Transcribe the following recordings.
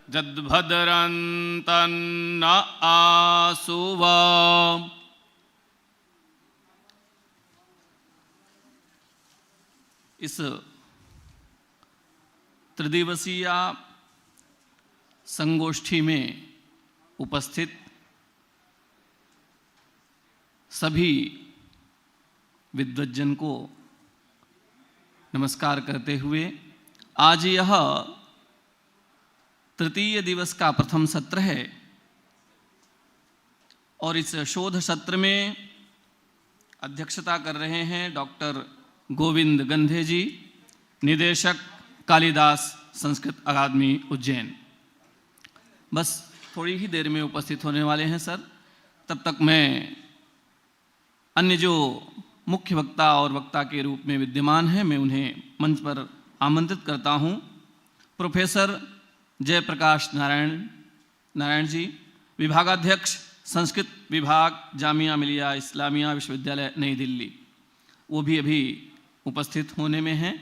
जद्भद्रन्तन्न आसुव। इस त्रिदिवसीय संगोष्ठी में उपस्थित सभी विद्वज्जन को नमस्कार करते हुए आज यह तृतीय दिवस का प्रथम सत्र है और इस शोध सत्र में अध्यक्षता कर रहे हैं डॉक्टर गोविंद गंधे जी, निदेशक कालिदास संस्कृत अकादमी उज्जैन। बस थोड़ी ही देर में उपस्थित होने वाले हैं सर। तब तक मैं अन्य जो मुख्य वक्ता और वक्ता के रूप में विद्यमान हैं, मैं उन्हें मंच पर आमंत्रित करता हूं। प्रोफेसर जयप्रकाश नारायण जी, विभागाध्यक्ष संस्कृत विभाग, जामिया मिलिया इस्लामिया विश्वविद्यालय नई दिल्ली, वो भी अभी उपस्थित होने में हैं।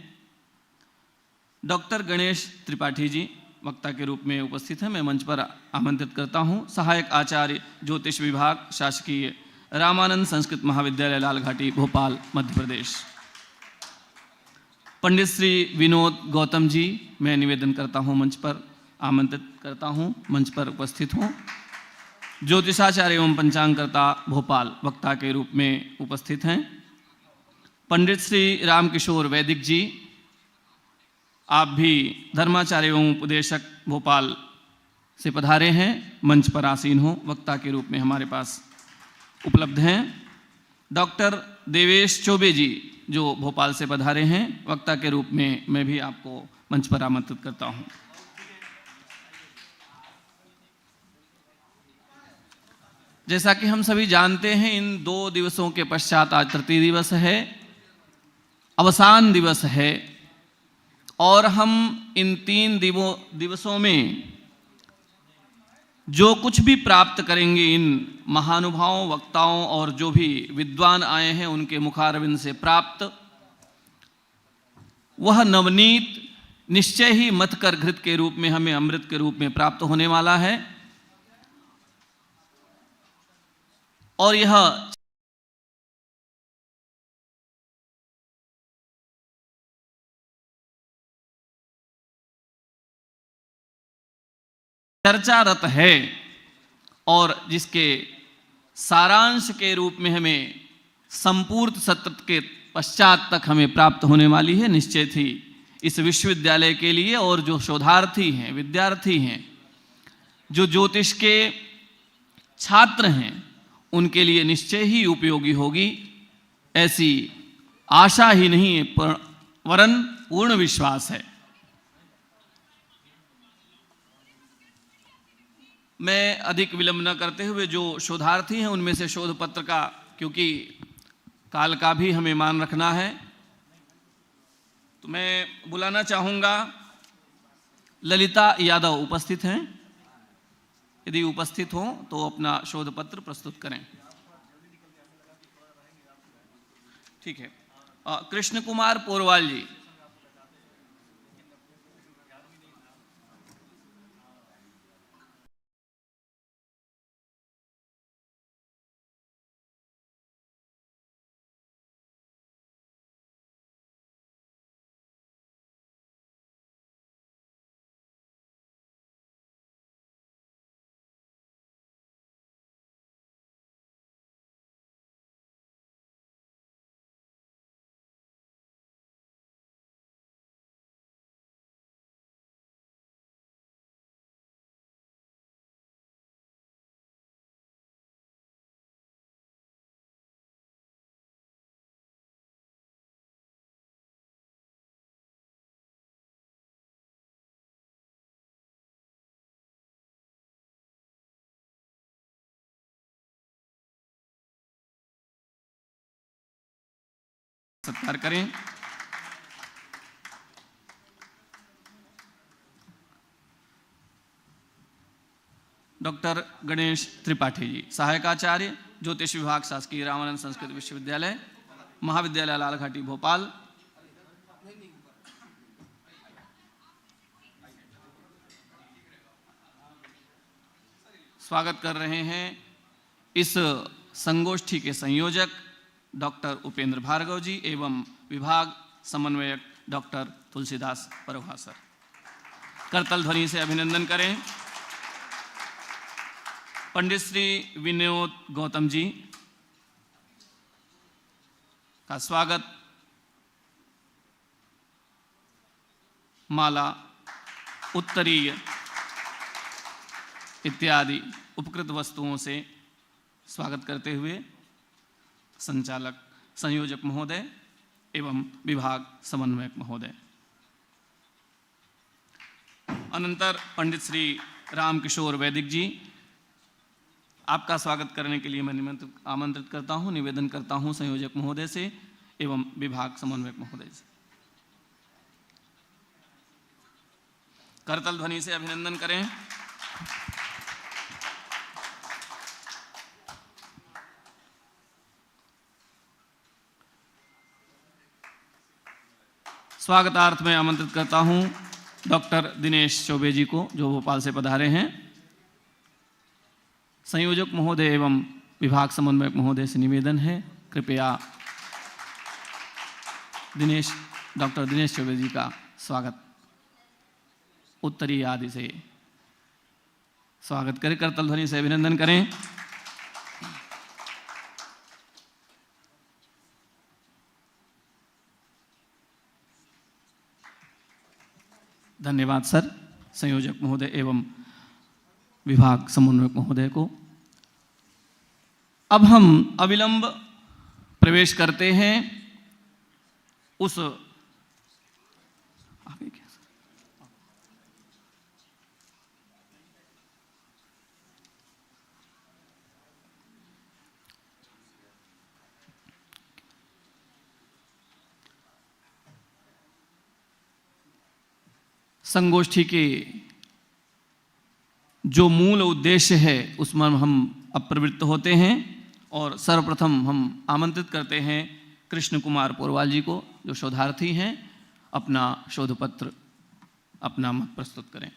डॉक्टर गणेश त्रिपाठी जी वक्ता के रूप में उपस्थित हैं, मैं मंच पर आमंत्रित करता हूं। सहायक आचार्य ज्योतिष विभाग, शासकीय रामानंद संस्कृत महाविद्यालय लालघाटी भोपाल मध्य प्रदेश। पंडित श्री विनोद गौतम जी, मैं निवेदन करता हूं, मंच पर आमंत्रित करता हूं, मंच पर उपस्थित हों। ज्योतिषाचार्य एवं पंचांगकर्ता भोपाल वक्ता के रूप में उपस्थित हैं। पंडित श्री रामकिशोर वैदिक जी, आप भी धर्माचार्य एवं उपदेशक भोपाल से पधारे हैं, मंच पर आसीन हो, वक्ता के रूप में हमारे पास उपलब्ध हैं। डॉक्टर देवेश चौबे जी जो भोपाल से पधारे हैं, वक्ता के रूप में मैं भी आपको मंच पर आमंत्रित करता हूं। जैसा कि हम सभी जानते हैं, इन 2 दिवसों के पश्चात आज तृतीय दिवस है, अवसान दिवस है, और हम इन 3 दिवसों में जो कुछ भी प्राप्त करेंगे इन महानुभावों, वक्ताओं और जो भी विद्वान आए हैं उनके मुखारविंद से प्राप्त, वह नवनीत निश्चय ही मथकर घृत के रूप में हमें अमृत के रूप में प्राप्त होने वाला है। और यह चर्चारत है और जिसके सारांश के रूप में हमें संपूर्ण सत्र के पश्चात तक हमें प्राप्त होने वाली है, निश्चित ही इस विश्वविद्यालय के लिए और जो शोधार्थी हैं, विद्यार्थी हैं, जो ज्योतिष के छात्र हैं, उनके लिए निश्चय ही उपयोगी होगी, ऐसी आशा ही नहीं है वरन पूर्ण विश्वास है। मैं अधिक विलंब न करते हुए जो शोधार्थी हैं उनमें से शोध पत्र का, क्योंकि काल का भी हमें मान रखना है, तो मैं बुलाना चाहूँगा ललिता यादव उपस्थित हैं। यदि उपस्थित हों तो अपना शोध पत्र प्रस्तुत करें। ठीक है। कृष्ण कुमार पोरवाल जी, सत्कार करें। डॉक्टर गणेश त्रिपाठी जी, सहायकाचार्य ज्योतिष विभाग, शासकीय रामानंद संस्कृत विश्वविद्यालय महाविद्यालय लालघाटी भोपाल। स्वागत कर रहे हैं इस संगोष्ठी के संयोजक डॉक्टर उपेंद्र भार्गव जी एवं विभाग समन्वयक डॉक्टर तुलसीदास परोहा सर। करतल ध्वनि से अभिनंदन करें। पंडित श्री विनोद गौतम जी का स्वागत माला, उत्तरीय इत्यादि उपकृत वस्तुओं से स्वागत करते हुए संचालक संयोजक महोदय एवं विभाग समन्वयक महोदय। अनंतर पंडित श्री रामकिशोर वैदिक जी, आपका स्वागत करने के लिए मैं आमंत्रित करता हूं, निवेदन करता हूं संयोजक महोदय से एवं विभाग समन्वयक महोदय से। करतल ध्वनि से अभिनंदन करें। स्वागतार्थ में आमंत्रित करता हूं डॉक्टर दिनेश चौबे जी को, जो भोपाल से पधारे हैं। संयोजक महोदय एवं विभाग समन्वयक महोदय से निवेदन है, कृपया डॉक्टर दिनेश चौबे जी का स्वागत उत्तरी आदि से स्वागत करें। करतल ध्वनि से अभिनंदन करें। धन्यवाद सर, संयोजक महोदय एवं विभाग समन्वयक महोदय को। अब हम अविलंब प्रवेश करते हैं उस आगे क्या सर? संगोष्ठी के जो मूल उद्देश्य है उसमें हम अब प्रवृत्त होते हैं और सर्वप्रथम हम आमंत्रित करते हैं कृष्ण कुमार पोरवाल जी को, जो शोधार्थी हैं, अपना शोध पत्र, अपना मत प्रस्तुत करें।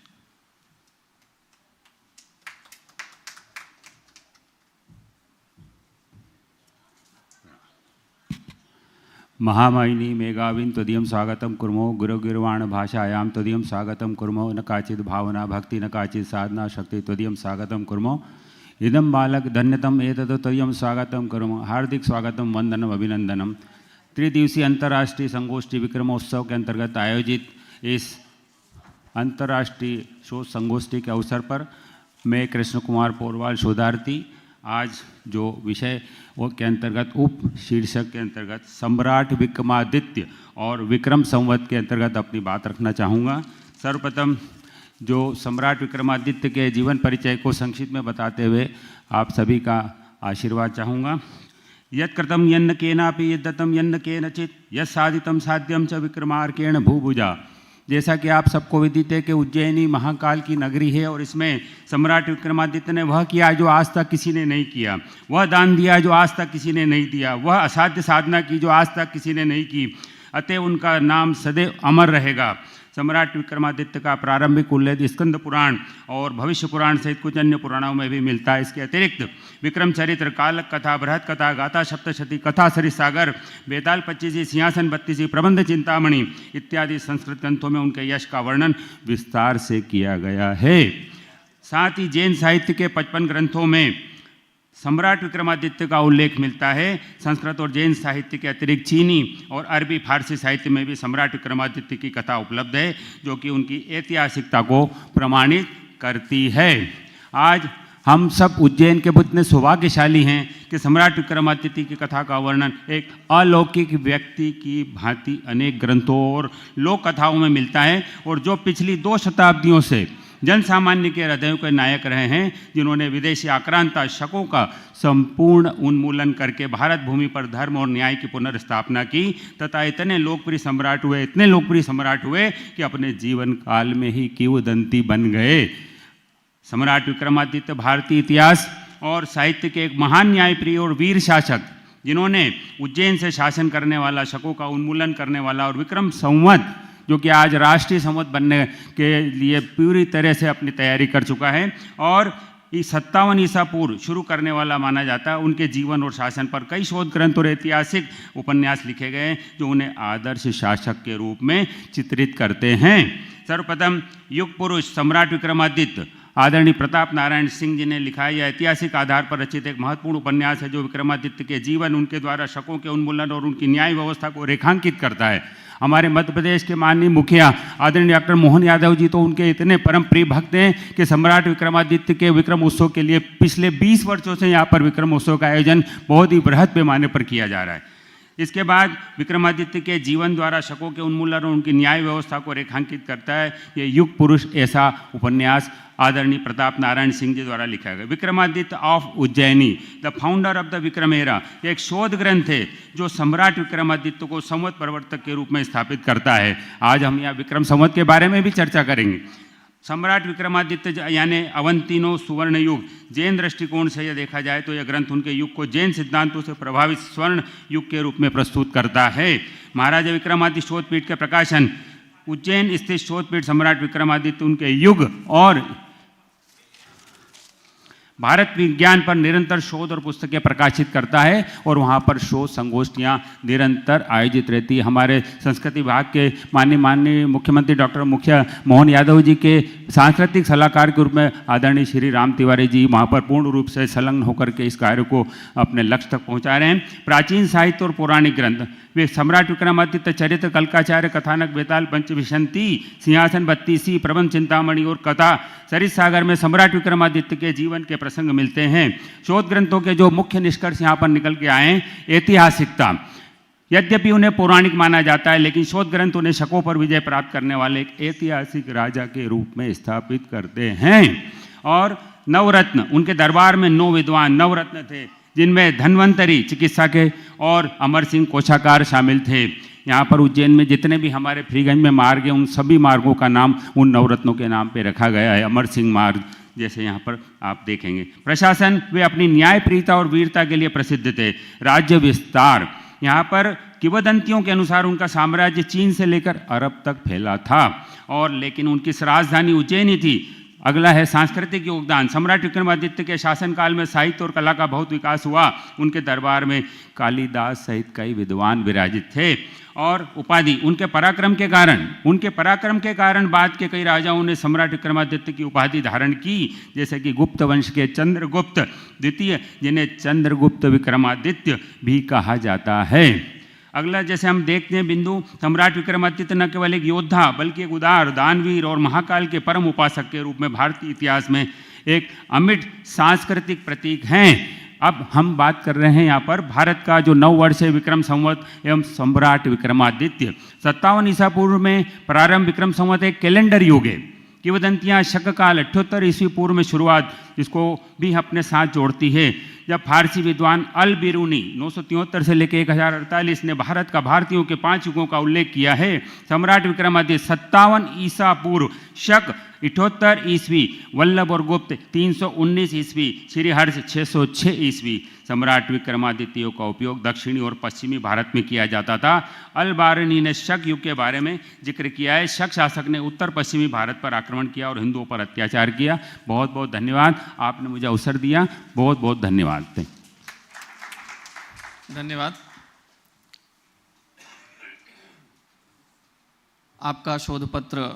महामायिनी मेघाविन तदीयं स्वागतं कुर्मो गुरुगिर्वाण भाषायां तदीयं स्वागतं कुर्मो न काचित् भावना भक्ति न काचित् साधना शक्ति तदीयं स्वागतं कुर्मो इदं बालक धन्यतम एतत् तदीयं स्वागतं कुर्मो। हार्दिक स्वागतम, वंदनम, अभिनंदनम। त्रिदिवसीय अंतर्राष्ट्रीय संगोष्ठी विक्रमोत्सव के अंतर्गत आयोजित इस अंतर्राष्ट्रीय शोध संगोष्ठी के अवसर पर मैं कृष्ण कुमार पोरवाल शोधार्थी आज जो विषय के अंतर्गत उप शीर्षक के अंतर्गत सम्राट विक्रमादित्य और विक्रम संवत के अंतर्गत अपनी बात रखना चाहूँगा। सर्वप्रथम जो सम्राट विक्रमादित्य के जीवन परिचय को संक्षिप्त में बताते हुए आप सभी का आशीर्वाद चाहूँगा। यत् कृतं यन्न केनापि यद्दत्तं यन्न केनचित् यत् साधितं साध्यं च विक्रमार्केण भूभुजा। जैसा कि आप सबको विदित है कि उज्जैनी महाकाल की नगरी है और इसमें सम्राट विक्रमादित्य ने वह किया जो आज तक किसी ने नहीं किया, वह दान दिया जो आज तक किसी ने नहीं दिया, वह असाध्य साधना की जो आज तक किसी ने नहीं की, अतः उनका नाम सदैव अमर रहेगा। सम्राट विक्रमादित्य का प्रारंभिक उल्लेख स्कंद पुराण और भविष्य पुराण सहित कुछ अन्य पुराणों में भी मिलता है। इसके अतिरिक्त विक्रम चरित्र, कालक कथा, बृहत कथा, गाथा सप्तशती, कथा सरित सागर, बेताल 25, सिंहासन 32, प्रबंध चिंतामणि इत्यादि संस्कृत ग्रंथों में उनके यश का वर्णन विस्तार से किया गया है। साथ ही जैन साहित्य के 55 ग्रंथों में सम्राट विक्रमादित्य का उल्लेख मिलता है। संस्कृत और जैन साहित्य के अतिरिक्त चीनी और अरबी फारसी साहित्य में भी सम्राट विक्रमादित्य की कथा उपलब्ध है, जो कि उनकी ऐतिहासिकता को प्रमाणित करती है। आज हम सब उज्जैन के इतने सौभाग्यशाली हैं कि सम्राट विक्रमादित्य की कथा का वर्णन एक अलौकिक व्यक्ति की भांति अनेक ग्रंथों और लोक कथाओं में मिलता है, और जो पिछली 2 शताब्दियों से जन सामान्य के हृदयों के नायक रहे हैं, जिन्होंने विदेशी आक्रांता शकों का संपूर्ण उन्मूलन करके भारत भूमि पर धर्म और न्याय की पुनर्स्थापना की, तथा इतने लोकप्रिय सम्राट हुए कि अपने जीवन काल में ही किंवदंती बन गए। सम्राट विक्रमादित्य भारतीय इतिहास और साहित्य के एक महान न्यायप्रिय और वीर शासक, जिन्होंने उज्जैन से शासन करने वाला, शकों का उन्मूलन करने वाला और विक्रम संवत, जो कि आज राष्ट्रीय संवत बनने के लिए पूरी तरह से अपनी तैयारी कर चुका है, और 57 ईसा पूर्व शुरू करने वाला माना जाता है। उनके जीवन और शासन पर कई शोध ग्रंथ और ऐतिहासिक उपन्यास लिखे गए हैं जो उन्हें आदर्श शासक के रूप में चित्रित करते हैं। सर्वप्रथम युग पुरुष सम्राट विक्रमादित्य आदरणीय प्रताप नारायण सिंह जी ने लिखा है। यह ऐतिहासिक आधार पर रचित एक महत्वपूर्ण उपन्यास है जो विक्रमादित्य के जीवन, उनके द्वारा शकों के उन्मूलन और उनकी न्याय व्यवस्था को रेखांकित करता है। हमारे मध्य प्रदेश के माननीय मुखिया आदरणीय डॉक्टर मोहन यादव जी तो उनके इतने परम प्रिय भक्त हैं कि सम्राट विक्रमादित्य के विक्रम उत्सव के लिए पिछले 20 वर्षों से यहाँ पर विक्रम उत्सव का आयोजन बहुत ही बृहद पैमाने पर किया जा रहा है। इसके बाद विक्रमादित्य के जीवन द्वारा शकों के उन्मूलन और उनकी न्याय व्यवस्था को रेखांकित करता है। ये युग पुरुष ऐसा उपन्यास आदरणीय प्रताप नारायण सिंह जी द्वारा लिखा गया। Vikramaditya of Ujjaini the founder of the Vikram era एक शोध ग्रंथ है जो सम्राट विक्रमादित्य को संवत प्रवर्तक के रूप में स्थापित करता है। आज हम यहाँ विक्रम संवत के बारे में भी चर्चा करेंगे। सम्राट विक्रमादित्य यानी अवंतीनो सुवर्ण युग, जैन दृष्टिकोण से यह देखा जाए तो यह ग्रंथ उनके युग को जैन सिद्धांतों से प्रभावित स्वर्ण युग के रूप में प्रस्तुत करता है। महाराजा विक्रमादित्य शोधपीठ के प्रकाशन उज्जैन स्थित शोधपीठ सम्राट विक्रमादित्य उनके युग और भारत विज्ञान पर निरंतर शोध और पुस्तकें प्रकाशित करता है और वहाँ पर शोध संगोष्ठियाँ निरंतर आयोजित रहती है। हमारे संस्कृति विभाग के माननीय मुख्यमंत्री डॉक्टर मुखिया मोहन यादव जी के सांस्कृतिक सलाहकार के रूप में आदरणीय श्री राम तिवारी जी वहाँ पर पूर्ण रूप से संलग्न होकर के इस कार्य को अपने लक्ष्य तक पहुँचा रहे हैं। प्राचीन साहित्य और पौराणिक ग्रंथ वे सम्राट विक्रमादित्य चरित्र, कल्काचार्य, कथानक, बेताल, पंचविशंति, सिंहासन, बत्तीसी, प्रबंध, चिंतामणि और कथा सरित सागर में सम्राट विक्रमादित्य के जीवन के प्रसंग मिलते हैं। शोध ग्रंथों के जो मुख्य निष्कर्ष यहाँ पर निकल के आए हैं, ऐतिहासिकता, यद्यपि उन्हें पौराणिक माना जाता है लेकिन शोध ग्रंथ उन्हें शकों पर विजय प्राप्त करने वाले एक ऐतिहासिक राजा के रूप में स्थापित करते हैं। और नवरत्न, उनके दरबार में 9 विद्वान नवरत्न थे जिनमें धन्वंतरी चिकित्सा के और अमर सिंह कोशाकार शामिल थे। यहाँ पर उज्जैन में जितने भी हमारे फ्रीगंज में मार्ग हैं उन सभी मार्गों का नाम उन नवरत्नों के नाम पे रखा गया है। अमर सिंह मार्ग जैसे यहाँ पर आप देखेंगे। प्रशासन, वे अपनी न्यायप्रियता और वीरता के लिए प्रसिद्ध थे। राज्य विस्तार, यहाँ पर किंवदंतियों के अनुसार उनका साम्राज्य चीन से लेकर अरब तक फैला था और लेकिन उनकी राजधानी उज्जैन ही थी। अगला है सांस्कृतिक योगदान। सम्राट विक्रमादित्य के शासनकाल में साहित्य और कला का बहुत विकास हुआ। उनके दरबार में कालिदास सहित कई विद्वान विराजित थे। और उपाधि, उनके पराक्रम के कारण बाद के कई राजाओं ने सम्राट विक्रमादित्य की उपाधि धारण की, जैसे कि गुप्त वंश के चंद्रगुप्त द्वितीय, जिन्हें चंद्रगुप्त विक्रमादित्य भी कहा जाता है। अगला जैसे हम देखते हैं बिंदु, सम्राट विक्रमादित्य न केवल एक योद्धा बल्कि एक उदार, दानवीर और महाकाल के परम उपासक के रूप में भारतीय इतिहास में एक अमिट सांस्कृतिक प्रतीक हैं। अब हम बात कर रहे हैं यहाँ पर भारत का जो नववर्ष है विक्रम संवत एवं सम्राट विक्रमादित्य। 57 ईसा पूर्व में प्रारंभ विक्रम संवत एक कैलेंडर युग है। किंवदंतियाँ शक काल 78 ईस्वी पूर्व में शुरुआत इसको भी अपने साथ जोड़ती है, जब फारसी विद्वान अल बिरूनी 973 से लेकर 1048 ने भारत का भारतीयों के 5 युगों का उल्लेख किया है। सम्राट विक्रमादित्य 57 ईसा पूर्व, शक 78 ईस्वी, वल्लभ और गुप्त 319 ईस्वी, श्रीहर्ष 606 ईस्वी। सम्राट विक्रमादित्य का उपयोग दक्षिणी और पश्चिमी भारत में किया जाता था। अल बारनी ने शक युग के बारे में जिक्र किया है। शक शासक ने उत्तर पश्चिमी भारत पर आक्रमण किया और हिंदुओं पर अत्याचार किया। बहुत बहुत धन्यवाद, आपने मुझे अवसर दिया, बहुत बहुत धन्यवाद। धन्यवाद। आपका शोध पत्र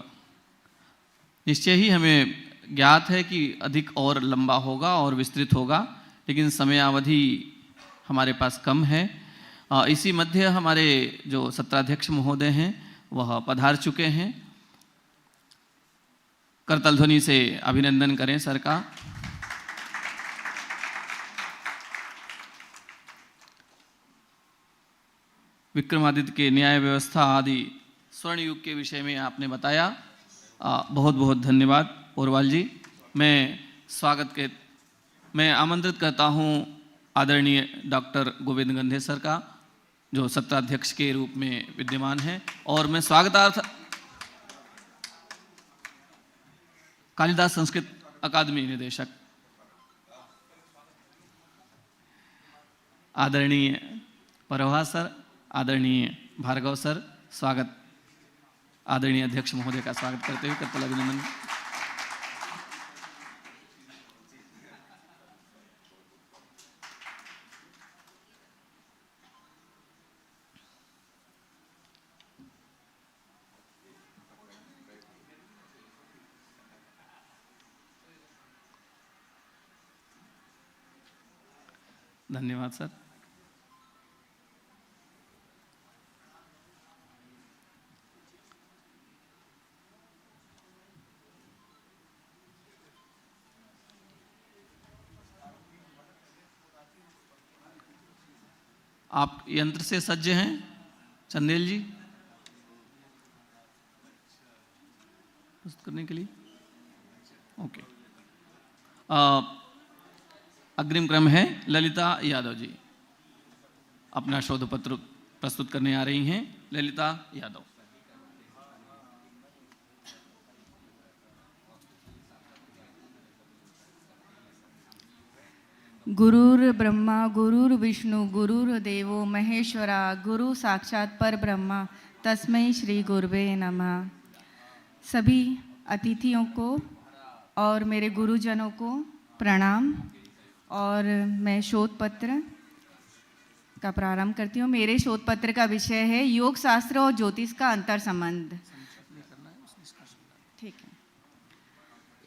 निश्चय ही हमें ज्ञात है कि अधिक और लंबा होगा और विस्तृत होगा, लेकिन समय अवधि हमारे पास कम है। इसी मध्य हमारे जो सत्राध्यक्ष महोदय हैं वह पधार चुके हैं। करताल ध्वनि से अभिनंदन करें सर का। विक्रमादित्य के न्याय व्यवस्था आदि स्वर्ण युग के विषय में आपने बताया, बहुत बहुत धन्यवाद पोरवाल जी। मैं आमंत्रित करता हूं आदरणीय डॉक्टर गोविंद गंधे सर का, जो सत्राध्यक्ष के रूप में विद्यमान है, और मैं स्वागतार्थ कालिदास संस्कृत अकादमी निदेशक आदरणीय परवा सर, आदरणीय भार्गव सर, स्वागत आदरणीय अध्यक्ष महोदय का स्वागत करते हुए करतल अभिनंदन। धन्यवाद सर। आप यंत्र से सज्ज हैं चंदेल जी प्रस्तुत करने के लिए? ओके। अग्रिम क्रम है ललिता यादव जी, अपना शोध पत्र प्रस्तुत करने आ रही हैं। ललिता यादव। गुरुर् ब्रह्मा गुरुर्विष्णु गुरुर्देवो महेश्वरा गुरु साक्षात पर ब्रह्मा तस्मै श्री गुरुवे नमः। सभी अतिथियों को और मेरे गुरुजनों को प्रणाम। और मैं शोध पत्र का प्रारंभ करती हूँ। मेरे शोध पत्र का विषय है योग शास्त्र और ज्योतिष का अंतर संबंध। ठीक है।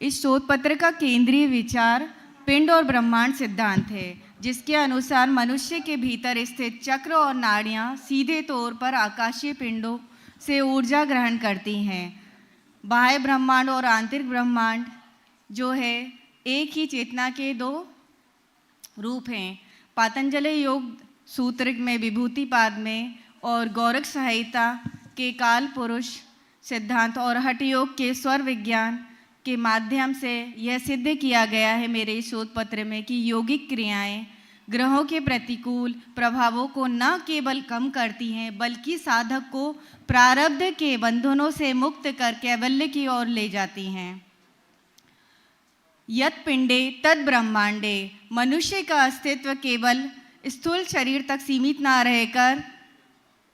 इस शोध पत्र का केंद्रीय विचार पिंड और ब्रह्मांड सिद्धांत है, जिसके अनुसार मनुष्य के भीतर स्थित चक्र और नाड़ियाँ सीधे तौर पर आकाशीय पिंडों से ऊर्जा ग्रहण करती हैं। बाह्य ब्रह्मांड और आंतरिक ब्रह्मांड जो है एक ही चेतना के दो रूप हैं। पातंजलि योग सूत्र में विभूति पाद में और गौरख संहिता के काल पुरुष सिद्धांत और हठ योग के स्वर विज्ञान के माध्यम से यह सिद्ध किया गया है मेरे शोध पत्र में कि यौगिक क्रियाएं ग्रहों के प्रतिकूल प्रभावों को न केवल कम करती हैं बल्कि साधक को प्रारब्ध के बंधनों से मुक्त कर कैवल्य की ओर ले जाती हैं। यत् पिंडे तद ब्रह्मांडे। मनुष्य का अस्तित्व केवल स्थूल शरीर तक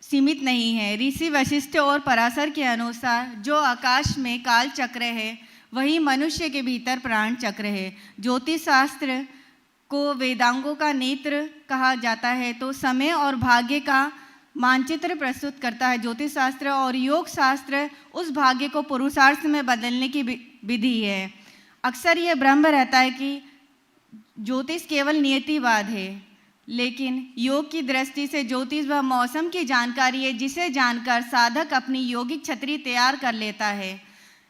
सीमित नहीं है। ऋषि वशिष्ठ और पराशर के अनुसार जो आकाश में काल चक्र है वही मनुष्य के भीतर प्राण चक्र है। ज्योतिष शास्त्र को वेदांगों का नेत्र कहा जाता है तो समय और भाग्य का मानचित्र प्रस्तुत करता है ज्योतिष शास्त्र, और योग शास्त्र उस भाग्य को पुरुषार्थ में बदलने की विधि है। अक्सर यह भ्रम रहता है कि ज्योतिष केवल नियतिवाद है, लेकिन योग की दृष्टि से ज्योतिष वह मौसम की जानकारी है जिसे जानकर साधक अपनी यौगिक छतरी तैयार कर लेता है।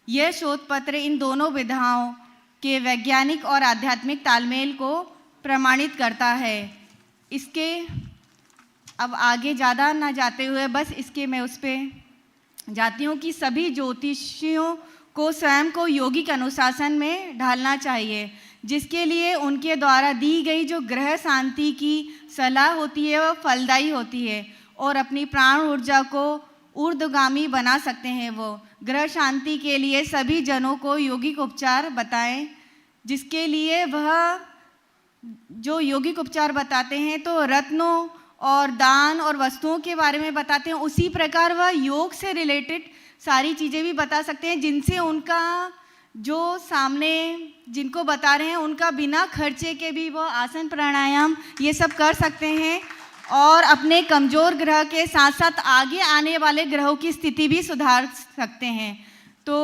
यह शोध पत्र इन दोनों विधाओं के वैज्ञानिक और आध्यात्मिक तालमेल को प्रमाणित करता है। इसके अब आगे ज़्यादा ना जाते हुए बस इसके मैं उस पर जाती हूँ कि सभी ज्योतिषियों को स्वयं को यौगिक अनुशासन में ढालना चाहिए, जिसके लिए उनके द्वारा दी गई जो ग्रह शांति की सलाह होती है वह फलदायी होती है और अपनी प्राण ऊर्जा को ऊर्ध्वगामी बना सकते हैं। वो ग्रह शांति के लिए सभी जनों को यौगिक उपचार बताएं, जिसके लिए वह जो यौगिक उपचार बताते हैं तो रत्नों और दान और वस्तुओं के बारे में बताते हैं, उसी प्रकार वह योग से रिलेटेड सारी चीज़ें भी बता सकते हैं जिनसे उनका जो सामने जिनको बता रहे हैं उनका बिना खर्चे के भी वो आसन प्राणायाम ये सब कर सकते हैं और अपने कमज़ोर ग्रह के साथ साथ आगे आने वाले ग्रहों की स्थिति भी सुधार सकते हैं। तो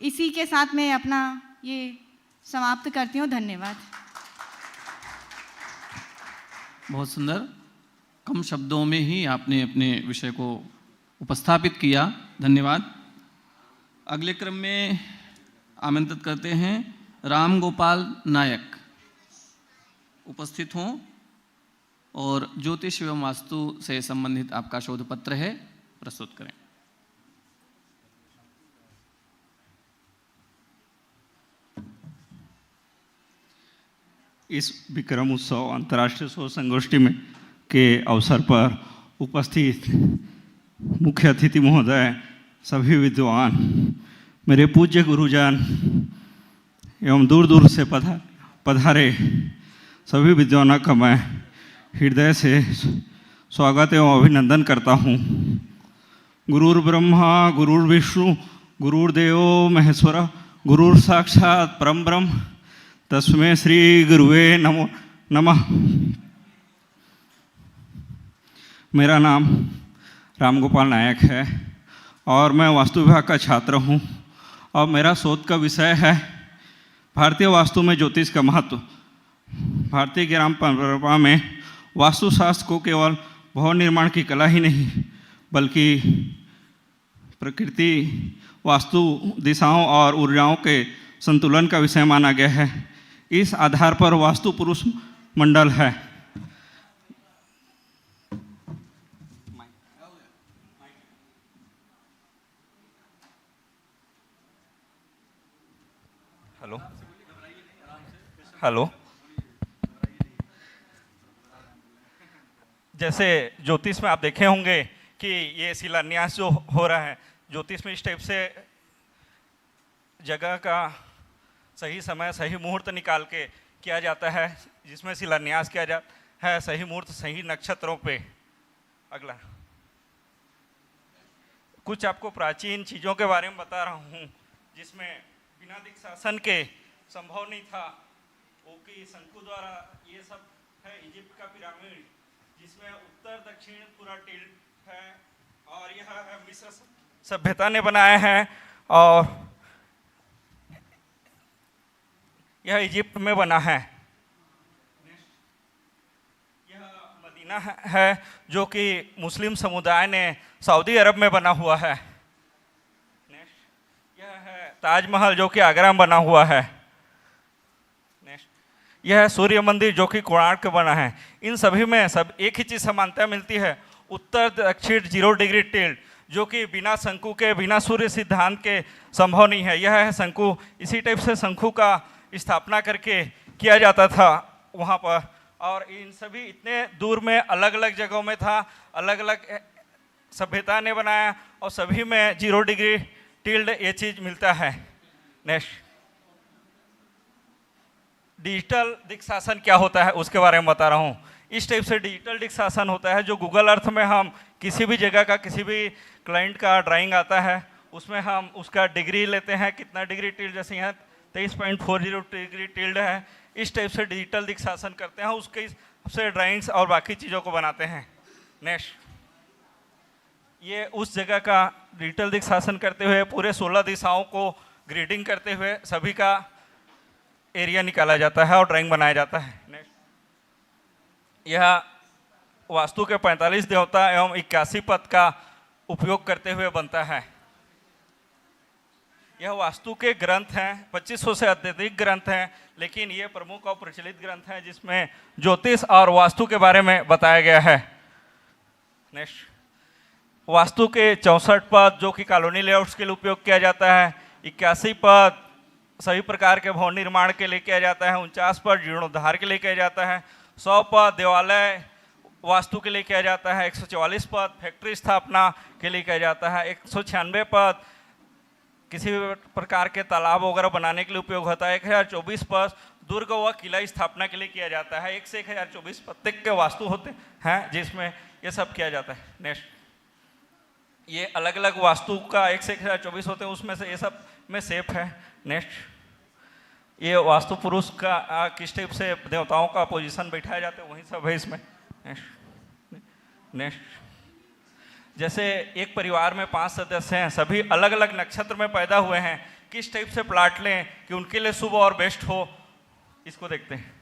इसी के साथ मैं अपना ये समाप्त करती हूँ। धन्यवाद। बहुत सुंदर, कम शब्दों में ही आपने अपने विषय को उपस्थापित किया। धन्यवाद। अगले क्रम में आमंत्रित करते हैं राम गोपाल नायक उपस्थित हों और ज्योतिष एवं वास्तु से संबंधित आपका शोध पत्र है प्रस्तुत करें। इस विक्रम उत्सव अंतर्राष्ट्रीय शोध संगोष्ठी में के अवसर पर उपस्थित मुख्य अतिथि महोदय, सभी विद्वान, मेरे पूज्य गुरुजन एवं दूर दूर से पधारे सभी विद्वानों का मैं हृदय से स्वागत एवं अभिनंदन करता हूँ। गुरुर्ब्रह्मा गुरुर्विष्णु गुरुर्देवो महेश्वर गुरुर साक्षात परम ब्रह्म तस्मै श्री गुरुवे नमो नमः। मेरा नाम राम गोपाल नायक है और मैं वास्तु विभाग का छात्र हूँ और मेरा शोध का विषय है भारतीय वास्तु में ज्योतिष का महत्व। भारतीय ग्राम परंपरा में वास्तुशास्त्र को केवल भवन निर्माण की कला ही नहीं बल्कि प्रकृति, वास्तु, दिशाओं और ऊर्जाओं के संतुलन का विषय माना गया है। इस आधार पर वास्तु पुरुष मंडल है। हेलो, जैसे ज्योतिष में आप देखे होंगे कि ये शिलान्यास जो हो रहा है, ज्योतिष में इस टाइप से जगह का सही समय, सही मुहूर्त निकाल के किया जाता है, जिसमें शिलान्यास किया जाता है सही मुहूर्त, सही नक्षत्रों पे। अगला कुछ आपको प्राचीन चीज़ों के बारे में बता रहा हूँ, जिसमें बिना दिक्शासन के संभव नहीं था। वो कि शंकु द्वारा ये सब है। इजिप्ट का पिरामिड, जिसमें उत्तर दक्षिण पूरा टिल्ट है, और यह है मिस्र सभ्यता ने बनाया है, और यह इजिप्ट में बना है। यह मदीना है जो कि मुस्लिम समुदाय ने सऊदी अरब में बना हुआ है। यह है ताजमहल जो कि आगरा में बना हुआ है। यह है सूर्य मंदिर जो कि कोणार्क बना है। इन सभी में सब एक ही चीज़ समानता मिलती है, उत्तर दक्षिण 0 डिग्री टिल्ट, जो कि बिना शंकु के, बिना सूर्य सिद्धांत के संभव नहीं है। यह है शंकु। इसी टाइप से शंकु का स्थापना करके किया जाता था वहाँ पर, और इन सभी इतने दूर में अलग अलग जगहों में था, अलग अलग सभ्यता ने बनाया, और सभी में 0 डिग्री टिल्ड ये चीज़ मिलता है। नेक्स्ट, डिजिटल दिक्शासन क्या होता है उसके बारे में बता रहा हूँ। इस टाइप से डिजिटल दिक्शासन होता है जो गूगल अर्थ में हम किसी भी जगह का, किसी भी क्लाइंट का ड्राइंग आता है, उसमें हम उसका डिग्री लेते हैं, कितना डिग्री टिल्ड, जैसे यहाँ 23.40 डिग्री टिल्ड है। इस टाइप से डिजिटल दिक्शासन करते हैं, उसके हिसाब से ड्राइंग्स और बाकी चीज़ों को बनाते हैं। नेक्स्ट, ये उस जगह का डिजिटल दिक्शासन करते हुए पूरे 16 दिशाओं को ग्रीडिंग करते हुए सभी का एरिया निकाला जाता है और ड्राइंग बनाया जाता है। नेक्स्ट, यह वास्तु के 45 देवता एवं 81 पद का उपयोग करते हुए बनता है। यह वास्तु के ग्रंथ हैं, 2500 से अत्यधिक ग्रंथ हैं, लेकिन ये प्रमुख और प्रचलित ग्रंथ हैं जिसमें ज्योतिष और वास्तु के बारे में बताया गया है। नेक्स्ट, वास्तु के 64 पद जो कि कॉलोनी लेआउट्स के लिए उपयोग किया जाता है, 81 पद सभी प्रकार के भवन निर्माण के लिए किया जाता है, 49 पद जीर्णोद्धार के लिए किया जाता है, 100 पद देवालय वास्तु के लिए किया जाता है, 144 पद फैक्ट्री स्थापना के लिए किया जाता है, 196 पद किसी भी प्रकार के तालाब वगैरह बनाने के लिए उपयोग होता है, 1024 पद दुर्ग व किला स्थापना के लिए किया जाता है। 1 से 1024 प्रत्येक के वास्तु होते हैं जिसमें ये सब किया जाता है। नेक्स्ट, ये अलग अलग वास्तु का 1 से 1024 होते हैं, उसमें से ये सब में सेफ है। नेक्स्ट, ये वास्तु पुरुष का किस टाइप से देवताओं का पोजीशन बैठाया जाता है, वही सब है इसमें। नेक्स्ट, जैसे एक परिवार में 5 सदस्य हैं, सभी अलग अलग नक्षत्र में पैदा हुए हैं, किस टाइप से प्लाट लें कि उनके लिए शुभ और बेस्ट हो, इसको देखते हैं।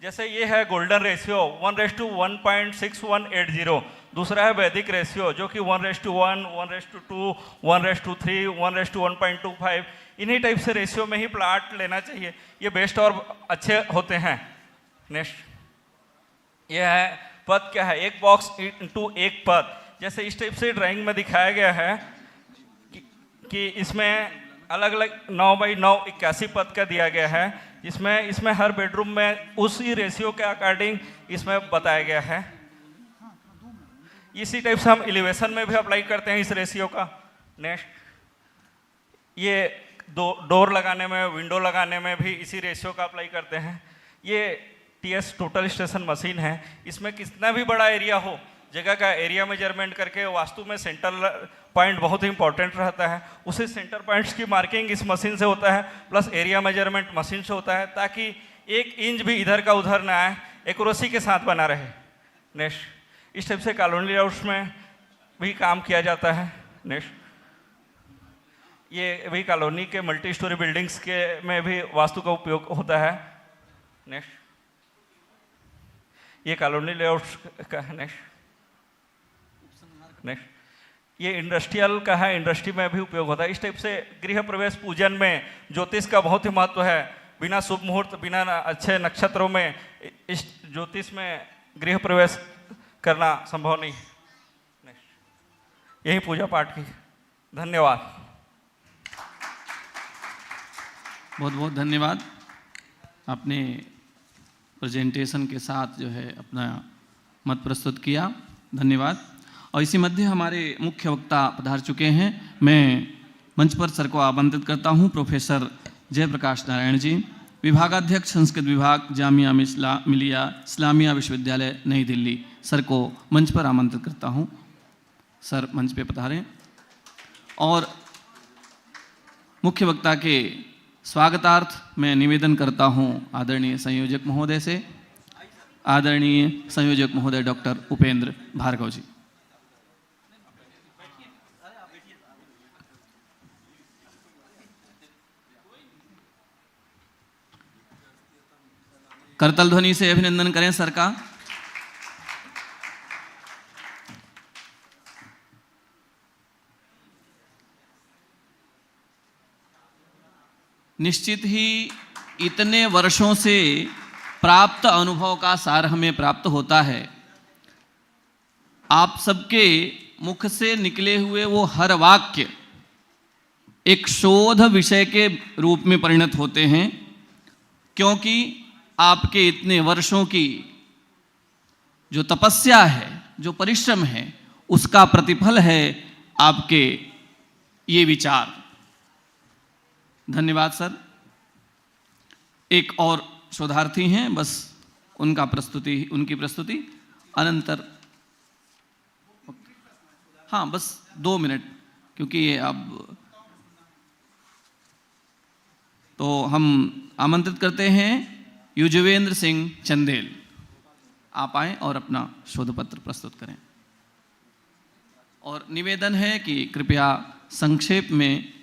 जैसे ये है गोल्डन रेशियो 1:1.6180, दूसरा है वैदिक रेशियो जो कि 1:1, 1:2, 1:3, 1:1.25। इन्हीं टाइप से रेशियो में ही प्लाट लेना चाहिए, ये बेस्ट और अच्छे होते हैं। नेक्स्ट, ये है पद क्या है, एक बॉक्स इंटू एक पद। जैसे इस टाइप से ड्राइंग में दिखाया गया है कि इसमें अलग अलग 9x9 81 पद का दिया गया है, इसमें हर बेडरूम में उसी रेशियो के अकॉर्डिंग इसमें बताया गया है। इसी टाइप से हम एलिवेशन में भी अप्लाई करते हैं इस रेशियो का। नेक्स्ट, ये डोर लगाने में, विंडो लगाने में भी इसी रेशियो का अप्लाई करते हैं। ये TS टोटल स्टेशन मशीन है, इसमें कितना भी बड़ा एरिया हो, जगह का एरिया मेजरमेंट करके वास्तु में सेंटर पॉइंट बहुत ही इंपॉर्टेंट रहता है, उसी सेंटर पॉइंट्स की मार्किंग इस मशीन से होता है, प्लस एरिया मेजरमेंट मशीन से होता है, ताकि 1 इंच भी इधर का उधर ना आए, एक्यूरेसी के साथ बना रहे। नेक्स्ट, इस टाइप से कॉलोनी लेआउट्स में भी काम किया जाता है। नेक्स्ट, ये भी कॉलोनी के मल्टी स्टोरी बिल्डिंग्स के में भी वास्तु का उपयोग होता है। नेक्स्ट, ये कॉलोनी लेआउट का है। नेक्स्ट ये इंडस्ट्रियल का है, इंडस्ट्री में भी उपयोग होता है। इस टाइप से गृह प्रवेश पूजन में ज्योतिष का बहुत ही महत्व है। बिना शुभ मुहूर्त, बिना अच्छे नक्षत्रों में इस ज्योतिष में गृह प्रवेश करना संभव नहीं। यही पूजा पाठ की। धन्यवाद। बहुत बहुत धन्यवाद। आपने प्रेजेंटेशन के साथ जो है अपना मत प्रस्तुत किया, धन्यवाद। और इसी मध्य हमारे मुख्य वक्ता पधार चुके हैं। मैं मंच पर सर को आमंत्रित करता हूं। प्रोफेसर जयप्रकाश नारायण जी, विभागाध्यक्ष संस्कृत विभाग, जामिया मिलिया इस्लामिया विश्वविद्यालय नई दिल्ली, सर को मंच पर आमंत्रित करता हूं। सर मंच पे पधारें। और मुख्य वक्ता के स्वागतार्थ मैं निवेदन करता हूं आदरणीय संयोजक महोदय से, आदरणीय संयोजक महोदय डॉक्टर उपेंद्र भार्गव जी। करतल ध्वनि से अभिनंदन करें सर का। निश्चित ही इतने वर्षों से प्राप्त अनुभव का सार हमें प्राप्त होता है। आप सबके मुख से निकले हुए वो हर वाक्य एक शोध विषय के रूप में परिणत होते हैं, क्योंकि आपके इतने वर्षों की जो तपस्या है, जो परिश्रम है, उसका प्रतिफल है आपके ये विचार। धन्यवाद सर। एक और शोधार्थी हैं, बस उनकी प्रस्तुति अनंतर। हाँ, बस 2 मिनट, क्योंकि ये अब तो हम आमंत्रित करते हैं युजवेंद्र सिंह चंदेल। आप आएं और अपना शोध पत्र प्रस्तुत करें। और निवेदन है कि कृपया संक्षेप में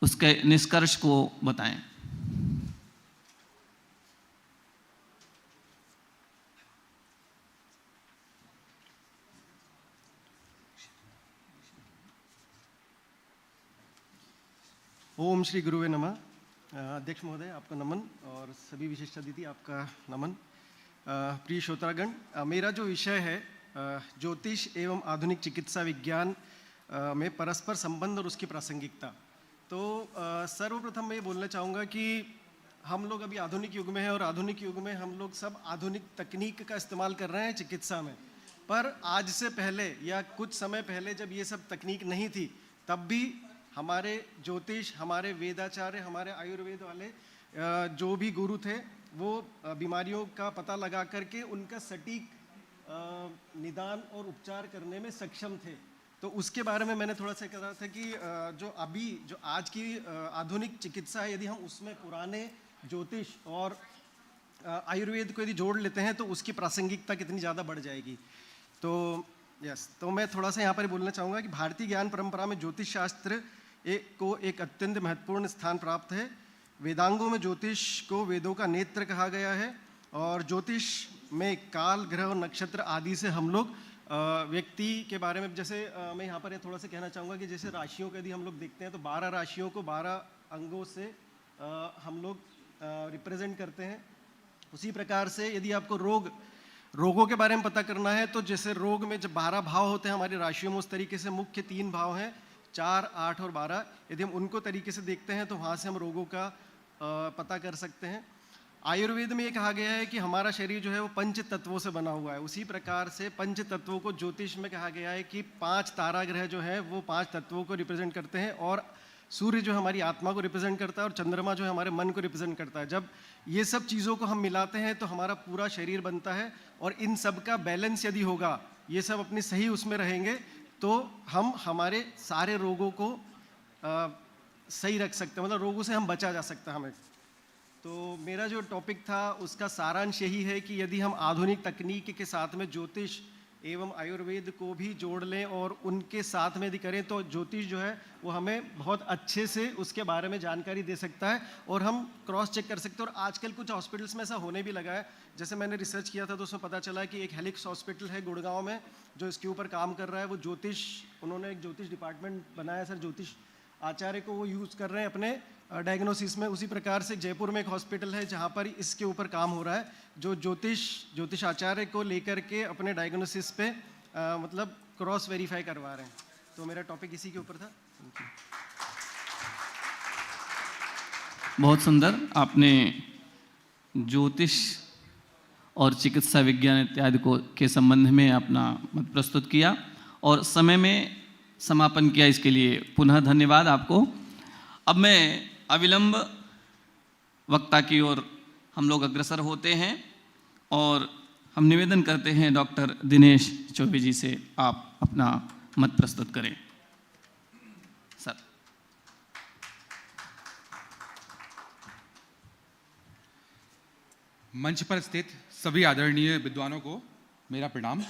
उसके निष्कर्ष को बताएं। ओम श्री गुरुवे नमः। अध्यक्ष महोदय आपका नमन और सभी विशिष्ट अतिथि आपका नमन। प्रिय श्रोतागण, मेरा जो विषय है ज्योतिष एवं आधुनिक चिकित्सा विज्ञान में परस्पर संबंध और उसकी प्रासंगिकता। तो सर्वप्रथम मैं ये बोलना चाहूँगा कि हम लोग अभी आधुनिक युग में हैं और आधुनिक युग में हम लोग सब आधुनिक तकनीक का इस्तेमाल कर रहे हैं चिकित्सा में। पर आज से पहले या कुछ समय पहले जब ये सब तकनीक नहीं थी, तब भी हमारे ज्योतिष, हमारे वेदाचार्य, हमारे आयुर्वेद वाले जो भी गुरु थे, वो बीमारियों का पता लगा करके उनका सटीक निदान और उपचार करने में सक्षम थे। तो उसके बारे में मैंने थोड़ा सा कहा था कि जो आज की आधुनिक चिकित्सा है, यदि हम उसमें पुराने ज्योतिष और आयुर्वेद को यदि जोड़ लेते हैं तो उसकी प्रासंगिकता कितनी ज़्यादा बढ़ जाएगी। तो मैं थोड़ा सा यहाँ पर बोलना चाहूँगा कि भारतीय ज्ञान परंपरा में ज्योतिष शास्त्र को एक अत्यंत महत्वपूर्ण स्थान प्राप्त है। वेदांगों में ज्योतिष को वेदों का नेत्र कहा गया है और ज्योतिष में काल, ग्रह और नक्षत्र आदि से हम लोग व्यक्ति के बारे में, जैसे मैं यहाँ पर थोड़ा सा कहना चाहूँगा कि जैसे राशियों को यदि हम लोग देखते हैं तो 12 राशियों को 12 अंगों से हम लोग रिप्रेजेंट करते हैं। उसी प्रकार से यदि आपको रोगों के बारे में पता करना है तो जैसे रोग में जब 12 भाव होते हैं हमारी राशियों में, उस तरीके से मुख्य 3 भाव हैं, 4, 8 और 12। यदि हम उनको तरीके से देखते हैं तो वहाँ से हम रोगों का पता कर सकते हैं। आयुर्वेद में ये कहा गया है कि हमारा शरीर जो है वो 5 तत्वों से बना हुआ है। उसी प्रकार से 5 तत्वों को ज्योतिष में कहा गया है कि 5 तारा ग्रह जो है वो 5 तत्वों को रिप्रेजेंट करते हैं और सूर्य जो हमारी आत्मा को रिप्रेजेंट करता है और चंद्रमा जो है हमारे मन को रिप्रेजेंट करता है। जब ये सब चीज़ों को हम मिलाते हैं तो हमारा पूरा शरीर बनता है और इन सब का बैलेंस यदि होगा, ये सब अपनी सही उसमें रहेंगे, तो हम हमारे सारे रोगों को सही रख सकते हैं, मतलब रोगों से हम बचा जा सकता है हमें। तो मेरा जो टॉपिक था उसका सारांश यही है कि यदि हम आधुनिक तकनीक के साथ में ज्योतिष एवं आयुर्वेद को भी जोड़ लें और उनके साथ में यदि करें तो ज्योतिष जो है वो हमें बहुत अच्छे से उसके बारे में जानकारी दे सकता है और हम क्रॉस चेक कर सकते हैं। और आजकल कुछ हॉस्पिटल्स में ऐसा होने भी लगा है, जैसे मैंने रिसर्च किया था तो उसमें पता चला है कि एक हेलिक्स हॉस्पिटल है गुड़गांव में जो इसके ऊपर काम कर रहा है। वो ज्योतिष, उन्होंने एक ज्योतिष डिपार्टमेंट बनाया सर, ज्योतिष आचार्य को वो यूज़ कर रहे हैं अपने डायग्नोसिस में। उसी प्रकार से जयपुर में एक हॉस्पिटल है जहाँ पर इसके ऊपर काम हो रहा है, जो ज्योतिष आचार्य को लेकर के अपने डायग्नोसिस पे मतलब क्रॉस वेरीफाई करवा रहे हैं। तो मेरा टॉपिक इसी के ऊपर था। बहुत सुंदर, आपने ज्योतिष और चिकित्सा विज्ञान इत्यादि को के संबंध में अपना मत प्रस्तुत किया और समय में समापन किया, इसके लिए पुनः धन्यवाद आपको। अब मैं अविलंब वक्ता की ओर हम लोग अग्रसर होते हैं और हम निवेदन करते हैं डॉक्टर दिनेश चौबे जी से आप अपना मत प्रस्तुत करें। सर। मंच पर स्थित सभी आदरणीय विद्वानों को मेरा प्रणाम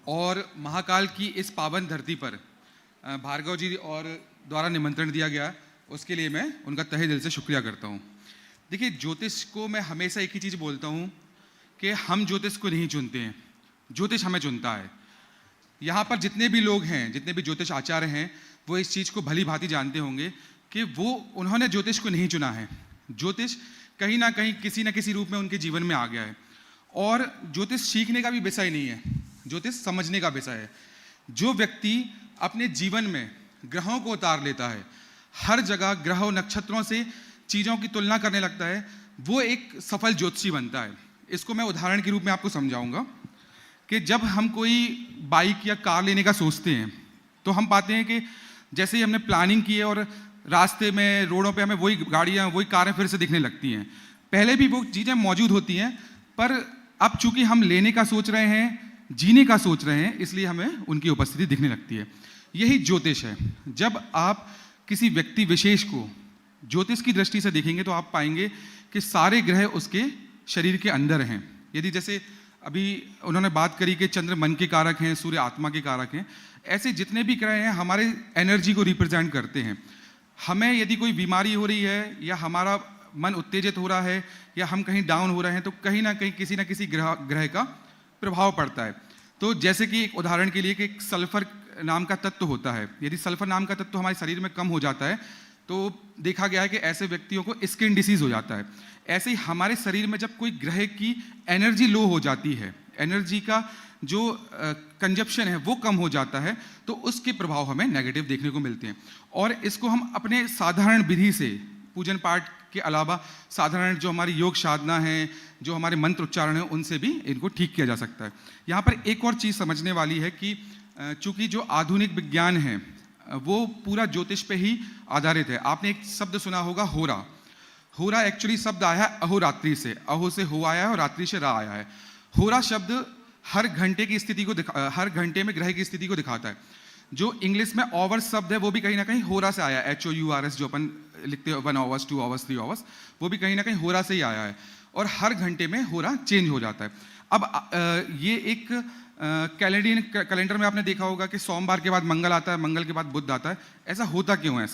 और महाकाल की इस पावन धरती पर भार्गव जी और द्वारा निमंत्रण दिया गया उसके लिए मैं उनका तहे दिल से शुक्रिया करता हूँ। देखिए, ज्योतिष को मैं हमेशा एक ही चीज़ बोलता हूँ कि हम ज्योतिष को नहीं चुनते हैं, ज्योतिष हमें चुनता है। यहाँ पर जितने भी लोग हैं, जितने भी ज्योतिष आचार्य हैं, वो इस चीज़ को भली भांति जानते होंगे कि उन्होंने ज्योतिष को नहीं चुना है। ज्योतिष कहीं ना कहीं किसी न किसी रूप में उनके जीवन में आ गया है और ज्योतिष सीखने का भी विषय नहीं है, ज्योतिष समझने का विषय है। जो व्यक्ति अपने जीवन में ग्रहों को उतार लेता है, हर जगह ग्रहों नक्षत्रों से चीज़ों की तुलना करने लगता है, वो एक सफल ज्योतिषी बनता है। इसको मैं उदाहरण के रूप में आपको समझाऊंगा कि जब हम कोई बाइक या कार लेने का सोचते हैं तो हम पाते हैं कि जैसे ही हमने प्लानिंग की है और रास्ते में रोडों पे हमें वही गाड़ियाँ, वही कारें फिर से दिखने लगती हैं। पहले भी वो चीज़ें मौजूद होती हैं, पर अब चूंकि हम लेने का सोच रहे हैं, जीने का सोच रहे हैं, इसलिए हमें उनकी उपस्थिति दिखने लगती है। यही ज्योतिष है। जब आप किसी व्यक्ति विशेष को ज्योतिष की दृष्टि से देखेंगे तो आप पाएंगे कि सारे ग्रह उसके शरीर के अंदर हैं। यदि जैसे अभी उन्होंने बात करी कि चंद्र मन के कारक हैं, सूर्य आत्मा के कारक हैं, ऐसे जितने भी ग्रह हैं हमारे एनर्जी को रिप्रेजेंट करते हैं। हमें यदि कोई बीमारी हो रही है या हमारा मन उत्तेजित हो रहा है या हम कहीं डाउन हो रहे हैं तो कहीं ना कहीं किसी ना किसी ग्रह का प्रभाव पड़ता है। तो जैसे कि एक उदाहरण के लिए कि एक सल्फर नाम का तत्व होता है, यदि सल्फर नाम का तत्व हमारे शरीर में कम हो जाता है तो देखा गया है कि ऐसे व्यक्तियों को स्किन डिसीज हो जाता है। ऐसे ही हमारे शरीर में जब कोई ग्रह की एनर्जी लो हो जाती है, एनर्जी का जो कंजप्शन है वो कम हो जाता है, तो उसके प्रभाव हमें नेगेटिव देखने को मिलते हैं। और इसको हम अपने साधारण विधि से, पूजन पाठ के अलावा साधारण जो हमारी योग साधना है, जो हमारे मंत्र उच्चारण है, उनसे भी इनको ठीक किया जा सकता है। यहाँ पर एक और चीज़ समझने वाली है कि चूंकि जो आधुनिक विज्ञान है वो पूरा ज्योतिष पे ही आधारित है। आपने एक शब्द सुना होगा, होरा। होरा एक्चुअली शब्द आया है अहोरात्रि से, अहो से हो आया है और रात्रि से रा आया है। होरा शब्द हर घंटे की स्थिति को हर घंटे में ग्रह की स्थिति को दिखाता है। जो इंग्लिश में आवर्स शब्द है वो भी कहीं ना कहीं होरा से आया है, HOURS जो अपन लिखते हैं 1 आवर्स 2 आवर्स 3 आवर्स, वो भी कहीं ना कहीं होरा से ही आया है। और हर घंटे में होरा चेंज हो जाता है। अब ये एक कैलेंडर में आपने देखा होगा कि सोमवार के बाद मंगल आता है, मंगल के बाद बुध आता है। ऐसा होता क्यों है?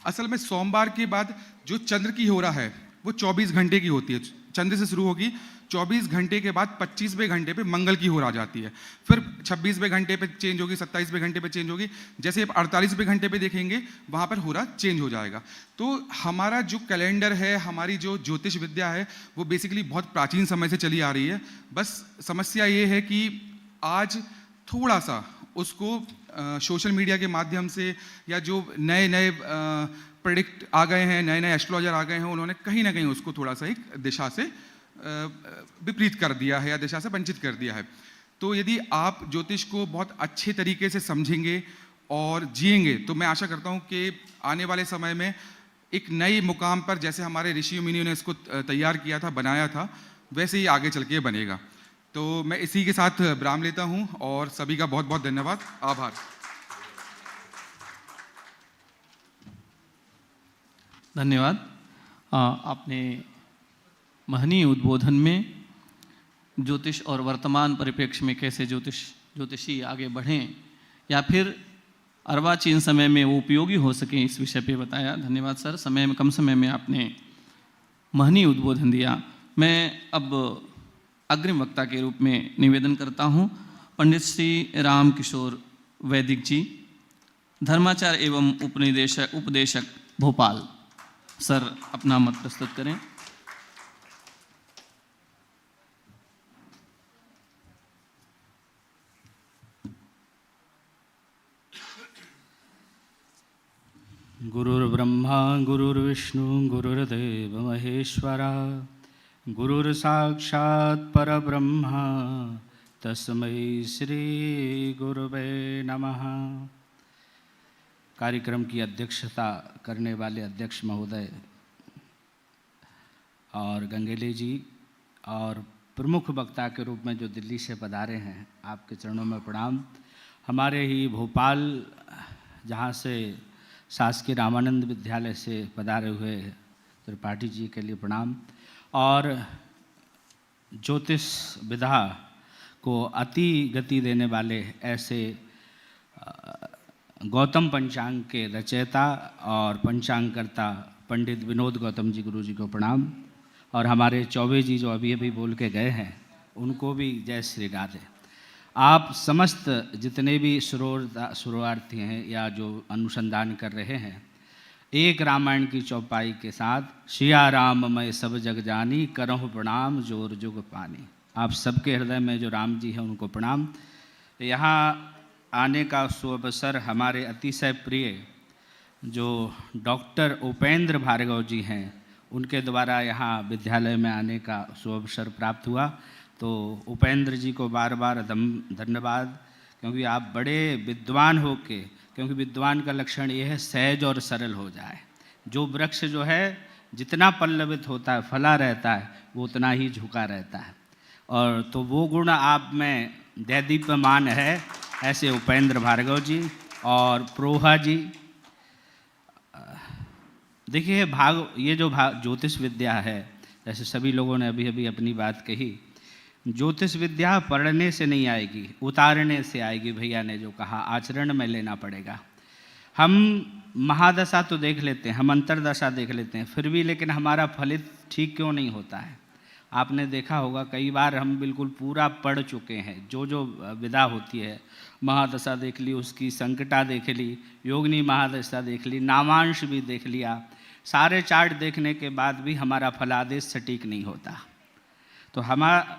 असल में सोमवार के बाद जो चंद्र की होरा है वो 24 घंटे की होती है। चंद्र से शुरू होगी, 24 घंटे के बाद 25वें घंटे पे मंगल की होरा आ जाती है, फिर 26वें घंटे पे चेंज होगी, 27वें घंटे पे चेंज होगी। जैसे आप 48वें घंटे पे देखेंगे वहाँ पर होरा चेंज हो जाएगा। तो हमारा जो कैलेंडर है, हमारी जो ज्योतिष विद्या है, वो बेसिकली बहुत प्राचीन समय से चली आ रही है। बस समस्या ये है कि आज थोड़ा सा उसको सोशल मीडिया के माध्यम से या जो नए नए प्रेडिक्ट आ गए हैं, नए नए एस्ट्रोलॉजर आ गए हैं, उन्होंने कहीं ना कहीं उसको थोड़ा सा एक दिशा से विपरीत कर दिया है या दिशा से वंचित कर दिया है। तो यदि आप ज्योतिष को बहुत अच्छे तरीके से समझेंगे और जिएंगे तो मैं आशा करता हूँ कि आने वाले समय में एक नए मुकाम पर, जैसे हमारे ऋषि मुनियों ने इसको तैयार किया था, बनाया था, वैसे ही आगे चल के बनेगा। तो मैं इसी के साथ विराम लेता हूँ और सभी का बहुत बहुत धन्यवाद, आभार। धन्यवाद। आपने महनीय उद्बोधन में ज्योतिष और वर्तमान परिप्रेक्ष्य में कैसे ज्योतिष ज्योतिषी आगे बढ़ें या फिर अर्वाचीन समय में वो उपयोगी हो सकें, इस विषय पे बताया। धन्यवाद सर, कम समय में आपने महनीय उद्बोधन दिया। मैं अब अग्रिम वक्ता के रूप में निवेदन करता हूँ पंडित श्री राम किशोर वैदिक जी, धर्माचार्य एवं उपदेशक भोपाल। सर अपना मत प्रस्तुत करें। गुरुर्ब्रह्मा गुरुर्विष्णु गुरुर्देव महेश्वरा, गुरुर्साक्षात् परब्रह्मा तस्मै श्री गुरुवे नमः। कार्यक्रम की अध्यक्षता करने वाले अध्यक्ष महोदय और गंगेले जी और प्रमुख वक्ता के रूप में जो दिल्ली से पधारे हैं, आपके चरणों में प्रणाम। हमारे ही भोपाल जहाँ से शासकीय रामानंद विद्यालय से पधारे हुए त्रिपाठी जी के लिए प्रणाम। और ज्योतिष विधा को अति गति देने वाले ऐसे गौतम पंचांग के रचयिता और पंचांगकर्ता पंडित विनोद गौतम जी गुरु जी को प्रणाम। और हमारे चौबे जी जो अभी अभी बोल के गए हैं, उनको भी जय श्री राधे। आप समस्त जितने भी सुरोर्थी हैं या जो अनुसंधान कर रहे हैं, एक रामायण की चौपाई के साथ सिया राम मैं सब जग जानी, करहु प्रणाम जोर जुग पानी। आप सबके हृदय में जो राम जी हैं उनको प्रणाम। यहाँ आने का सुअवसर हमारे अतिशय प्रिय जो डॉक्टर उपेंद्र भार्गव जी हैं, उनके द्वारा यहाँ विद्यालय में आने का सुअवसर प्राप्त हुआ। तो उपेंद्र जी को बार बार धन्यवाद, क्योंकि आप बड़े विद्वान होके, क्योंकि विद्वान का लक्षण ये है सहज और सरल हो जाए। जो वृक्ष जो है जितना पल्लवित होता है, फला रहता है, वो उतना ही झुका रहता है। और तो वो गुण आप में दैदीप्यमान है, ऐसे उपेंद्र भार्गव जी और प्रोहा जी। देखिए ये जो ज्योतिष विद्या है, जैसे सभी लोगों ने अभी अभी अपनी बात कही, ज्योतिष विद्या पढ़ने से नहीं आएगी, उतारने से आएगी। भैया ने जो कहा, आचरण में लेना पड़ेगा। हम महादशा तो देख लेते हैं, हम अंतरदशा देख लेते हैं, फिर भी लेकिन हमारा फलित ठीक क्यों नहीं होता है? आपने देखा होगा कई बार हम बिल्कुल पूरा पढ़ चुके हैं, जो विधा होती है, महादशा देख ली, उसकी संकटा देख ली, योगिनी महादशा देख ली, नामांश भी देख लिया, सारे चार्ट देखने के बाद भी हमारा फलादेश सटीक नहीं होता। तो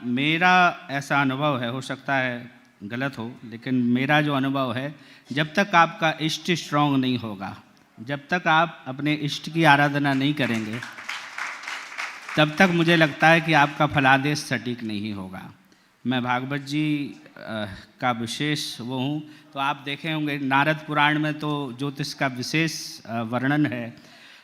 मेरा ऐसा अनुभव है, हो सकता है गलत हो, लेकिन मेरा जो अनुभव है, जब तक आपका इष्ट स्ट्रांग नहीं होगा, जब तक आप अपने इष्ट की आराधना नहीं करेंगे, तब तक मुझे लगता है कि आपका फलादेश सटीक नहीं होगा। मैं भागवत जी का विशेष वो हूँ, तो आप देखे होंगे नारद पुराण में तो ज्योतिष का विशेष वर्णन है,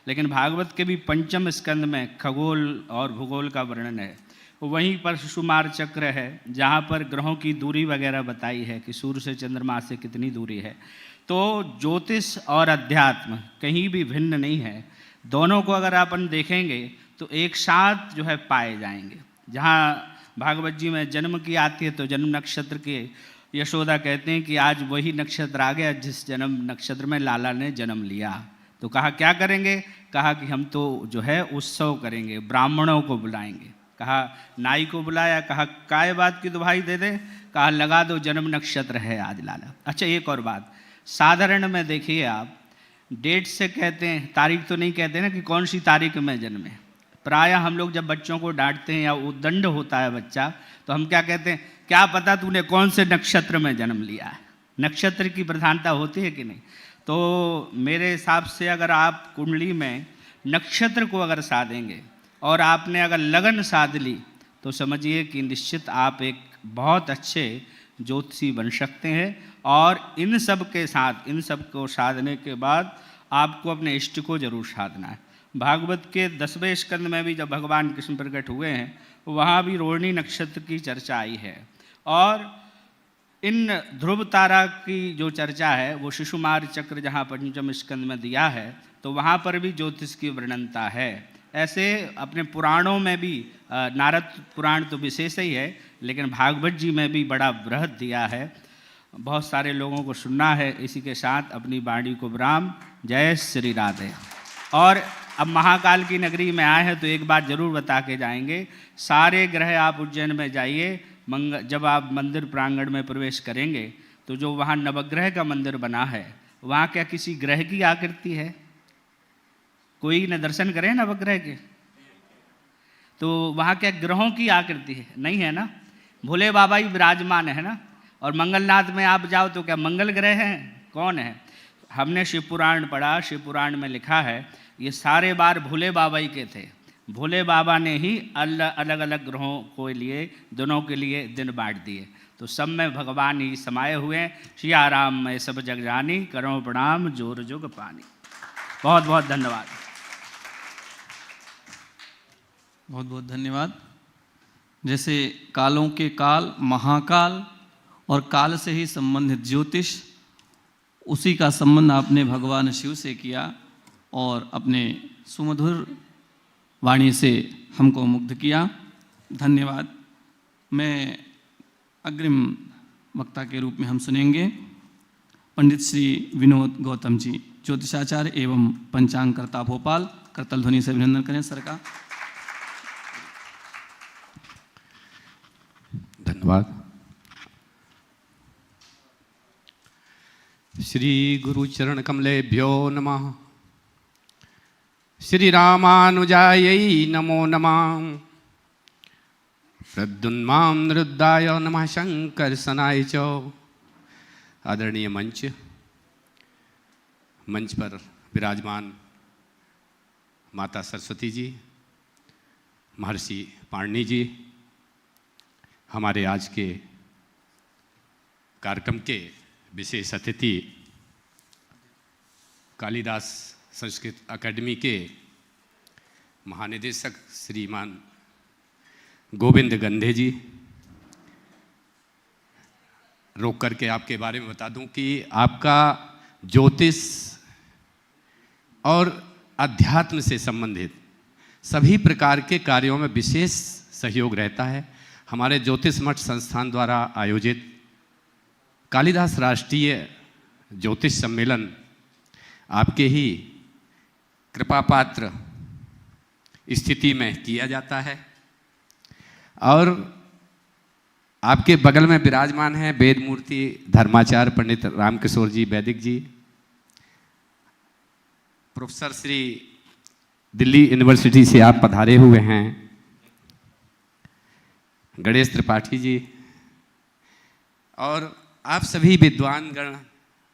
लेकिन भागवत के भी पंचम स्कंद में खगोल और भूगोल का वर्णन है। वहीं पर सुषुमार चक्र है, जहाँ पर ग्रहों की दूरी वगैरह बताई है कि सूर्य से चंद्रमा से कितनी दूरी है। तो ज्योतिष और अध्यात्म कहीं भी भिन्न नहीं है, दोनों को अगर अपन देखेंगे तो एक साथ जो है पाए जाएंगे। जहाँ भागवत जी में जन्म की आती है, तो जन्म नक्षत्र के यशोदा कहते हैं कि आज वही नक्षत्र आ गया जिस जन्म नक्षत्र में लाला ने जन्म लिया। तो कहा क्या करेंगे? कहा कि हम तो जो है उत्सव करेंगे, ब्राह्मणों को बुलाएंगे। कहा नाई को बुलाया, कहा काय बात की दुहाई दे दे? कहा लगा दो, जन्म नक्षत्र है आज लाला। अच्छा, एक और बात, साधारण में देखिए आप, डेट से कहते हैं, तारीख तो नहीं कहते ना कि कौन सी तारीख में जन्मे। प्रायः हम लोग जब बच्चों को डांटते हैं या उद्दंड होता है बच्चा, तो हम क्या कहते हैं, क्या पता तूने कौन से नक्षत्र में जन्म लिया है। नक्षत्र की प्रधानता होती है कि नहीं? तो मेरे हिसाब से अगर आप कुंडली में नक्षत्र को अगर साधेंगे और आपने अगर लगन साध ली, तो समझिए कि निश्चित आप एक बहुत अच्छे ज्योतिषी बन सकते हैं। और इन सब के साथ, इन सब को साधने के बाद आपको अपने इष्ट को जरूर साधना है। भागवत के 10वें स्कंद में भी जब भगवान कृष्ण प्रकट हुए हैं, वहाँ भी रोहिणी नक्षत्र की चर्चा आई है। और इन ध्रुव तारा की जो चर्चा है, वो शिशुमार चक्र जहाँ पंचम स्कंद में दिया है, तो वहाँ पर भी ज्योतिष की वर्णनता है। ऐसे अपने पुराणों में भी, नारद पुराण तो विशेष ही है, लेकिन भागवत जी में भी बड़ा बृहद दिया है। बहुत सारे लोगों को सुनना है। इसी के साथ अपनी वाणी को विराम। जय श्री राधे। और अब महाकाल की नगरी में आए हैं तो एक बात जरूर बता के जाएंगे, सारे ग्रह आप उज्जैन में जाइए, जब आप मंदिर प्रांगण में प्रवेश करेंगे तो जो वहाँ नवग्रह का मंदिर बना है, वहाँ क्या किसी ग्रह की आकृति है? कोई न दर्शन करें नवग्रह के, तो वहाँ क्या ग्रहों की आकृति है? नहीं है ना। भोले बाबा ही विराजमान है ना। और मंगलनाथ में आप जाओ तो क्या मंगल ग्रह हैं? कौन है? हमने शिव पुराण पढ़ा, शिव पुराण में लिखा है ये सारे बार भोले बाबा ही के थे। भोले बाबा ने ही अलग अलग ग्रहों को लिए, दिनों के लिए दिन बांट दिए। तो सब में भगवान ही समाये हुए हैं। सिया राम मैं सब जग जानी, करो प्रणाम जोर जुग पानी। बहुत बहुत धन्यवाद। बहुत बहुत धन्यवाद। जैसे कालों के काल महाकाल और काल से ही संबंधित ज्योतिष, उसी का संबंध आपने भगवान शिव से किया और अपने सुमधुर वाणी से हमको मुग्ध किया। धन्यवाद। मैं अग्रिम वक्ता के रूप में हम सुनेंगे पंडित श्री विनोद गौतम जी, ज्योतिषाचार्य एवं पंचांगकर्ता भोपाल। करतल ध्वनि से अभिनंदन करें सर का। धन्यवाद। श्री गुरु चरण कमलेभ्यो नमः। श्री रामानुजायै नमो नमः। प्रद्युन्मां निरुद्धाय नमः शंकरसनाय च। आदरणीय मंच पर विराजमान माता सरस्वती जी, महर्षि पाणिनि जी, हमारे आज के कार्यक्रम के विशेष अतिथि कालिदास संस्कृत अकादमी के महानिदेशक श्रीमान गोविंद गंधे जी। रोक करके आपके बारे में बता दूं कि आपका ज्योतिष और अध्यात्म से संबंधित सभी प्रकार के कार्यों में विशेष सहयोग रहता है। हमारे ज्योतिष मठ संस्थान द्वारा आयोजित कालिदास राष्ट्रीय ज्योतिष सम्मेलन आपके ही कृपा पात्र स्थिति में किया जाता है। और आपके बगल में विराजमान है वेद मूर्ति धर्माचार्य पंडित रामकिशोर जी वैदिक जी, प्रोफेसर श्री दिल्ली यूनिवर्सिटी से आप पधारे हुए हैं गणेश त्रिपाठी जी, और आप सभी विद्वान गण,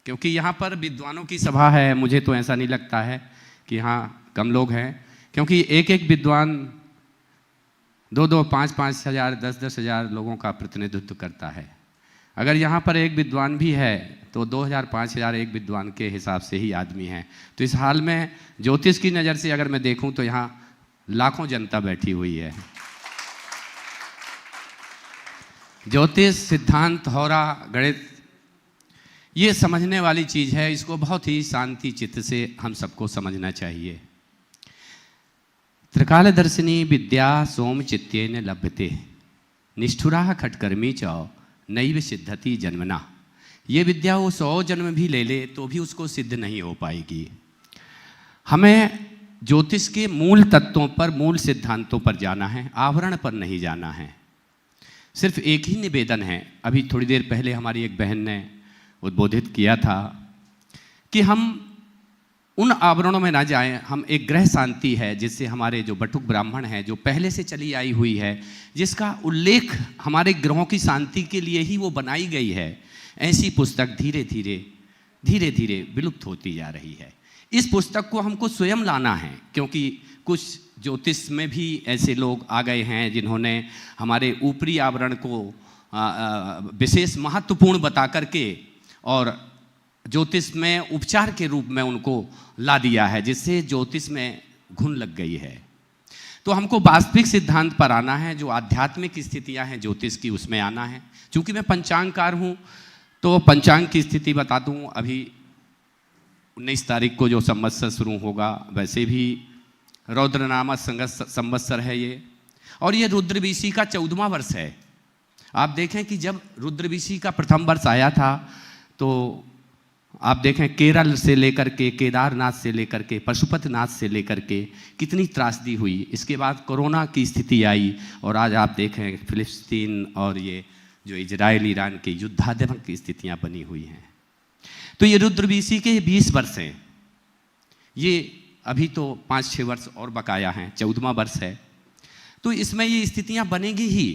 क्योंकि यहाँ पर विद्वानों की सभा है, मुझे तो ऐसा नहीं लगता है कि यहाँ कम लोग हैं, क्योंकि एक एक विद्वान 2-2, 5-5 हजार, 10-10 हजार लोगों का प्रतिनिधित्व करता है। अगर यहाँ पर एक विद्वान भी है तो 2000-5000 एक विद्वान के हिसाब से ही आदमी हैं। तो इस हाल में ज्योतिष की नज़र से अगर मैं देखूँ तो यहाँ लाखों जनता बैठी हुई है। ज्योतिष सिद्धांत होरा गणित ये समझने वाली चीज़ है, इसको बहुत ही शांति चित्त से हम सबको समझना चाहिए। त्रिकालदर्शिनी विद्या सोम चित्तेन लभ्यते निष्ठुरा खटकर्मी च नैव सिद्धति जन्मना। ये विद्या वो 100 जन्म भी ले ले तो भी उसको सिद्ध नहीं हो पाएगी। हमें ज्योतिष के मूल तत्वों पर, मूल सिद्धांतों पर जाना है, आवरण पर नहीं जाना है। सिर्फ एक ही निवेदन है, अभी थोड़ी देर पहले हमारी एक बहन ने उद्बोधित किया था कि हम उन आवरणों में ना जाएं। हम एक ग्रह शांति है जिससे हमारे जो बटुक ब्राह्मण हैं, जो पहले से चली आई हुई है, जिसका उल्लेख हमारे ग्रहों की शांति के लिए ही वो बनाई गई है, ऐसी पुस्तक धीरे धीरे विलुप्त होती जा रही है। इस पुस्तक को हमको स्वयं लाना है, क्योंकि कुछ ज्योतिष में भी ऐसे लोग आ गए हैं जिन्होंने हमारे ऊपरी आवरण को विशेष महत्वपूर्ण बता करके और ज्योतिष में उपचार के रूप में उनको ला दिया है, जिससे ज्योतिष में घुन लग गई है। तो हमको वास्तविक सिद्धांत पर आना है, जो आध्यात्मिक स्थितियां हैं ज्योतिष की, उसमें आना है। चूंकि मैं पंचांगकार हूँ तो पंचांग की स्थिति बता दूँ। अभी 19 तारीख को जो संवत्सर शुरू होगा, वैसे भी रौद्रनामा संवत्सर है ये, और ये रुद्रवीशी का 14वां वर्ष है। आप देखें कि जब रुद्रवीसी का प्रथम वर्ष आया था तो आप देखें केरल से लेकर के, केदारनाथ से लेकर के, पशुपतिनाथ से लेकर के कितनी त्रासदी हुई। इसके बाद कोरोना की स्थिति आई और आज आप देखें फिलिस्तीन और ये जो इजराइल ईरान के युद्धात्मक की स्थितियां बनी हुई हैं। तो ये रुद्रवीसी के 20 वर्ष हैं, ये अभी तो 5-6 वर्ष और बकाया हैं, 14वां वर्ष है। तो इसमें ये स्थितियां बनेंगी ही,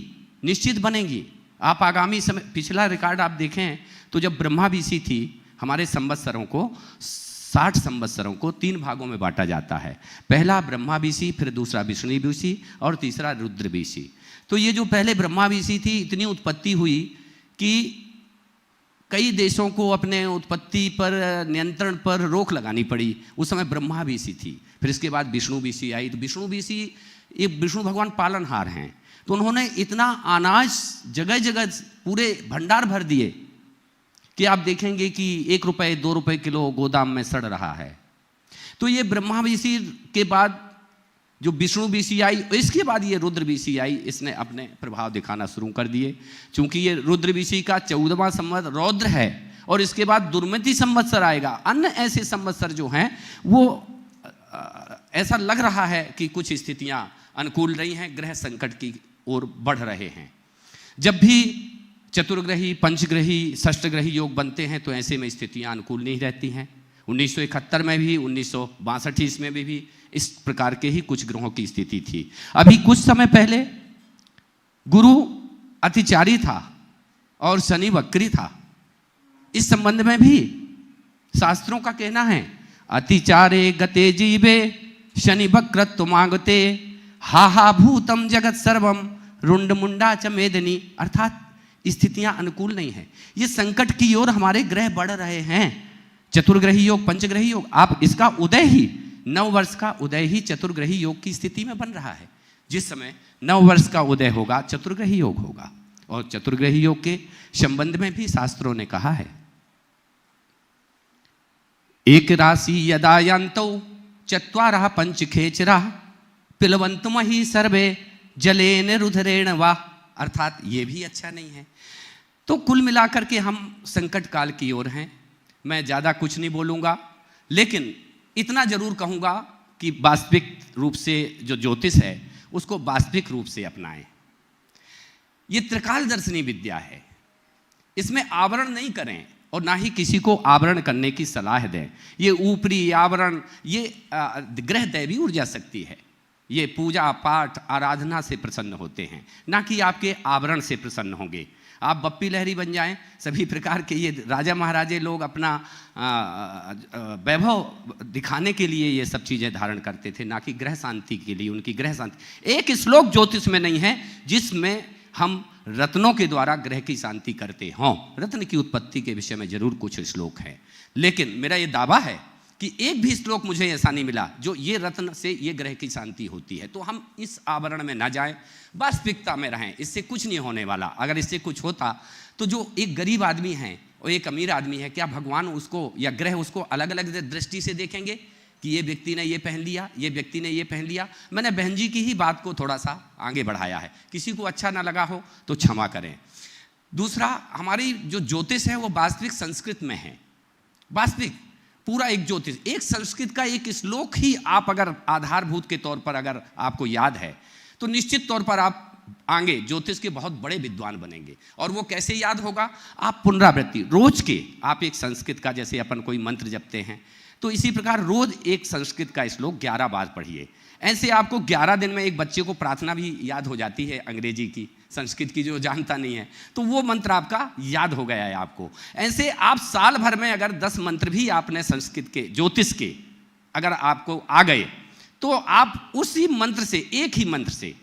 निश्चित बनेंगी। आप आगामी समय, पिछला रिकॉर्ड आप देखें तो जब ब्रह्मावीसी थी, हमारे संवत्सरों को 60 संवत्सरों को 3 भागों में बांटा जाता है। पहला ब्रह्मावीसी, फिर दूसरा विष्णुवीसी और तीसरा रुद्रवीसी। तो ये जो पहले ब्रह्मावीसी थी, इतनी उत्पत्ति हुई कि कई देशों को अपने उत्पत्ति पर, नियंत्रण पर रोक लगानी पड़ी। उस समय ब्रह्मावीसी थी। फिर इसके बाद विष्णुवीसी आई। तो विष्णुवीसी, ये विष्णु भगवान पालनहार हैं, तो उन्होंने इतना अनाज जगह जगह पूरे भंडार भर दिए कि आप देखेंगे कि 1 रुपए 2 रुपए किलो गोदाम में सड़ रहा है। तो ये ब्रह्मावीसी के बाद जो विष्णुवीसी आई, इसके बाद ये रुद्रवीसी आई, इसने अपने प्रभाव दिखाना शुरू कर दिए। चूंकि ये रुद्रवीसी का 14वां संवत्सर रौद्र है और इसके बाद दुर्मति संवत्सर आएगा। अन्य ऐसे संवत्सर जो हैं वो ऐसा लग रहा है कि कुछ स्थितियां अनुकूल रही हैं, ग्रह संकट की ओर बढ़ रहे हैं। जब भी चतुर्ग्रही, पंचग्रही, षष्ठग्रही योग बनते हैं तो ऐसे में स्थितियां अनुकूल नहीं रहती हैं। 1971 में भी, 1962 में भी इस प्रकार के ही कुछ ग्रहों की स्थिति थी। अभी कुछ समय पहले गुरु अतिचारी था और शनि वक्री था। इस संबंध में भी शास्त्रों का कहना है, अतिचारे गते जीवे शनि वक्रत्व मांगते हा भूतम जगत सर्वम रुंड मुंडा च मेदनी। अर्थात स्थितियां अनुकूल नहीं है। ये संकट की ओर हमारे ग्रह बढ़ रहे हैं। चतुर्ग्रही योग, पंचग्रही योग, आप इसका उदय ही 9 वर्ष का उदय ही चतुर्ग्रही योग की स्थिति में बन रहा है। जिस समय 9 वर्ष का उदय होगा चतुर्ग्रही योग होगा। और चतुर्ग्रही योग के संबंध में भी शास्त्रों ने कहा है, एक राशि यदा यंतो चत्वारः पंचखेचरा पिलवंतुम ही सर्वे जलेन रुधिरेण वा। अर्थात ये भी अच्छा नहीं है। तो कुल मिलाकर के हम संकट काल की ओर हैं। मैं ज़्यादा कुछ नहीं बोलूँगा, लेकिन इतना जरूर कहूँगा कि वास्तविक रूप से जो ज्योतिष है उसको वास्तविक रूप से अपनाएं। ये त्रिकालदर्शनी विद्या है, इसमें आवरण नहीं करें और ना ही किसी को आवरण करने की सलाह दें। ये ऊपरी आवरण, ये ग्रह दैवी ऊर्जा शक्ति है। ये पूजा पाठ आराधना से प्रसन्न होते हैं, ना कि आपके आवरण से प्रसन्न होंगे। आप बप्पी लहरी बन जाएं, सभी प्रकार के ये राजा महाराजे लोग अपना वैभव दिखाने के लिए ये सब चीज़ें धारण करते थे, ना कि ग्रह शांति के लिए। उनकी ग्रह शांति, एक श्लोक ज्योतिष में नहीं है जिसमें हम रत्नों के द्वारा ग्रह की शांति करते हों। रत्न की उत्पत्ति के विषय में जरूर कुछ श्लोक हैं, लेकिन मेरा ये दावा है कि एक भी श्लोक मुझे ऐसा नहीं मिला जो ये रत्न से ये ग्रह की शांति होती है। तो हम इस आवरण में ना जाएं, वास्तविकता में रहें। इससे कुछ नहीं होने वाला। अगर इससे कुछ होता तो जो एक गरीब आदमी है और एक अमीर आदमी है, क्या भगवान उसको या ग्रह उसको अलग अलग दृष्टि से देखेंगे कि ये व्यक्ति ने ये पहन लिया, ये व्यक्ति ने ये पहन लिया? मैंने बहन जी की ही बात को थोड़ा सा आगे बढ़ाया है। किसी को अच्छा ना लगा हो तो क्षमा करें। दूसरा, हमारी जो ज्योतिष है वो वास्तविक संस्कृत में है। वास्तविक पूरा एक ज्योतिष, एक संस्कृत का एक श्लोक ही आप अगर आधारभूत के तौर पर अगर आपको याद है तो निश्चित तौर पर आप आगे ज्योतिष के बहुत बड़े विद्वान बनेंगे। और वो कैसे याद होगा? आप पुनरावृत्ति रोज के, आप एक संस्कृत का जैसे अपन कोई मंत्र जपते हैं तो इसी प्रकार रोज एक संस्कृत का श्लोक 11 बार पढ़िए। ऐसे आपको 11 दिन में एक बच्चे को प्रार्थना भी याद हो जाती है अंग्रेजी की, संस्कृत की जो जानता नहीं है, तो वो मंत्र आपका याद हो गया है आपको। ऐसे आप साल भर में अगर 10 मंत्र भी आपने संस्कृत के, ज्योतिष के अगर आपको आ गए तो आप उसी मंत्र से, एक ही मंत्र से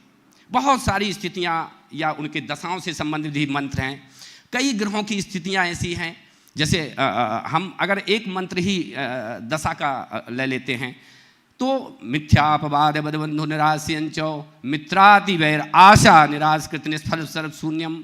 बहुत सारी स्थितियां या उनके दशाओं से संबंधित भी मंत्र हैं। कई ग्रहों की स्थितियां ऐसी हैं, जैसे हम अगर एक मंत्र ही दशा का ले लेते हैं तो मिथ्यापवाद बदबंधु निराश्यंचो मित्राति वैर आशा निराशकृत निष्फल सर्व शून्यम,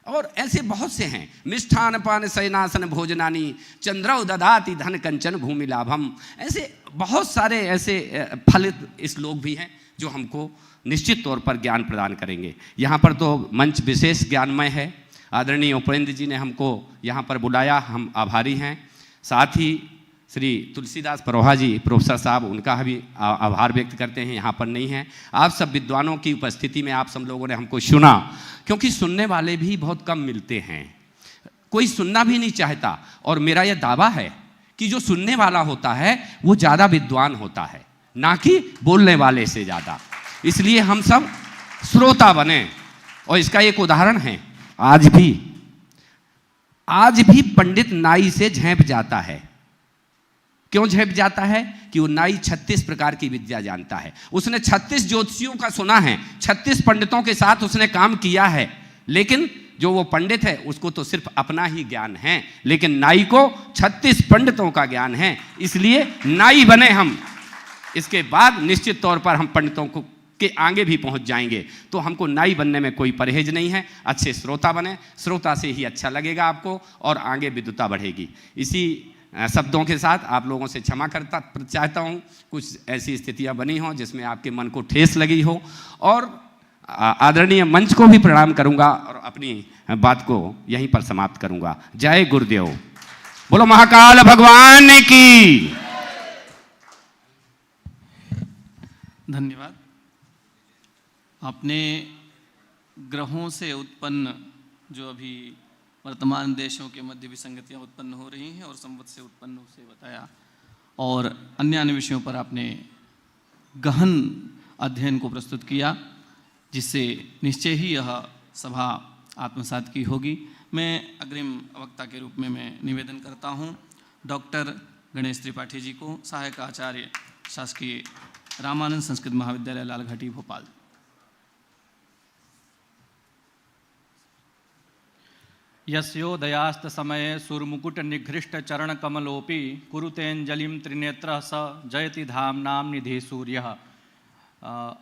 और ऐसे बहुत से हैं। मिष्ठान पान शयनासन भोजनानी चंद्रौ ददाति धन कंचन भूमि लाभम। ऐसे बहुत सारे ऐसे फलित श्लोक भी हैं जो हमको निश्चित तौर पर ज्ञान प्रदान करेंगे। यहाँ पर तो मंच विशेष ज्ञानमय है। आदरणीय उपेंद्र जी ने हमको यहाँ पर बुलाया, हम आभारी हैं। साथ ही श्री तुलसीदास परोहा जी प्रोफेसर साहब, उनका भी आभार व्यक्त करते हैं, यहाँ पर नहीं हैं। आप सब विद्वानों की उपस्थिति में आप सब लोगों ने हमको सुना, क्योंकि सुनने वाले भी बहुत कम मिलते हैं, कोई सुनना भी नहीं चाहता। और मेरा यह दावा है कि जो सुनने वाला होता है वो ज़्यादा विद्वान होता है, ना कि बोलने वाले से ज़्यादा। इसलिए हम सब श्रोता बने। और इसका एक उदाहरण है, आज भी पंडित नाई से झेप जाता है। क्यों झेप जाता है? कि वो नाई 36 प्रकार की विद्या जानता है। उसने 36 ज्योतिषियों का सुना है, 36 पंडितों के साथ उसने काम किया है, लेकिन जो वो पंडित है उसको तो सिर्फ अपना ही ज्ञान है, लेकिन नाई को 36 पंडितों का ज्ञान है। इसलिए नाई बने हम। इसके बाद निश्चित तौर पर हम पंडितों को के आगे भी पहुंच जाएंगे। तो हमको नाई बनने में कोई परहेज नहीं है। अच्छे श्रोता बने, श्रोता से ही अच्छा लगेगा आपको और आगे विद्वता बढ़ेगी। इसी शब्दों के साथ आप लोगों से क्षमा करता चाहता हूँ, कुछ ऐसी स्थितियाँ बनी हों जिसमें आपके मन को ठेस लगी हो, और आदरणीय मंच को भी प्रणाम करूँगा और अपनी बात को यहीं पर समाप्त करूँगा। जय गुरुदेव। बोलो महाकाल भगवान की। धन्यवाद। आपने ग्रहों से उत्पन्न जो अभी वर्तमान देशों के मध्य विसंगतियाँ उत्पन्न हो रही हैं और संवत से उत्पन्न उसे बताया, और अन्य विषयों पर आपने गहन अध्ययन को प्रस्तुत किया, जिससे निश्चय ही यह सभा आत्मसात की होगी। मैं अग्रिम वक्ता के रूप में मैं निवेदन करता हूँ डॉक्टर गणेश त्रिपाठी जी को, सहायक आचार्य शासकीय रामानंद संस्कृत महाविद्यालय लालघाटी भोपाल। यस्योदयास्त समये सुरमुकुट निघृष्ट चरण कमलोपि कुरुतेंजलिम त्रिनेत्र स जयति धाम नाम निधि सूर्य।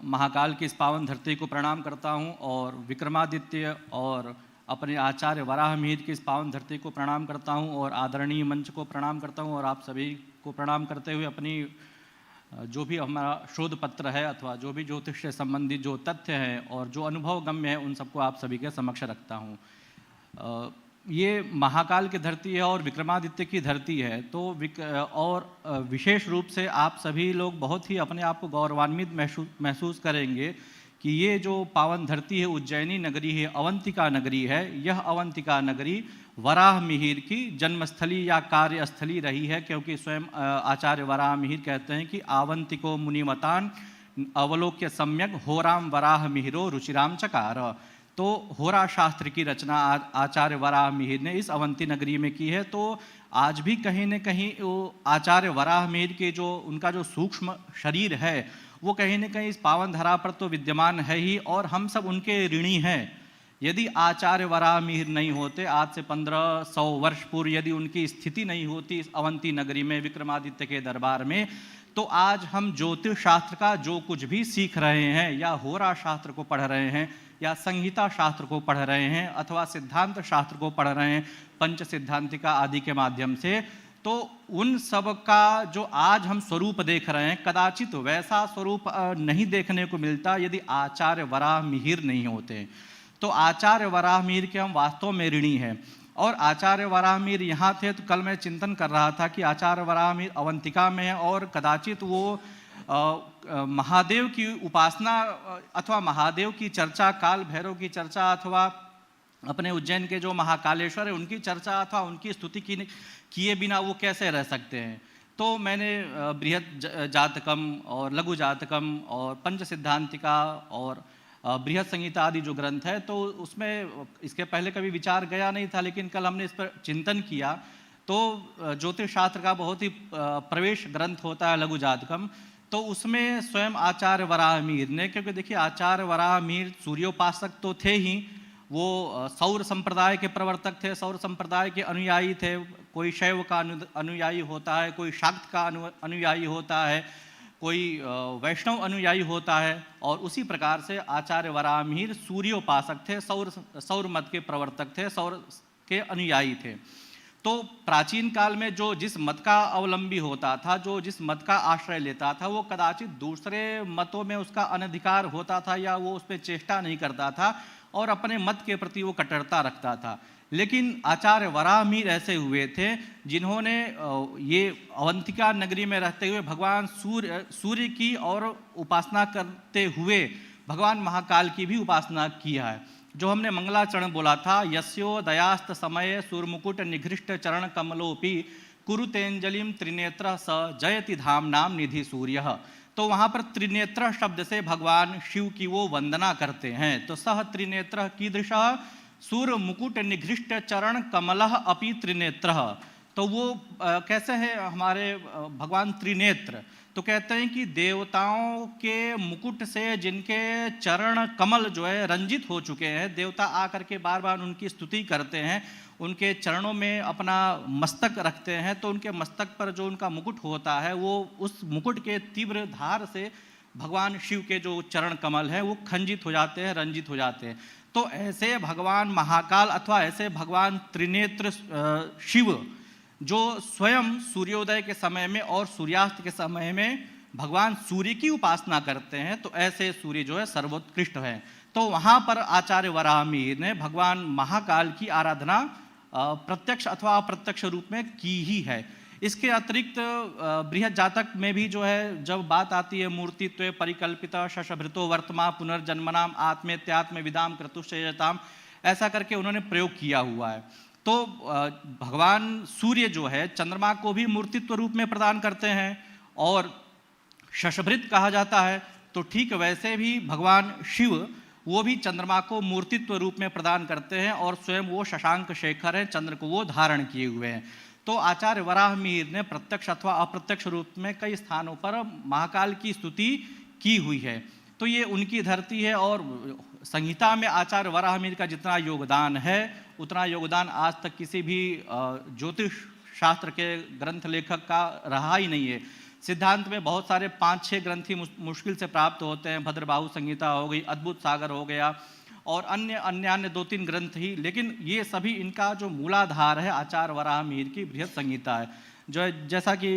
महाकाल की इस पावन धरती को प्रणाम करता हूँ और विक्रमादित्य और अपने आचार्य वराह मिहिर की इस पावन धरती को प्रणाम करता हूँ और आदरणीय मंच को प्रणाम करता हूँ और आप सभी को प्रणाम करते हुए अपनी जो भी हमारा शोध पत्र है अथवा जो भी ज्योतिष से संबंधित जो तथ्य हैं और जो अनुभव गम्य है उन सबको आप सभी के समक्ष रखता हूँ। ये महाकाल की धरती है और विक्रमादित्य की धरती है, तो विशेष रूप से आप सभी लोग बहुत ही अपने आप को गौरवान्वित महसूस करेंगे कि ये जो पावन धरती है, उज्जैनी नगरी है, अवंतिका नगरी है, यह अवंतिका नगरी वराह मिहिर की जन्मस्थली या कार्यस्थली रही है, क्योंकि स्वयं आचार्य वराह मिहिर कहते हैं कि आवंतिको मुनिमतान अवलोक्य सम्यक होराम वराह मिहिरो रुचिराम चकार। तो होरा शास्त्र की रचना आचार्य वराह मिहिर ने इस अवंती नगरी में की है। तो आज भी कहीं न कहीं वो आचार्य वराह मिहिर के जो उनका जो सूक्ष्म शरीर है वो कहीं न कहीं इस पावन धरा पर तो विद्यमान है ही, और हम सब उनके ऋणी हैं। यदि आचार्य वराह मिहिर नहीं होते, आज से 1500 वर्ष पूर्व यदि उनकी स्थिति नहीं होती इस अवंती नगरी में विक्रमादित्य के दरबार में, तो आज हम ज्योतिष शास्त्र का जो कुछ भी सीख रहे हैं या होरा शास्त्र को पढ़ रहे हैं या संहिता शास्त्र को पढ़ रहे हैं अथवा सिद्धांत शास्त्र को पढ़ रहे हैं पंच सिद्धांतिका आदि के माध्यम से, तो उन सब का जो आज हम स्वरूप देख रहे हैं कदाचित वैसा स्वरूप नहीं देखने को मिलता यदि आचार्य वराह मिहिर नहीं होते। तो आचार्य वराह मिहिर के हम वास्तव में ऋणी हैं। और आचार्य वराह मिहिर यहाँ थे तो कल मैं चिंतन कर रहा था कि आचार्य वराह मिहिर अवंतिका में है और कदाचित वो महादेव की उपासना अथवा महादेव की चर्चा, काल भैरव की चर्चा अथवा अपने उज्जैन के जो महाकालेश्वर है उनकी चर्चा अथवा उनकी स्तुति किए बिना वो कैसे रह सकते हैं। तो मैंने बृहद जातकम और लघु जातकम और पंच सिद्धांतिका और बृहद संहिता आदि जो ग्रंथ है, तो उसमें इसके पहले कभी विचार गया नहीं था, लेकिन कल हमने इस पर चिंतन किया तो ज्योतिष शास्त्र का बहुत ही प्रवेश ग्रंथ होता है लघु जातकम, तो उसमें स्वयं आचार्य वराह मिहिर ने, क्योंकि देखिए आचार्य वराह मिहिर सूर्योपासक तो थे ही, वो सौर संप्रदाय के प्रवर्तक थे, सौर संप्रदाय के अनुयायी थे। कोई शैव का अनुयायी होता है, कोई शाक्त का अनुयायी होता है, कोई वैष्णव अनुयायी होता है, और उसी प्रकार से आचार्य वराह मिहिर सूर्योपासक थे, सौर मत के प्रवर्तक थे, सौर के अनुयायी थे। तो प्राचीन काल में जो जिस मत का अवलंबी होता था, जो जिस मत का आश्रय लेता था, वो कदाचित दूसरे मतों में उसका अनधिकार होता था या वो उस पर चेष्टा नहीं करता था और अपने मत के प्रति वो कट्टरता रखता था। लेकिन आचार्य वराहमिहिर ऐसे हुए थे जिन्होंने ये अवंतिका नगरी में रहते हुए भगवान सूर्य की और उपासना करते हुए भगवान महाकाल की भी उपासना किया है। जो हमने मंगलाचरण बोला था, यस्यो दयास्त समय सूर्यमुकुट निघृष्ट चरण कमलोपि कुरुतेंजलिम त्रिनेत्र स जयति धाम नाम निधि सूर्य। तो वहाँ पर त्रिनेत्र शब्द से भगवान शिव की वो वंदना करते हैं। तो सह त्रिनेत्र कीदृश सूर्य मुकुट निघृष्ट चरण कमलः अपि त्रिनेत्र। तो वो कैसे है हमारे भगवान त्रिनेत्र? तो कहते हैं कि देवताओं के मुकुट से जिनके चरण कमल जो है रंजित हो चुके हैं, देवता आकर के बार बार उनकी स्तुति करते हैं, उनके चरणों में अपना मस्तक रखते हैं, तो उनके मस्तक पर जो उनका मुकुट होता है वो उस मुकुट के तीव्र धार से भगवान शिव के जो चरण कमल हैं वो खंजित हो जाते हैं, रंजित हो जाते हैं। तो ऐसे भगवान महाकाल अथवा ऐसे भगवान त्रिनेत्र शिव जो स्वयं सूर्योदय के समय में और सूर्यास्त के समय में भगवान सूर्य की उपासना करते हैं, तो ऐसे सूर्य जो है सर्वोत्कृष्ट है। तो वहाँ पर आचार्य वराहमिहिर ने भगवान महाकाल की आराधना प्रत्यक्ष अथवा अप्रत्यक्ष रूप में की ही है। इसके अतिरिक्त बृहद जातक में भी जो है जब बात आती है मूर्तित्व परिकल्पित शशभृतो वर्तमा पुनर्जन्मनाम आत्मेत्यात्म विदाम क्रतुश्चयताम, ऐसा करके उन्होंने प्रयोग किया हुआ है। तो भगवान सूर्य जो है चंद्रमा को भी मूर्तित्व रूप में प्रदान करते हैं और शशभृत कहा जाता है। तो ठीक वैसे भी भगवान शिव वो भी चंद्रमा को मूर्तित्व रूप में प्रदान करते हैं और स्वयं वो शशांक शेखर हैं, चंद्र को वो धारण किए हुए हैं। तो आचार्य वराहमिहिर ने प्रत्यक्ष अथवा अप्रत्यक्ष रूप में कई स्थानों पर महाकाल की स्तुति की हुई है। तो ये उनकी धरती है और संहिता में आचार्य वराहमिहिर का जितना योगदान है उतना योगदान आज तक किसी भी ज्योतिष शास्त्र के ग्रंथ लेखक का रहा ही नहीं है। सिद्धांत में बहुत सारे 5-6 ग्रंथ ही मुश्किल से प्राप्त होते हैं। भद्रबाहु संहिता हो गई, अद्भुत सागर हो गया और अन्य 2-3 ग्रंथ ही, लेकिन ये सभी इनका जो मूलाधार है आचार्य वराहमिहिर की बृहद संहिता है। जो जैसा कि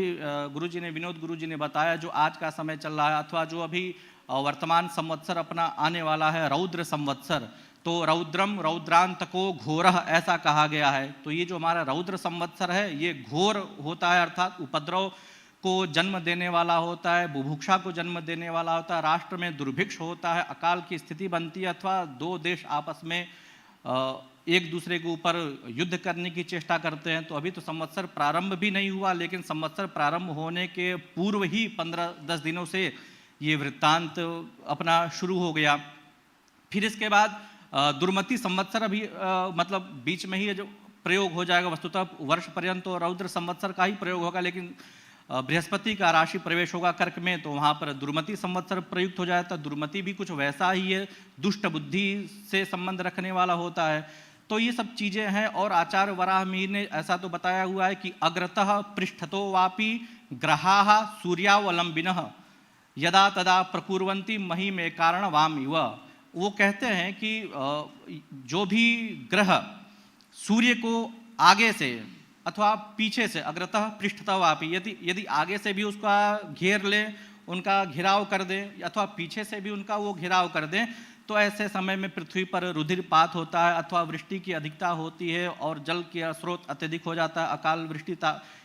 गुरुजी ने विनोद गुरुजी ने बताया, जो आज का समय चल रहा है अथवा जो अभी वर्तमान संवत्सर अपना आने वाला है रौद्र संवत्सर, तो रौद्रम रौद्रांतको घोरः ऐसा कहा गया है। तो ये जो हमारा रौद्र संवत्सर है ये घोर होता है, अर्थात उपद्रव को जन्म देने वाला होता है, बुभुक्षा को जन्म देने वाला होता है, राष्ट्र में दुर्भिक्ष होता है, अकाल की स्थिति बनती है अथवा 2 देश आपस में एक दूसरे के ऊपर युद्ध करने की चेष्टा करते हैं। तो अभी तो संवत्सर प्रारंभ भी नहीं हुआ, लेकिन संवत्सर प्रारंभ होने के पूर्व ही 15-10 दिनों से ये वृत्तांत अपना शुरू हो गया। फिर इसके बाद दुर्मति संवत्सर अभी मतलब बीच में ही जो प्रयोग हो जाएगा, वस्तुतः वर्ष पर्यंत तो रौद्र संवत्सर का ही प्रयोग होगा, लेकिन बृहस्पति का राशि प्रवेश होगा कर्क में, तो वहाँ पर दुर्मति संवत्सर प्रयुक्त हो जाता है। दुर्मति भी कुछ वैसा ही है, दुष्ट बुद्धि से संबंध रखने वाला होता है। तो ये सब चीज़ें हैं और आचार्य वराहमिहिर ने ऐसा तो बताया हुआ है कि अग्रतः पृष्ठतो वापि ग्रहाः सूर्यावलंबिनः यदा तदा प्रकुर्वन्ति मही में कारण वाम इव। वो कहते हैं कि जो भी ग्रह सूर्य को आगे से अथवा पीछे से, अग्रतः पृष्ठतः वापि, यदि आगे से भी उसका घेर ले, उनका घेराव कर दें अथवा पीछे से भी उनका वो घेराव कर दें, तो ऐसे समय में पृथ्वी पर रुधिरपात होता है अथवा वृष्टि की अधिकता होती है और जल के स्रोत अत्यधिक हो जाता है, अकाल वृष्टि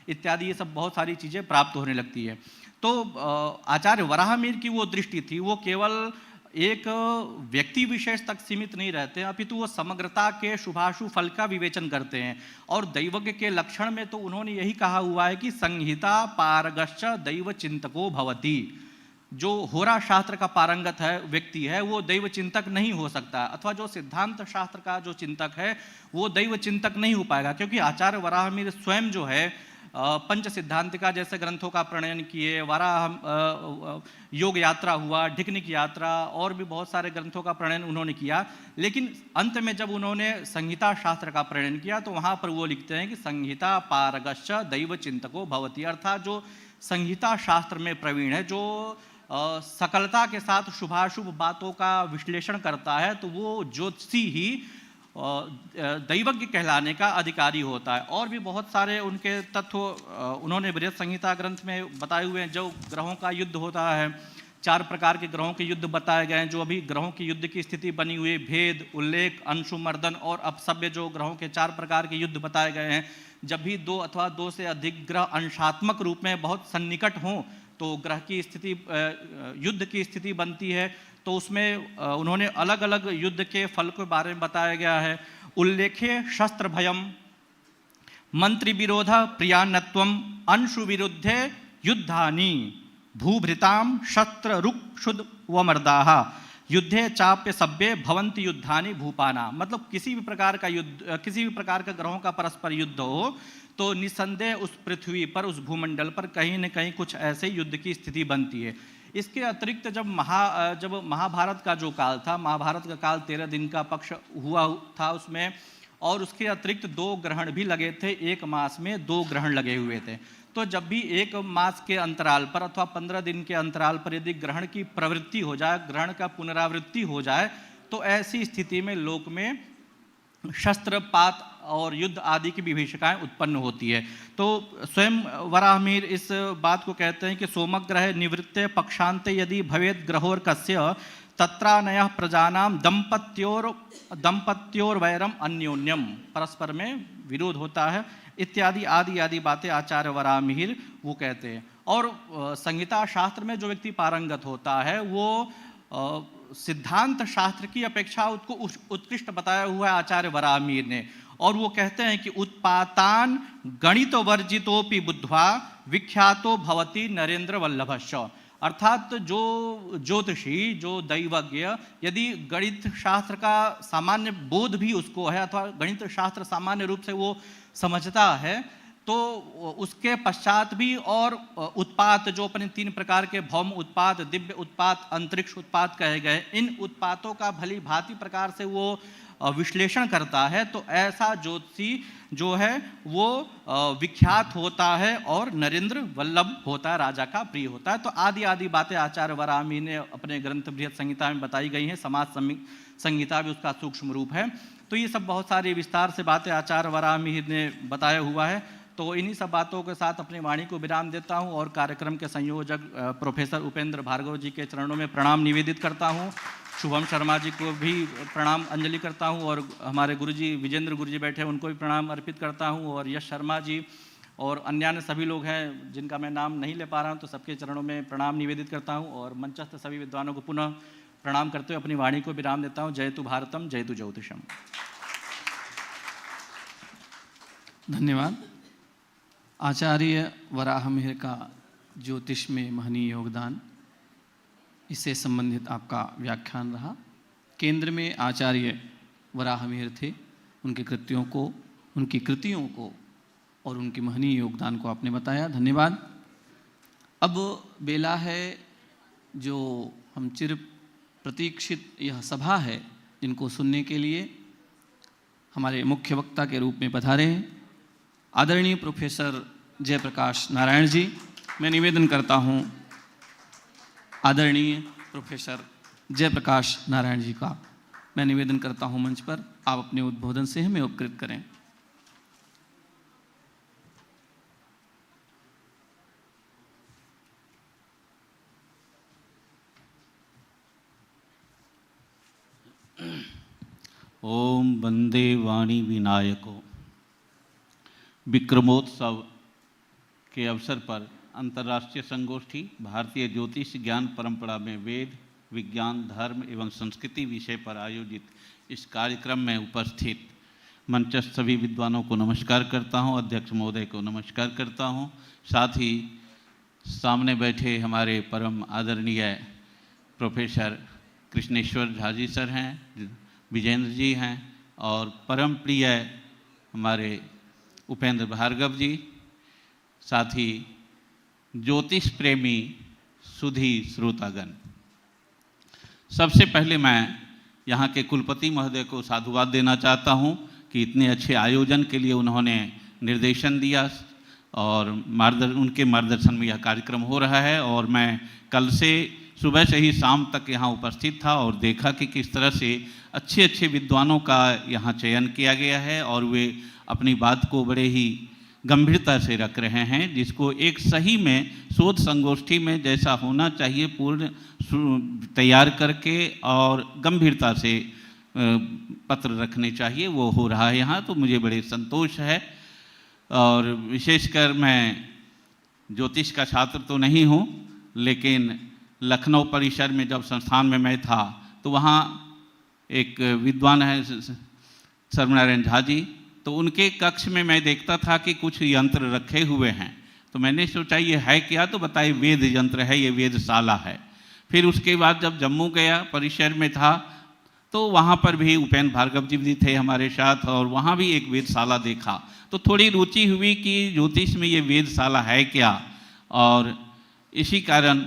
इत्यादि ये सब बहुत सारी चीज़ें प्राप्त होने लगती है। तो आचार्य वराहमिहिर की वो दृष्टि थी, वो केवल एक व्यक्ति विशेष तक सीमित नहीं रहते, अपितु वो समग्रता के शुभाशुभ फल का विवेचन करते हैं। और दैवज्ञ के लक्षण में तो उन्होंने यही कहा हुआ है कि संहिता पारगश्च दैव चिंतको भवति। जो होरा शास्त्र का पारंगत है व्यक्ति है वो दैव चिंतक नहीं हो सकता, अथवा जो सिद्धांत शास्त्र का जो चिंतक है वो दैव चिंतक नहीं हो पाएगा, क्योंकि आचार्य वराहमिहिर स्वयं जो है पंच सिद्धांतिका जैसे ग्रंथों का प्रणयन किए, वाराह योग यात्रा हुआ, ढिकनिक यात्रा और भी बहुत सारे ग्रंथों का प्रणयन उन्होंने किया। लेकिन अंत में जब उन्होंने संहिता शास्त्र का प्रणयन किया तो वहाँ पर वो लिखते हैं कि संहिता पारगश्च दैव चिंतको भवति, अर्थात जो संहिता शास्त्र में प्रवीण है, जो सकलता के साथ शुभाशुभ बातों का विश्लेषण करता है, तो वो ज्योतिषी ही दैवज्ञ कहलाने का अधिकारी होता है। और भी बहुत सारे उनके तत्व उन्होंने बृहत संहिता ग्रंथ में बताए हुए हैं। जो ग्रहों का युद्ध होता है, 4 प्रकार के ग्रहों के युद्ध बताए गए हैं। जो अभी ग्रहों की युद्ध की स्थिति बनी हुई, भेद, उल्लेख, अंशु, मर्दन और अपसव्य, जो ग्रहों के 4 प्रकार के युद्ध बताए गए हैं। जब भी 2 अथवा 2 से अधिक ग्रह अंशात्मक रूप में बहुत सन्निकट हों तो ग्रह की स्थिति, युद्ध की स्थिति बनती है। तो उसमें उन्होंने अलग अलग युद्ध के फल के बारे में बताया गया है। उल्लेखे शस्त्र भयम, मंत्री विरोध प्रियान्नत्वम, अंशु विरुद्धे युद्धानि, भूभृताम शस्त्र रुक्षुद व मर्दाहा, युद्धे चाप्य सभ्ये भवंति युद्धानि भूपाना। मतलब किसी भी प्रकार का युद्ध, किसी भी प्रकार का ग्रहों का परस्पर युद्ध हो तो निस्संदेह उस पृथ्वी पर, उस भूमंडल पर कहीं न कहीं कुछ ऐसे युद्ध की स्थिति बनती है। इसके अतिरिक्त जब महाभारत का जो काल था, महाभारत का काल 13 दिन का पक्ष हुआ था उसमें, और उसके अतिरिक्त 2 ग्रहण भी लगे थे। 1 मास में 2 ग्रहण लगे हुए थे। तो जब भी 1 मास के अंतराल पर अथवा 15 दिन के अंतराल पर यदि ग्रहण की प्रवृत्ति हो जाए, ग्रहण का पुनरावृत्ति हो जाए, तो ऐसी स्थिति में लोक में शस्त्रपात और युद्ध आदि की विभीषिकाएं उत्पन्न होती है। तो स्वयं वराहमिहिर इस बात को कहते हैं कि सोमग्रह निवृत्ते पक्षांते यदि भवेद ग्रहोर कस्य तत्रानयः प्रजानाम दंपत्योर वैरम अन्योन्यम, परस्पर में विरोध होता है इत्यादि आदि आदि बातें आचार्य वराहमिहिर वो कहते हैं। और संहिता शास्त्र में जो व्यक्ति पारंगत होता है वो सिद्धांत शास्त्र की अपेक्षा उसको उत्कृष्ट बताया हुआ है आचार्य वराहमिहिर ने। और वो कहते हैं कि उत्पातान गणित वर्जितोपि बुद्ध्वा विख्यातो भवति नरेंद्र वल्लभश्च। अर्थात जो ज्योतिषी, जो दैवज्ञ, यदि गणित शास्त्र का सामान्य बोध भी उसको है अथवा गणित शास्त्र सामान्य रूप से वो समझता है, तो उसके पश्चात भी और उत्पात, जो अपने 3 प्रकार के भौम उत्पात, दिव्य उत्पात, अंतरिक्ष उत्पात कहे गए, इन उत्पातों का भली भांति प्रकार से वो विश्लेषण करता है। तो ऐसा ज्योतिषी जो है वो विख्यात होता है और नरेंद्र वल्लभ होता है, राजा का प्रिय होता है। तो आदि आदि बातें आचार्य वराहमिहिर ने अपने ग्रंथ बृहत संहिता में बताई गई हैं। समाज संहिता भी उसका सूक्ष्म रूप है। तो ये सब बहुत सारी विस्तार से बातें आचार्य वराहमिहिर ने बताया हुआ है। तो इन्हीं सब बातों के साथ अपनी वाणी को विराम देता हूँ और कार्यक्रम के संयोजक प्रोफेसर उपेंद्र भार्गव जी के चरणों में प्रणाम निवेदित करता हूँ। शुभम शर्मा जी को भी प्रणाम अंजलि करता हूँ और हमारे गुरुजी विजेंद्र गुरुजी बैठे हैं उनको भी प्रणाम अर्पित करता हूँ, और यश शर्मा जी और अन्य सभी लोग हैं जिनका मैं नाम नहीं ले पा रहा हूँ, तो सबके चरणों में प्रणाम निवेदित करता हूँ और मंचस्थ सभी विद्वानों को पुनः प्रणाम करते हुए अपनी वाणी को विराम देता हूँ। जयतु भारतम, जयतु ज्योतिषम। धन्यवाद। आचार्य वराहमिहिर का ज्योतिष में महनीय योगदान, इससे संबंधित आपका व्याख्यान रहा। केंद्र में आचार्य वराहमिहिर थे, उनके कृत्यों को, उनकी कृतियों को और उनके महनीय योगदान को आपने बताया, धन्यवाद। अब बेला है जो हम चिर प्रतीक्षित यह सभा है जिनको सुनने के लिए हमारे मुख्य वक्ता के रूप में पधारे हैं आदरणीय प्रोफेसर जयप्रकाश नारायण जी। मैं निवेदन करता हूं आदरणीय प्रोफेसर जयप्रकाश नारायण जी का मैं निवेदन करता हूं मंच पर आप अपने उद्बोधन से हमें उपकृत करें। ओम वंदे वाणी विनायको। विक्रमोत्सव के अवसर पर अंतर्राष्ट्रीय संगोष्ठी भारतीय ज्योतिष ज्ञान परंपरा में वेद, विज्ञान, धर्म एवं संस्कृति विषय पर आयोजित इस कार्यक्रम में उपस्थित मंचस्थ सभी विद्वानों को नमस्कार करता हूं, अध्यक्ष महोदय को नमस्कार करता हूं, साथ ही सामने बैठे हमारे परम आदरणीय प्रोफेसर कृष्णेश्वर झा जी सर हैं, विजेंद्र जी हैं और परम प्रिय हमारे उपेंद्र भार्गव जी, साथ ही ज्योतिष प्रेमी सुधी श्रोतागण। सबसे पहले मैं यहाँ के कुलपति महोदय को साधुवाद देना चाहता हूँ कि इतने अच्छे आयोजन के लिए उन्होंने निर्देशन दिया और उनके मार्गदर्शन में यह कार्यक्रम हो रहा है। और मैं कल से सुबह से ही शाम तक यहाँ उपस्थित था और देखा कि किस तरह से अच्छे अच्छे विद्वानों का यहाँ चयन किया गया है और वे अपनी बात को बड़े ही गंभीरता से रख रहे हैं, जिसको एक सही में शोध संगोष्ठी में जैसा होना चाहिए पूर्ण तैयार करके और गंभीरता से पत्र रखने चाहिए, वो हो रहा है यहाँ। तो मुझे बड़े संतोष है। और विशेषकर मैं ज्योतिष का छात्र तो नहीं हूँ, लेकिन लखनऊ परिसर में जब संस्थान में मैं था तो वहाँ एक विद्वान है सर्वनारायण झा जी, तो उनके कक्ष में मैं देखता था कि कुछ यंत्र रखे हुए हैं। तो मैंने सोचा ये है क्या, तो बताए वेद यंत्र है, ये वेदशाला है। फिर उसके बाद जब जम्मू गया, परिसर में था, तो वहाँ पर भी उपेंद्र भार्गव जी भी थे हमारे साथ और वहाँ भी एक वेदशाला देखा। तो थोड़ी रुचि हुई कि ज्योतिष में ये वेदशाला है क्या, और इसी कारण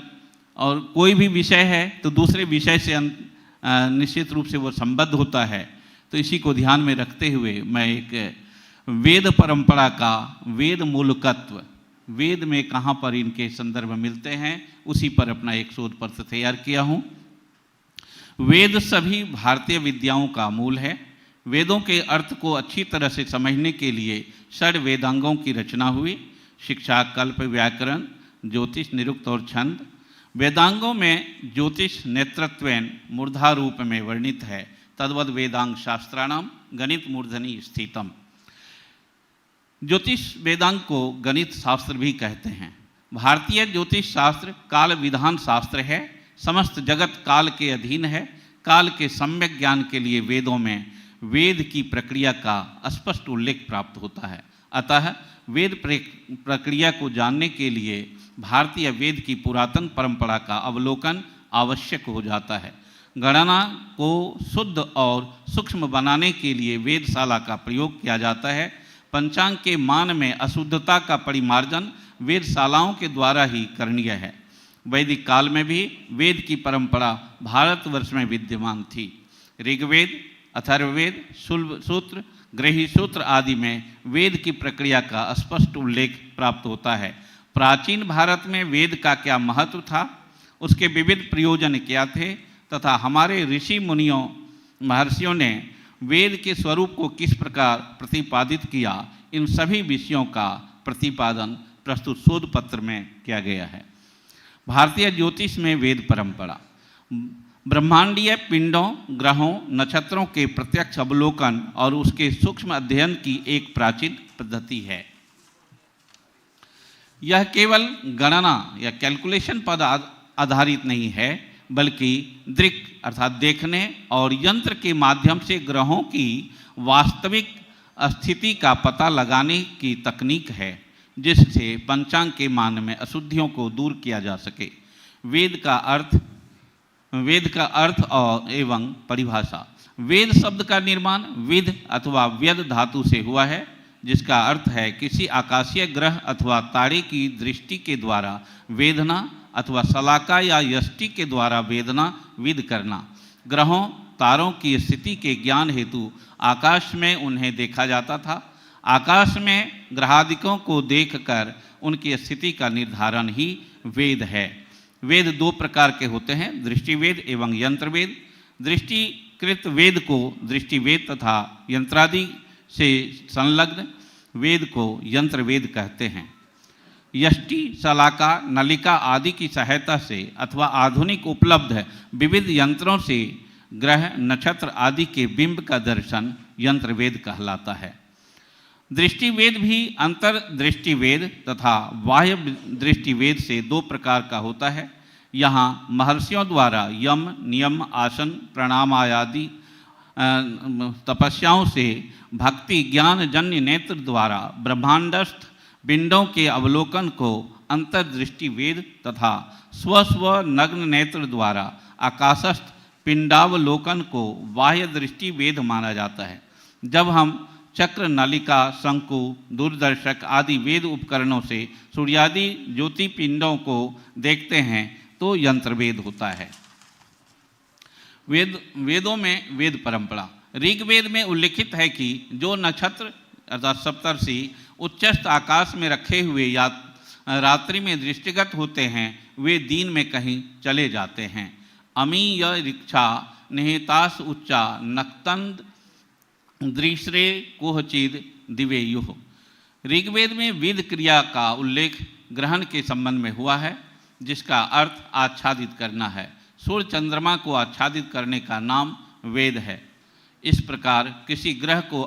और कोई भी विषय है तो दूसरे विषय से निश्चित रूप से वो संबद्ध होता है। तो इसी को ध्यान में रखते हुए मैं एक वेद परंपरा का वेद मूलकत्व, वेद में कहाँ पर इनके संदर्भ मिलते हैं, उसी पर अपना एक शोध पत्र तैयार किया हूँ। वेद सभी भारतीय विद्याओं का मूल है। वेदों के अर्थ को अच्छी तरह से समझने के लिए 6 वेदांगों की रचना हुई। शिक्षा, कल्प, व्याकरण, ज्योतिष, निरुक्त और छंद। वेदांगों में ज्योतिष नेतृत्वेन मूर्धा रूप में वर्णित है। तद्वद वेदांग शास्त्राणाम गणित मूर्धनि स्थितम। ज्योतिष वेदांग को गणित शास्त्र भी कहते हैं। भारतीय ज्योतिष शास्त्र काल विधान शास्त्र है। समस्त जगत काल के अधीन है। काल के सम्यक ज्ञान के लिए वेदों में वेद की प्रक्रिया का स्पष्ट उल्लेख प्राप्त होता है। अतः वेद प्रक्रिया को जानने के लिए भारतीय वेद की पुरातन परंपरा का अवलोकन आवश्यक हो जाता है। गणना को शुद्ध और सूक्ष्म बनाने के लिए वेदशाला का प्रयोग किया जाता है। पंचांग के मान में अशुद्धता का परिमार्जन वेदशालाओं के द्वारा ही करणीय है। वैदिक काल में भी वेद की परंपरा भारतवर्ष में विद्यमान थी। ऋग्वेद, अथर्ववेद, सूत्र, गृही सूत्र आदि में वेद की प्रक्रिया का स्पष्ट उल्लेख प्राप्त होता है। प्राचीन भारत में वेद का क्या महत्व था, उसके विविध प्रयोजन क्या थे तथा हमारे ऋषि मुनियों महर्षियों ने वेद के स्वरूप को किस प्रकार प्रतिपादित किया, इन सभी विषयों का प्रतिपादन प्रस्तुत शोध पत्र में किया गया है। भारतीय ज्योतिष में वेद परंपरा ब्रह्मांडीय पिंडों, ग्रहों, नक्षत्रों के प्रत्यक्ष अवलोकन और उसके सूक्ष्म अध्ययन की एक प्राचीन पद्धति है। यह केवल गणना या कैलकुलेशन पर आधारित नहीं है, बल्कि दृक् अर्थात देखने और यंत्र के माध्यम से ग्रहों की वास्तविक स्थिति का पता लगाने की तकनीक है, जिससे पंचांग के मान में अशुद्धियों को दूर किया जा सके। वेद का अर्थ और एवं परिभाषा। वेद शब्द का निर्माण विद अथवा व्यद धातु से हुआ है, जिसका अर्थ है किसी आकाशीय ग्रह अथवा तारे की दृष्टि के द्वारा वेदना अथवा शलाका या यष्टि के द्वारा वेदना विद करना। ग्रहों, तारों की स्थिति के ज्ञान हेतु आकाश में उन्हें देखा जाता था। आकाश में ग्रहादिकों को देखकर उनकी स्थिति का निर्धारण ही वेद है। वेद 2 प्रकार के होते हैं, दृष्टिवेद एवं यंत्रवेद। दृष्टिकृत वेद को दृष्टिवेद तथा यंत्रादि से संलग्न वेद को यंत्रवेद कहते हैं। यष्टि, शलाका, नलिका आदि की सहायता से अथवा आधुनिक उपलब्ध विविध यंत्रों से ग्रह, नक्षत्र आदि के बिंब का दर्शन यंत्रवेद कहलाता है। दृष्टिवेद भी अंतर्दृष्टिवेद तथा बाह्य दृष्टिवेद से 2 प्रकार का होता है। यहाँ महर्षियों द्वारा यम, नियम, आसन, प्राणायाम आदि तपस्याओं से भक्ति ज्ञान जन्य नेत्र द्वारा ब्रह्मांडस्थ पिंडों के अवलोकन को अंतर्दृष्टि वेद तथा स्वस्व नग्न नेत्र द्वारा आकाशस्थ पिंडावलोकन को बाह्य दृष्टि वेद माना जाता है। जब हम चक्र, नलिका, शंकु, दूरदर्शक आदि वेद उपकरणों से सूर्यादि ज्योति पिंडों को देखते हैं तो यंत्रवेद होता है। वेदों में वेद परंपरा। ऋग्वेद में उल्लिखित है कि जो नक्षत्र अर्थात सप्तर्षि उच्चस्थ आकाश में रखे हुए या रात्रि में दृष्टिगत होते हैं वे दिन में कहीं चले जाते हैं। अमी य रिक्षा निहितास उच्चा नक्तंद दृश्रे कोहचिद दिवेयुः। ऋग्वेद में वेद क्रिया का उल्लेख ग्रहण के संबंध में हुआ है, जिसका अर्थ आच्छादित करना है। सूर्य चंद्रमा को आच्छादित करने का नाम वेद है। इस प्रकार किसी ग्रह को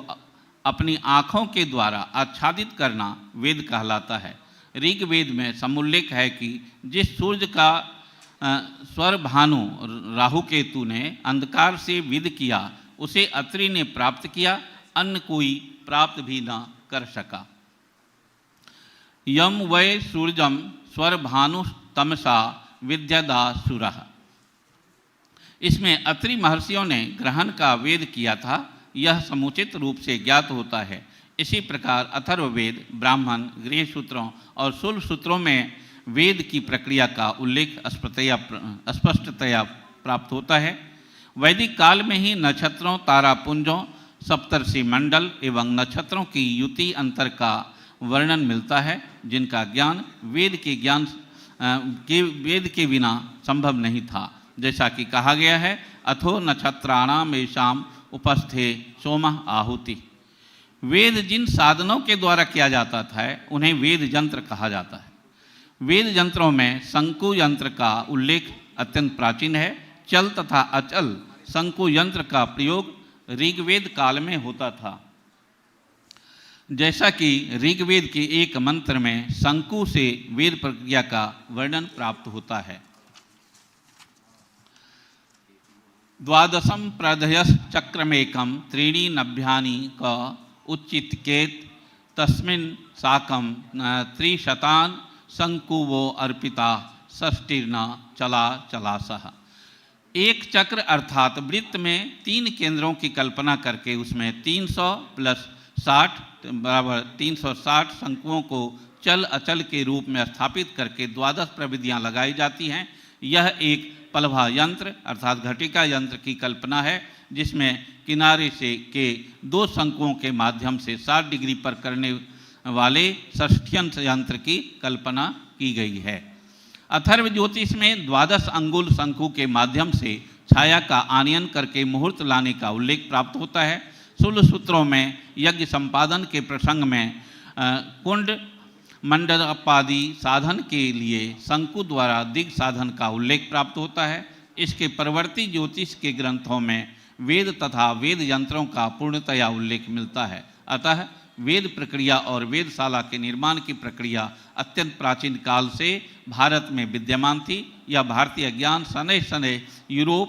अपनी आँखों के द्वारा आच्छादित करना वेद कहलाता है। ऋग्वेद में समुल्लेख है कि जिस सूर्य का स्वर भानु राहु केतु ने अंधकार से विद किया, उसे अत्रि ने प्राप्त किया, अन्य कोई प्राप्त भी न कर सका। यम वै सूर्यम स्वर भानु तमसा विद्यदा सुरः। इसमें अत्रि महर्षियों ने ग्रहण का वेद किया था, यह समुचित रूप से ज्ञात होता है। इसी प्रकार अथर्ववेद, ब्राह्मण, गृह सूत्रों और शूल सूत्रों में वेद की प्रक्रिया का उल्लेख स्पष्टतया प्राप्त होता है। वैदिक काल में ही नक्षत्रों, तारापुंजों, सप्तर्षि मंडल एवं नक्षत्रों की युति अंतर का वर्णन मिलता है, जिनका ज्ञान वेद के बिना संभव नहीं था। जैसा कि कहा गया है, अथो नक्षत्राणाम एषाम उपस्थे सोमः आहुति। वेद जिन साधनों के द्वारा किया जाता था उन्हें वेद यंत्र कहा जाता है। वेद यंत्रों में शंकु यंत्र का उल्लेख अत्यंत प्राचीन है। चल तथा अचल शंकु यंत्र का प्रयोग ऋग्वेद काल में होता था। जैसा कि ऋग्वेद के एक मंत्र में शंकु से वेद प्रक्रिया का वर्णन प्राप्त होता है। द्वादशम प्रधयस चक्रमेकम त्रीणि नभ्यानि क उच्चितकेत तस्मिन् साकम त्रिशतान शंकुवो अर्पिता षष्टिर्न चला चलासः। एक चक्र अर्थात वृत्त में 3 केंद्रों की कल्पना करके उसमें 300 + 60 बराबर 360 शंकुओं को चल अचल के रूप में स्थापित करके 12 प्रविधियाँ लगाई जाती हैं। यह एक पलभा यंत्र अर्थात घटिका यंत्र की कल्पना है, जिसमें किनारे से के 2 शंकुओं के माध्यम से 60 डिग्री पर करने वाले षष्ठ्यंत यंत्र की कल्पना की गई है। अथर्व ज्योतिष में 12 अंगुल शंकु के माध्यम से छाया का आनयन करके मुहूर्त लाने का उल्लेख प्राप्त होता है। शूल सूत्रों में यज्ञ संपादन के प्रसंग में कुंड मंडपादि साधन के लिए शंकु द्वारा दिग् साधन का उल्लेख प्राप्त होता है। इसके परवर्ती ज्योतिष के ग्रंथों में वेद तथा वेद यंत्रों का पूर्णतया उल्लेख मिलता है। अतः वेद प्रक्रिया और वेदशाला के निर्माण की प्रक्रिया अत्यंत प्राचीन काल से भारत में विद्यमान थी। यह भारतीय ज्ञान शनैः शनैः यूरोप,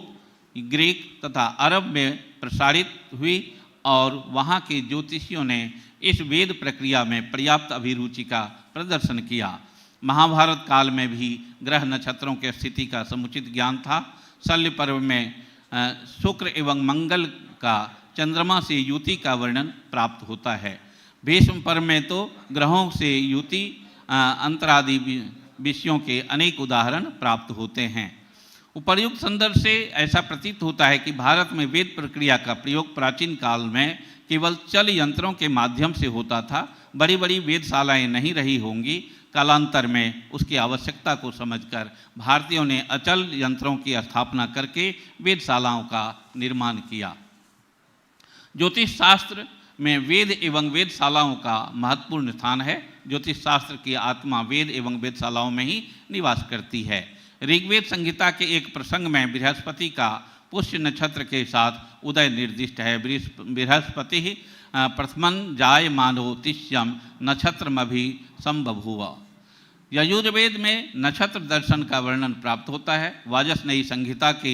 ग्रीक तथा अरब में प्रसारित हुई और वहाँ के ज्योतिषियों ने इस वेद प्रक्रिया में पर्याप्त अभिरुचि का प्रदर्शन किया। महाभारत काल में भी ग्रह नक्षत्रों के स्थिति का समुचित ज्ञान था। शल्य पर्व में शुक्र एवं मंगल का चंद्रमा से युति का वर्णन प्राप्त होता है। भीष्म पर्व में तो ग्रहों से युति अंतरादि विषयों के अनेक उदाहरण प्राप्त होते हैं। उपर्युक्त संदर्भ से ऐसा प्रतीत होता है कि भारत में वेद प्रक्रिया का प्रयोग प्राचीन काल में केवल चल यंत्रों के माध्यम से होता था। बड़ी बड़ी वेदशालाएं नहीं रही होंगी। कालांतर में उसकी आवश्यकता को समझकर भारतीयों ने अचल यंत्रों की स्थापना करके वेदशालाओं का निर्माण किया। ज्योतिष शास्त्र में वेद एवं वेदशालाओं का महत्वपूर्ण स्थान है। ज्योतिष शास्त्र की आत्मा वेद एवं वेदशालाओं में ही निवास करती है। ऋग्वेद संहिता के एक प्रसंग में बृहस्पति का पुष्य नक्षत्र के साथ उदय निर्दिष्ट है। बृहस्पति प्रथमं जायमानो तिष्यं नक्षत्रमभि संबभूव। यजुर्वेद में नक्षत्र दर्शन का वर्णन प्राप्त होता है। वाजस्नेयी संहिता के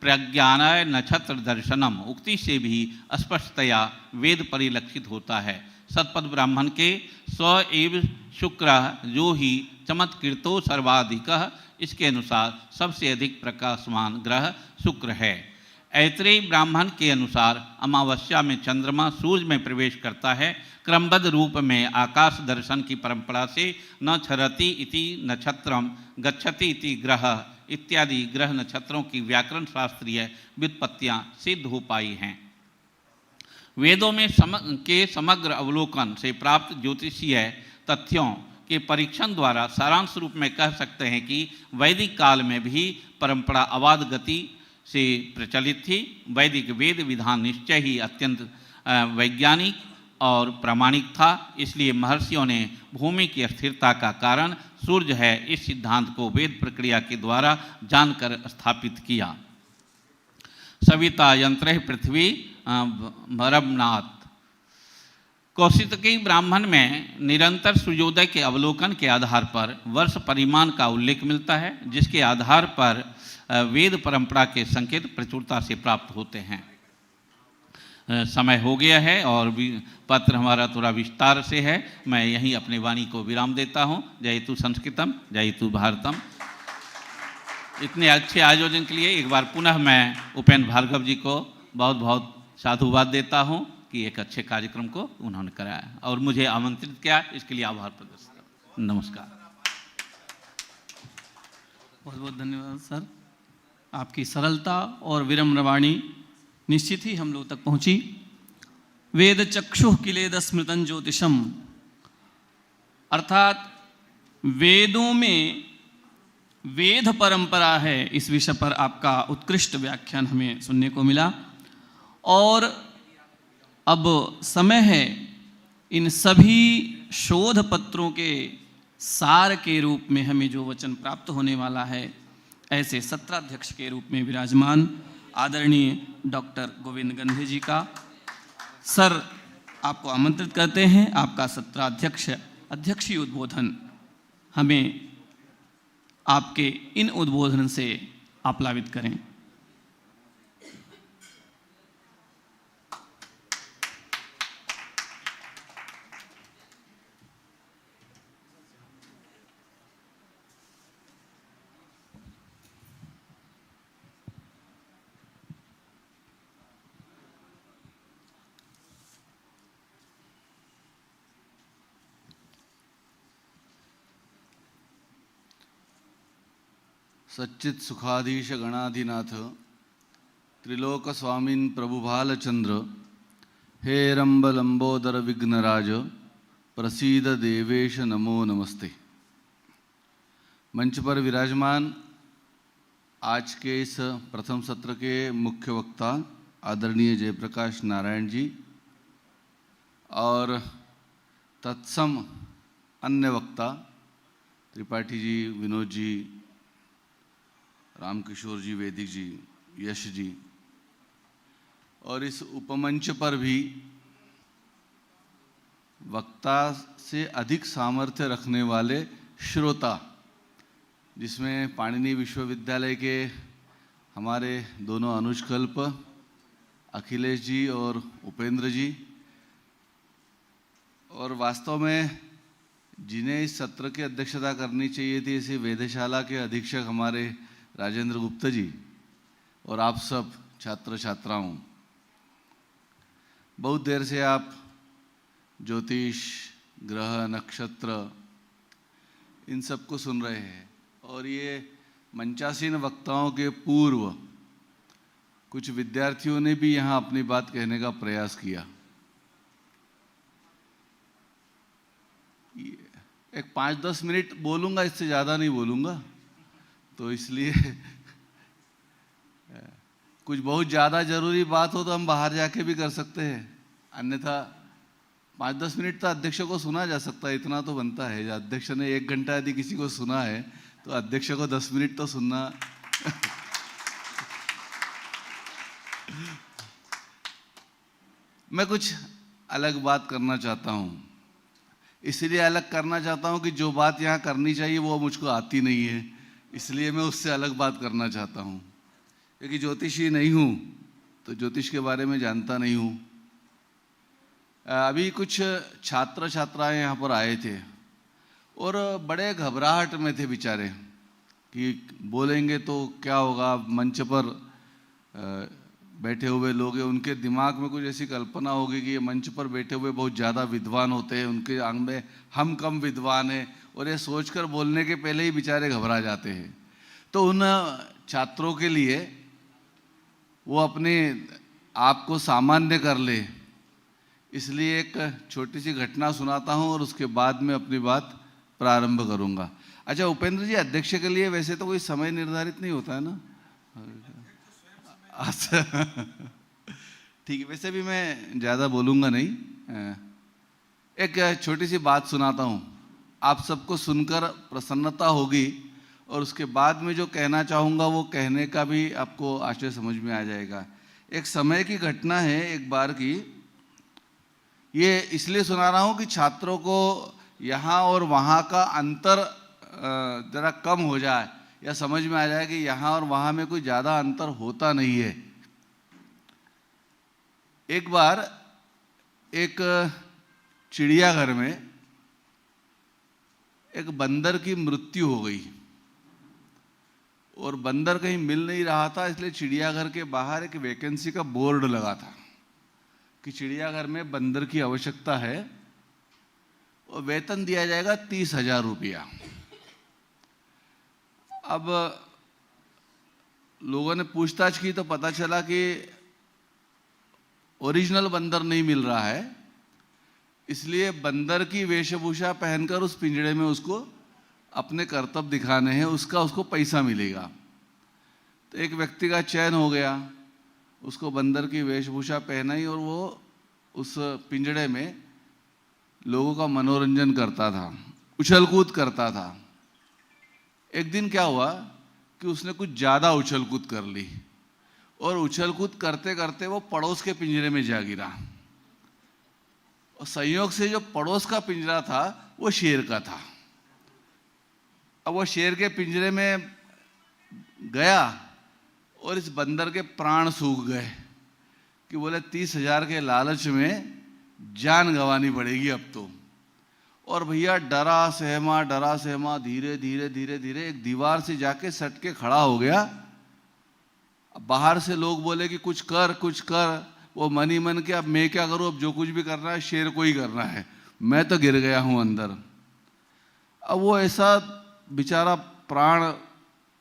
प्रज्ञानाय नक्षत्र दर्शनम उक्ति से भी स्पष्टतया वेद परिलक्षित होता है। सतपथ ब्राह्मण के स एव शुक्र जो ही चमत्कृतो सर्वाधिकः, इसके अनुसार सबसे अधिक प्रकाशमान ग्रह शुक्र है। ऐत्रेय ब्राह्मण के अनुसार अमावस्या में चंद्रमा सूर्य में प्रवेश करता है। क्रमबद्ध रूप में आकाश दर्शन की परंपरा से न क्षरति इति नक्षत्रम गच्छति इति ग्रह इत्यादि ग्रह नक्षत्रों की व्याकरण शास्त्रीय व्युत्पत्तियां सिद्ध हो पाई हैं। वेदों में समग्र अवलोकन से प्राप्त ज्योतिषीय तथ्यों के परीक्षण द्वारा सारांश रूप में कह सकते हैं कि वैदिक काल में भी परंपरा अबाध गति से प्रचलित थी। वैदिक वेद विधान निश्चय ही अत्यंत वैज्ञानिक और प्रामाणिक था। इसलिए महर्षियों ने भूमि की स्थिरता का कारण सूर्य है इस सिद्धांत को वेद प्रक्रिया के द्वारा जानकर स्थापित किया। सविता यंत्र पृथ्वी भरमनाथ। कौशितकी ब्राह्मण में निरंतर सूर्योदय के अवलोकन के आधार पर वर्ष परिमाण का उल्लेख मिलता है, जिसके आधार पर वेद परंपरा के संकेत प्रचुरता से प्राप्त होते हैं। समय हो गया है और पत्र हमारा थोड़ा विस्तार से है, मैं यहीं अपनी वाणी को विराम देता हूँ। जयतु संस्कृतम जयतु भारतम। इतने अच्छे आयोजन के लिए एक बार पुनः मैं उपेंद्र भार्गव जी को बहुत बहुत साधुवाद देता हूँ कि एक अच्छे कार्यक्रम को उन्होंने कराया और मुझे आमंत्रित किया, इसके लिए आभार प्रदर्शित करता हूं। नमस्कार। बहुत बहुत धन्यवाद सर। आपकी सरलता और विनम्र वाणी निश्चित ही हम लोग तक पहुंची। वेद चक्षुः किलेद स्मृतं ज्योतिषम, अर्थात वेदों में वेद परंपरा है, इस विषय पर आपका उत्कृष्ट व्याख्यान हमें सुनने को मिला। और अब समय है इन सभी शोध पत्रों के सार के रूप में हमें जो वचन प्राप्त होने वाला है, ऐसे सत्राध्यक्ष के रूप में विराजमान आदरणीय डॉक्टर गोविंद गंधे जी का सर आपको आमंत्रित करते हैं। आपका सत्राध्यक्ष अध्यक्षीय उद्बोधन हमें आपके इन उद्बोधन से आप्लावित करें। सच्चित सुखाधीश गणाधिनाथ त्रिलोक स्वामिन प्रभु भालचंद्र हे रंब लंबोदर विघ्नराज प्रसीद देवेश नमो नमस्ते। मंच पर विराजमान आज के इस प्रथम सत्र के मुख्य वक्ता आदरणीय जयप्रकाश नारायण जी और तत्सम अन्य वक्ता त्रिपाठी जी, विनोद जी, रामकिशोर जी, वैदिक जी, यश जी, और इस उपमंच पर भी वक्ता से अधिक सामर्थ्य रखने वाले श्रोता, जिसमें पाणिनि विश्वविद्यालय के हमारे दोनों अनुजकल्प अखिलेश जी और उपेंद्र जी, और वास्तव में जिन्हें इस सत्र की अध्यक्षता करनी चाहिए थी, इसी वेधशाला के अधीक्षक हमारे राजेंद्र गुप्ता जी, और आप सब छात्र छात्राओं, बहुत देर से आप ज्योतिष, ग्रह, नक्षत्र इन सब को सुन रहे हैं। और ये मंचासीन वक्ताओं के पूर्व कुछ विद्यार्थियों ने भी यहाँ अपनी बात कहने का प्रयास किया। एक 5-10 मिनट बोलूँगा, इससे ज़्यादा नहीं बोलूँगा, तो इसलिए कुछ बहुत ज़्यादा ज़रूरी बात हो तो हम बाहर जाके भी कर सकते हैं, अन्यथा 5-10 मिनट तो अध्यक्ष को सुना जा सकता है, इतना तो बनता है। अध्यक्ष ने 1 घंटा यदि किसी को सुना है तो अध्यक्ष को 10 मिनट तो सुनना। मैं कुछ अलग बात करना चाहता हूँ, इसलिए अलग करना चाहता हूँ कि जो बात यहाँ करनी चाहिए वो मुझको आती नहीं है, इसलिए मैं उससे अलग बात करना चाहता हूँ। क्योंकि ज्योतिषी नहीं हूँ तो ज्योतिष के बारे में जानता नहीं हूँ। अभी कुछ छात्र छात्राएं यहाँ पर आए थे और बड़े घबराहट में थे बेचारे कि बोलेंगे तो क्या होगा। मंच पर बैठे हुए लोग हैं, उनके दिमाग में कुछ ऐसी कल्पना होगी कि ये मंच पर बैठे हुए बहुत ज़्यादा विद्वान होते हैं, उनके आंख में हम कम विद्वान हैं, और ये सोचकर बोलने के पहले ही बेचारे घबरा जाते हैं। तो उन छात्रों के लिए वो अपने आप को सामान्य कर ले, इसलिए एक छोटी सी घटना सुनाता हूँ और उसके बाद में अपनी बात प्रारंभ करूंगा। अच्छा उपेंद्र जी, अध्यक्ष के लिए वैसे तो कोई समय निर्धारित नहीं होता है ना? अच्छा ठीक है, वैसे भी मैं ज़्यादा बोलूँगा नहीं। एक छोटी सी बात सुनाता हूँ, आप सबको सुनकर प्रसन्नता होगी और उसके बाद में जो कहना चाहूँगा वो कहने का भी आपको आशय समझ में आ जाएगा। एक समय की घटना है, एक बार की। ये इसलिए सुना रहा हूँ कि छात्रों को यहाँ और वहाँ का अंतर ज़रा कम हो जाए या समझ में आ जाए कि यहाँ और वहाँ में कोई ज़्यादा अंतर होता नहीं है। एक बार एक चिड़ियाघर में एक बंदर की मृत्यु हो गई और बंदर कहीं मिल नहीं रहा था, इसलिए चिड़ियाघर के बाहर एक वैकेंसी का बोर्ड लगा था कि चिड़ियाघर में बंदर की आवश्यकता है और वेतन दिया जाएगा 30,000 रुपया। अब लोगों ने पूछताछ की तो पता चला कि ओरिजिनल बंदर नहीं मिल रहा है, इसलिए बंदर की वेशभूषा पहनकर उस पिंजड़े में उसको अपने कर्तव्य दिखाने हैं, उसको पैसा मिलेगा। तो एक व्यक्ति का चयन हो गया, उसको बंदर की वेशभूषा पहनाई और वो उस पिंजड़े में लोगों का मनोरंजन करता था, उछल कूद करता था। एक दिन क्या हुआ कि उसने कुछ ज़्यादा उछल कूद कर ली और उछल कूद करते करते वो पड़ोस के पिंजरे में जा गिरा और संयोग से जो पड़ोस का पिंजरा था वो शेर का था। अब वो शेर के पिंजरे में गया और इस बंदर के प्राण सूख गए कि बोले 30,000 के लालच में जान गंवानी पड़ेगी अब तो। और भैया डरा सहमा धीरे धीरे एक दीवार से जाके सट के खड़ा हो गया। बाहर से लोग बोले कि कुछ कर। वो मन ही मन के अब मैं क्या करूं, अब जो कुछ भी करना है शेर को ही करना है, मैं तो गिर गया हूं अंदर। अब वो ऐसा बेचारा प्राण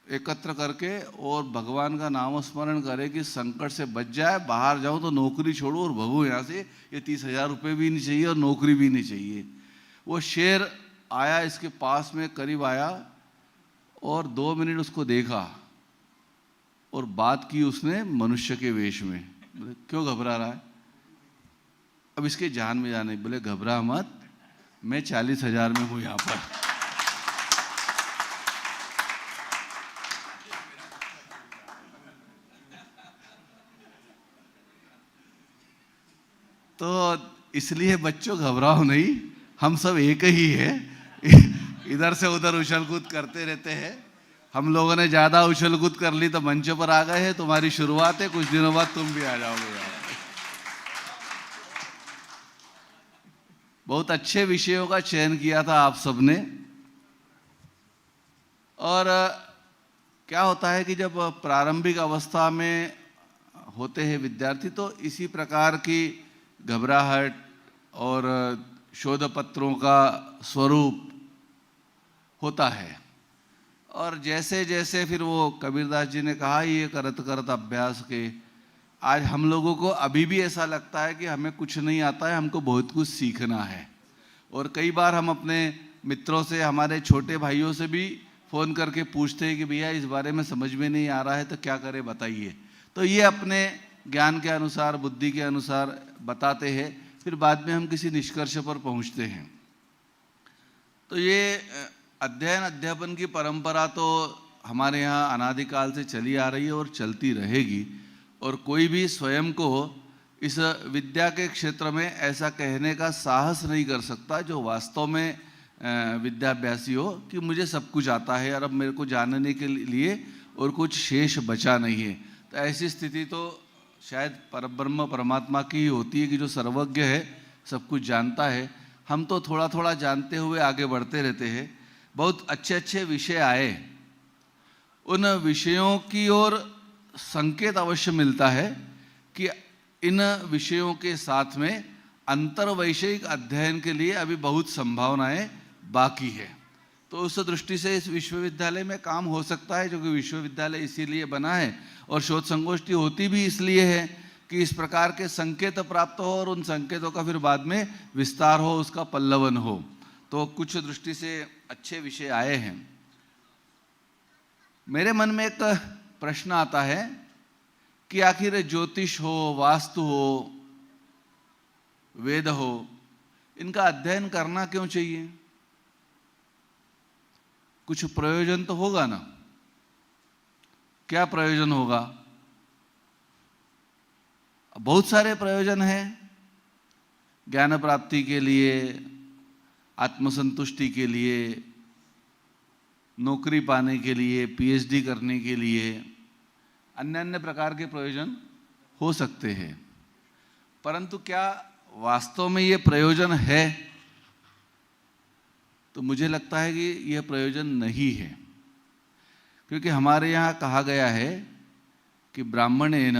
एकत्र करके और भगवान का नाम स्मरण करे कि संकट से बच जाए, बाहर जाऊं तो नौकरी छोड़ू और भगू यहाँ से, ये 30,000 रुपये भी नहीं चाहिए और नौकरी भी नहीं चाहिए। वो शेर आया, इसके पास में करीब आया और 2 मिनट उसको देखा और बात की उसने मनुष्य के वेश में। बोले क्यों घबरा रहा है? अब इसके जान में जाने। बोले घबरा मत, मैं 40,000 में हूं यहाँ पर। तो इसलिए बच्चों घबराओ नहीं, हम सब एक ही है। इधर से उधर उछल कूद करते रहते हैं। हम लोगों ने ज़्यादा उछल कूद कर ली तो मंच पर आ गए हैं, तुम्हारी शुरुआत है, कुछ दिनों बाद तुम भी आ जाओगे यार। बहुत अच्छे विषयों का चयन किया था आप सबने। और क्या होता है कि जब प्रारंभिक अवस्था में होते हैं विद्यार्थी तो इसी प्रकार की घबराहट और शोध पत्रों का स्वरूप होता है। और जैसे जैसे फिर वो कबीरदास जी ने कहा, ये करत करत अभ्यास के, आज हम लोगों को अभी भी ऐसा लगता है कि हमें कुछ नहीं आता है, हमको बहुत कुछ सीखना है। और कई बार हम अपने मित्रों से, हमारे छोटे भाइयों से भी फ़ोन करके पूछते हैं कि भैया इस बारे में समझ में नहीं आ रहा है तो क्या करें बताइए। तो ये अपने ज्ञान के अनुसार, बुद्धि के अनुसार बताते हैं, फिर बाद में हम किसी निष्कर्ष पर पहुंचते हैं। तो ये अध्ययन अध्यापन की परंपरा तो हमारे यहाँ अनादिकाल से चली आ रही है और चलती रहेगी। और कोई भी स्वयं को इस विद्या के क्षेत्र में ऐसा कहने का साहस नहीं कर सकता जो वास्तव में विद्याभ्यासी हो कि मुझे सब कुछ आता है और अब मेरे को जानने के लिए और कुछ शेष बचा नहीं है। तो ऐसी स्थिति तो शायद परब्रह्म परमात्मा की ही होती है कि जो सर्वज्ञ है, सब कुछ जानता है। हम तो थोड़ा थोड़ा जानते हुए आगे बढ़ते रहते हैं। बहुत अच्छे अच्छे विषय आए, उन विषयों की ओर संकेत अवश्य मिलता है कि इन विषयों के साथ में अंतर्वैषयिक अध्ययन के लिए अभी बहुत संभावनाएं बाकी है। तो उस दृष्टि से इस विश्वविद्यालय में काम हो सकता है, जो कि विश्वविद्यालय इसीलिए बना है और शोध संगोष्ठी होती भी इसलिए है कि इस प्रकार के संकेत प्राप्त हो और उन संकेतों का फिर बाद में विस्तार हो, उसका पल्लवन हो। तो कुछ दृष्टि से अच्छे विषय आए हैं। मेरे मन में एक प्रश्न आता है कि आखिर ज्योतिष हो, वास्तु हो, वेद हो, इनका अध्ययन करना क्यों चाहिए? कुछ प्रयोजन तो होगा ना? क्या प्रयोजन होगा? बहुत सारे प्रयोजन हैं। ज्ञान प्राप्ति के लिए, आत्मसंतुष्टि के लिए, नौकरी पाने के लिए, पीएचडी करने के लिए, अन्य अन्य प्रकार के प्रयोजन हो सकते हैं। परंतु क्या वास्तव में ये प्रयोजन है? तो मुझे लगता है कि यह प्रयोजन नहीं है, क्योंकि हमारे यहाँ कहा गया है कि ब्राह्मणेन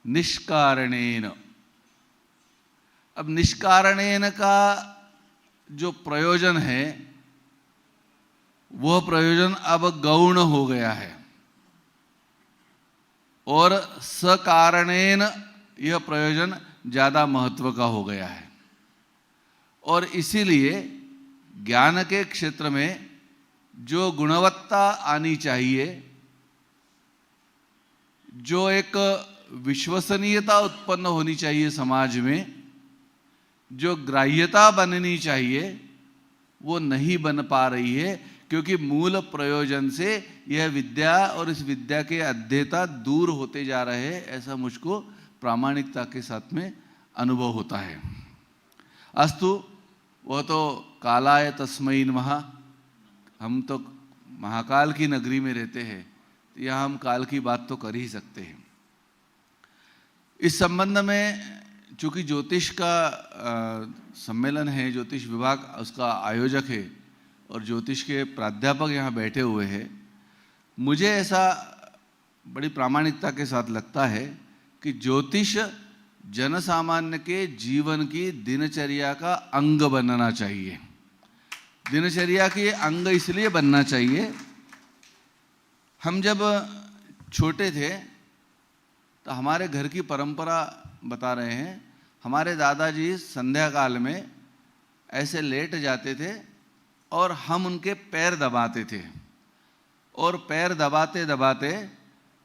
निष्कारणेन। अब निष्कारणेन का जो प्रयोजन है वह प्रयोजन अब गौण हो गया है, और सकारणेन यह प्रयोजन ज़्यादा महत्व का हो गया है। और इसीलिए ज्ञान के क्षेत्र में जो गुणवत्ता आनी चाहिए, जो एक विश्वसनीयता उत्पन्न होनी चाहिए समाज में, जो ग्राह्यता बननी चाहिए, वो नहीं बन पा रही है, क्योंकि मूल प्रयोजन से यह विद्या और इस विद्या के अध्येता दूर होते जा रहे हैं। ऐसा मुझको प्रामाणिकता के साथ में अनुभव होता है। अस्तु, वह तो कालाय तस्मै नमः। हम तो महाकाल की नगरी में रहते हैं, तो यहाँ हम काल की बात तो कर ही सकते हैं। इस संबंध में चूँकि ज्योतिष का सम्मेलन है, ज्योतिष विभाग उसका आयोजक है और ज्योतिष के प्राध्यापक यहाँ बैठे हुए हैं, मुझे ऐसा बड़ी प्रामाणिकता के साथ लगता है कि ज्योतिष जनसामान्य के जीवन की दिनचर्या का अंग बनना चाहिए। दिनचर्या के अंग इसलिए बनना चाहिए, हम जब छोटे थे तो हमारे घर की परंपरा बता रहे हैं, हमारे दादाजी संध्या काल में ऐसे लेट जाते थे और हम उनके पैर दबाते थे, और पैर दबाते दबाते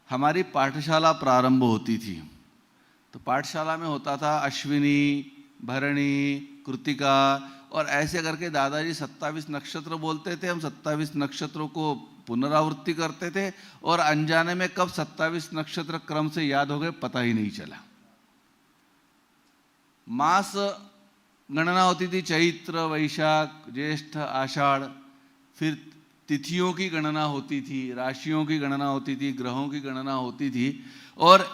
हमारी पाठशाला प्रारंभ होती थी। तो पाठशाला में होता था अश्विनी, भरणी, कृतिका, और ऐसे करके दादाजी 27 नक्षत्र बोलते थे। हम 27 नक्षत्रों को पुनरावृत्ति करते थे, और अनजाने में कब 27 नक्षत्र क्रम से याद हो गए पता ही नहीं चला। मास गणना होती थी, चैत्र, वैशाख, ज्येष्ठ, आषाढ़। फिर तिथियों की गणना होती थी, राशियों की गणना होती थी, ग्रहों की गणना होती थी, और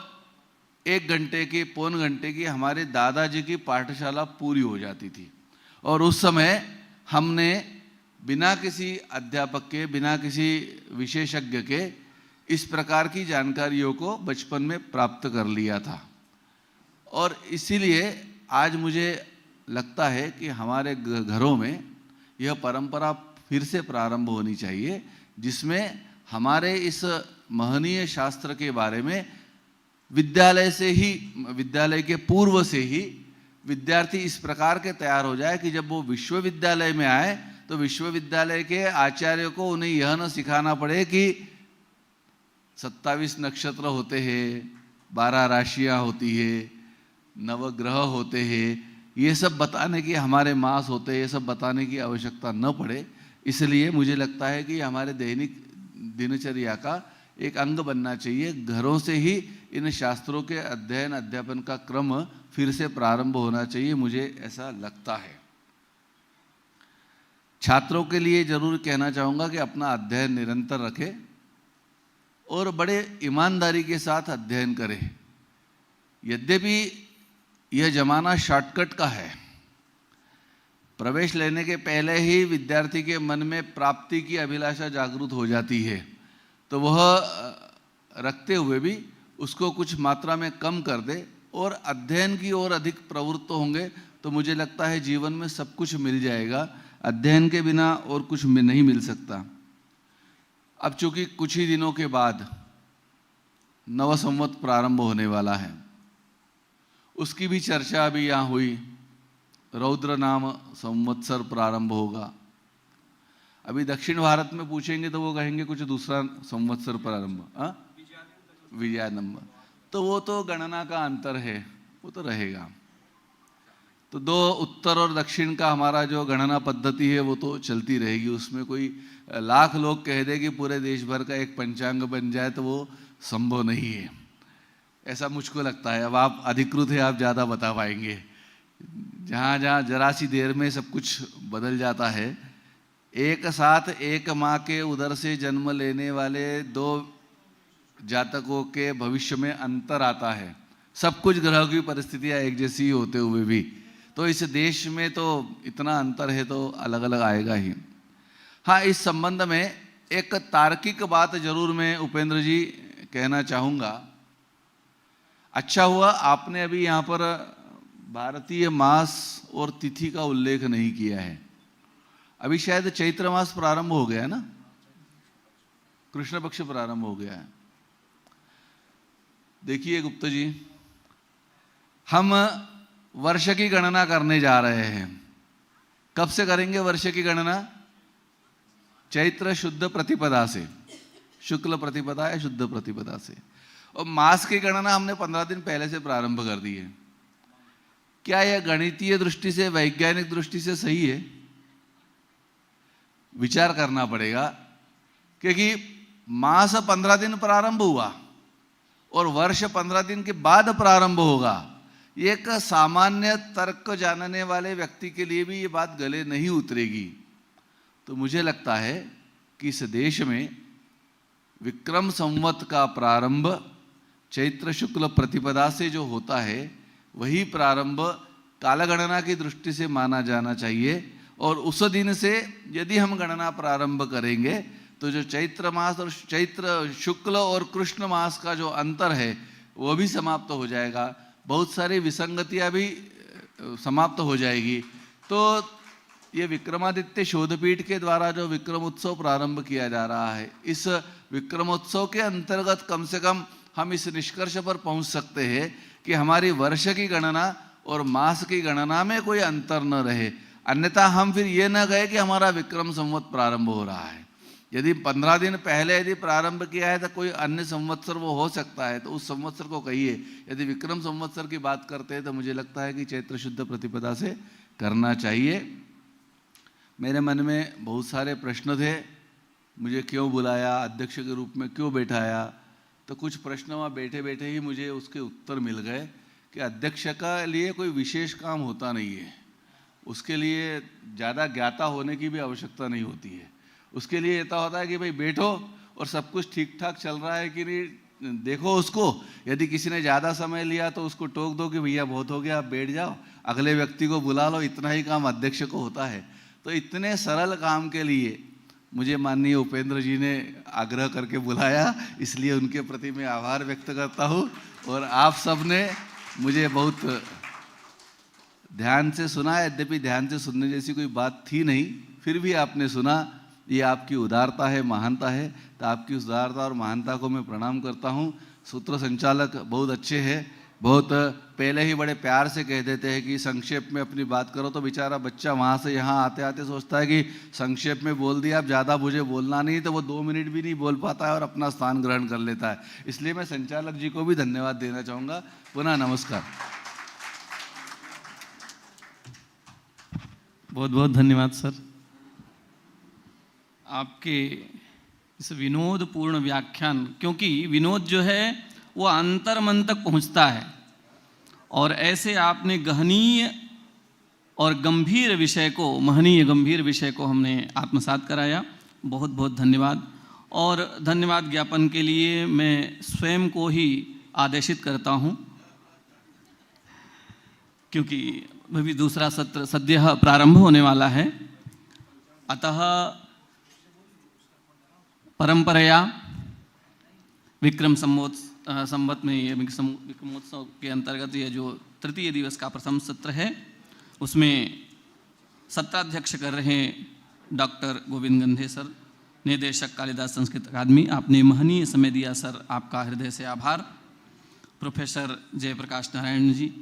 1 घंटे की, पौन घंटे की हमारे दादाजी की पाठशाला पूरी हो जाती थी। और उस समय हमने बिना किसी अध्यापक के, बिना किसी विशेषज्ञ के इस प्रकार की जानकारियों को बचपन में प्राप्त कर लिया था। और इसीलिए आज मुझे लगता है कि हमारे घरों में यह परंपरा फिर से प्रारंभ होनी चाहिए, जिसमें हमारे इस महनीय शास्त्र के बारे में विद्यालय से ही, विद्यालय के पूर्व से ही विद्यार्थी इस प्रकार के तैयार हो जाए कि जब वो विश्वविद्यालय में आए तो विश्वविद्यालय के आचार्य को उन्हें यह न सिखाना पड़े कि 27 नक्षत्र होते हैं, 12 राशियां होती है, नवग्रह होते हैं, ये सब बताने की, हमारे मास होते हैं, ये सब बताने की आवश्यकता न पड़े। इसलिए मुझे लगता है कि हमारे दैनिक दिनचर्या का एक अंग बनना चाहिए। घरों से ही इन शास्त्रों के अध्ययन अध्यापन का क्रम फिर से प्रारंभ होना चाहिए, मुझे ऐसा लगता है। छात्रों के लिए जरूर कहना चाहूँगा कि अपना अध्ययन निरंतर रखें और बड़े ईमानदारी के साथ अध्ययन करें। यद्यपि यह जमाना शॉर्टकट का है, प्रवेश लेने के पहले ही विद्यार्थी के मन में प्राप्ति की अभिलाषा जागृत हो जाती है, तो वह रखते हुए भी उसको कुछ मात्रा में कम कर दे और अध्ययन की ओर अधिक प्रवृत्त होंगे तो मुझे लगता है जीवन में सब कुछ मिल जाएगा। अध्ययन के बिना और कुछ नहीं मिल सकता। अब चूंकि कुछ ही दिनों के बाद नव संवत प्रारंभ होने वाला है, उसकी भी चर्चा अभी यहाँ हुई। रौद्र नाम संवत्सर प्रारंभ होगा। अभी दक्षिण भारत में पूछेंगे तो वो कहेंगे कुछ दूसरा संवत्सर प्रारंभ, विजयारंभ। तो वो तो गणना का अंतर है, वो तो रहेगा। तो दो उत्तर और दक्षिण का हमारा जो गणना पद्धति है वो तो चलती रहेगी। उसमें कोई लाख लोग कह दे कि पूरे देश भर का एक पंचांग बन जाए तो वो संभव नहीं है, ऐसा मुझको लगता है। अब आप अधिकृत है, आप ज़्यादा बता पाएंगे। जहाँ जहाँ जरा सी देर में सब कुछ बदल जाता है। एक साथ एक माँ के उदर से जन्म लेने वाले दो जातकों के भविष्य में अंतर आता है, सब कुछ ग्रहों की परिस्थितियाँ एक जैसी होते हुए भी। तो इस देश में तो इतना अंतर है तो अलग अलग आएगा ही। हाँ, इस संबंध में एक तार्किक बात जरूर मैं उपेंद्र जी कहना चाहूँगा। अच्छा हुआ आपने अभी यहाँ पर भारतीय मास और तिथि का उल्लेख नहीं किया है। अभी शायद चैत्र मास प्रारंभ हो गया है ना, कृष्ण पक्ष प्रारंभ हो गया है। देखिए गुप्ता जी, हम वर्ष की गणना करने जा रहे हैं। कब से करेंगे वर्ष की गणना? चैत्र शुद्ध प्रतिपदा से, शुक्ल प्रतिपदा या शुद्ध प्रतिपदा से। और मास की गणना हमने 15 दिन पहले से प्रारंभ कर दी है। क्या यह गणितीय दृष्टि से, वैज्ञानिक दृष्टि से सही है? विचार करना पड़ेगा, क्योंकि मास 15 दिन प्रारंभ हुआ और वर्ष 15 दिन के बाद प्रारंभ होगा। एक सामान्य तर्क जानने वाले व्यक्ति के लिए भी ये बात गले नहीं उतरेगी। तो मुझे लगता है कि इस देश में विक्रम संवत का प्रारंभ चैत्र शुक्ल प्रतिपदा से जो होता है वही प्रारंभ कालगणना की दृष्टि से माना जाना चाहिए। और उस दिन से यदि हम गणना प्रारंभ करेंगे तो जो चैत्र मास और चैत्र शुक्ल और कृष्ण मास का जो अंतर है वो भी समाप्त हो जाएगा, बहुत सारी विसंगतियां भी समाप्त हो जाएगी। तो ये विक्रमादित्य शोधपीठ के द्वारा जो विक्रमोत्सव प्रारंभ किया जा रहा है, इस विक्रमोत्सव के अंतर्गत कम से कम हम इस निष्कर्ष पर पहुंच सकते हैं कि हमारी वर्ष की गणना और मास की गणना में कोई अंतर न रहे। अन्यथा हम फिर ये न कहे कि हमारा विक्रम संवत प्रारंभ हो रहा है। यदि 15 दिन पहले यदि प्रारंभ किया है तो कोई अन्य संवत्सर वो हो सकता है, तो उस संवत्सर को कहिए। यदि विक्रम संवत्सर की बात करते हैं तो मुझे लगता है कि चैत्र शुद्ध प्रतिपदा से करना चाहिए। मेरे मन में बहुत सारे प्रश्न थे, मुझे क्यों बुलाया, अध्यक्ष के रूप में क्यों बैठाया, तो कुछ प्रश्न वहाँ बैठे बैठे ही मुझे उसके उत्तर मिल गए कि अध्यक्ष का लिए कोई विशेष काम होता नहीं है, उसके लिए ज़्यादा ज्ञाता होने की भी आवश्यकता नहीं होती है। उसके लिए ऐसा होता है कि भाई बैठो और सब कुछ ठीक ठाक चल रहा है कि नहीं देखो उसको। यदि किसी ने ज़्यादा समय लिया तो उसको टोक दो कि भैया बहुत हो गया, आप बैठ जाओ, अगले व्यक्ति को बुला लो। इतना ही काम अध्यक्ष को होता है। तो इतने सरल काम के लिए मुझे माननीय उपेंद्र जी ने आग्रह करके बुलाया, इसलिए उनके प्रति मैं आभार व्यक्त करता हूँ। और आप सब ने मुझे बहुत ध्यान से सुना, यद्यपि ध्यान से सुनने जैसी कोई बात थी नहीं, फिर भी आपने सुना। ये आपकी उदारता है, महानता है। तो आपकी उदारता और महानता को मैं प्रणाम करता हूँ। सूत्र संचालक बहुत अच्छे हैं, बहुत पहले ही बड़े प्यार से कह देते हैं कि संक्षेप में अपनी बात करो। तो बेचारा बच्चा वहाँ से यहाँ आते आते सोचता है कि संक्षेप में बोल दिया, अब ज़्यादा मुझे बोलना नहीं, तो वो 2 मिनट भी नहीं बोल पाता है और अपना स्थान ग्रहण कर लेता है। इसलिए मैं संचालक जी को भी धन्यवाद देना चाहूँगा। पुनः नमस्कार। बहुत बहुत धन्यवाद सर, आपके इस विनोदपूर्ण व्याख्यान। क्योंकि विनोद जो है वो अंतर मन तक पहुंचता है, और ऐसे आपने गहनीय और गंभीर विषय को, महनीय गंभीर विषय को हमने आत्मसात कराया। बहुत बहुत धन्यवाद। और धन्यवाद ज्ञापन के लिए मैं स्वयं को ही आदेशित करता हूं, क्योंकि अभी दूसरा सत्र सद्यः प्रारंभ होने वाला है। अतः परंपराया विक्रम संवत में ये विक्रमोत्सव के अंतर्गत ये जो तृतीय दिवस का प्रथम सत्र है, उसमें सत्राध्यक्ष कर रहे हैं डॉक्टर गोविंद गंधे सर, निदेशक कालिदास संस्कृत अकादमी। आपने महनीय समय दिया सर, आपका हृदय से आभार। प्रोफेसर जयप्रकाश नारायण जी,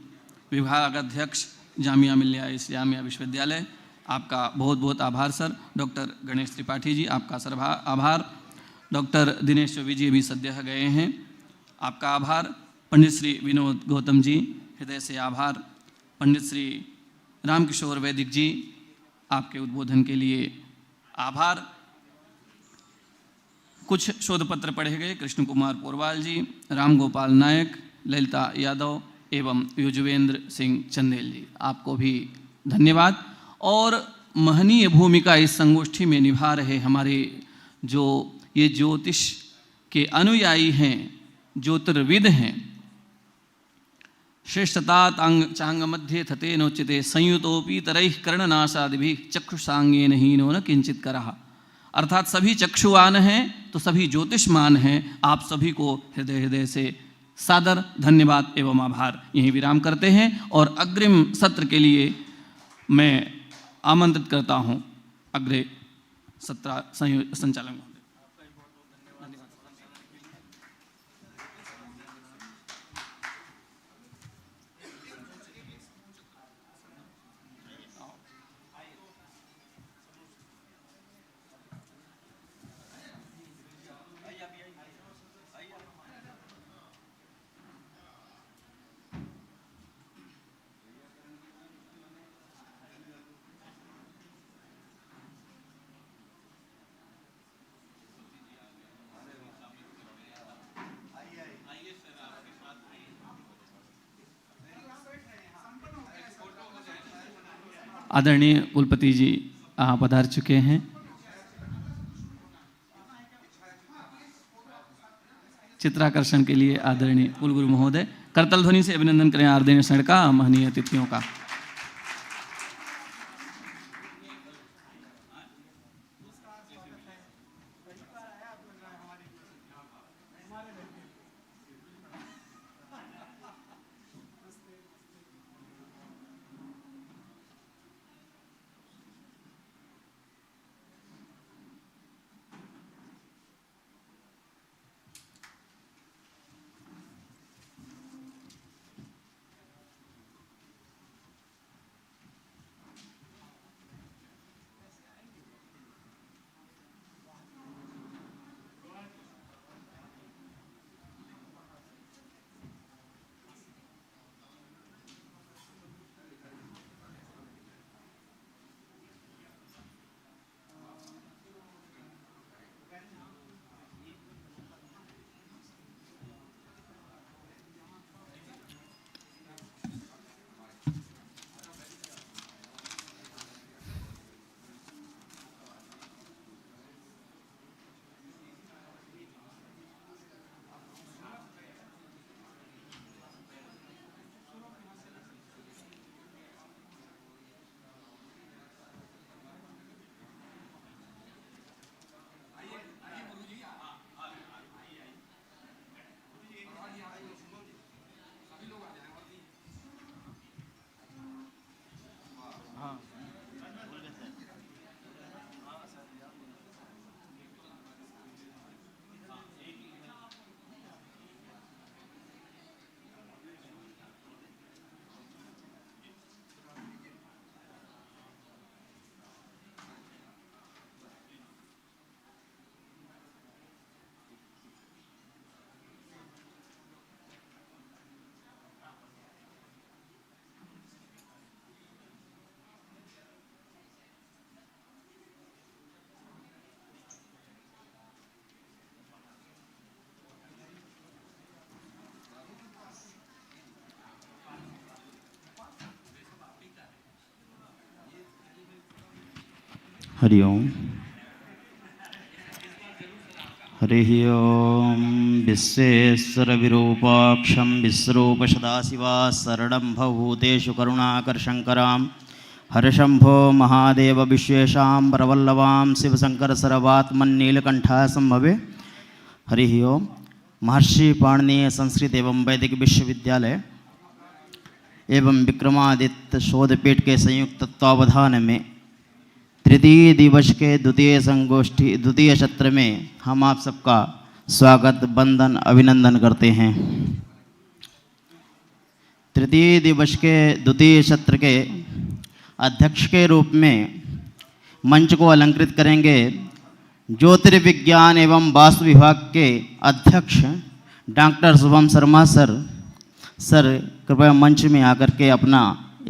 विभाग अध्यक्ष जामिया मिल्लिया इस्लामिया विश्वविद्यालय, आपका बहुत बहुत आभार सर। डॉक्टर गणेश त्रिपाठी जी, आपका सर्वा आभार। डॉक्टर दिनेश चौबे जी अभी सद्यः गए हैं, आपका आभार। पंडित श्री विनोद गौतम जी, हृदय से आभार। पंडित श्री रामकिशोर वैदिक जी, आपके उद्बोधन के लिए आभार। कुछ शोध पत्र पढ़े गए, कृष्ण कुमार पोरवाल जी, राम गोपाल नायक, ललिता यादव एवं युजवेंद्र सिंह चंदेल जी, आपको भी धन्यवाद। और महनीय भूमिका इस संगोष्ठी में निभा रहे हमारे जो ये ज्योतिष के अनुयायी हैं, ज्योतिर्विद हैं। श्रेष्ठता चांग मध्य थते नोचिते संयुतोपि तरैः कर्णनाशादिभिः चक्षुषांगेन हीनो न किंचित करः। अर्थात सभी चक्षुवान हैं तो सभी ज्योतिषमान हैं। आप सभी को हृदय हृदय से सादर धन्यवाद एवं आभार। यहीं विराम करते हैं और अग्रिम सत्र के लिए मैं आमंत्रित करता हूं अग्रे सत्र संचालन को। आदरणीय कुलपति जी पधार चुके हैं। चित्राकर्षण के लिए आदरणीय कुलगुरु महोदय करतल ध्वनि से अभिनंदन करें आदरणीय सर का, महनीय अतिथियों का। हरि ओम। हरिः ओम। विश्वेश्वरविरूपाक्षं विश्वरूपसदाशिवा शरणं भवभूतेषु करुणाकरशङ्करां हरशंभो महादेव विश्वेशां परवल्लभां शिवशंकरसर्वात्मन्नीलकंठा संभवे। हरिः ओम। महर्षि पाणिनीय संस्कृत एवं वैदिक विश्वविद्यालय एवं विक्रमादित्य शोधपीठ के संयुक्त तत्वावधान में तृतीय दिवस के द्वितीय सत्र में हम आप सबका स्वागत वंदन अभिनंदन करते हैं। तृतीय दिवस के द्वितीय सत्र के अध्यक्ष के रूप में मंच को अलंकृत करेंगे ज्योतिर्विज्ञान एवं वास्तु विभाग के अध्यक्ष doctor Shubham Sharma sir. Sir कृपया मंच में आकर के अपना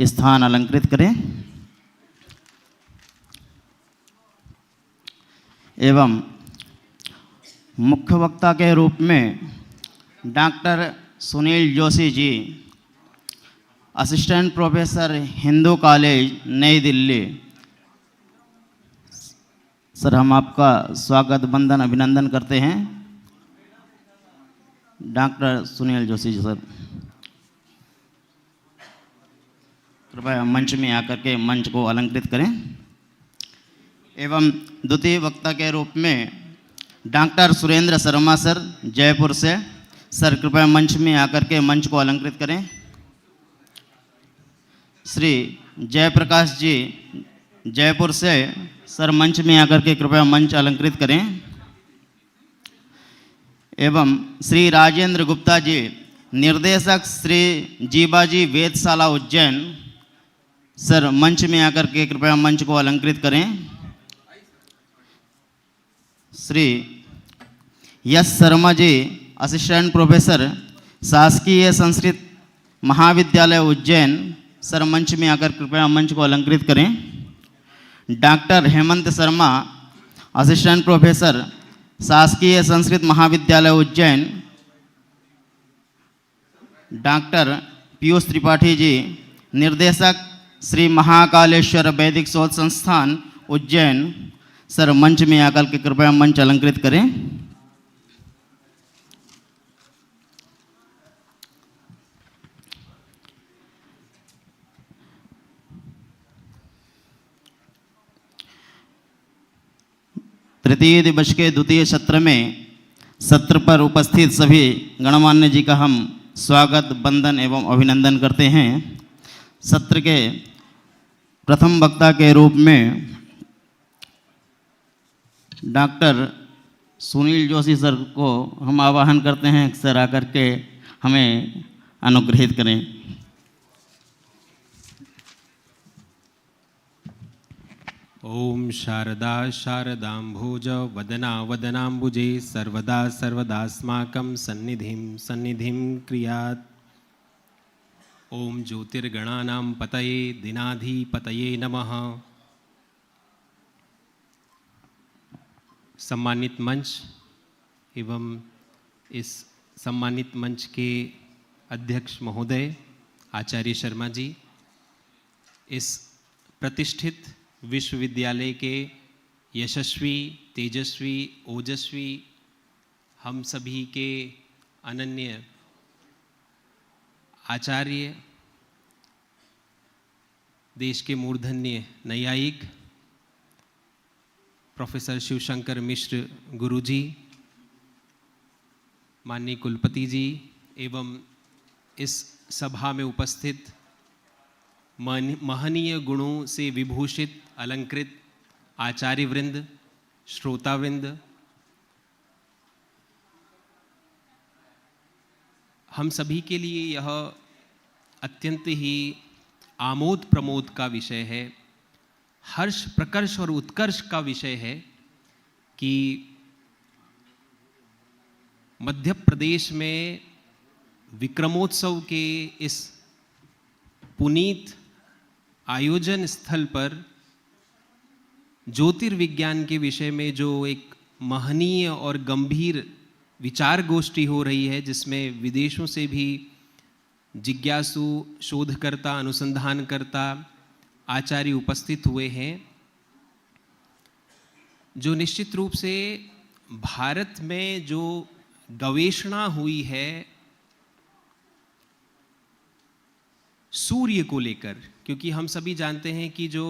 स्थान अलंकृत करें। एवं मुख्य वक्ता के रूप में doctor Sunil Joshi ji, assistant professor Hindu college नई दिल्ली। सर हम आपका स्वागत वंदन अभिनंदन करते हैं। डॉक्टर सुनील जोशी जी सर कृपया मंच में आकर के मंच को अलंकृत करें। एवं द्वितीय वक्ता के रूप में डॉक्टर सुरेंद्र शर्मा सर जयपुर से। सर कृपया मंच में आकर के मंच को अलंकृत करें। श्री जयप्रकाश जी जयपुर से। सर मंच में आकर के कृपया मंच अलंकृत करें। एवं श्री राजेंद्र गुप्ता जी निर्देशक श्री जीबाजी वेधशाला उज्जैन। सर मंच में आकर के कृपया मंच को अलंकृत करें। श्री यश शर्मा जी असिस्टेंट प्रोफेसर शासकीय संस्कृत महाविद्यालय उज्जैन। सर मंच में आकर कृपया मंच को अलंकृत करें। Doctor Hemant Sharma assistant professor शासकीय संस्कृत महाविद्यालय उज्जैन। डॉक्टर पीयूष त्रिपाठी जी निर्देशक श्री महाकालेश्वर वैदिक शोध संस्थान उज्जैन। सर मंच में आकर के कृपया मंच अलंकृत करें। तृतीय दिवस के द्वितीय सत्र में सत्र पर उपस्थित सभी गणमान्य जी का हम स्वागत वंदन एवं अभिनंदन करते हैं। सत्र के प्रथम वक्ता के रूप में डॉक्टर सुनील जोशी सर को हम आवाहन करते हैं। सर आकर के हमें अनुग्रहित करें। ओम शारदा शारदाम्भोज वदना वदनाम्बुजे सर्वदा सर्वदास्माकं सन्निधिं सन्निधिं क्रियात्। ओम ज्योतिर्गणानां पतये दिनाधिपतये नमः। सम्मानित मंच एवं इस सम्मानित मंच के अध्यक्ष महोदय आचार्य शर्मा जी, इस प्रतिष्ठित विश्वविद्यालय के यशस्वी, तेजस्वी, ओजस्वी, हम सभी के अनन्य आचार्य, देश के मूर्धन्य न्यायिक प्रोफेसर शिवशंकर मिश्र गुरुजी, माननीय कुलपति जी एवं इस सभा में उपस्थित महनीय गुणों से विभूषित अलंकृत आचार्य वृंद, श्रोता वृंद, हम सभी के लिए यह अत्यंत ही आमोद प्रमोद का विषय है, हर्ष प्रकर्ष और उत्कर्ष का विषय है कि मध्य प्रदेश में विक्रमोत्सव के इस पुनीत आयोजन स्थल पर ज्योतिर्विज्ञान के विषय में जो एक महनीय और गंभीर विचार गोष्ठी हो रही है, जिसमें विदेशों से भी जिज्ञासु, शोधकर्ता, अनुसंधानकर्ता, आचार्य उपस्थित हुए हैं, जो निश्चित रूप से भारत में जो गवेषणा हुई है सूर्य को लेकर, क्योंकि हम सभी जानते हैं कि जो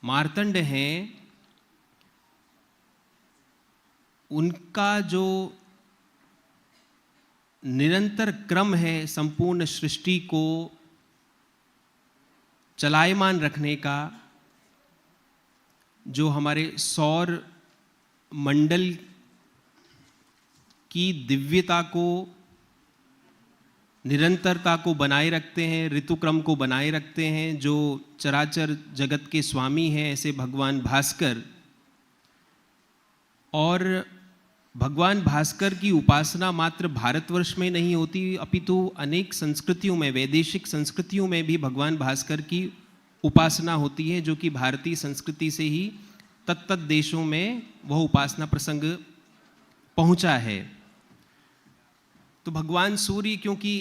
मार्तंड हैं उनका जो निरंतर क्रम है संपूर्ण सृष्टि को चलायमान रखने का, जो हमारे सौर मंडल की दिव्यता को निरंतरता को बनाए रखते हैं, ऋतुक्रम को बनाए रखते हैं, जो चराचर जगत के स्वामी हैं, ऐसे भगवान भास्कर। और भगवान भास्कर की उपासना मात्र भारतवर्ष में नहीं होती, अपितु अनेक संस्कृतियों में, वैदेशिक संस्कृतियों में भी भगवान भास्कर की उपासना होती है, जो कि भारतीय संस्कृति से ही तत्त देशों में वह उपासना प्रसंग पहुंचा है। तो भगवान सूर्य क्योंकि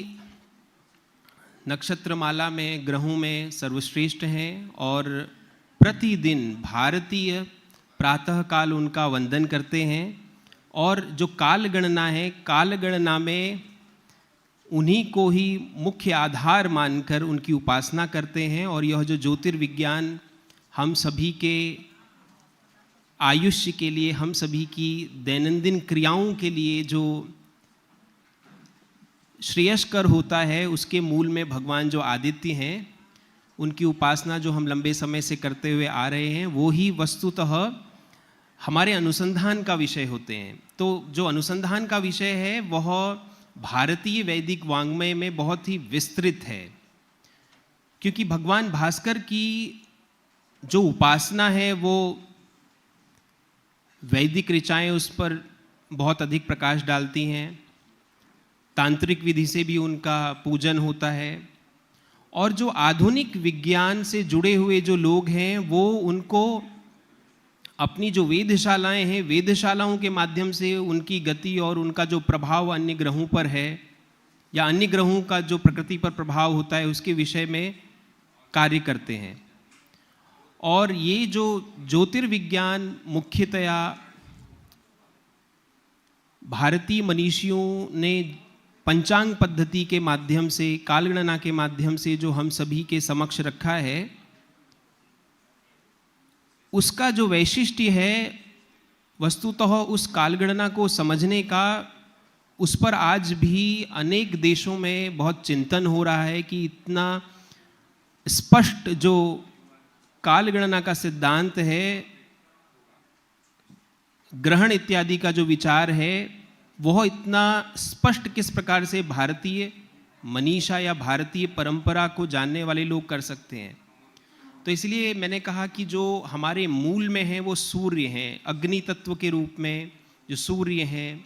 नक्षत्रमाला में, ग्रहों में सर्वश्रेष्ठ हैं और प्रतिदिन भारतीय प्रातःकाल उनका वंदन करते हैं। और जो काल गणना है, काल गणना में उन्हीं को ही मुख्य आधार मानकर उनकी उपासना करते हैं। और यह जो ज्योतिर्विज्ञान हम सभी के आयुष्य के लिए, हम सभी की दैनंदिन क्रियाओं के लिए जो श्रेयस्कर होता है, उसके मूल में भगवान जो आदित्य हैं, उनकी उपासना जो हम लंबे समय से करते हुए आ रहे हैं, वो ही वस्तुतः हमारे अनुसंधान का विषय होते हैं। तो जो अनुसंधान का विषय है वह भारतीय वैदिक वाङ्मय में बहुत ही विस्तृत है, क्योंकि भगवान भास्कर की जो उपासना है वो वैदिक ऋचाएँ उस पर बहुत अधिक प्रकाश डालती हैं। तांत्रिक विधि से भी उनका पूजन होता है। और जो आधुनिक विज्ञान से जुड़े हुए जो लोग हैं, वो उनको अपनी जो वेधशालाएं हैं, वेधशालाओं के माध्यम से उनकी गति और उनका जो प्रभाव अन्य ग्रहों पर है, या अन्य ग्रहों का जो प्रकृति पर प्रभाव होता है, उसके विषय में कार्य करते हैं। और ये जो ज्योतिर्विज्ञान मुख्यतया भारतीय मनीषियों ने पंचांग पद्धति के माध्यम से, कालगणना के माध्यम से जो हम सभी के समक्ष रखा है, उसका जो वैशिष्ट्य है, वस्तुतः उस कालगणना को समझने का, उस पर आज भी अनेक देशों में बहुत चिंतन हो रहा है कि इतना स्पष्ट जो कालगणना का सिद्धांत है, ग्रहण इत्यादि का जो विचार है, वह इतना स्पष्ट किस प्रकार से भारतीय मनीषा या भारतीय परंपरा को जानने वाले लोग कर सकते हैं। तो इसलिए मैंने कहा कि जो हमारे मूल में है वो सूर्य हैं, अग्नि तत्व के रूप में जो सूर्य हैं,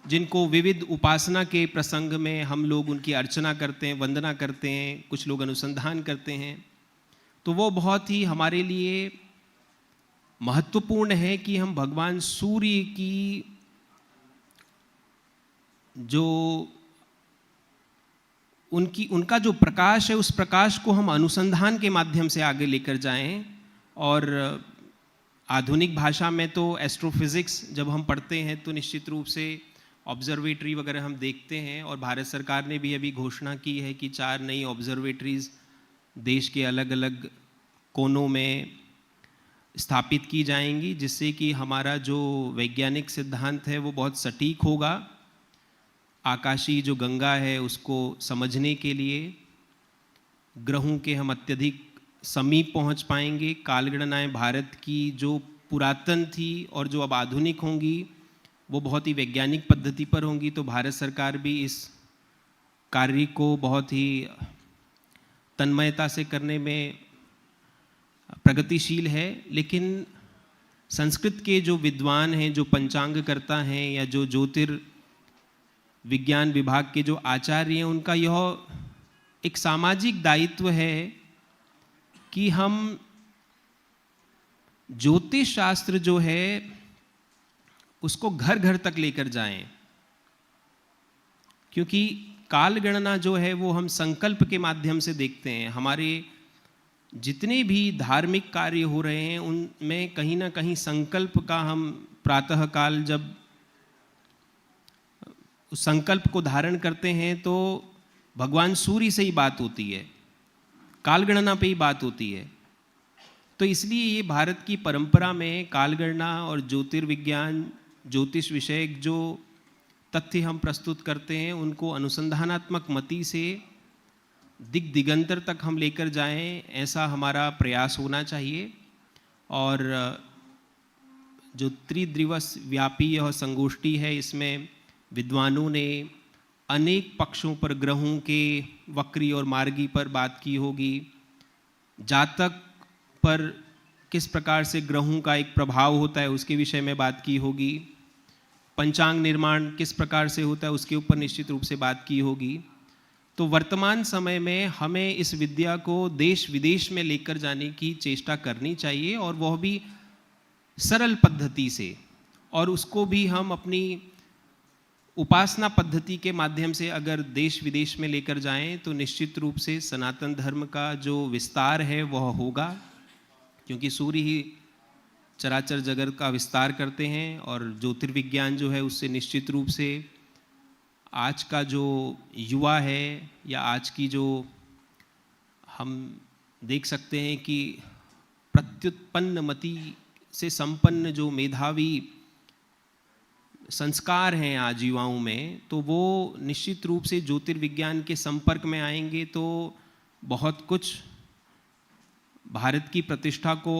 जिनको विविध उपासना के प्रसंग में हम लोग उनकी अर्चना करते हैं, वंदना करते हैं, कुछ लोग अनुसंधान करते हैं। तो वो बहुत ही हमारे लिए महत्वपूर्ण है कि हम भगवान सूर्य की जो उनका जो प्रकाश है, उस प्रकाश को हम अनुसंधान के माध्यम से आगे लेकर जाएं। और आधुनिक भाषा में तो एस्ट्रोफिजिक्स जब हम पढ़ते हैं तो निश्चित रूप से ऑब्जर्वेटरी वगैरह हम देखते हैं। और भारत सरकार ने भी अभी घोषणा की है कि 4 नई ऑब्जर्वेटरीज देश के अलग अलग कोनों में स्थापित की जाएंगी, जिससे कि हमारा जो वैज्ञानिक सिद्धांत है वो बहुत सटीक होगा। आकाशीय जो गंगा है उसको समझने के लिए ग्रहों के हम अत्यधिक समीप पहुंच पाएंगे। कालगणनाएं भारत की जो पुरातन थी और जो अब आधुनिक होंगी, वो बहुत ही वैज्ञानिक पद्धति पर होंगी। तो भारत सरकार भी इस कार्य को बहुत ही तन्मयता से करने में प्रगतिशील है। लेकिन संस्कृत के जो विद्वान हैं, जो पंचांगकर्ता हैं, या जो ज्योतिर्विज्ञान विभाग के जो आचार्य हैं, उनका यह एक सामाजिक दायित्व है कि हम ज्योतिष शास्त्र जो है उसको घर घर तक लेकर जाएं। क्योंकि काल गणना जो है वो हम संकल्प के माध्यम से देखते हैं। हमारे जितने भी धार्मिक कार्य हो रहे हैं उनमें कहीं ना कहीं संकल्प का हम प्रातःकाल जब उस संकल्प को धारण करते हैं तो भगवान सूर्य से ही बात होती है, कालगणना पे ही बात होती है। तो इसलिए ये भारत की परंपरा में कालगणना और ज्योतिर्विज्ञान, ज्योतिष विषयक जो तथ्य हम प्रस्तुत करते हैं उनको अनुसंधानात्मक मति से दिग दिगंतर तक हम लेकर जाएं, ऐसा हमारा प्रयास होना चाहिए। और जो त्रिदिवस व्यापी यह संगोष्ठी है, इसमें विद्वानों ने अनेक पक्षों पर, ग्रहों के वक्री और मार्गी पर बात की होगी, जातक पर किस प्रकार से ग्रहों का एक प्रभाव होता है उसके विषय में बात की होगी, पंचांग निर्माण किस प्रकार से होता है उसके ऊपर निश्चित रूप से बात की होगी। तो वर्तमान समय में हमें इस विद्या को देश विदेश में लेकर जाने की चेष्टा करनी चाहिए, और वह भी सरल पद्धति से, और उसको भी हम अपनी उपासना पद्धति के माध्यम से अगर देश विदेश में लेकर जाएं तो निश्चित रूप से सनातन धर्म का जो विस्तार है वह होगा, क्योंकि सूर्य ही चराचर जगत का विस्तार करते हैं, और ज्योतिर्विज्ञान जो है उससे निश्चित रूप से आज का जो युवा है या आज की जो हम देख सकते हैं कि प्रत्युत्पन्न मति से संपन्न जो मेधावी संस्कार हैं आज युवाओं में, तो वो निश्चित रूप से ज्योतिर्विज्ञान के संपर्क में आएंगे तो बहुत कुछ भारत की प्रतिष्ठा को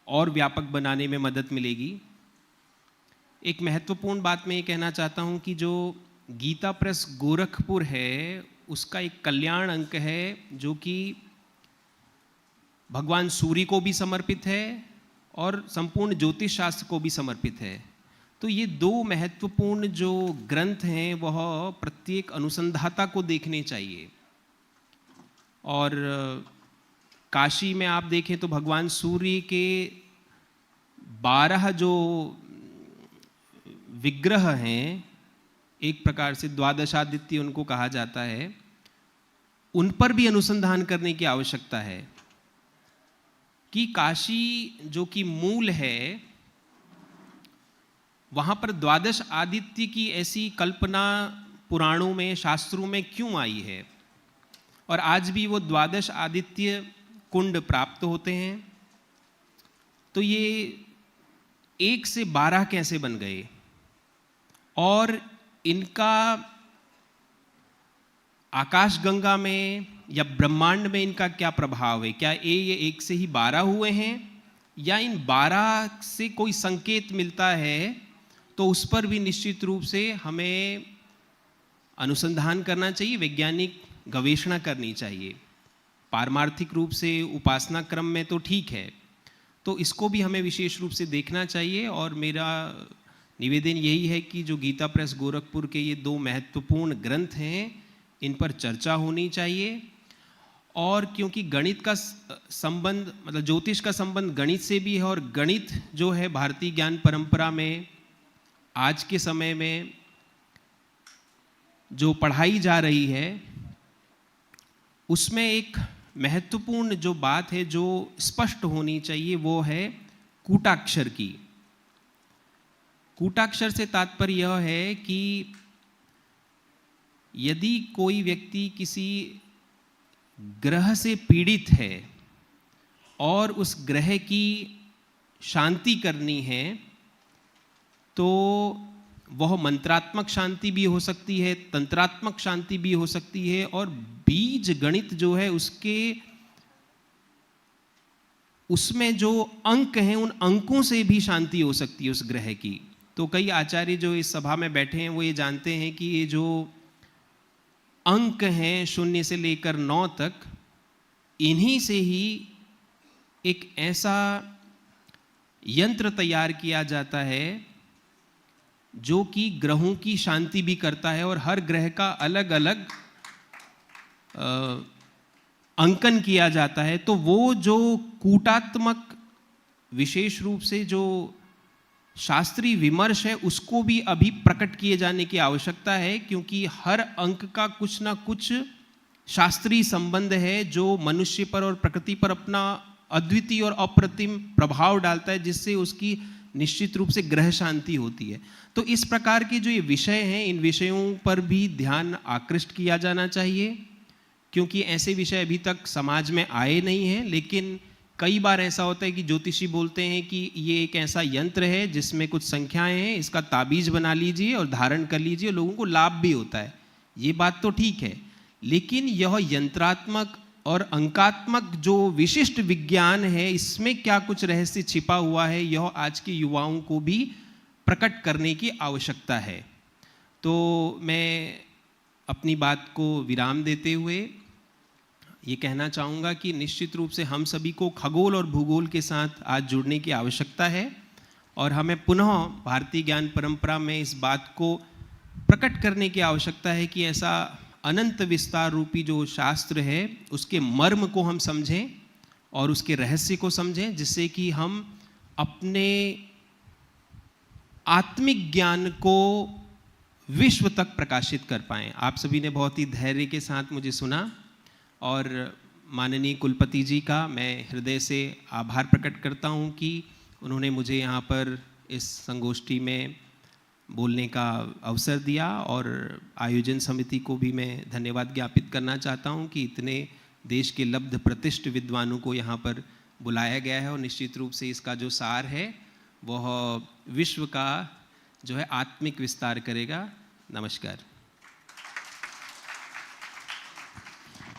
और व्यापक बनाने में मदद मिलेगी। एक महत्वपूर्ण बात मैं ये कहना चाहता हूँ कि जो गीता प्रेस गोरखपुर है उसका एक कल्याण अंक है जो कि भगवान सूर्य को भी समर्पित है और संपूर्ण ज्योतिष शास्त्र को भी समर्पित है। तो ये दो महत्वपूर्ण जो ग्रंथ हैं वह प्रत्येक अनुसंधाता को देखने चाहिए। और काशी में आप देखें तो भगवान सूर्य के 12 जो विग्रह हैं, एक प्रकार से द्वादशादित्य उनको कहा जाता है, उन पर भी अनुसंधान करने की आवश्यकता है कि काशी जो कि मूल है वहां पर द्वादश आदित्य की ऐसी कल्पना पुराणों में, शास्त्रों में क्यों आई है, और आज भी वो द्वादश आदित्य कुंड प्राप्त होते हैं। तो ये 1 से 12 कैसे बन गए और इनका आकाशगंगा में या ब्रह्मांड में इनका क्या प्रभाव है? क्या ये 1 से ही 12 हुए हैं या इन 12 से कोई संकेत मिलता है? तो उस पर भी निश्चित रूप से हमें अनुसंधान करना चाहिए, वैज्ञानिक गवेषणा करनी चाहिए। पारमार्थिक रूप से उपासना क्रम में तो ठीक है, तो इसको भी हमें विशेष रूप से देखना चाहिए। और मेरा निवेदन यही है कि जो गीता प्रेस गोरखपुर के ये 2 महत्वपूर्ण ग्रंथ हैं इन पर चर्चा होनी चाहिए। और क्योंकि गणित का संबंध, मतलब ज्योतिष का संबंध गणित से भी है, और गणित जो है भारतीय ज्ञान परंपरा में आज के समय में जो पढ़ाई जा रही है उसमें एक महत्वपूर्ण जो बात है जो स्पष्ट होनी चाहिए वो है कूटाक्षर की। कूटाक्षर से तात्पर्य यह है कि यदि कोई व्यक्ति किसी ग्रह से पीड़ित है और उस ग्रह की शांति करनी है तो वह मंत्रात्मक शांति भी हो सकती है, तंत्रात्मक शांति भी हो सकती है, और बीज गणित जो है उसमें जो अंक हैं उन अंकों से भी शांति हो सकती है उस ग्रह की। तो कई आचार्य जो इस सभा में बैठे हैं वो ये जानते हैं कि ये जो अंक हैं 0 से लेकर 9 तक, इन्हीं से ही एक ऐसा यंत्र तैयार किया जाता है जो कि ग्रहों की शांति भी करता है, और हर ग्रह का अलग अलग अंकन किया जाता है। तो वो जो कूटात्मक विशेष रूप से जो शास्त्रीय विमर्श है उसको भी अभी प्रकट किए जाने की आवश्यकता है, क्योंकि हर अंक का कुछ ना कुछ शास्त्रीय संबंध है जो मनुष्य पर और प्रकृति पर अपना अद्वितीय और अप्रतिम प्रभाव डालता है, जिससे उसकी निश्चित रूप से ग्रह शांति होती है। तो इस प्रकार के जो ये विषय हैं इन विषयों पर भी ध्यान आकृष्ट किया जाना चाहिए, क्योंकि ऐसे विषय अभी तक समाज में आए नहीं हैं। लेकिन कई बार ऐसा होता है कि ज्योतिषी बोलते हैं कि ये एक ऐसा यंत्र है जिसमें कुछ संख्याएं हैं, इसका ताबीज बना लीजिए और धारण कर लीजिए, लोगों को लाभ भी होता है। ये बात तो ठीक है, लेकिन यह यंत्रात्मक और अंकात्मक जो विशिष्ट विज्ञान है इसमें क्या कुछ रहस्य छिपा हुआ है, यह आज के युवाओं को भी प्रकट करने की आवश्यकता है। तो मैं अपनी बात को विराम देते हुए ये कहना चाहूँगा कि निश्चित रूप से हम सभी को खगोल और भूगोल के साथ आज जुड़ने की आवश्यकता है और हमें पुनः भारतीय ज्ञान परंपरा में इस बात को प्रकट करने की आवश्यकता है कि ऐसा अनंत विस्तार रूपी जो शास्त्र है उसके मर्म को हम समझें और उसके रहस्य को समझें, जिससे कि हम अपने आत्मिक ज्ञान को विश्व तक प्रकाशित कर पाएं। आप सभी ने बहुत ही धैर्य के साथ मुझे सुना और माननीय कुलपति जी का मैं हृदय से आभार प्रकट करता हूं कि उन्होंने मुझे यहाँ पर इस संगोष्ठी में बोलने का अवसर दिया और आयोजन समिति को भी मैं धन्यवाद ज्ञापित करना चाहता हूं कि इतने देश के लब्ध प्रतिष्ठित विद्वानों को यहाँ पर बुलाया गया है और निश्चित रूप से इसका जो सार है वह विश्व का जो है आत्मिक विस्तार करेगा। नमस्कार।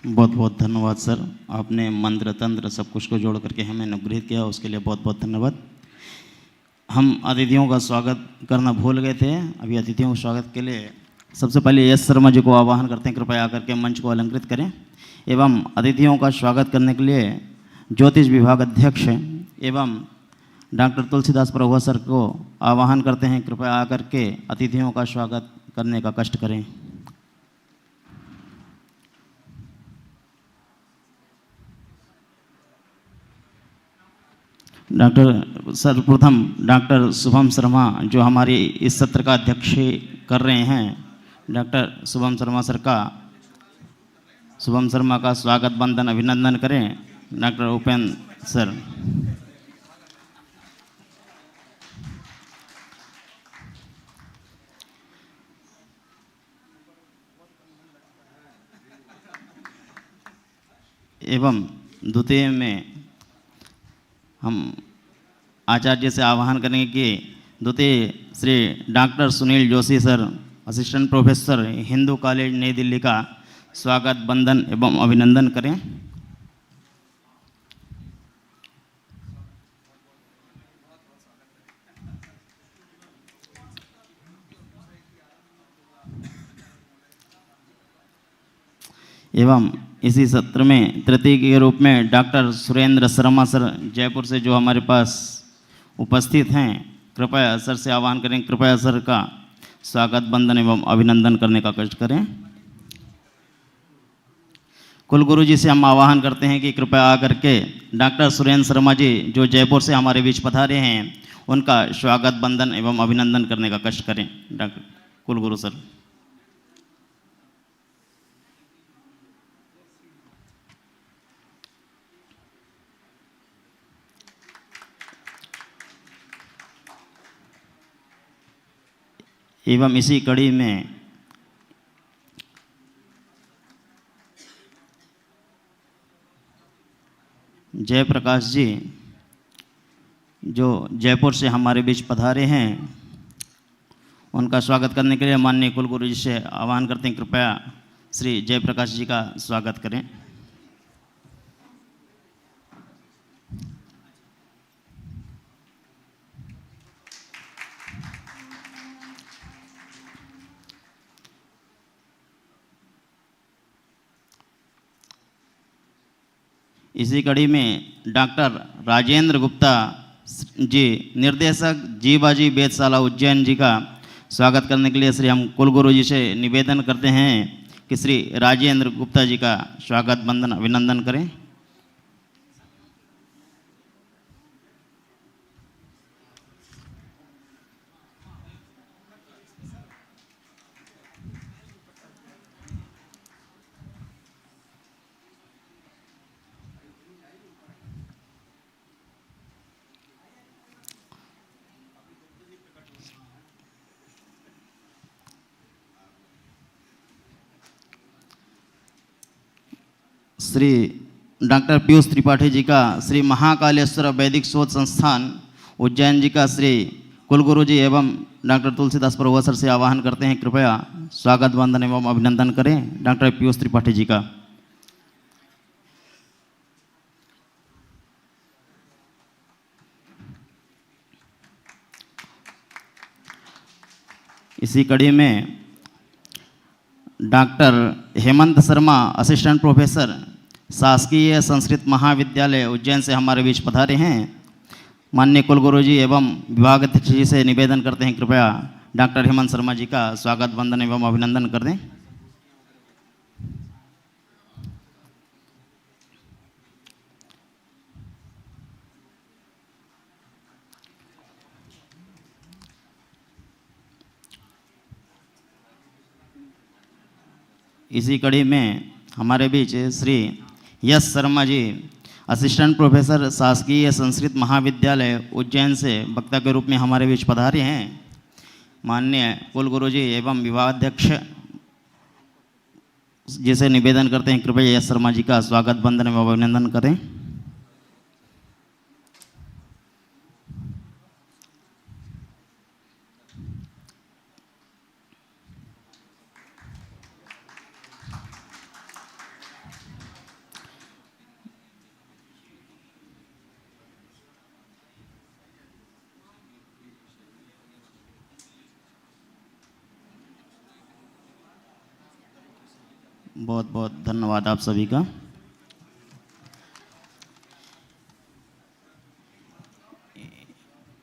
बहुत बहुत धन्यवाद सर, आपने मंत्र तंत्र सब कुछ को जोड़ करके हमें अनुग्रहित किया, उसके लिए बहुत बहुत धन्यवाद। हम अतिथियों का स्वागत करना भूल गए थे। अभी अतिथियों के स्वागत के लिए सबसे पहले यश शर्मा जी को आह्वान करते हैं, कृपया आकर के मंच को अलंकृत करें। एवं अतिथियों का स्वागत करने के लिए ज्योतिष विभाग अध्यक्ष एवं डॉक्टर तुलसीदास प्रभु सर को आह्वान करते हैं, कृपया आकर के अतिथियों का स्वागत करने का कष्ट करें। डॉक्टर सर्वप्रथम डॉक्टर शुभम शर्मा जो हमारे इस सत्र का अध्यक्ष कर रहे हैं, डॉक्टर शुभम शर्मा का स्वागत वंदन अभिनंदन करें। Doctor Upendra sir. एवं द्वितीय में हम आचार्य से आह्वान करेंगे कि द्वितीय Shri doctor Sunil Joshi sir, assistant professor, Hindu college नई दिल्ली का स्वागत वंदन एवं अभिनंदन करें। एवं इसी सत्र में तृतीय के रूप में डॉक्टर सुरेंद्र शर्मा सर जयपुर से जो हमारे पास उपस्थित हैं, कृपया सर से आह्वान करें, कृपया सर का स्वागत वंदन एवं अभिनंदन करने का कष्ट करें। कुलगुरु जी से हम आह्वान करते हैं कि कृपया आकर के डॉक्टर सुरेंद्र शर्मा जी जो जयपुर से हमारे बीच पधारे हैं उनका स्वागत वंदन एवं अभिनंदन करने का कष्ट करें। डॉक्टर कुलगुरु सर। एवं इसी कड़ी में जयप्रकाश जी जो जयपुर से हमारे बीच पधारे हैं उनका स्वागत करने के लिए माननीय कुलगुरु जी से आह्वान करते हैं, कृपया श्री जयप्रकाश जी का स्वागत करें। इसी कड़ी में डॉक्टर राजेंद्र गुप्ता जी, निर्देशक जीवाजी वेधशाला उज्जैन जी का स्वागत करने के लिए श्री हम कुलगुरु जी से निवेदन करते हैं कि श्री राजेंद्र गुप्ता जी का स्वागत वंदन अभिनंदन करें। श्री डॉक्टर पीयूष त्रिपाठी जी का श्री महाकालेश्वर वैदिक शोध संस्थान उज्जैन जी का श्री कुलगुरु जी एवं डॉक्टर तुलसीदास प्रभु सर से आह्वान करते हैं, कृपया स्वागत वंदन एवं अभिनंदन करें डॉक्टर पीयूष त्रिपाठी जी का। इसी कड़ी में doctor Hemant Sharma assistant professor शासकीय संस्कृत महाविद्यालय उज्जैन से हमारे बीच पधारे हैं। माननीय कुलगुरु जी एवं विभागाध्यक्ष जी से निवेदन करते हैं कृपया डॉक्टर हेमंत शर्मा जी का स्वागत वंदन एवं अभिनंदन कर दें। इसी कड़ी में हमारे बीच श्री यश शर्मा जी असिस्टेंट प्रोफेसर शासकीय संस्कृत महाविद्यालय उज्जैन से वक्ता के रूप में हमारे बीच पधारे हैं। माननीय कुलगुरु जी एवं विभागाध्यक्ष जी से निवेदन करते हैं कृपया यश शर्मा जी का स्वागत वंदन एवं अभिनंदन करें। बहुत बहुत धन्यवाद आप सभी का।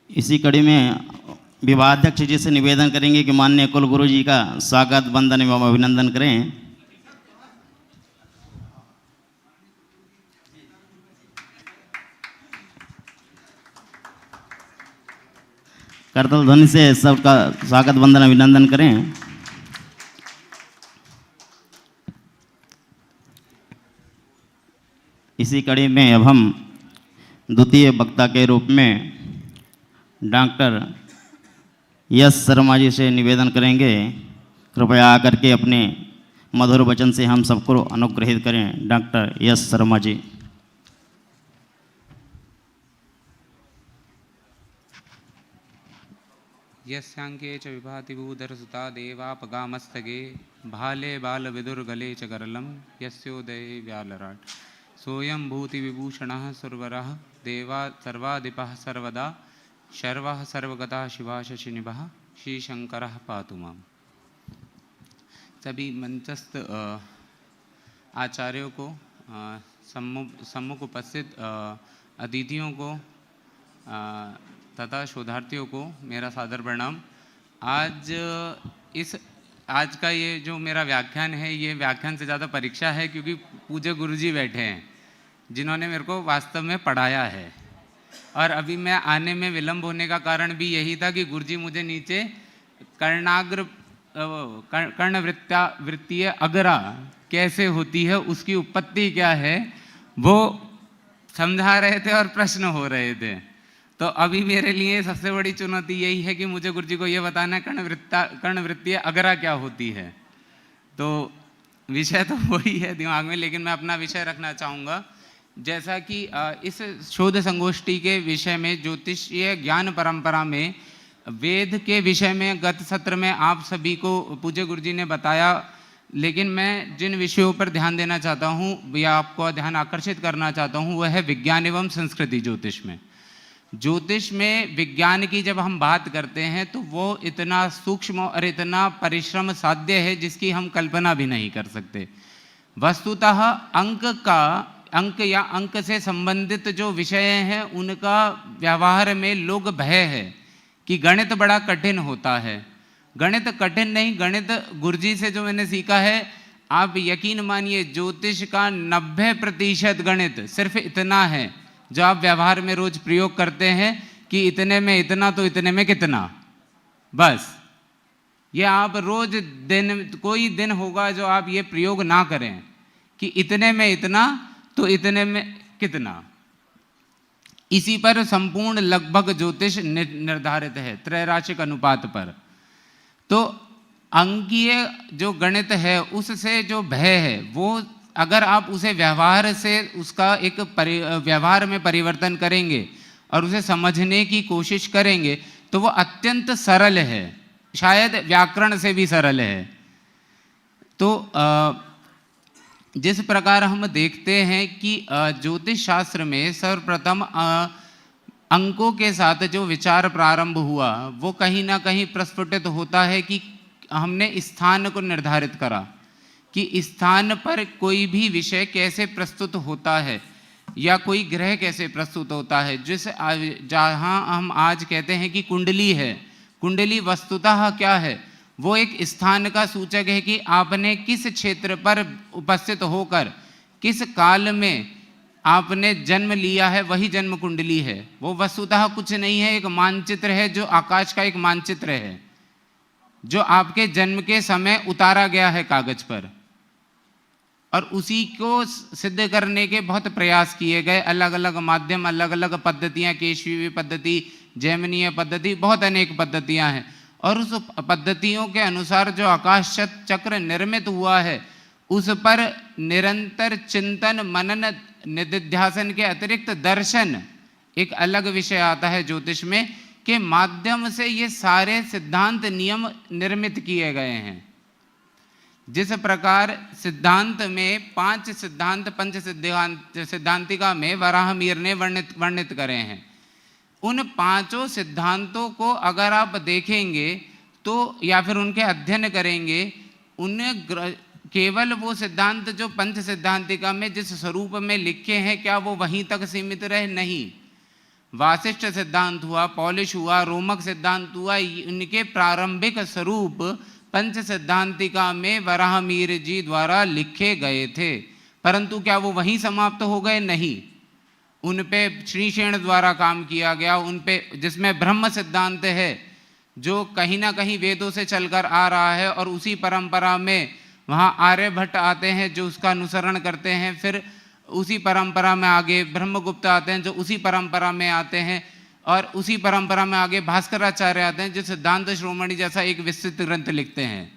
इसी कड़ी में विभागाध्यक्ष जी से निवेदन करेंगे कि माननीय कुलगुरु जी का स्वागत वंदन एवं अभिनंदन करें। करतल ध्वनि से सबका स्वागत वंदन अभिनंदन करें। इसी कड़ी में अब हम द्वितीय वक्ता के रूप में डॉक्टर यश शर्मा जी से निवेदन करेंगे कृपया आकर के अपने मधुर वचन से हम सबको अनुग्रहित करें। डॉक्टर यश शर्मा जी। यस्यांके च विभाति भूधरसुता देवापगामस्तगे भाले बालविदुर्गले च गरलं यस्योदये व्यालराट सोऽयं भूतिविभूषणः सुरवरः देवा सर्वाधिपः सर्वदा शर्वः सर्वगता शिवा शशिनिभः श्रीशंकरः पातु माम्। सभी मंचस्थ आचार्यों को, सम्मुख उपस्थित अतिथियों को तथा शोधार्थियों को मेरा सादर प्रणाम। आज का ये जो मेरा व्याख्यान है, ये व्याख्यान से ज़्यादा परीक्षा है, क्योंकि पूज्य गुरुजी बैठे हैं जिन्होंने मेरे को वास्तव में पढ़ाया है। और अभी मैं आने में विलंब होने का कारण भी यही था कि गुरुजी मुझे नीचे कर्णवृत्तीय अग्रा कैसे होती है, उसकी उत्पत्ति क्या है, वो समझा रहे थे और प्रश्न हो रहे थे। तो अभी मेरे लिए सबसे बड़ी चुनौती यही है कि मुझे गुरुजी को ये बताना है कर्णवृत्तीय अग्रा क्या होती है। तो विषय तो वही है दिमाग में, लेकिन मैं अपना विषय रखना चाहूँगा। जैसा कि इस शोध संगोष्ठी के विषय में ज्योतिषीय ज्ञान परंपरा में वेद के विषय में गत सत्र में आप सभी को पूज्य गुरुजी ने बताया, लेकिन मैं जिन विषयों पर ध्यान देना चाहता हूँ या आपको ध्यान आकर्षित करना चाहता हूँ वह है विज्ञान एवं संस्कृति ज्योतिष में। ज्योतिष में विज्ञान की जब हम बात करते हैं तो वो इतना सूक्ष्म और इतना परिश्रम साध्य है जिसकी हम कल्पना भी नहीं कर सकते। वस्तुतः अंक या अंक से संबंधित जो विषय हैं उनका व्यवहार में लोग भय है कि गणित बड़ा कठिन होता है। गणित कठिन नहीं, गणित गुरुजी से जो मैंने सीखा है, आप यकीन मानिए ज्योतिष का 90% गणित सिर्फ इतना है जो आप व्यवहार में रोज प्रयोग करते हैं कि इतने में इतना तो इतने में कितना, बस। ये आप रोज कोई दिन होगा जो आप ये प्रयोग ना करें कि इतने में इतना तो इतने में कितना। इसी पर संपूर्ण लगभग ज्योतिष निर्धारित है, त्रैराशिक अनुपात पर। तो अंकीय जो गणित है उससे जो भय है वो अगर आप उसे व्यवहार से उसका एक व्यवहार में परिवर्तन करेंगे और उसे समझने की कोशिश करेंगे तो वो अत्यंत सरल है, शायद व्याकरण से भी सरल है। तो जिस प्रकार हम देखते हैं कि ज्योतिष शास्त्र में सर्वप्रथम अंकों के साथ जो विचार प्रारंभ हुआ वो कहीं ना कहीं प्रस्फुटित होता है कि हमने स्थान को निर्धारित करा कि स्थान पर कोई भी विषय कैसे प्रस्तुत होता है या कोई ग्रह कैसे प्रस्तुत होता है। जहाँ हम आज कहते हैं कि कुंडली है, कुंडली वस्तुतः क्या है, वो एक स्थान का सूचक है कि आपने किस क्षेत्र पर उपस्थित होकर किस काल में आपने जन्म लिया है, वही जन्म कुंडली है। वो वस्तुतः कुछ नहीं है, एक मानचित्र है, जो आकाश का एक मानचित्र है, जो आपके जन्म के समय उतारा गया है कागज पर, और उसी को सिद्ध करने के बहुत प्रयास किए गए। अलग अलग माध्यम, अलग अलग पद्धतियाँ, केशवी पद्धति, जैमिनीय पद्धति, बहुत अनेक पद्धतियाँ हैं। और उस पद्धतियों के अनुसार जो आकाश चक्र निर्मित हुआ है, उस पर निरंतर चिंतन, मनन, निधिध्यासन के अतिरिक्त दर्शन एक अलग विषय आता है ज्योतिष में, के माध्यम से ये सारे सिद्धांत नियम निर्मित किए गए हैं। जिस प्रकार सिद्धांत में 5 सिद्धांत पंच सिद्धांतिका में वराहमिहिर ने वर्णित करे हैं, उन 5 सिद्धांतों को अगर आप देखेंगे तो या फिर उनके अध्ययन करेंगे, उन्हें केवल वो सिद्धांत जो पंच सिद्धांतिका में जिस स्वरूप में लिखे हैं, क्या वो वहीं तक सीमित रहे? नहीं। वासिष्ठ सिद्धांत हुआ, पौलिश हुआ, रोमक सिद्धांत हुआ, इनके प्रारंभिक स्वरूप पंच सिद्धांतिका में वराहमिहिर जी द्वारा लिखे गए थे, परंतु क्या वो वहीं समाप्त हो गए? नहीं। उन पे श्रीशेण द्वारा काम किया गया, उन पे जिसमें ब्रह्म सिद्धांत है जो कहीं ना कहीं वेदों से चलकर आ रहा है, और उसी परंपरा में वहाँ आर्यभट्ट आते हैं जो उसका अनुसरण करते हैं, फिर उसी परंपरा में आगे ब्रह्मगुप्त आते हैं जो उसी परंपरा में आते हैं, और उसी परंपरा में आगे भास्कराचार्य आते हैं जो सिद्धांत श्रोमणी जैसा एक विस्तृत ग्रंथ लिखते हैं।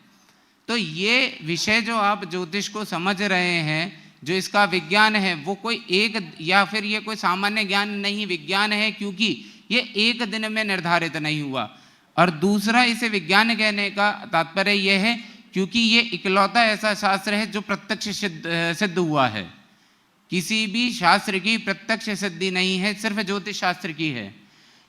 तो ये विषय जो आप ज्योतिष को समझ रहे हैं, जो इसका विज्ञान है, वो कोई एक या फिर ये कोई सामान्य ज्ञान नहीं, विज्ञान है, क्योंकि ये एक दिन में निर्धारित नहीं हुआ। और दूसरा, इसे विज्ञान कहने का तात्पर्य यह है क्योंकि ये इकलौता ऐसा शास्त्र है जो प्रत्यक्ष सिद्ध हुआ है। किसी भी शास्त्र की प्रत्यक्ष सिद्धि नहीं है, सिर्फ ज्योतिष शास्त्र की है।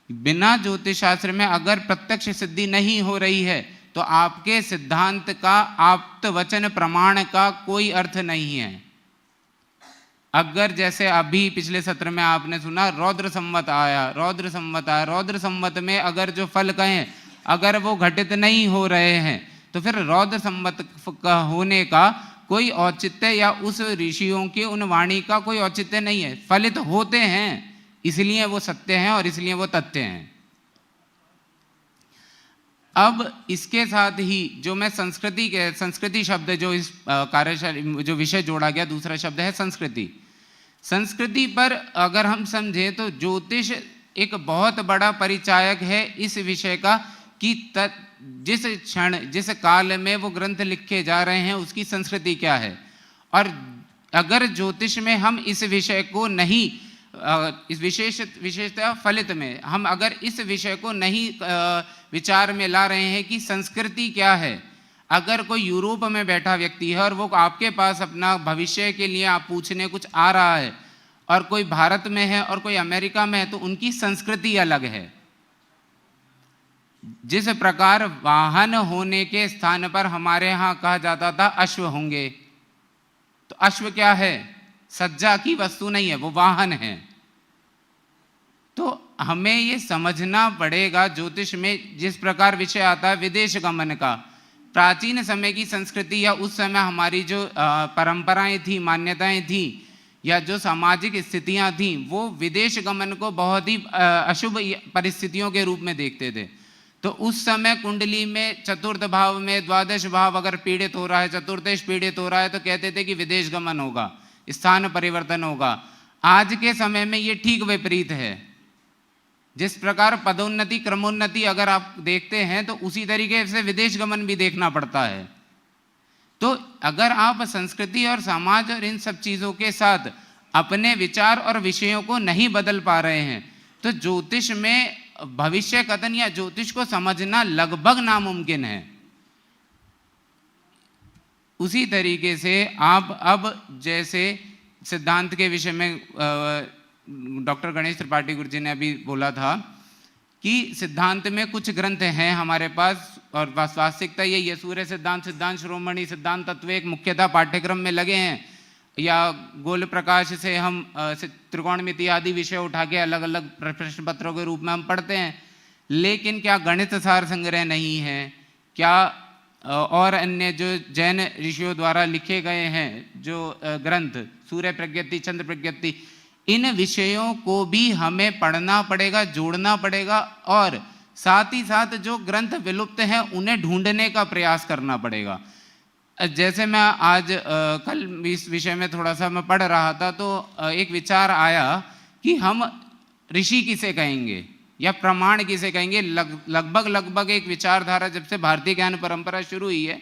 बिना ज्योतिष शास्त्र में अगर प्रत्यक्ष सिद्धि नहीं हो रही है तो आपके सिद्धांत का, आप्त वचन प्रमाण का कोई अर्थ नहीं है। अगर जैसे अभी पिछले सत्र में आपने सुना रौद्र संवत आया, रौद्र संवत आया, रौद्र संवत में अगर जो फल कहें अगर वो घटित नहीं हो रहे हैं तो फिर रौद्र संवत का होने का कोई औचित्य या उस ऋषियों की उन वाणी का कोई औचित्य नहीं है। फलित होते हैं इसलिए वो सत्य हैं और इसलिए वो तथ्य हैं। अब इसके साथ ही जो मैं संस्कृति शब्द जो इस कार्यशाला जो विषय जोड़ा गया, दूसरा शब्द है संस्कृति। संस्कृति पर अगर हम समझें तो ज्योतिष एक बहुत बड़ा परिचायक है इस विषय का कि जिस क्षण जिस काल में वो ग्रंथ लिखे जा रहे हैं उसकी संस्कृति क्या है। और अगर ज्योतिष में हम इस विषय को नहीं, इस विशेषतः फलित में हम अगर इस विषय को नहीं विचार में ला रहे हैं कि संस्कृति क्या है। अगर कोई यूरोप में बैठा व्यक्ति है और वो आपके पास अपना भविष्य के लिए आप पूछने कुछ आ रहा है, और कोई भारत में है और कोई अमेरिका में है, तो उनकी संस्कृति अलग है। जिस प्रकार वाहन होने के स्थान पर हमारे यहाँ कहा जाता था अश्व होंगे, तो अश्व क्या है? सज्जा की वस्तु नहीं है, वो वाहन है। तो हमें ये समझना पड़ेगा ज्योतिष में जिस प्रकार विषय आता है विदेश गमन का, प्राचीन समय की संस्कृति या उस समय हमारी जो परंपराएं थी, मान्यताएं थी, या जो सामाजिक स्थितियां थी, वो विदेश गमन को बहुत ही अशुभ परिस्थितियों के रूप में देखते थे। तो उस समय कुंडली में चतुर्थ भाव में द्वादश भाव अगर पीड़ित हो रहा है, चतुर्थेश पीड़ित हो रहा है, तो कहते थे कि विदेश गमन होगा, स्थान परिवर्तन होगा। आज के समय में ये ठीक विपरीत है। जिस प्रकार पदोन्नति क्रमोन्नति अगर आप देखते हैं तो उसी तरीके से विदेश गमन भी देखना पड़ता है। तो अगर आप संस्कृति और समाज और इन सब चीज़ों के साथ अपने विचार और विषयों को नहीं बदल पा रहे हैं तो ज्योतिष में भविष्य कथन या ज्योतिष को समझना लगभग नामुमकिन है। उसी तरीके से आप अब जैसे सिद्धांत के विषय में डॉक्टर गणेश त्रिपाठी गुरुजी ने अभी बोला था कि सिद्धांत में कुछ ग्रंथ हैं हमारे पास, और वास्तविकता यही है, सूर्य सिद्धांत, सिद्धांत शिरोमणि, सिद्धांत तत्व एक मुख्यतः पाठ्यक्रम में लगे हैं, या गोल प्रकाश से हम त्रिकोणमिति आदि विषय उठा के अलग अलग प्रश्न पत्रों के रूप में हम पढ़ते हैं, लेकिन क्या गणित सार संग्रह नहीं है? क्या और अन्य जो जैन ऋषियों द्वारा लिखे गए हैं जो ग्रंथ, सूर्य प्रज्ञप्ति, चंद्र प्रज्ञप्ति, इन विषयों को भी हमें पढ़ना पड़ेगा, जोड़ना पड़ेगा, और साथ ही साथ जो ग्रंथ विलुप्त हैं उन्हें ढूंढने का प्रयास करना पड़ेगा। जैसे मैं आज कल इस विषय में थोड़ा सा मैं पढ़ रहा था, तो एक विचार आया कि हम ऋषि किसे कहेंगे या प्रमाण किसे कहेंगे। लगभग एक विचारधारा जब से भारतीय ज्ञान परंपरा शुरू हुई है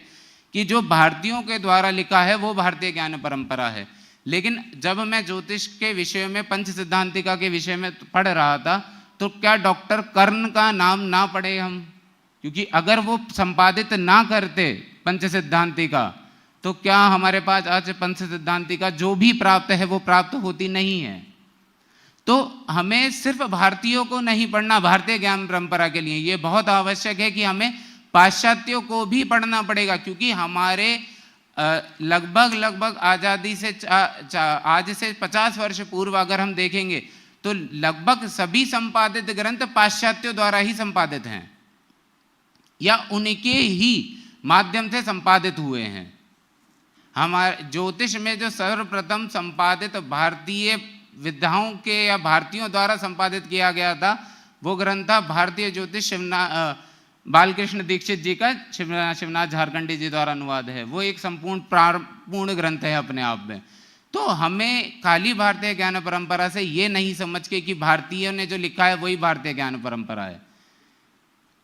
कि जो भारतीयों के द्वारा लिखा है वो भारतीय ज्ञान परंपरा है। लेकिन जब मैं ज्योतिष के विषय में, पंच सिद्धांतिका के विषय में पढ़ रहा था, तो क्या डॉक्टर कर्ण का नाम ना पढ़े हम? क्योंकि अगर वो संपादित ना करते पंच सिद्धांतिका, तो क्या हमारे पास आज पंच सिद्धांतिका जो भी प्राप्त है वो प्राप्त होती नहीं है। तो हमें सिर्फ भारतीयों को नहीं पढ़ना, भारतीय ज्ञान परंपरा के लिए ये बहुत आवश्यक है कि हमें पाश्चात्यों को भी पढ़ना पड़ेगा, क्योंकि हमारे लगभग आज़ादी से आज से 50 वर्ष पूर्व अगर हम देखेंगे तो लगभग सभी संपादित ग्रंथ पाश्चात्यों द्वारा ही संपादित हैं या उनके ही माध्यम से संपादित हुए हैं। हमारे ज्योतिष में जो सर्वप्रथम संपादित भारतीय विद्याओं के या भारतीयों द्वारा संपादित किया गया था वो ग्रंथ था भारतीय ज्योतिष बालकृष्ण दीक्षित जी का शिवनाथ झारखंडी जी द्वारा अनुवाद है। वो एक पूर्ण ग्रंथ है अपने आप में। तो हमें खाली भारतीय ज्ञान परंपरा से ये नहीं समझ के कि भारतीयों ने जो लिखा है वही भारतीय ज्ञान परंपरा है।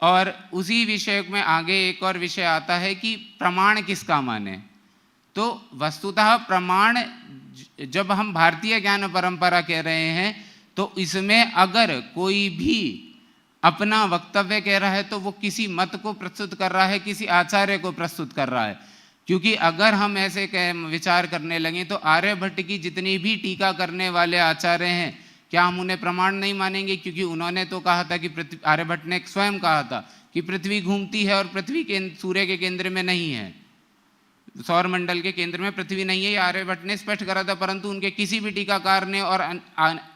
और उसी विषय में आगे एक और विषय आता है कि प्रमाण किसका माने। तो वस्तुतः प्रमाण जब हम भारतीय ज्ञान परंपरा कह रहे हैं तो इसमें अगर कोई भी अपना वक्तव्य कह रहा है तो वो किसी मत को प्रस्तुत कर रहा है, किसी आचार्य को प्रस्तुत कर रहा है। क्योंकि अगर हम ऐसे विचार करने लगे तो आर्यभट्ट की जितनी भी टीका करने वाले आचार्य हैं, क्या हम उन्हें प्रमाण नहीं मानेंगे? क्योंकि उन्होंने तो कहा था कि आर्यभट्ट ने स्वयं कहा था कि पृथ्वी घूमती है और पृथ्वी सूर्य के केंद्र में नहीं है, सौर मंडल के केंद्र में पृथ्वी नहीं है, ये आर्यभट्ट ने स्पष्ट करा था। परंतु उनके किसी भी टीकाकार ने और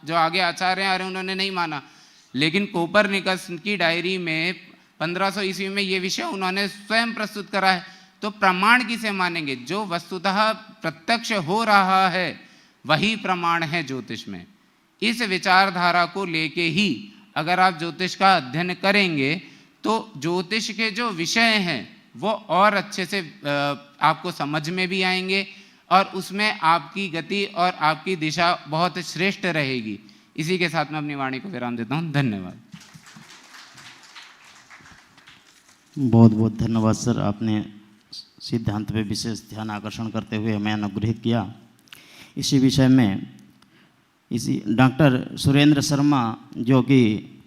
जो आगे आचार्य आ रहे हैं उन्होंने नहीं माना। लेकिन कोपरनिकस की डायरी में 1500 ईस्वी में ये विषय उन्होंने स्वयं प्रस्तुत करा है। तो प्रमाण किसे मानेंगे? जो वस्तुतः प्रत्यक्ष हो रहा है वही प्रमाण है ज्योतिष में। इस विचारधारा को लेके ही अगर आप ज्योतिष का अध्ययन करेंगे तो ज्योतिष के जो विषय हैं वो और अच्छे से आपको समझ में भी आएंगे और उसमें आपकी गति और आपकी दिशा बहुत श्रेष्ठ रहेगी। इसी के साथ मैं अपनी वाणी को विराम देता हूँ। धन्यवाद। बहुत बहुत धन्यवाद सर, आपने सिद्धांत पे विशेष ध्यान आकर्षण करते हुए हमें अनुग्रहित किया। इसी विषय में इसी डॉक्टर सुरेंद्र शर्मा जो कि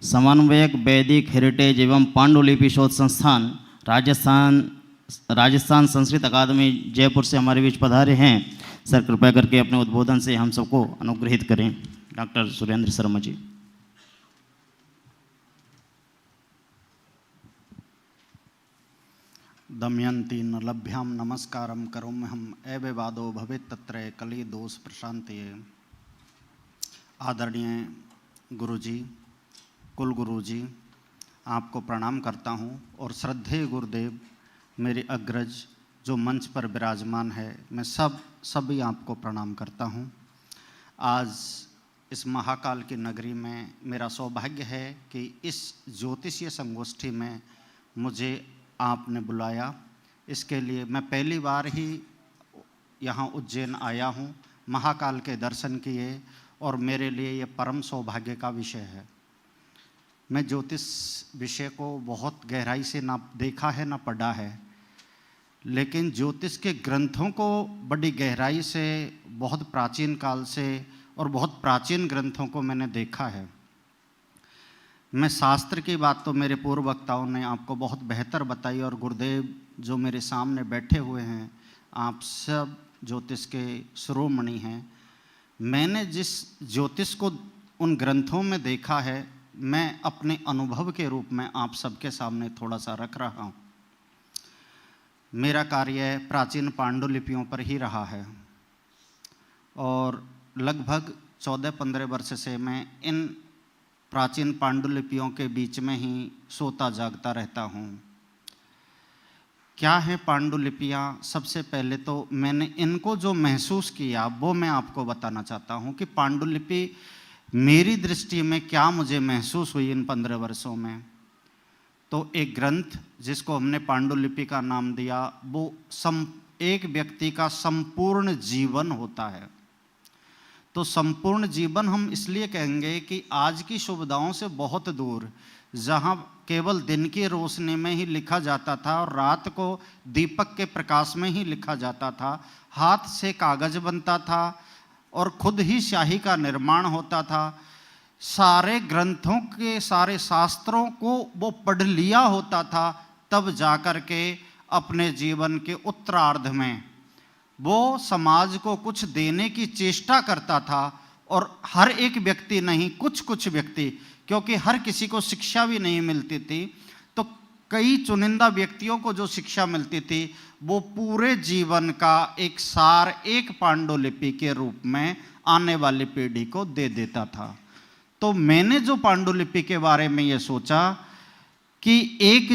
समन्वयक वैदिक हेरिटेज एवं पांडुलिपि शोध संस्थान राजस्थान संस्कृत अकादमी जयपुर से हमारे बीच पधारे हैं। सर कृपया करके अपने उद्बोधन से हम सबको अनुग्रहित करें। डॉक्टर सुरेंद्र शर्मा जी। दमयंती न लभ्याम नमस्कारम करोम्यहम एववादो भवेत् तत्र कली दोष प्रशांतये। आदरणीय गुरुजी, कुल गुरुजी, आपको प्रणाम करता हूँ और श्रद्धेय गुरुदेव मेरे अग्रज जो मंच पर विराजमान है, मैं सभी आपको प्रणाम करता हूँ। आज इस महाकाल की नगरी में मेरा सौभाग्य है कि इस ज्योतिषीय संगोष्ठी में मुझे आपने बुलाया। इसके लिए मैं पहली बार ही यहाँ उज्जैन आया हूँ, महाकाल के दर्शन किए और मेरे लिए ये परम सौभाग्य का विषय है। मैं ज्योतिष विषय को बहुत गहराई से ना देखा है ना पढ़ा है, लेकिन ज्योतिष के ग्रंथों को बड़ी गहराई से बहुत प्राचीन काल से और बहुत प्राचीन ग्रंथों को मैंने देखा है। मैं शास्त्र की बात तो मेरे पूर्व वक्ताओं ने आपको बहुत बेहतर बताई और गुरुदेव जो मेरे सामने बैठे हुए हैं, आप सब ज्योतिष के शिरोमणि हैं। मैंने जिस ज्योतिष को उन ग्रंथों में देखा है, मैं अपने अनुभव के रूप में आप सबके सामने थोड़ा सा रख रहा हूँ। मेरा कार्य प्राचीन पांडुलिपियों पर ही रहा है और लगभग 14-15 वर्ष से मैं इन प्राचीन पांडुलिपियों के बीच में ही सोता जागता रहता हूँ। क्या है पांडुलिपियाँ? सबसे पहले तो मैंने इनको जो महसूस किया वो मैं आपको बताना चाहता हूँ कि पांडुलिपि मेरी दृष्टि में क्या मुझे महसूस हुई इन 15 वर्षों में। तो एक ग्रंथ जिसको हमने पांडुलिपि का नाम दिया, वो एक व्यक्ति का संपूर्ण जीवन होता है। तो संपूर्ण जीवन हम इसलिए कहेंगे कि आज की सुविधाओं से बहुत दूर, जहाँ केवल दिन की रोशनी में ही लिखा जाता था और रात को दीपक के प्रकाश में ही लिखा जाता था, हाथ से कागज बनता था और खुद ही स्याही का निर्माण होता था, सारे ग्रंथों के सारे शास्त्रों को वो पढ़ लिया होता था, तब जाकर के अपने जीवन के उत्तरार्ध में वो समाज को कुछ देने की चेष्टा करता था। और हर एक व्यक्ति नहीं, कुछ व्यक्ति, क्योंकि हर किसी को शिक्षा भी नहीं मिलती थी, तो कई चुनिंदा व्यक्तियों को जो शिक्षा मिलती थी वो पूरे जीवन का एक सार एक पांडुलिपि के रूप में आने वाली पीढ़ी को दे देता था। तो मैंने जो पांडुलिपि के बारे में ये सोचा कि एक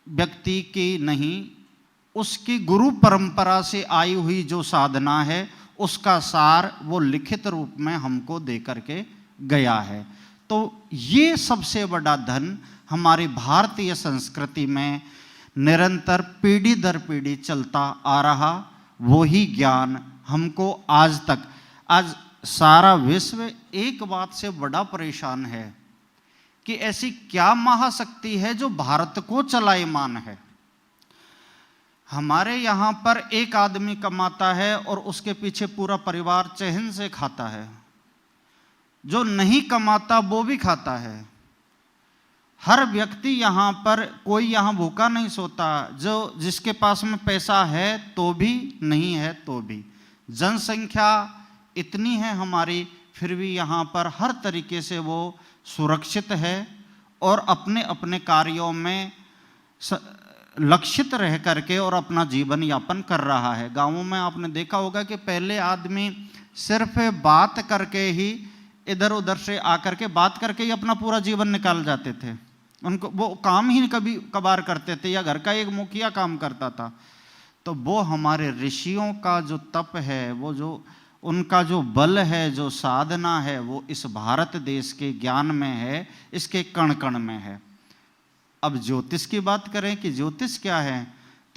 व्यक्ति की नहीं, उसकी गुरु परंपरा से आई हुई जो साधना है उसका सार वो लिखित रूप में हमको दे करके गया है। तो ये सबसे बड़ा धन हमारी भारतीय संस्कृति में निरंतर पीढ़ी दर पीढ़ी चलता आ रहा, वही ज्ञान हमको आज तक, आज सारा विश्व एक बात से बड़ा परेशान है कि ऐसी क्या महाशक्ति है जो भारत को चलायमान है। हमारे यहाँ पर एक आदमी कमाता है और उसके पीछे पूरा परिवार चैन से खाता है, जो नहीं कमाता वो भी खाता है। हर व्यक्ति यहाँ पर, कोई यहाँ भूखा नहीं सोता, जो जिसके पास में पैसा है तो भी, नहीं है तो भी। जनसंख्या इतनी है हमारी, फिर भी यहाँ पर हर तरीके से वो सुरक्षित है और अपने अपने कार्यों में लक्षित रह करके और अपना जीवन यापन कर रहा है। गांवों में आपने देखा होगा कि पहले आदमी सिर्फ बात करके ही, इधर उधर से आकर के बात करके ही अपना पूरा जीवन निकाल जाते थे। उनको वो काम ही कभी कभार करते थे या घर का एक मुखिया काम करता था। तो वो हमारे ऋषियों का जो तप है, वो जो उनका जो बल है, जो साधना है, वो इस भारत देश के ज्ञान में है, इसके कण कण में है। अब ज्योतिष की बात करें कि ज्योतिष क्या है,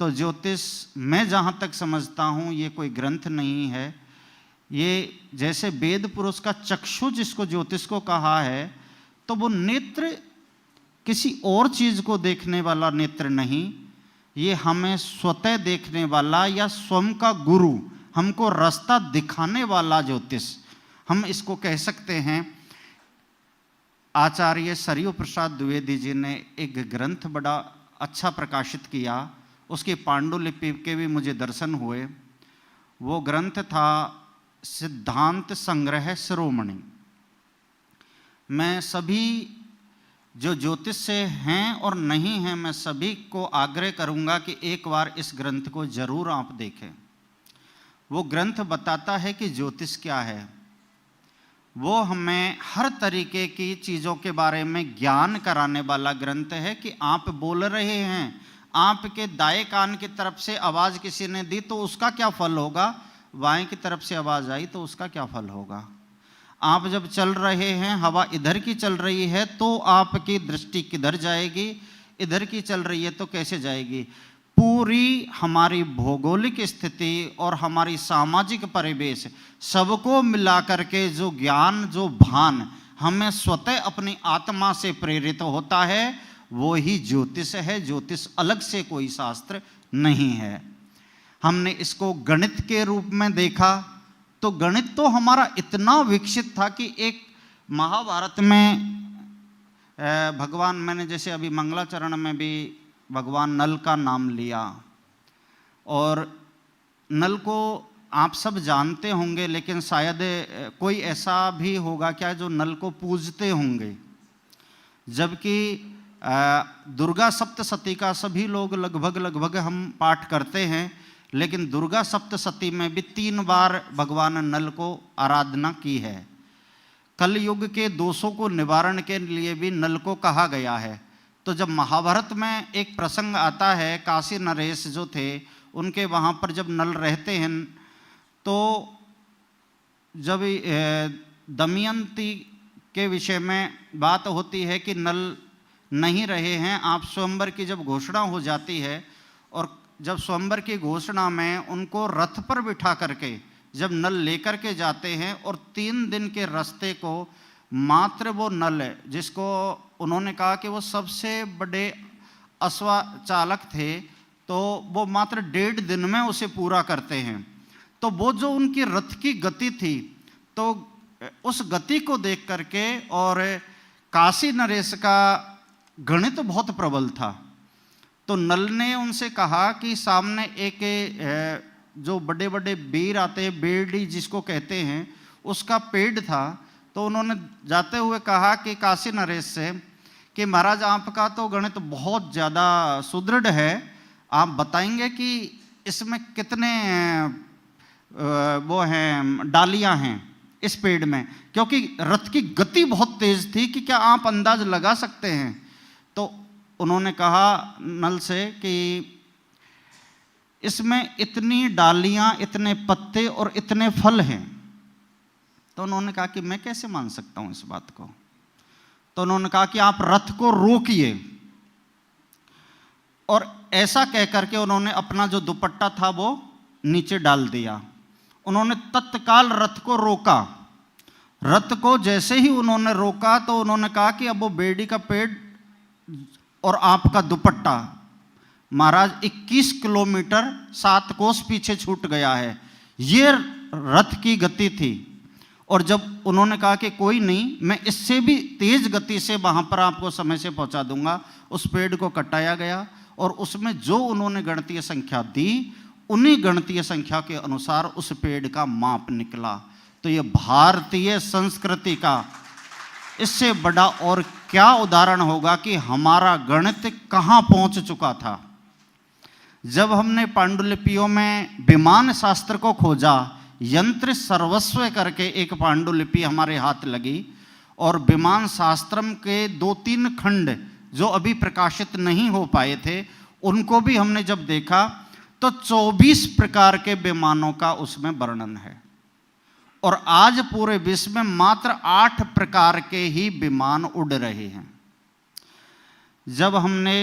तो ज्योतिष मैं जहाँ तक समझता हूँ ये कोई ग्रंथ नहीं है। ये जैसे वेद पुरुष का चक्षु जिसको ज्योतिष को कहा है, तो वो नेत्र किसी और चीज़ को देखने वाला नेत्र नहीं, ये हमें स्वतः देखने वाला या स्वयं का गुरु, हमको रास्ता दिखाने वाला ज्योतिष हम इसको कह सकते हैं। आचार्य सरयू प्रसाद द्विवेदी जी ने एक ग्रंथ बड़ा अच्छा प्रकाशित किया, उसकी पांडुलिपि के भी मुझे दर्शन हुए। वो ग्रंथ था सिद्धांत संग्रह शिरोमणि। मैं सभी जो ज्योतिष से हैं और नहीं हैं, मैं सभी को आग्रह करूंगा कि एक बार इस ग्रंथ को जरूर आप देखें। वो ग्रंथ बताता है कि ज्योतिष क्या है। वो हमें हर तरीके की चीज़ों के बारे में ज्ञान कराने वाला ग्रंथ है कि आप बोल रहे हैं, आपके दाएं कान की तरफ से आवाज़ किसी ने दी तो उसका क्या फल होगा, बाएं की तरफ से आवाज़ आई तो उसका क्या फल होगा। आप जब चल रहे हैं, हवा इधर की चल रही है तो आपकी दृष्टि किधर जाएगी, इधर की चल रही है तो कैसे जाएगी। पूरी हमारी भौगोलिक स्थिति और हमारी सामाजिक परिवेश सबको मिला करके जो ज्ञान, जो भान हमें स्वतः अपनी आत्मा से प्रेरित होता है, वो ही ज्योतिष है। ज्योतिष अलग से कोई शास्त्र नहीं है। हमने इसको गणित के रूप में देखा तो गणित तो हमारा इतना विकसित था कि एक महाभारत में भगवान, मैंने जैसे अभी मंगलाचरण में भी भगवान नल का नाम लिया, और नल को आप सब जानते होंगे, लेकिन शायद कोई ऐसा भी होगा क्या जो नल को पूजते होंगे, जबकि दुर्गा सप्तशती का सभी लोग लगभग हम पाठ करते हैं, लेकिन दुर्गा सप्तशती में भी 3 बार भगवान नल को आराधना की है। कलयुग के दोषों को निवारण के लिए भी नल को कहा गया है। तो जब महाभारत में एक प्रसंग आता है, काशी नरेश जो थे उनके वहाँ पर जब नल रहते हैं, तो जब दमयंती के विषय में बात होती है कि नल नहीं रहे हैं, आप स्वयंवर की जब घोषणा हो जाती है, और जब स्वयंवर की घोषणा में उनको रथ पर बिठा करके जब नल लेकर के जाते हैं, और 3 दिन के रास्ते को मात्र वो नल, जिसको उन्होंने कहा कि वो सबसे बड़े अश्वाचालक थे, तो वो मात्र 1.5 दिन में उसे पूरा करते हैं। तो वो जो उनकी रथ की गति थी, तो उस गति को देख करके, और काशी नरेश का गणित बहुत प्रबल था, तो नल ने उनसे कहा कि सामने एक जो बड़े बड़े बेर आते हैं, बेरडी जिसको कहते हैं, उसका पेड़ था। तो उन्होंने जाते हुए कहा कि काशी नरेश से कि महाराज आपका तो गणित बहुत ज़्यादा सुदृढ़ है, आप बताएंगे कि इसमें कितने वो हैं डालियां हैं इस पेड़ में, क्योंकि रथ की गति बहुत तेज थी, कि क्या आप अंदाज लगा सकते हैं। तो उन्होंने कहा नल से कि इसमें इतनी डालियां, इतने पत्ते और इतने फल हैं। तो उन्होंने कहा कि मैं कैसे मान सकता हूं इस बात को। तो उन्होंने कहा कि आप रथ को रोकिए, और ऐसा कह करके उन्होंने अपना जो दुपट्टा था वो नीचे डाल दिया। उन्होंने तत्काल रथ को रोका। रथ को जैसे ही उन्होंने रोका, तो उन्होंने कहा कि अब वो बेड़ी का पेड़ और आपका दुपट्टा महाराज 21 किलोमीटर 7 कोस पीछे छूट गया है। ये रथ की गति थी। और जब उन्होंने कहा कि कोई नहीं, मैं इससे भी तेज गति से वहां पर आपको समय से पहुंचा दूंगा, उस पेड़ को कटाया गया, और उसमें जो उन्होंने गणितीय संख्या दी, उन्हीं गणितीय संख्या के अनुसार उस पेड़ का माप निकला। तो ये भारतीय संस्कृति का इससे बड़ा और क्या उदाहरण होगा कि हमारा गणित कहाँ पहुंच चुका था। जब हमने पांडुलिपियों में विमान शास्त्र को खोजा, यंत्र सर्वस्व करके एक पांडुलिपि हमारे हाथ लगी, और विमान शास्त्रम के 2-3 खंड जो अभी प्रकाशित नहीं हो पाए थे, उनको भी हमने जब देखा, तो 24 प्रकार के विमानों का उसमें वर्णन है। और आज पूरे विश्व में मात्र 8 प्रकार के ही विमान उड़ रहे हैं। जब हमने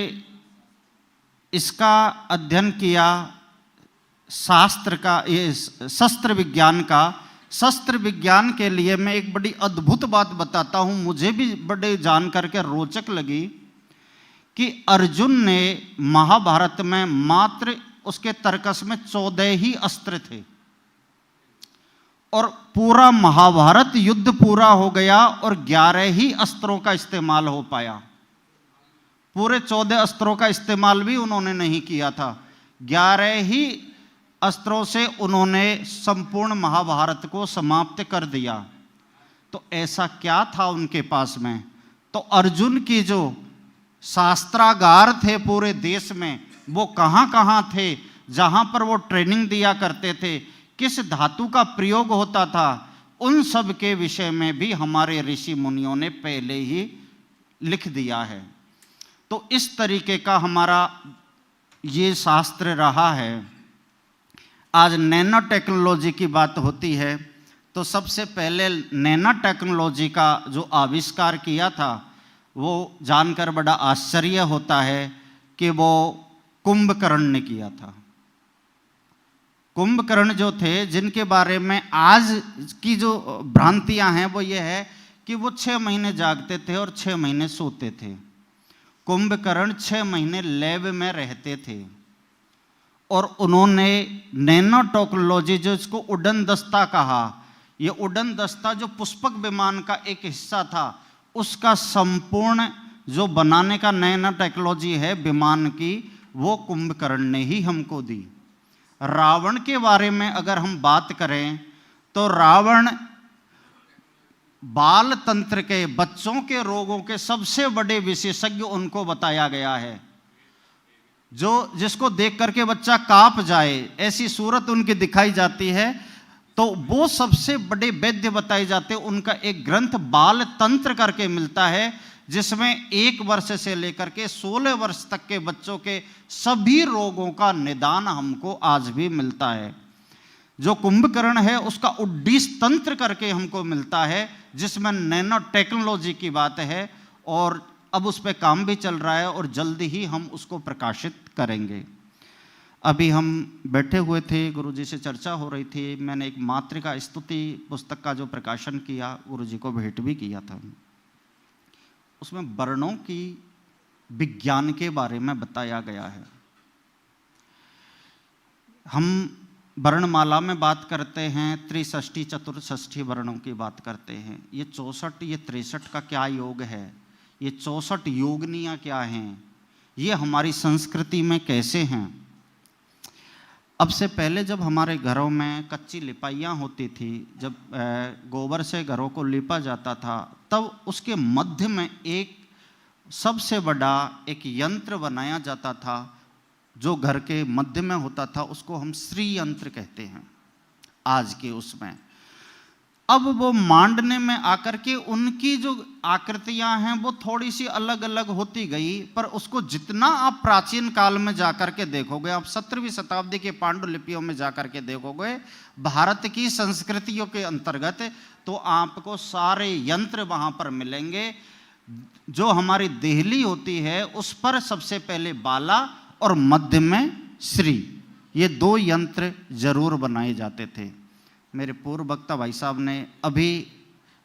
इसका अध्ययन किया, शास्त्र का, ये शस्त्र विज्ञान का, शस्त्र विज्ञान के लिए मैं एक बड़ी अद्भुत बात बताता हूँ, मुझे भी बड़े जान करके रोचक लगी, कि अर्जुन ने महाभारत में मात्र उसके तर्कस में 14 ही अस्त्र थे, और पूरा महाभारत युद्ध पूरा हो गया और 11 ही अस्त्रों का इस्तेमाल हो पाया। पूरे 14 अस्त्रों का इस्तेमाल भी उन्होंने नहीं किया था, 11 ही अस्त्रों से उन्होंने संपूर्ण महाभारत को समाप्त कर दिया। तो ऐसा क्या था उनके पास में? तो अर्जुन की जो शास्त्रागार थे पूरे देश में, वो कहाँ कहाँ थे, जहाँ पर वो ट्रेनिंग दिया करते थे, किस धातु का प्रयोग होता था, उन सब के विषय में भी हमारे ऋषि मुनियों ने पहले ही लिख दिया है। तो इस तरीके का हमारा ये शास्त्र रहा है। आज नैनो टेक्नोलॉजी की बात होती है, तो सबसे पहले नैनो टेक्नोलॉजी का जो आविष्कार किया था, वो जानकर बड़ा आश्चर्य होता है कि वो कुंभकर्ण ने किया था। कुंभकर्ण जो थे, जिनके बारे में आज की जो भ्रांतियां हैं वो ये है कि वो 6 महीने जागते थे और 6 महीने सोते थे। कुंभकर्ण 6 महीने लैब में रहते थे, और उन्होंने नैनो टेक्नोलॉजी, जो इसको उड़न दस्ता कहा, ये उड़न दस्ता जो पुष्पक विमान का एक हिस्सा था, उसका संपूर्ण जो बनाने का नैनो टेक्नोलॉजी है विमान की, वो कुंभकर्ण ने ही हमको दी। रावण के बारे में अगर हम बात करें, तो रावण बाल तंत्र के, बच्चों के रोगों के सबसे बड़े विशेषज्ञ उनको बताया गया है, जो जिसको देख करके बच्चा कांप जाए, ऐसी सूरत उनकी दिखाई जाती है, तो वो सबसे बड़े वैद्य बताए जाते हैं। उनका एक ग्रंथ बाल तंत्र करके मिलता है, जिसमें 1 वर्ष से लेकर के 16 वर्ष तक के बच्चों के सभी रोगों का निदान हमको आज भी मिलता है। जो कुंभकर्ण है उसका उड्डीस तंत्र करके हमको मिलता है, जिसमें नैनो टेक्नोलॉजी की बात है, और अब उस पर काम भी चल रहा है और जल्दी ही हम उसको प्रकाशित करेंगे। अभी हम बैठे हुए थे, गुरुजी से चर्चा हो रही थी, मैंने एक मातृका स्तुति पुस्तक का जो प्रकाशन किया, गुरुजी को भेंट भी किया था। उसमें वर्णों की विज्ञान के बारे में बताया गया है। हम वर्णमाला में बात करते हैं, त्रिषष्ठी चतुर्षष्ठी वर्णों की बात करते हैं। ये 64 ये 63 का क्या योग है, ये 64 योगनियाँ क्या हैं, ये हमारी संस्कृति में कैसे हैं। अब से पहले जब हमारे घरों में कच्ची लिपाइयाँ होती थी, जब गोबर से घरों को लिपा जाता था, तब उसके मध्य में एक सबसे बड़ा एक यंत्र बनाया जाता था, जो घर के मध्य में होता था, उसको हम श्री यंत्र कहते हैं आज के उसमें। अब वो मांडने में आकर के उनकी जो आकृतियां हैं वो थोड़ी सी अलग अलग होती गई, पर उसको जितना आप प्राचीन काल में जाकर के देखोगे, आप 17वीं शताब्दी के पांडुलिपियों में जाकर के देखोगे भारत की संस्कृतियों के अंतर्गत, तो आपको सारे यंत्र वहां पर मिलेंगे। जो हमारी देहली होती है उस पर सबसे पहले बाला और मध्य में श्री, ये 2 यंत्र जरूर बनाए जाते थे। मेरे पूर्व वक्ता भाई साहब ने अभी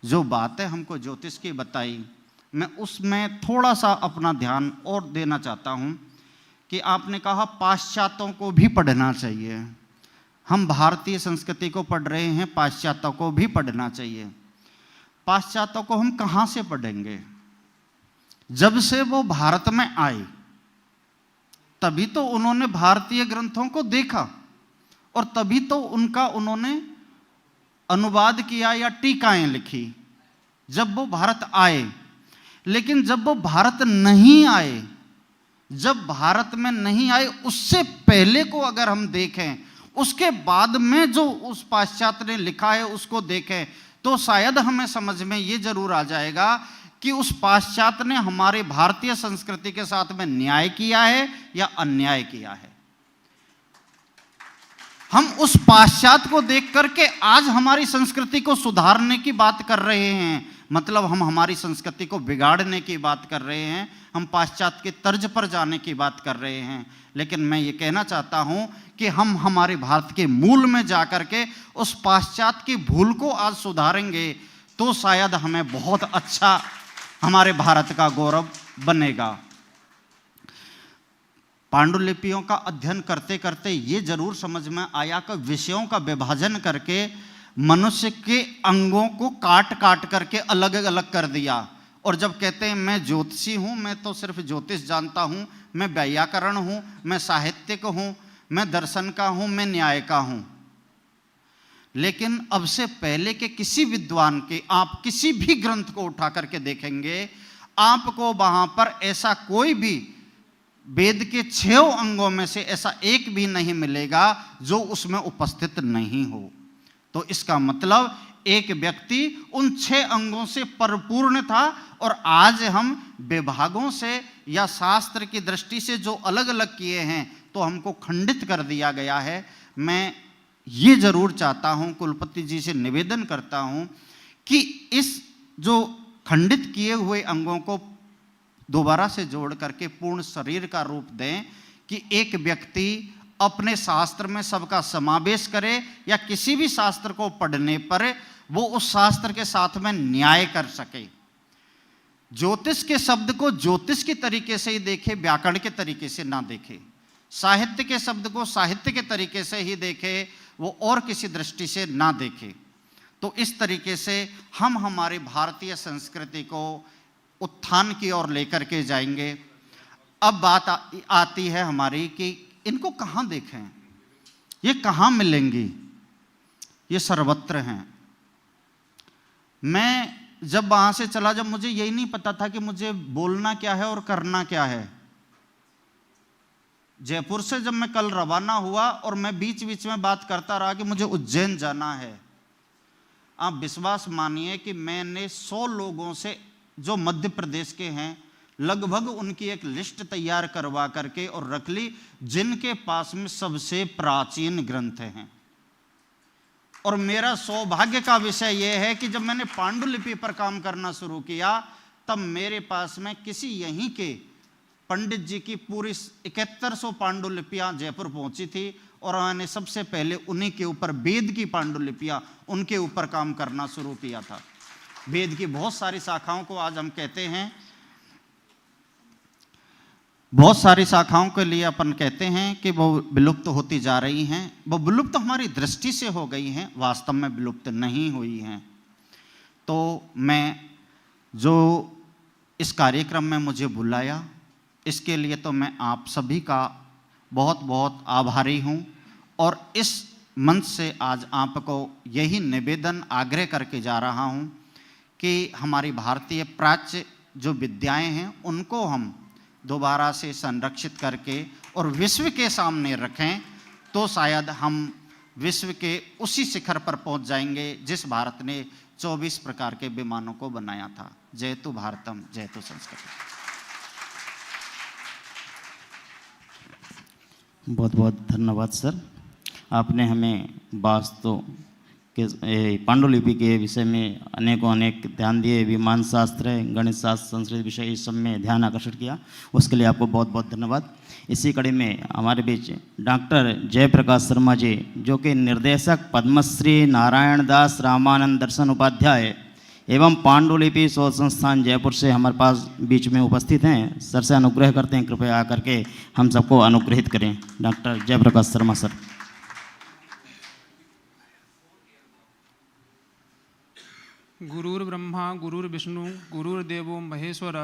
जो बातें हमको ज्योतिष की बताई, मैं उसमें थोड़ा सा अपना ध्यान और देना चाहता हूँ कि आपने कहा पाश्चात्यों को भी पढ़ना चाहिए। हम भारतीय संस्कृति को पढ़ रहे हैं, पाश्चात्यों को भी पढ़ना चाहिए। पाश्चात्यों को हम कहाँ से पढ़ेंगे? जब से वो भारत में आए तभी तो उन्होंने भारतीय ग्रंथों को देखा, और तभी तो उनका उन्होंने अनुवाद किया या टीकाएं लिखी जब वो भारत आए। लेकिन जब वो भारत नहीं आए, जब भारत में नहीं आए उससे पहले को अगर हम देखें, उसके बाद में जो उस पाश्चात्य ने लिखा है उसको देखें, तो शायद हमें समझ में ये जरूर आ जाएगा कि उस पाश्चात्य ने हमारे भारतीय संस्कृति के साथ में न्याय किया है या अन्याय किया है। हम उस पाश्चात्य को देख करके आज हमारी संस्कृति को सुधारने की बात कर रहे हैं, मतलब हम हमारी संस्कृति को बिगाड़ने की बात कर रहे हैं, हम पाश्चात्य के तर्ज पर जाने की बात कर रहे हैं। लेकिन मैं ये कहना चाहता हूं कि हम हमारे भारत के मूल में जाकर के उस पाश्चात्य की भूल को आज सुधारेंगे, तो शायद हमें बहुत अच्छा हमारे भारत का गौरव बनेगा। पांडुलिपियों का अध्ययन करते करते ये जरूर समझ में आया कि विषयों का विभाजन करके मनुष्य के अंगों को काट काट करके अलग अलग कर दिया। और जब कहते हैं मैं ज्योतिषी हूँ, मैं तो सिर्फ ज्योतिष जानता हूँ, मैं व्याकरण हूँ, मैं साहित्यिक हूँ, मैं दर्शन का हूँ, मैं न्याय का हूँ। लेकिन अब से पहले के किसी विद्वान के आप किसी भी ग्रंथ को उठा करके देखेंगे, आपको वहाँ पर ऐसा कोई भी वेद के 6 अंगों में से ऐसा एक भी नहीं मिलेगा जो उसमें उपस्थित नहीं हो। तो इसका मतलब एक व्यक्ति उन 6 अंगों से परिपूर्ण था, और आज हम विभागों से या शास्त्र की दृष्टि से जो अलग अलग किए हैं तो हमको खंडित कर दिया गया है। मैं ये जरूर चाहता हूँ, कुलपति जी से निवेदन करता हूँ कि इस जो खंडित किए हुए अंगों को दोबारा से जोड़ करके पूर्ण शरीर का रूप दें, कि एक व्यक्ति अपने शास्त्र में सबका समावेश करे, या किसी भी शास्त्र को पढ़ने पर वो उस शास्त्र के साथ में न्याय कर सके। ज्योतिष के शब्द को ज्योतिष के तरीके से ही देखे, व्याकरण के तरीके से ना देखे। साहित्य के शब्द को साहित्य के तरीके से ही देखे, वो और किसी दृष्टि से ना देखे। तो इस तरीके से हम हमारी भारतीय संस्कृति को उत्थान की ओर लेकर के जाएंगे। अब बात आती है हमारी कि इनको कहाँ देखें, ये कहाँ मिलेंगी? ये सर्वत्र हैं। मैं जब वहाँ से चला, जब मुझे यही नहीं पता था कि मुझे बोलना क्या है और करना क्या है। जयपुर से जब मैं कल रवाना हुआ और मैं बीच बीच में बात करता रहा कि मुझे उज्जैन जाना है, आप विश्वास मानिए कि मैंने 100 लोगों से जो मध्य प्रदेश के हैं लगभग उनकी एक लिस्ट तैयार करवा करके और रख ली, जिनके पास में सबसे प्राचीन ग्रंथ हैं। और मेरा सौभाग्य का विषय यह है कि जब मैंने पांडुलिपि पर काम करना शुरू किया तब मेरे पास में किसी यहीं के पंडित जी की पूरी 7100 पांडुलिपियां जयपुर पहुंची थी और मैंने सबसे पहले उन्हीं के ऊपर वेद की पांडुलिपियां उनके ऊपर काम करना शुरू किया था। वेद की बहुत सारी शाखाओं को आज हम कहते हैं, बहुत सारी शाखाओं के लिए अपन कहते हैं कि वो विलुप्त होती जा रही हैं। वो विलुप्त हमारी दृष्टि से हो गई हैं, वास्तव में विलुप्त नहीं हुई हैं। तो मैं जो इस कार्यक्रम में मुझे बुलाया, इसके लिए तो मैं आप सभी का बहुत बहुत आभारी हूँ। और इस मंच से आज आपको यही निवेदन आग्रह करके जा रहा हूँ कि हमारी भारतीय प्राच्य जो विद्याएं हैं उनको हम दोबारा से संरक्षित करके और विश्व के सामने रखें, तो शायद हम विश्व के उसी शिखर पर पहुंच जाएंगे जिस भारत ने 24 प्रकार के विमानों को बनाया था। जयतु भारतम, जयतु संस्कृति। बहुत बहुत धन्यवाद सर, आपने हमें वास्तु के पांडुलिपि के विषय में अनेकों अनेक ध्यान दिए। विमान शास्त्र, गणित शास्त्र, संस्कृत विषय, इस सब में ध्यान आकर्षित किया, उसके लिए आपको बहुत बहुत धन्यवाद। इसी कड़ी में हमारे बीच डॉक्टर जयप्रकाश शर्मा जी, जो कि निर्देशक पद्मश्री नारायण दास रामानंद दर्शन उपाध्याय एवं पांडुलिपि शोध संस्थान जयपुर से हमारे पास बीच में उपस्थित हैं। सर से अनुग्रह करते हैं, कृपया आकर के हम सबको अनुग्रहित करें। Doctor Jaiprakash Sharma sir. गुरुर्ब्रह्मा गुरुर्विष्णु गुरुर्देवो महेश्वर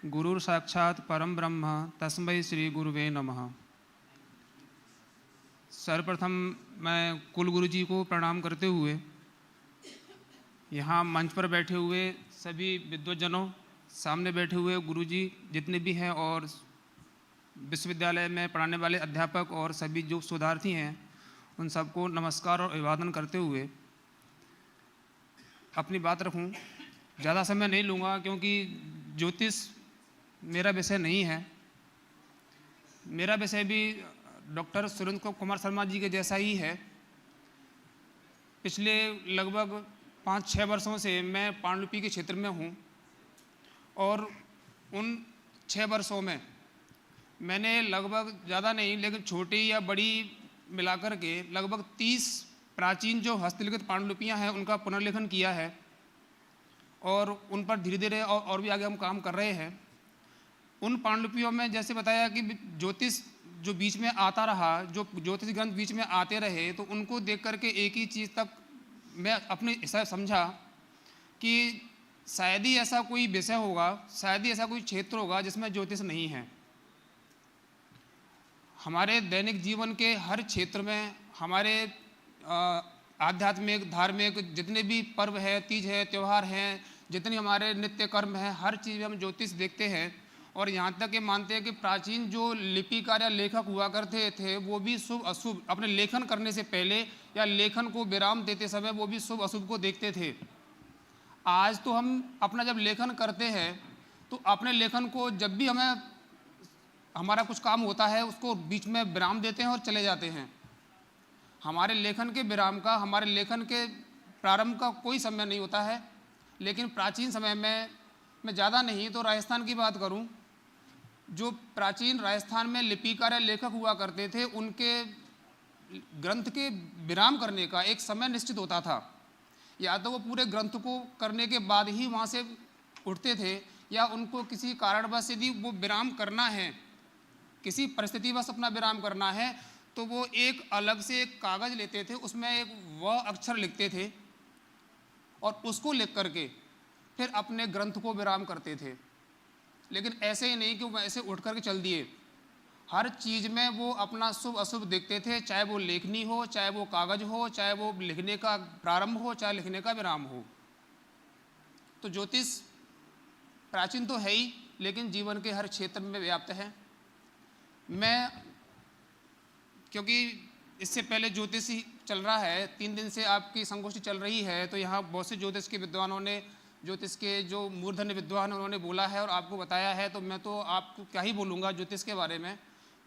गुरुर साक्षात परम ब्रह्म तस्मै श्री गुरुवे नमः। सर्वप्रथम मैं कुल गुरु जी को प्रणाम करते हुए यहाँ मंच पर बैठे हुए सभी विद्वज्जनों, सामने बैठे हुए गुरु जी जितने भी हैं और विश्वविद्यालय में पढ़ाने वाले अध्यापक और सभी जो शोधार्थी हैं, उन सबको नमस्कार और अभिवादन करते हुए अपनी बात रखूं। ज़्यादा समय नहीं लूँगा क्योंकि ज्योतिष मेरा विषय नहीं है। मेरा विषय भी डॉक्टर सुरेंद्र कुमार शर्मा जी के जैसा ही है। पिछले लगभग 5-6 वर्षों से मैं पांडुलिपि के क्षेत्र में हूँ और उन 6 वर्षों में मैंने लगभग ज़्यादा नहीं लेकिन छोटी या बड़ी मिलाकर के लगभग 30 प्राचीन जो हस्तलिखित पांडुलिपियाँ हैं उनका पुनर्लेखन किया है और उन पर धीरे धीरे और भी आगे हम काम कर रहे हैं। उन पांडुलिपियों में जैसे बताया कि ज्योतिष जो बीच में आता रहा, जो ज्योतिष ग्रंथ बीच में आते रहे, तो उनको देख करके एक ही चीज़ तक मैं अपने हिसाब समझा कि शायद ही ऐसा कोई विषय होगा, शायद ही ऐसा कोई क्षेत्र होगा जिसमें ज्योतिष नहीं है। हमारे दैनिक जीवन के हर क्षेत्र में हमारे आध्यात्मिक, धार्मिक जितने भी पर्व है, तीज है, त्यौहार हैं, जितने हमारे नित्य कर्म हैं, हर चीज़ में हम ज्योतिष देखते हैं। और यहाँ तक ये मानते हैं कि प्राचीन जो लिपिकार या लेखक हुआ करते थे वो भी शुभ अशुभ अपने लेखन करने से पहले या लेखन को विराम देते समय वो भी शुभ अशुभ को देखते थे। आज तो हम अपना जब लेखन करते हैं तो अपने लेखन को जब भी हमें हमारा कुछ काम होता है उसको बीच में विराम देते हैं और चले जाते हैं। हमारे लेखन के विराम का, हमारे लेखन के प्रारंभ का कोई समय नहीं होता है। लेकिन प्राचीन समय में मैं ज़्यादा नहीं तो राजस्थान की बात करूं, जो प्राचीन राजस्थान में लिपिकार या लेखक हुआ करते थे उनके ग्रंथ के विराम करने का एक समय निश्चित होता था। या तो वो पूरे ग्रंथ को करने के बाद ही वहाँ से उठते थे या उनको किसी कारणवश यदि वो विराम करना है, किसी परिस्थितिवश अपना विराम करना है, तो वो एक अलग से एक कागज़ लेते थे, उसमें एक व अक्षर लिखते थे और उसको लिख करके फिर अपने ग्रंथ को विराम करते थे। लेकिन ऐसे ही नहीं कि वो ऐसे उठ करके चल दिए। हर चीज़ में वो अपना शुभ अशुभ देखते थे, चाहे वो लेखनी हो, चाहे वो कागज़ हो, चाहे वो लिखने का प्रारंभ हो, चाहे लिखने का विराम हो। तो ज्योतिष प्राचीन तो है ही, लेकिन जीवन के हर क्षेत्र में व्याप्त है। मैं, क्योंकि इससे पहले ज्योतिष ही चल रहा है, 3 दिन से आपकी संगोष्ठी चल रही है, तो यहाँ बहुत से ज्योतिष के विद्वानों ने, ज्योतिष के जो मूर्धन्य विद्वान उन्होंने बोला है और आपको बताया है, तो मैं तो आपको क्या ही बोलूँगा ज्योतिष के बारे में।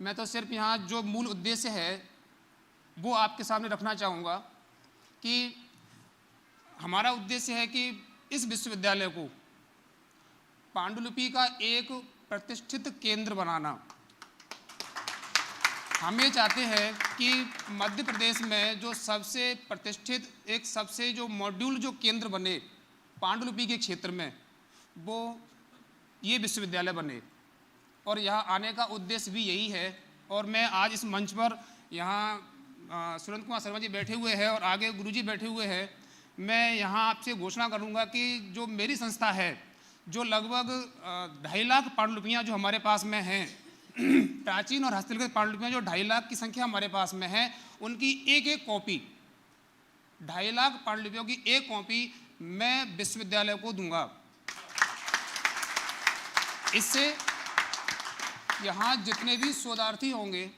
मैं तो सिर्फ यहाँ जो मूल उद्देश्य है वो आपके सामने रखना चाहूँगा कि हमारा उद्देश्य है कि इस विश्वविद्यालय को पांडुलिपि का एक प्रतिष्ठित केंद्र बनाना। हम ये चाहते हैं कि मध्य प्रदेश में जो सबसे प्रतिष्ठित, एक सबसे जो मॉड्यूल जो केंद्र बने पांडुलिपि के क्षेत्र में, वो ये विश्वविद्यालय बने। और यहाँ आने का उद्देश्य भी यही है। और मैं आज इस मंच पर, यहाँ सुरेंद्र कुमार शर्मा जी बैठे हुए हैं और आगे गुरुजी बैठे हुए हैं, मैं यहाँ आपसे घोषणा करूँगा कि जो मेरी संस्था है, जो लगभग 2.5 लाख पांडुलिपियाँ जो हमारे पास में हैं, प्राचीन और हस्तलिखित पांडुलिपियाँ जो 2.5 लाख की संख्या हमारे पास में है, उनकी एक कॉपी, 2.5 लाख पांडुलिपियों की एक कॉपी मैं विश्वविद्यालय को दूंगा। इससे यहाँ जितने भी शोधार्थी होंगे,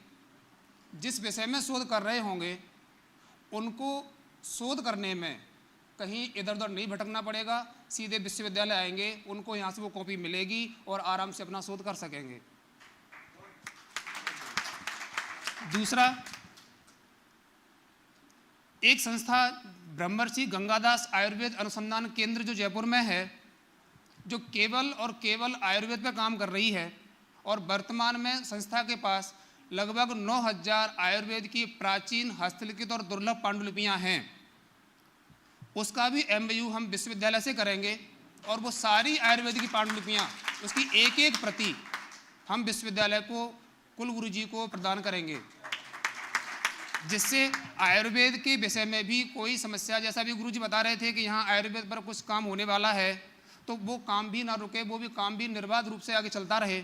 जिस विषय में शोध कर रहे होंगे, उनको शोध करने में कहीं इधर उधर नहीं भटकना पड़ेगा, सीधे विश्वविद्यालय आएंगे, उनको यहाँ से वो कॉपी मिलेगी और आराम से अपना शोध कर सकेंगे। दूसरा, एक संस्था ब्रह्मर्षि गंगादास आयुर्वेद अनुसंधान केंद्र जो जयपुर में है, जो केवल और केवल आयुर्वेद पर काम कर रही है और वर्तमान में संस्था के पास लगभग 9000 आयुर्वेद की प्राचीन हस्तलिखित और दुर्लभ पांडुलिपियाँ हैं। उसका भी MOU हम विश्वविद्यालय से करेंगे और वो सारी आयुर्वेद की पांडुलिपियाँ, उसकी एक प्रति हम विश्वविद्यालय को, कुलगुरु जी को प्रदान करेंगे, जिससे आयुर्वेद के विषय में भी कोई समस्या, जैसा भी गुरुजी बता रहे थे कि यहाँ आयुर्वेद पर कुछ काम होने वाला है, तो वो काम भी ना रुके, वो भी काम भी निर्बाध रूप से आगे चलता रहे।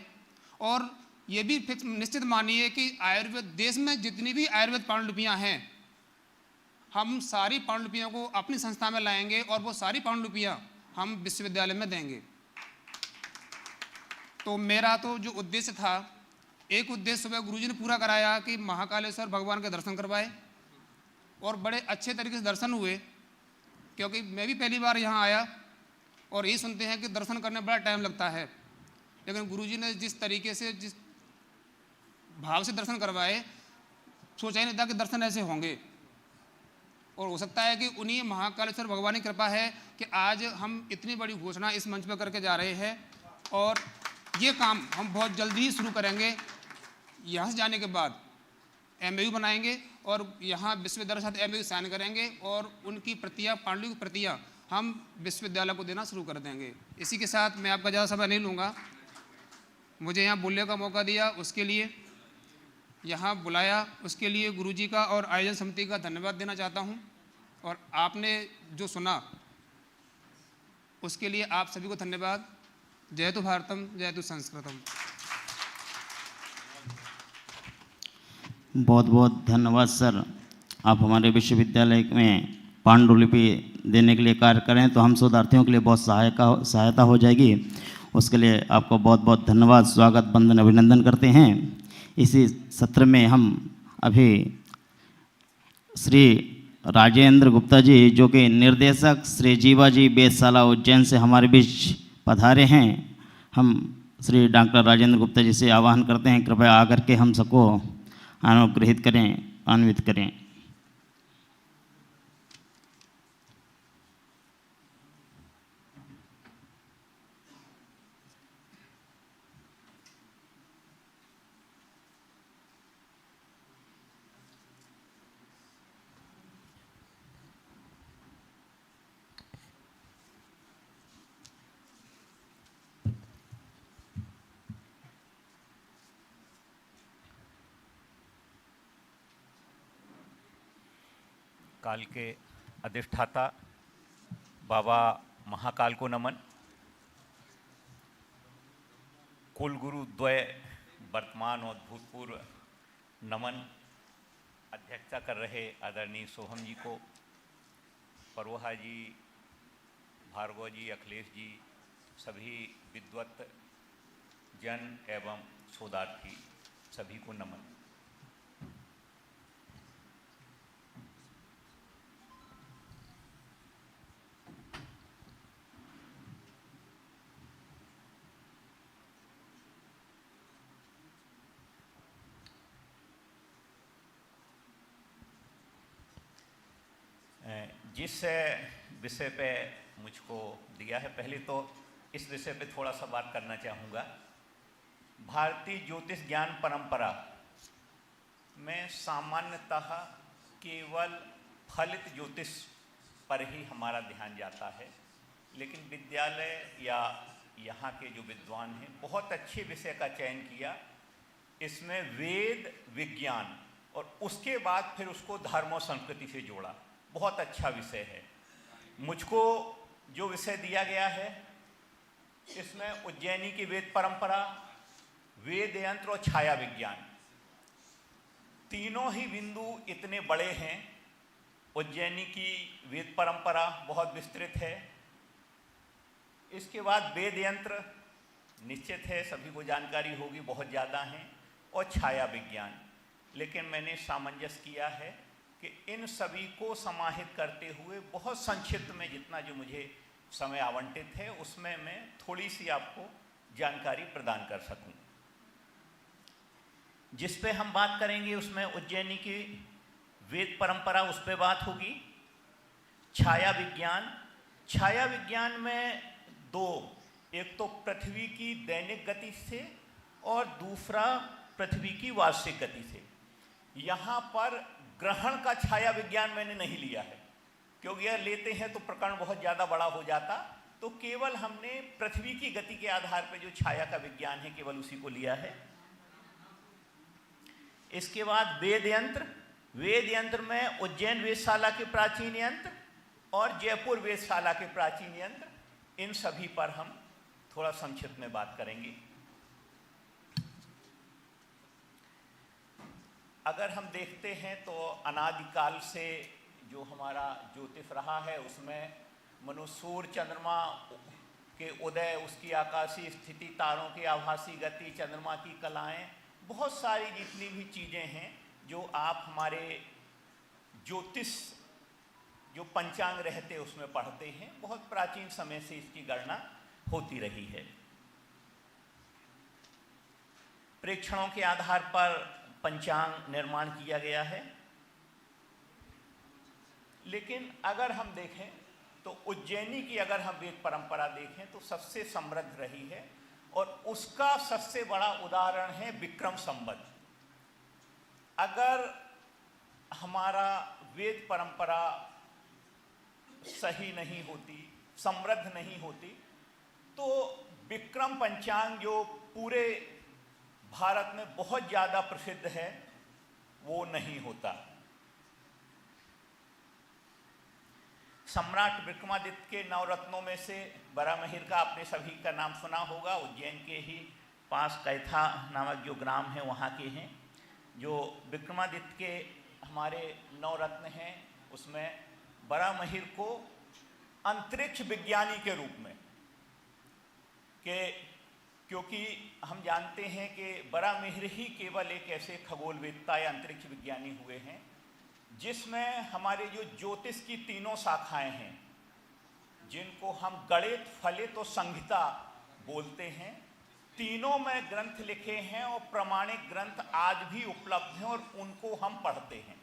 और ये भी फिक्स निश्चित मानिए कि आयुर्वेद, देश में जितनी भी आयुर्वेद पांडुलिपियाँ हैं, हम सारी पांडुलिपियों को अपनी संस्था में लाएंगे और वो सारी पांडुलिपियाँ हम विश्वविद्यालय में देंगे। तो मेरा तो जो उद्देश्य था, एक उद्देश्य सुबह गुरुजी ने पूरा कराया कि महाकालेश्वर भगवान के दर्शन करवाए, और बड़े अच्छे तरीके से दर्शन हुए, क्योंकि मैं भी पहली बार यहाँ आया और यही सुनते हैं कि दर्शन करने में बड़ा टाइम लगता है, लेकिन गुरुजी ने जिस तरीके से, जिस भाव से दर्शन करवाए, सोचा ही नहीं था कि दर्शन ऐसे होंगे। और हो सकता है कि उन्हीं महाकालेश्वर भगवान की कृपा है कि आज हम इतनी बड़ी घोषणा इस मंच पर करके जा रहे हैं, और ये काम हम बहुत जल्दी ही शुरू करेंगे। यहाँ से जाने के बाद MOU बनाएंगे और यहाँ विश्वविद्यालय के साथ MOU साइन करेंगे और उनकी प्रतियाँ, पांडुलिपि की प्रतियाँ हम विश्वविद्यालय को देना शुरू कर देंगे। इसी के साथ मैं आपका ज़्यादा समय नहीं लूँगा। मुझे यहाँ बोलने का मौका दिया, उसके लिए, यहाँ बुलाया, उसके लिए गुरुजी का और आयोजन समिति का धन्यवाद देना चाहता हूँ। और आपने जो सुना उसके लिए आप सभी को धन्यवाद। जयतु भारतम, जयतु संस्कृतम। बहुत बहुत धन्यवाद सर। आप हमारे विश्वविद्यालय में पांडुलिपि देने के लिए कार्य करें तो हम शोधार्थियों के लिए बहुत सहायता हो जाएगी। उसके लिए आपको बहुत बहुत धन्यवाद, स्वागत, वंदन, अभिनंदन करते हैं। इसी सत्र में हम अभी श्री राजेंद्र गुप्ता जी, जो कि निर्देशक श्री जीवाजी वेधशाला उज्जैन से हमारे बीच पधारे हैं, हम श्री डॉक्टर राजेंद्र गुप्ता जी से आह्वान करते हैं, कृपया आकर के हम सबको अनुग्रहित करें, अन्वित करें। काल के अधिष्ठाता बाबा महाकाल को नमन। कुलगुरु द्वय वर्तमान और भूतपूर्व नमन। अध्यक्षता कर रहे आदरणीय सोहम जी को, परवहा जी, भार्गव जी, अखिलेश जी, सभी विद्वत जन एवं शोधार्थी सभी को नमन। जिस विषय पे मुझको दिया है, पहले तो इस विषय पे थोड़ा सा बात करना चाहूँगा। भारतीय ज्योतिष ज्ञान परंपरा में सामान्यतः केवल फलित ज्योतिष पर ही हमारा ध्यान जाता है, लेकिन विद्यालय या यहाँ के जो विद्वान हैं बहुत अच्छे विषय का चयन किया। इसमें वेद, विज्ञान और उसके बाद फिर उसको धर्म और संस्कृति से जोड़ा। बहुत अच्छा विषय है। मुझको जो विषय दिया गया है इसमें उज्जैनी की वेद परंपरा, वेद यंत्र और छाया विज्ञान, तीनों ही बिंदु इतने बड़े हैं। उज्जैनी की वेद परंपरा बहुत विस्तृत है। इसके बाद वेद यंत्र निश्चित है, सभी को जानकारी होगी, बहुत ज़्यादा हैं, और छाया विज्ञान। लेकिन मैंने सामंजस्य किया है कि इन सभी को समाहित करते हुए बहुत संक्षिप्त में जितना जो मुझे समय आवंटित है उसमें मैं थोड़ी सी आपको जानकारी प्रदान कर सकूं। जिस पे हम बात करेंगे उसमें उज्जैनी की वेद परंपरा, उस पे बात होगी। छाया विज्ञान, छाया विज्ञान में दो, एक तो पृथ्वी की दैनिक गति से और दूसरा पृथ्वी की वार्षिक गति से। यहाँ पर ग्रहण का छाया विज्ञान मैंने नहीं लिया है, क्योंकि यह लेते हैं तो प्रकरण बहुत ज़्यादा बड़ा हो जाता। तो केवल हमने पृथ्वी की गति के आधार पर जो छाया का विज्ञान है केवल उसी को लिया है। इसके बाद वेद यंत्र, वेद यंत्र में उज्जैन वेधशाला के प्राचीन यंत्र और जयपुर वेधशाला के प्राचीन यंत्र, इन सभी पर हम थोड़ा संक्षिप्त में बात करेंगे। अगर हम देखते हैं तो अनादिकाल से जो हमारा ज्योतिष रहा है उसमें मनुष्य, सूर्य, चंद्रमा के उदय, उसकी आकाशीय स्थिति, तारों की आभासी गति, चंद्रमा की कलाएं, बहुत सारी जितनी भी चीज़ें हैं जो आप हमारे ज्योतिष जो पंचांग रहते उसमें पढ़ते हैं, बहुत प्राचीन समय से इसकी गणना होती रही है। प्रेक्षणों के आधार पर पंचांग निर्माण किया गया है। लेकिन अगर हम देखें तो उज्जैनी की अगर हम वेद परंपरा देखें तो सबसे समृद्ध रही है और उसका सबसे बड़ा उदाहरण है विक्रम संवत। अगर हमारा वेद परंपरा सही नहीं होती, समृद्ध नहीं होती, तो विक्रम पंचांग जो पूरे भारत में बहुत ज़्यादा प्रसिद्ध है वो नहीं होता। सम्राट विक्रमादित्य के नवरत्नों में से बरामहिर का आपने सभी का नाम सुना होगा। उज्जैन के ही पास कैथा नामक जो ग्राम है वहाँ के हैं। जो विक्रमादित्य के हमारे नवरत्न हैं उसमें बरामहिर को अंतरिक्ष विज्ञानी के रूप में, क्योंकि हम जानते हैं कि बरामहिर ही केवल एक ऐसे खगोलवेत्ता या अंतरिक्ष विज्ञानी हुए हैं जिसमें हमारे जो ज्योतिष की तीनों शाखाएं हैं, जिनको हम गणित, फलित और संहिता बोलते हैं, तीनों में ग्रंथ लिखे हैं और प्रामाणिक ग्रंथ आज भी उपलब्ध हैं और उनको हम पढ़ते हैं।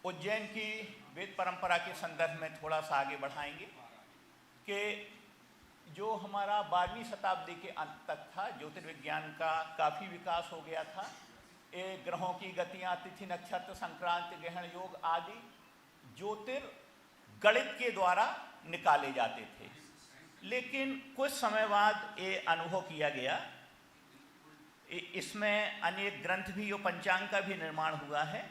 उज्जैन की वेद परंपरा के संदर्भ में थोड़ा सा आगे बढ़ाएंगे कि जो हमारा 12वीं शताब्दी के अंत तक था, ज्योतिर्विज्ञान का काफ़ी विकास हो गया था। ये ग्रहों की गतियाँ, तिथि, नक्षत्र, संक्रांति, ग्रहण योग आदि ज्योतिर्गणित के द्वारा निकाले जाते थे। लेकिन कुछ समय बाद ये अनुभव किया गया, इसमें अनेक ग्रंथ भी, जो पंचांग का भी निर्माण हुआ है।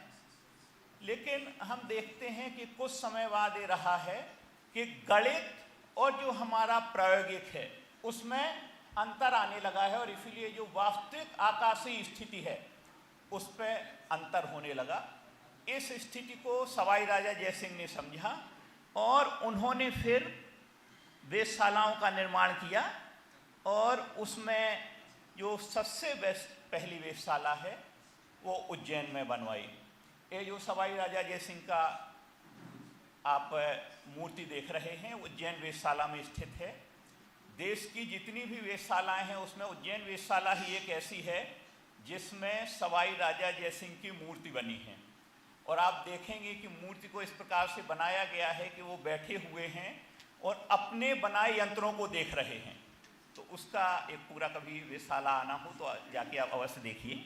लेकिन हम देखते हैं कि कुछ समय बाद ये रहा है कि गणित और जो हमारा प्रायोगिक है उसमें अंतर आने लगा है और इसीलिए जो वास्तविक आकाशीय स्थिति है उस पर अंतर होने लगा। इस स्थिति को सवाई राजा जयसिंह ने समझा और उन्होंने फिर वेधशालाओं का निर्माण किया और उसमें जो सबसे पहली वेधशाला है वो उज्जैन में बनवाई। ये जो सवाई राजा जयसिंह का आप मूर्ति देख रहे हैं उज्जैन वेधशाला में स्थित है। देश की जितनी भी वेधशालाएं हैं उसमें उज्जैन वेधशाला ही एक ऐसी है जिसमें सवाई राजा जयसिंह की मूर्ति बनी है। और आप देखेंगे कि मूर्ति को इस प्रकार से बनाया गया है कि वो बैठे हुए हैं और अपने बनाए यंत्रों को देख रहे हैं। तो उसका एक पूरा कभी वेधशाला आना हो तो जाके आप अवश्य देखिए।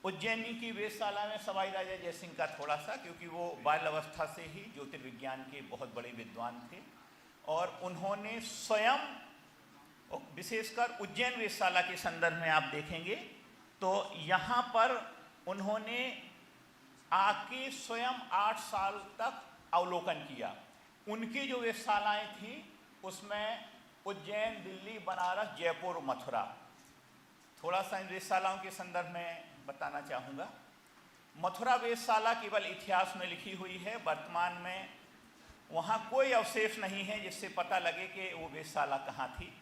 उज्जैनी की वेधशाला में सवाई राजा जयसिंह का थोड़ा सा, क्योंकि वो बाल अवस्था से ही ज्योतिर्विज्ञान के बहुत बड़े विद्वान थे और उन्होंने स्वयं, विशेषकर उज्जैन वेधशाला के संदर्भ में आप देखेंगे तो यहाँ पर उन्होंने आके स्वयं 8 साल तक अवलोकन किया। उनकी जो वेधशालाएँ थीं उसमें उज्जैन, दिल्ली, बनारस, जयपुर, मथुरा। थोड़ा सा इन वेधशालाओं के संदर्भ में बताना चाहूँगा। मथुरा वेधशाला केवल इतिहास में लिखी हुई है, वर्तमान में वहाँ कोई अवशेष नहीं है जिससे पता लगे कि वो वेधशाला कहाँ थी।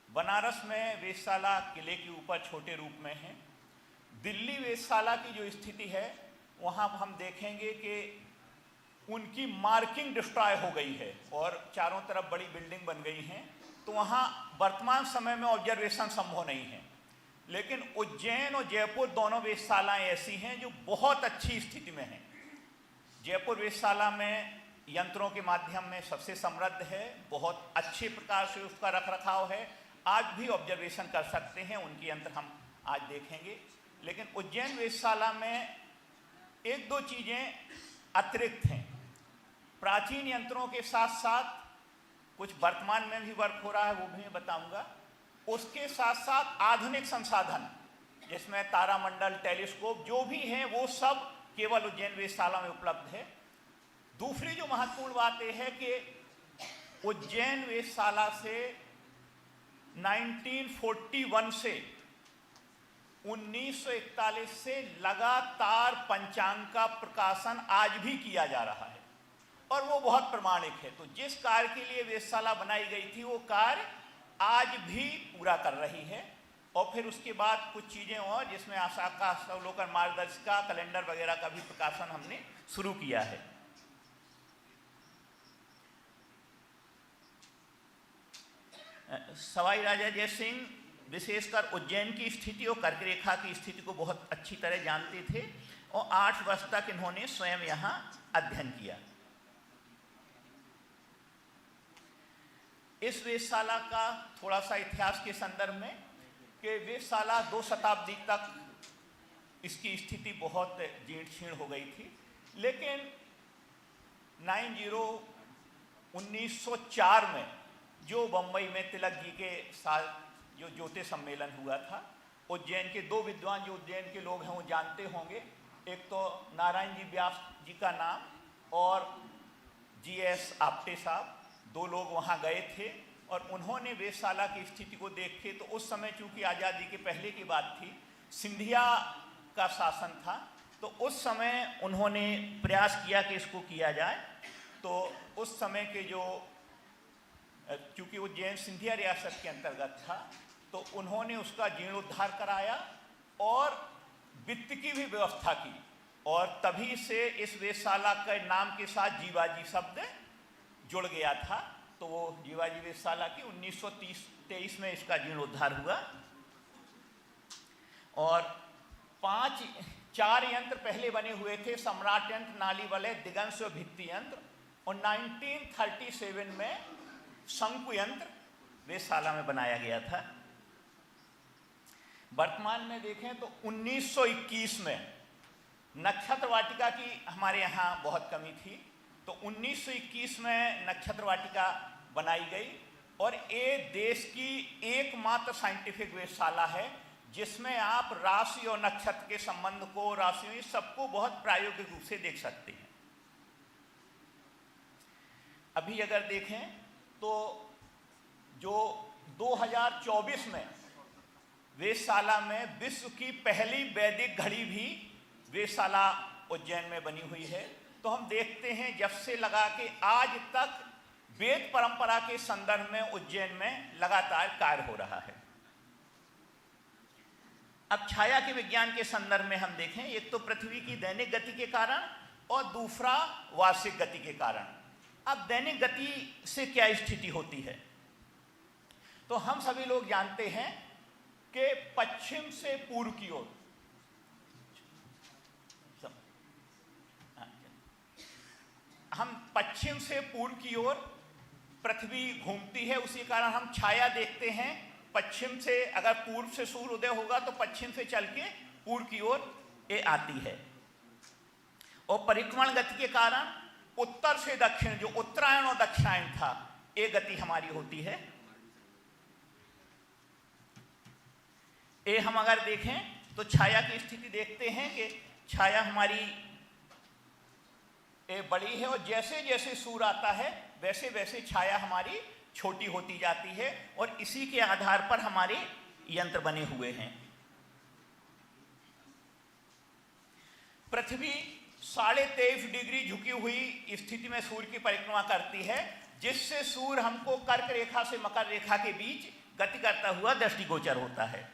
बनारस में वेधशाला किले के ऊपर छोटे रूप में है। दिल्ली वेधशाला की जो स्थिति है वहाँ हम देखेंगे कि उनकी मार्किंग डिस्ट्रॉय हो गई है और चारों तरफ बड़ी बिल्डिंग बन गई हैं, तो वहाँ वर्तमान समय में ऑब्जर्वेशन संभव नहीं है। लेकिन उज्जैन और जयपुर दोनों वेधशालाएँ ऐसी हैं जो बहुत अच्छी स्थिति में हैं। जयपुर वेधशाला में यंत्रों के माध्यम में सबसे समृद्ध है, बहुत अच्छे प्रकार से उसका रख रखाव है, आज भी ऑब्जर्वेशन कर सकते हैं, उनके यंत्र हम आज देखेंगे। लेकिन उज्जैन वेधशाला में एक दो चीज़ें अतिरिक्त हैं। प्राचीन यंत्रों के साथ साथ कुछ वर्तमान में भी वर्क हो रहा है, वो भी मैं बताऊंगा। उसके साथ साथ आधुनिक संसाधन जिसमें तारामंडल, टेलीस्कोप जो भी हैं वो सब केवल उज्जैन वेधशाला में उपलब्ध है। दूसरी जो महत्वपूर्ण बात यह है कि उज्जैन वेधशाला से 1941 से 1941 से लगातार पंचांग का प्रकाशन आज भी किया जा रहा है और वो बहुत प्रमाणिक है। तो जिस कार्य के लिए वेधशाला बनाई गई थी वो कार्य आज भी पूरा कर रही है। और फिर उसके बाद कुछ चीज़ें और जिसमें आशा का अवलोकन, मार्गदर्शिका, कैलेंडर वगैरह का भी प्रकाशन हमने शुरू किया है। सवाई राजा जयसिंह विशेषकर उज्जैन की स्थिति और कर्क रेखा की स्थिति को बहुत अच्छी तरह जानते थे और 8 वर्ष तक इन्होंने स्वयं यहाँ अध्ययन किया। इस वेधशाला का थोड़ा सा इतिहास के संदर्भ में कि वेधशाला 2 शताब्दी तक इसकी स्थिति बहुत जीर्ण शीर्ण हो गई थी, लेकिन 1904 में जो बम्बई में तिलक जी के साथ जो ज्योतिष सम्मेलन हुआ था, उज्जैन के 2 विद्वान जो उज्जैन के लोग हैं वो जानते होंगे, एक तो नारायण जी व्यास जी का नाम और GS आपटे साहब, 2 लोग वहाँ गए थे और उन्होंने वेधशाला की स्थिति को देखे। तो उस समय चूँकि आज़ादी के पहले की बात थी, सिंधिया का शासन था, तो उस समय उन्होंने प्रयास किया कि इसको किया जाए। तो उस समय के जो, चूँकि उज्जैन सिंधिया रियासत के अंतर्गत था, तो उन्होंने उसका जीर्णोद्धार कराया और वित्त की भी व्यवस्था की और तभी से इस वेधशाला के नाम के साथ जीवाजी शब्द जुड़ गया था। तो वो जीवाजी वेधशाला की 1923 में इसका जीर्णोद्धार हुआ और 4 यंत्र पहले बने हुए थे, सम्राट यंत्र, नाली वलय, दिगंश और भित्ति यंत्र, और 1937 में शंकु यंत्र वेधशाला में बनाया गया था। वर्तमान में देखें तो 1921 में नक्षत्र वाटिका की हमारे यहाँ बहुत कमी थी, तो 1921 में नक्षत्र वाटिका बनाई गई और ये देश की एकमात्र साइंटिफिक वेधशाला है जिसमें आप राशि और नक्षत्र के संबंध को, राशियों सबको बहुत प्रायोगिक रूप से देख सकते हैं। अभी अगर देखें तो जो 2024 में वेधशाला में विश्व की पहली वैदिक घड़ी भी वेधशाला उज्जैन में बनी हुई है। तो हम देखते हैं जब से लगा के आज तक वेद परंपरा के संदर्भ में उज्जैन में लगातार कार्य हो रहा है। अब छाया के विज्ञान के संदर्भ में हम देखें, एक तो पृथ्वी की दैनिक गति के कारण और दूसरा वार्षिक गति के कारण। अब दैनिक गति से क्या स्थिति होती है, तो हम सभी लोग जानते हैं कि पश्चिम से पूर्व की ओर, हम पश्चिम से पूर्व की ओर पृथ्वी घूमती है, उसी कारण हम छाया देखते हैं। पश्चिम से अगर पूर्व से सूर्य उदय होगा तो पश्चिम से चल के पूर्व की ओर ये आती है। और परिक्रमण गति के कारण उत्तर से दक्षिण, जो उत्तरायण और दक्षिणायन था, ये गति हमारी होती है। ये हम अगर देखें तो छाया की स्थिति देखते हैं कि छाया हमारी ये बड़ी है और जैसे जैसे सूर्य आता है वैसे वैसे छाया हमारी छोटी होती जाती है, और इसी के आधार पर हमारे यंत्र बने हुए हैं। पृथ्वी 23.5 डिग्री झुकी हुई स्थिति में सूर्य की परिक्रमा करती है, जिससे सूर्य हमको कर्क रेखा से मकर रेखा के बीच गति करता हुआ दृष्टिगोचर होता है।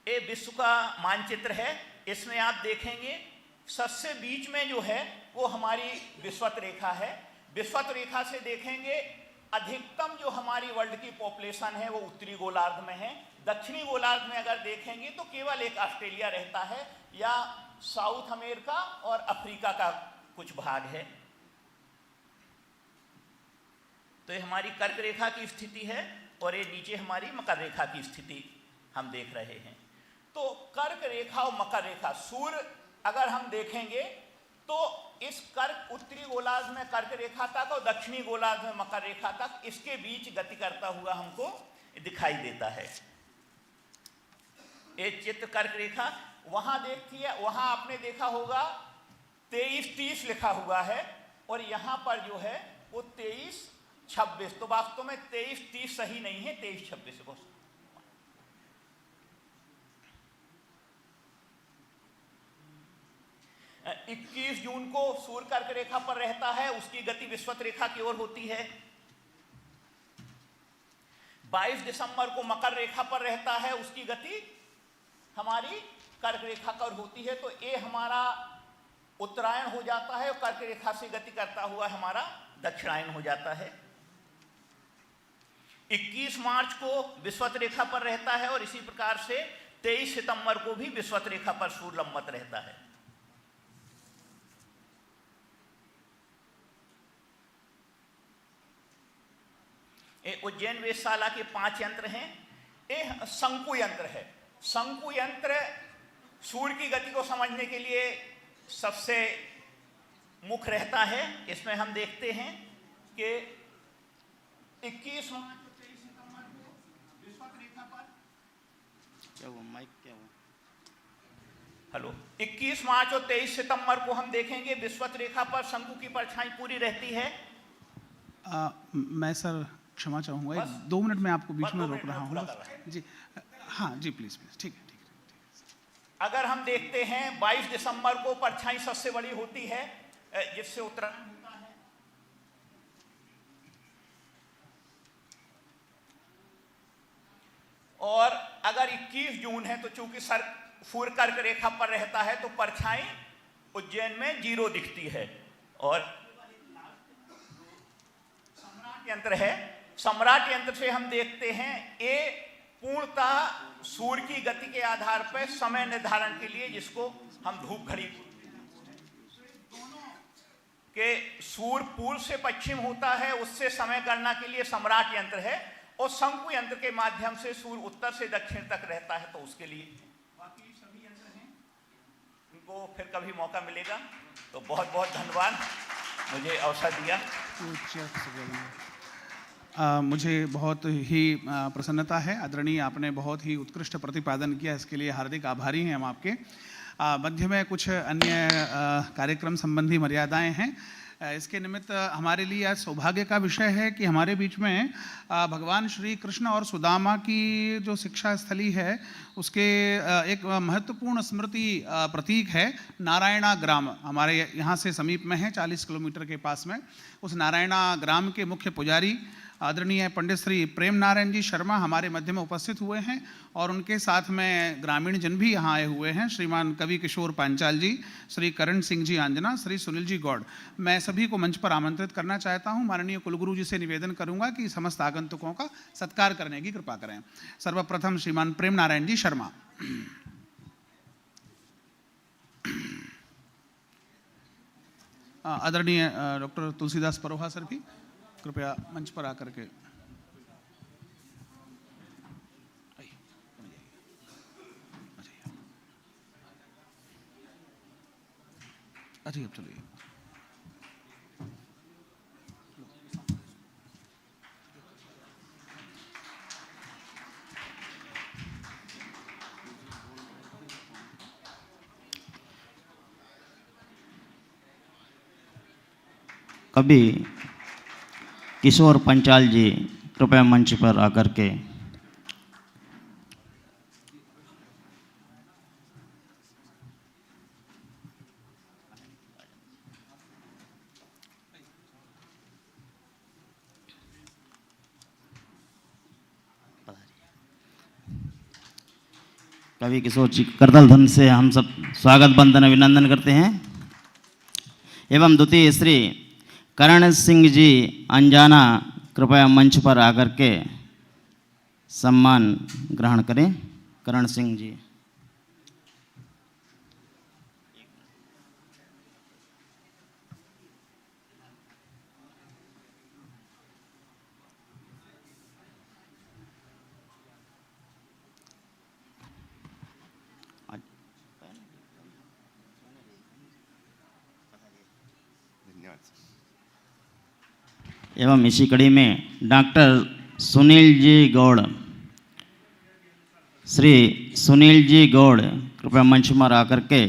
ये विश्व का मानचित्र है। इसमें आप देखेंगे सबसे बीच में जो है वो हमारी विषुवत रेखा है। विषुवत रेखा से देखेंगे अधिकतम जो हमारी वर्ल्ड की पॉपुलेशन है वो उत्तरी गोलार्ध में है। दक्षिणी गोलार्ध में अगर देखेंगे तो केवल एक ऑस्ट्रेलिया रहता है, या साउथ अमेरिका और अफ्रीका का कुछ भाग है। तो ये हमारी कर्क रेखा की स्थिति है और ये नीचे हमारी मकर रेखा की स्थिति हम देख रहे हैं। तो कर्क रेखा और मकर रेखा, सूर्य अगर हम देखेंगे तो इस कर्क उत्तरी गोलार्ध में कर्क रेखा तक और दक्षिणी गोलार्ध में मकर रेखा तक, इसके बीच गति करता हुआ हमको दिखाई देता है। ये चित्र कर्क रेखा वहां देखती है, वहां आपने देखा होगा 23-30 लिखा हुआ है, और यहां पर जो है वो 23-26। तो वास्तव में 23-30 सही नहीं है, 23-26 है। 21 जून को सूर्य कर्क रेखा पर रहता है, उसकी गति विषुवत रेखा की ओर होती है। 22 दिसंबर को मकर रेखा पर रहता है, उसकी गति हमारी कर्क रेखा की ओर होती है। तो ये हमारा उत्तरायण हो जाता है और कर्क रेखा से गति करता हुआ हमारा दक्षिणायन हो जाता है। 21 मार्च को विषुवत रेखा पर रहता है और इसी प्रकार से 23 सितंबर को भी विषुवत रेखा पर सूर्य लंबवत रहता है। उज्जैन वेधशाला के 5 यंत्र हैं। ये शंकु यंत्र है। शंकु यंत्र सूर्य की गति को समझने के लिए सबसे मुख्य रहता है। इसमें हम देखते हैं कि 21 मार्च और 23 सितंबर को विषुवत रेखा पर, क्या हुआ माइक, क्या हुआ, हेलो, 21 मार्च और 23 सितंबर को हम देखेंगे विषुवत रेखा पर शंकु की परछाई पूरी रहती है। मैं सर क्षमा चाहूँगा, 2 मिनट में आपको बीच में रोक रहा हूँ जी। हाँ जी, प्लीज़ प्लीज़, ठीक है ठीक है। अगर हम देखते हैं 22 दिसंबर को परछाई सबसे बड़ी होती है, जिससे उत्तरायण होता है। और अगर 21 जून है तो चूंकि सूर्य कर्क रेखा पर रहता है तो परछाई उज्जैन में 0 दिखती है। और सम्राट यंत्र है। सम्राट यंत्र से हम देखते हैं ये पूर्णतः सूर्य की गति के आधार पर समय निर्धारण के लिए, जिसको हम धूप घड़ी के, सूर्य पूर्व से पश्चिम होता है, उससे समय गणना के लिए सम्राट यंत्र है। और शंकु यंत्र के माध्यम से सूर्य उत्तर से दक्षिण तक रहता है, तो उसके लिए बाकी सभी यंत्र हैं। इनको फिर कभी मौका मिलेगा। तो बहुत बहुत धन्यवाद मुझे अवसर दिया। मुझे बहुत ही प्रसन्नता है आदरणीय, आपने बहुत ही उत्कृष्ट प्रतिपादन किया, इसके लिए हार्दिक आभारी हैं हम आपके। मध्य में कुछ अन्य कार्यक्रम संबंधी मर्यादाएं हैं। इसके निमित्त हमारे लिए आज सौभाग्य का विषय है कि हमारे बीच में भगवान श्री कृष्ण और सुदामा की जो शिक्षा स्थली है उसके एक महत्वपूर्ण स्मृति प्रतीक है नारायणा ग्राम, हमारे यहाँ से समीप में है, 40 किलोमीटर के पास में। उस नारायणा ग्राम के मुख्य पुजारी आदरणीय पंडित श्री प्रेम नारायण जी शर्मा हमारे मध्य में उपस्थित हुए हैं और उनके साथ में ग्रामीण जन भी यहाँ आए हुए हैं, श्रीमान कवि किशोर पांचाल जी, श्री करण सिंह जी आंजना, श्री सुनील जी गौड़। मैं सभी को मंच पर आमंत्रित करना चाहता हूँ। माननीय कुलगुरु जी से निवेदन करूँगा कि समस्त आगंतुकों का सत्कार करने की कृपा करें। सर्वप्रथम श्रीमान प्रेम नारायण जी शर्मा। आदरणीय डॉक्टर तुलसीदास परोहा सर भी कृपया मंच पर आकर के अच्छा अब चलिए। कवि किशोर पंचाल जी कृपया मंच पर आकर के कवि किशोर जी करतल ध्वनि से हम सब स्वागत बंदन अभिनंदन करते हैं। एवं द्वितीय श्री करण सिंह जी अंजाना कृपया मंच पर आकर के सम्मान ग्रहण करें। करण सिंह जी। एवं इसी कड़ी में डॉक्टर सुनील जी गौड़, श्री सुनील जी गौड़ कृपया मंच पर आकर के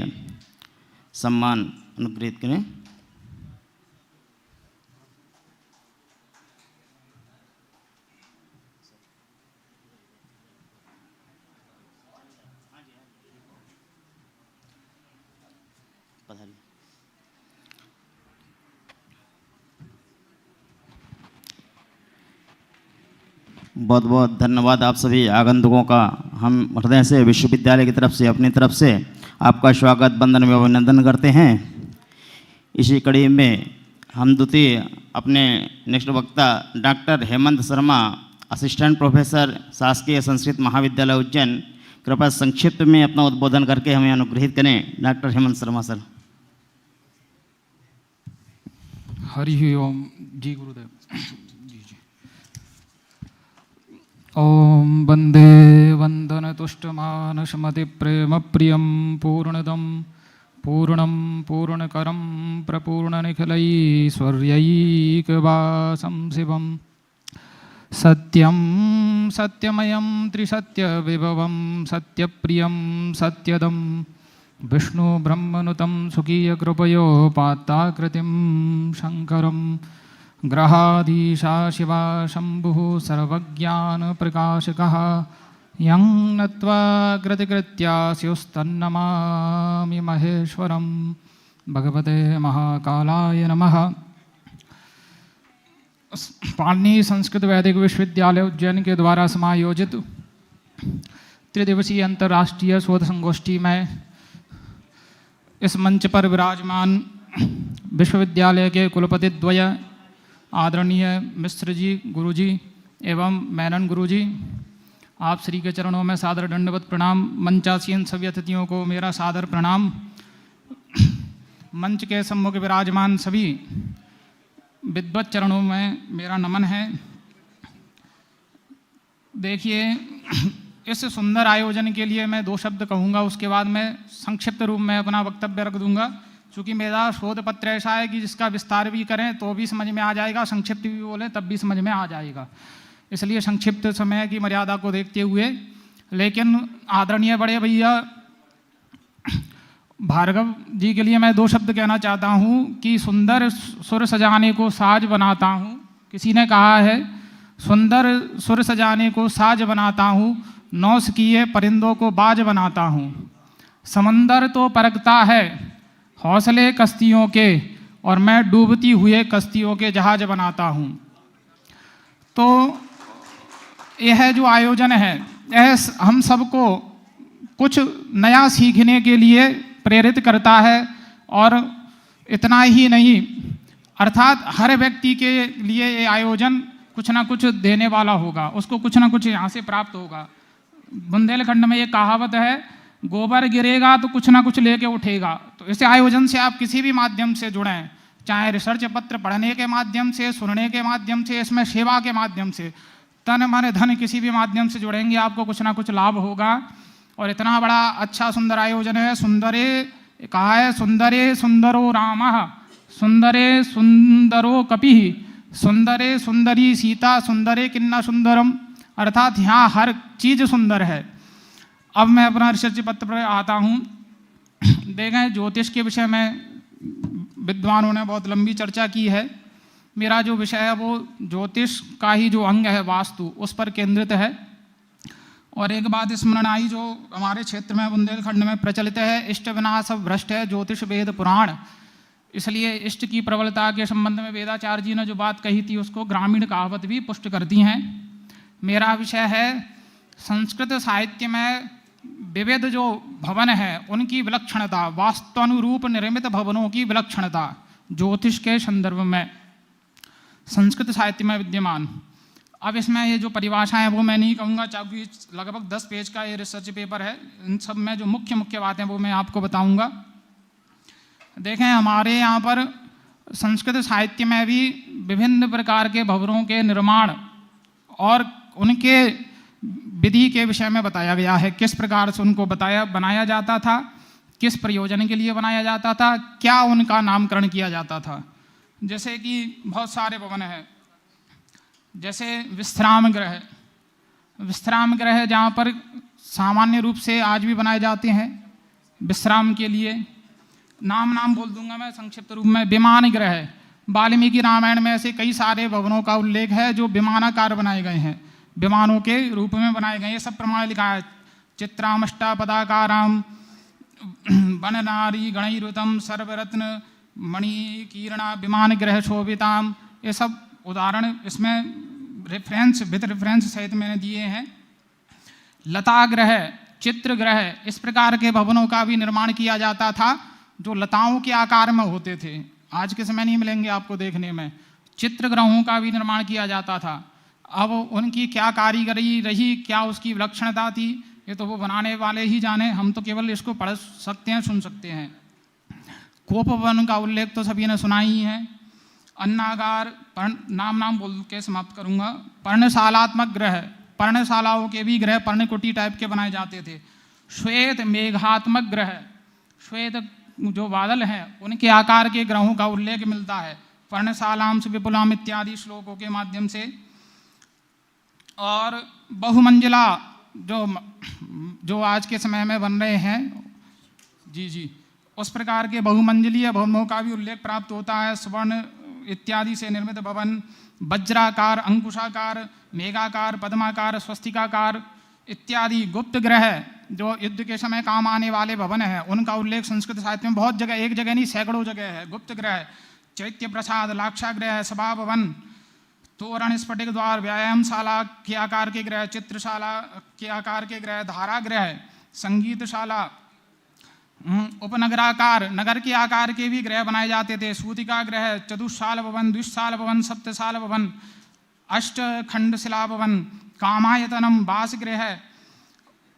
सम्मान अनुग्रहित करें। बहुत बहुत धन्यवाद आप सभी आगंतुकों का। हम हृदय से विश्वविद्यालय की तरफ से अपनी तरफ से आपका स्वागत बंदन में अभिनंदन करते हैं। इसी कड़ी में हम द्वितीय अपने नेक्स्ट वक्ता doctor Hemant Sharma, assistant professor शासकीय संस्कृत महाविद्यालय उज्जैन, कृपया संक्षिप्त में अपना उद्बोधन करके हमें अनुग्रहित करें। Doctor Hemant Sharma sir. हरि ओम। जी गुरुदेव। ओम वंदे वंदन तुष्टमानसमति प्रेम प्रियं पूर्णदं पूर्णं पूर्णकरं प्रपूर्णनिखिलैश्वर्यैकवासं शिवं सत्यं सत्यमयं त्रिसत्यविभवं सत्यप्रियं सत्यदं विष्णुब्रह्मनुतं स्वकीयकृपयोपात्ताकृतिं शङ्करं ग्रहाधीशा शिवा शम्भुः सर्वज्ञानप्रकाशकः यं नत्वा कृतिकृत्यास्युस्तन्नमामि महेश्वरं। भगवते महाकालाय नमः। पाणिनि संस्कृत वैदिक विश्वविद्यालय उज्जैन के द्वारा समायोजित त्रिदिवसीय अंतर्राष्ट्रीय शोध संगोष्ठी में इस मंच पर विराजमान विश्वविद्यालय के कुलपति द्वय आदरणीय मिश्र जी गुरुजी एवं मैनन गुरुजी, आप श्री के चरणों में सादर दंडवत प्रणाम। मंचासीन सभी अतिथियों को मेरा सादर प्रणाम। मंच के सम्मुख विराजमान सभी विद्वत चरणों में मेरा नमन है। देखिए, इस सुंदर आयोजन के लिए मैं 2 शब्द कहूँगा, उसके बाद मैं संक्षिप्त रूप में अपना वक्तव्य रख दूंगा। क्योंकि मेरा शोध पत्र ऐसा है कि जिसका विस्तार भी करें तो भी समझ में आ जाएगा, संक्षिप्त भी बोलें तब भी समझ में आ जाएगा। इसलिए संक्षिप्त समय की मर्यादा को देखते हुए, लेकिन आदरणीय बड़े भैया भार्गव जी के लिए मैं दो शब्द कहना चाहता हूँ कि सुंदर सुर सजाने को साज बनाता हूँ। किसी ने कहा है सुंदर सुर सजाने को साज बनाता हूँ, नौस किए परिंदों को बाज बनाता हूँ। समंदर तो परखता है हौसले कश्तियों के, और मैं डूबती हुए कश्तियों के जहाज बनाता हूँ। तो यह जो आयोजन है यह हम सबको कुछ नया सीखने के लिए प्रेरित करता है, और इतना ही नहीं, अर्थात हर व्यक्ति के लिए ये आयोजन कुछ ना कुछ देने वाला होगा, उसको कुछ ना कुछ यहाँ से प्राप्त होगा। बुंदेलखंड में ये कहावत है, गोबर गिरेगा तो कुछ ना कुछ लेके उठेगा। तो इस आयोजन से आप किसी भी माध्यम से जुड़ें, चाहे रिसर्च पत्र पढ़ने के माध्यम से, सुनने के माध्यम से, इसमें सेवा के माध्यम से, तन मन धन किसी भी माध्यम से जुड़ेंगे, आपको कुछ ना कुछ लाभ होगा। और इतना बड़ा अच्छा सुंदर आयोजन है। सुंदरे कहा है, सुंदरे सुंदरो रामः, सुंदरे सुंदरो कपिः, सुंदरे सुंदरी सीता, सुंदरे किन्ना सुंदरम, अर्थात यहाँ हर चीज़ सुंदर है। अब मैं अपना रिसर्च पत्र पर आता हूँ। देखें, ज्योतिष के विषय में विद्वानों ने बहुत लंबी चर्चा की है। मेरा जो विषय है वो ज्योतिष का ही जो अंग है वास्तु, उस पर केंद्रित है। और एक बात स्मरण आई जो हमारे क्षेत्र में बुंदेलखंड में प्रचलित है, इष्ट विनाश भ्रष्ट है ज्योतिष वेद पुराण। इसलिए इष्ट की प्रबलता के संबंध में वेदाचार्य जी ने जो बात कही थी उसको ग्रामीण कहावत भी पुष्ट करती हैं। मेरा विषय है संस्कृत साहित्य में विविध जो भवन है उनकी विलक्षणता, वास्तवानुरूप निर्मित भवनों की विलक्षणता ज्योतिष के संदर्भ में संस्कृत साहित्य में विद्यमान। अब इसमें ये जो परिभाषा है वो मैं नहीं कहूँगा, क्योंकि लगभग 10 पेज का ये रिसर्च पेपर है। इन सब में जो मुख्य मुख्य बातें वो मैं आपको बताऊँगा। देखें, हमारे यहाँ पर संस्कृत साहित्य में भी विभिन्न प्रकार के भवनों के निर्माण और उनके विधि के विषय में बताया गया है। किस प्रकार से उनको बनाया जाता था, किस प्रयोजन के लिए बनाया जाता था, क्या उनका नामकरण किया जाता था। जैसे कि बहुत सारे भवन हैं, जैसे विश्राम गृह, विश्राम गृह जहाँ पर सामान्य रूप से आज भी बनाए जाते हैं विश्राम के लिए। नाम बोल दूंगा मैं संक्षिप्त रूप में। विमान गृह, वाल्मीकि रामायण में ऐसे कई सारे भवनों का उल्लेख है जो विमानाकार बनाए गए हैं, विमानों के रूप में बनाए गए। ये सब प्रमाण लिखा है। चित्रामष्टापदाकाराम वननारी गणैरुतम सर्वरत्न मणिकीर्णा विमान गृह शोभिताम, ये सब उदाहरण इसमें रेफरेंस विद रेफरेंस सहित मैंने दिए हैं। लता गृह, चित्र गृह, इस प्रकार के भवनों का भी निर्माण किया जाता था जो लताओं के आकार में होते थे। आज के समय नहीं मिलेंगे आपको देखने में। चित्र ग्रहों का भी निर्माण किया जाता था। अब उनकी क्या कारीगरी रही, क्या उसकी विलक्षणता थी, ये तो वो बनाने वाले ही जाने, हम तो केवल इसको पढ़ सकते हैं, सुन सकते हैं। कोप भवन का उल्लेख तो सभी ने सुना ही है। अन्नागार, नाम बोल के समाप्त करूंगा। पर्णशालात्मक ग्रह, पर्णशालाओं के भी ग्रह पर्णकुटी टाइप के बनाए जाते थे। श्वेत मेघात्मक ग्रह, श्वेत जो बादल हैं उनके आकार के ग्रहों का उल्लेख मिलता है पर्णशालाम से विपुलाम इत्यादि श्लोकों के माध्यम से। और बहुमंजिला जो आज के समय में बन रहे हैं, जी, उस प्रकार के बहुमंजिलीय भवनों का भी उल्लेख प्राप्त होता है। स्वर्ण इत्यादि से निर्मित भवन, वज्राकार, अंकुशाकार, मेघाकार, पद्माकार, स्वस्तिकाकार इत्यादि गुप्त ग्रह जो युद्ध के समय काम आने वाले भवन हैं उनका उल्लेख संस्कृत साहित्य में बहुत जगह, एक जगह नहीं सैकड़ों जगह है। गुप्त ग्रह, चैत्य प्रसाद, लाक्षागृह, सभा भवन, तोरण, स्फटिक द्वार, व्यायामशाला के आकार के ग्रह, चित्रशाला के आकार के ग्रह, धारागृह, संगीतशाला, उपनगराकार, नगर के आकार के भी ग्रह बनाए जाते थे। सूतिका ग्रह, चतुशाल भवन, द्विशाल भवन, सप्तशाल भवन, अष्टखंड शिला भवन, कामायतनम, वासगृह,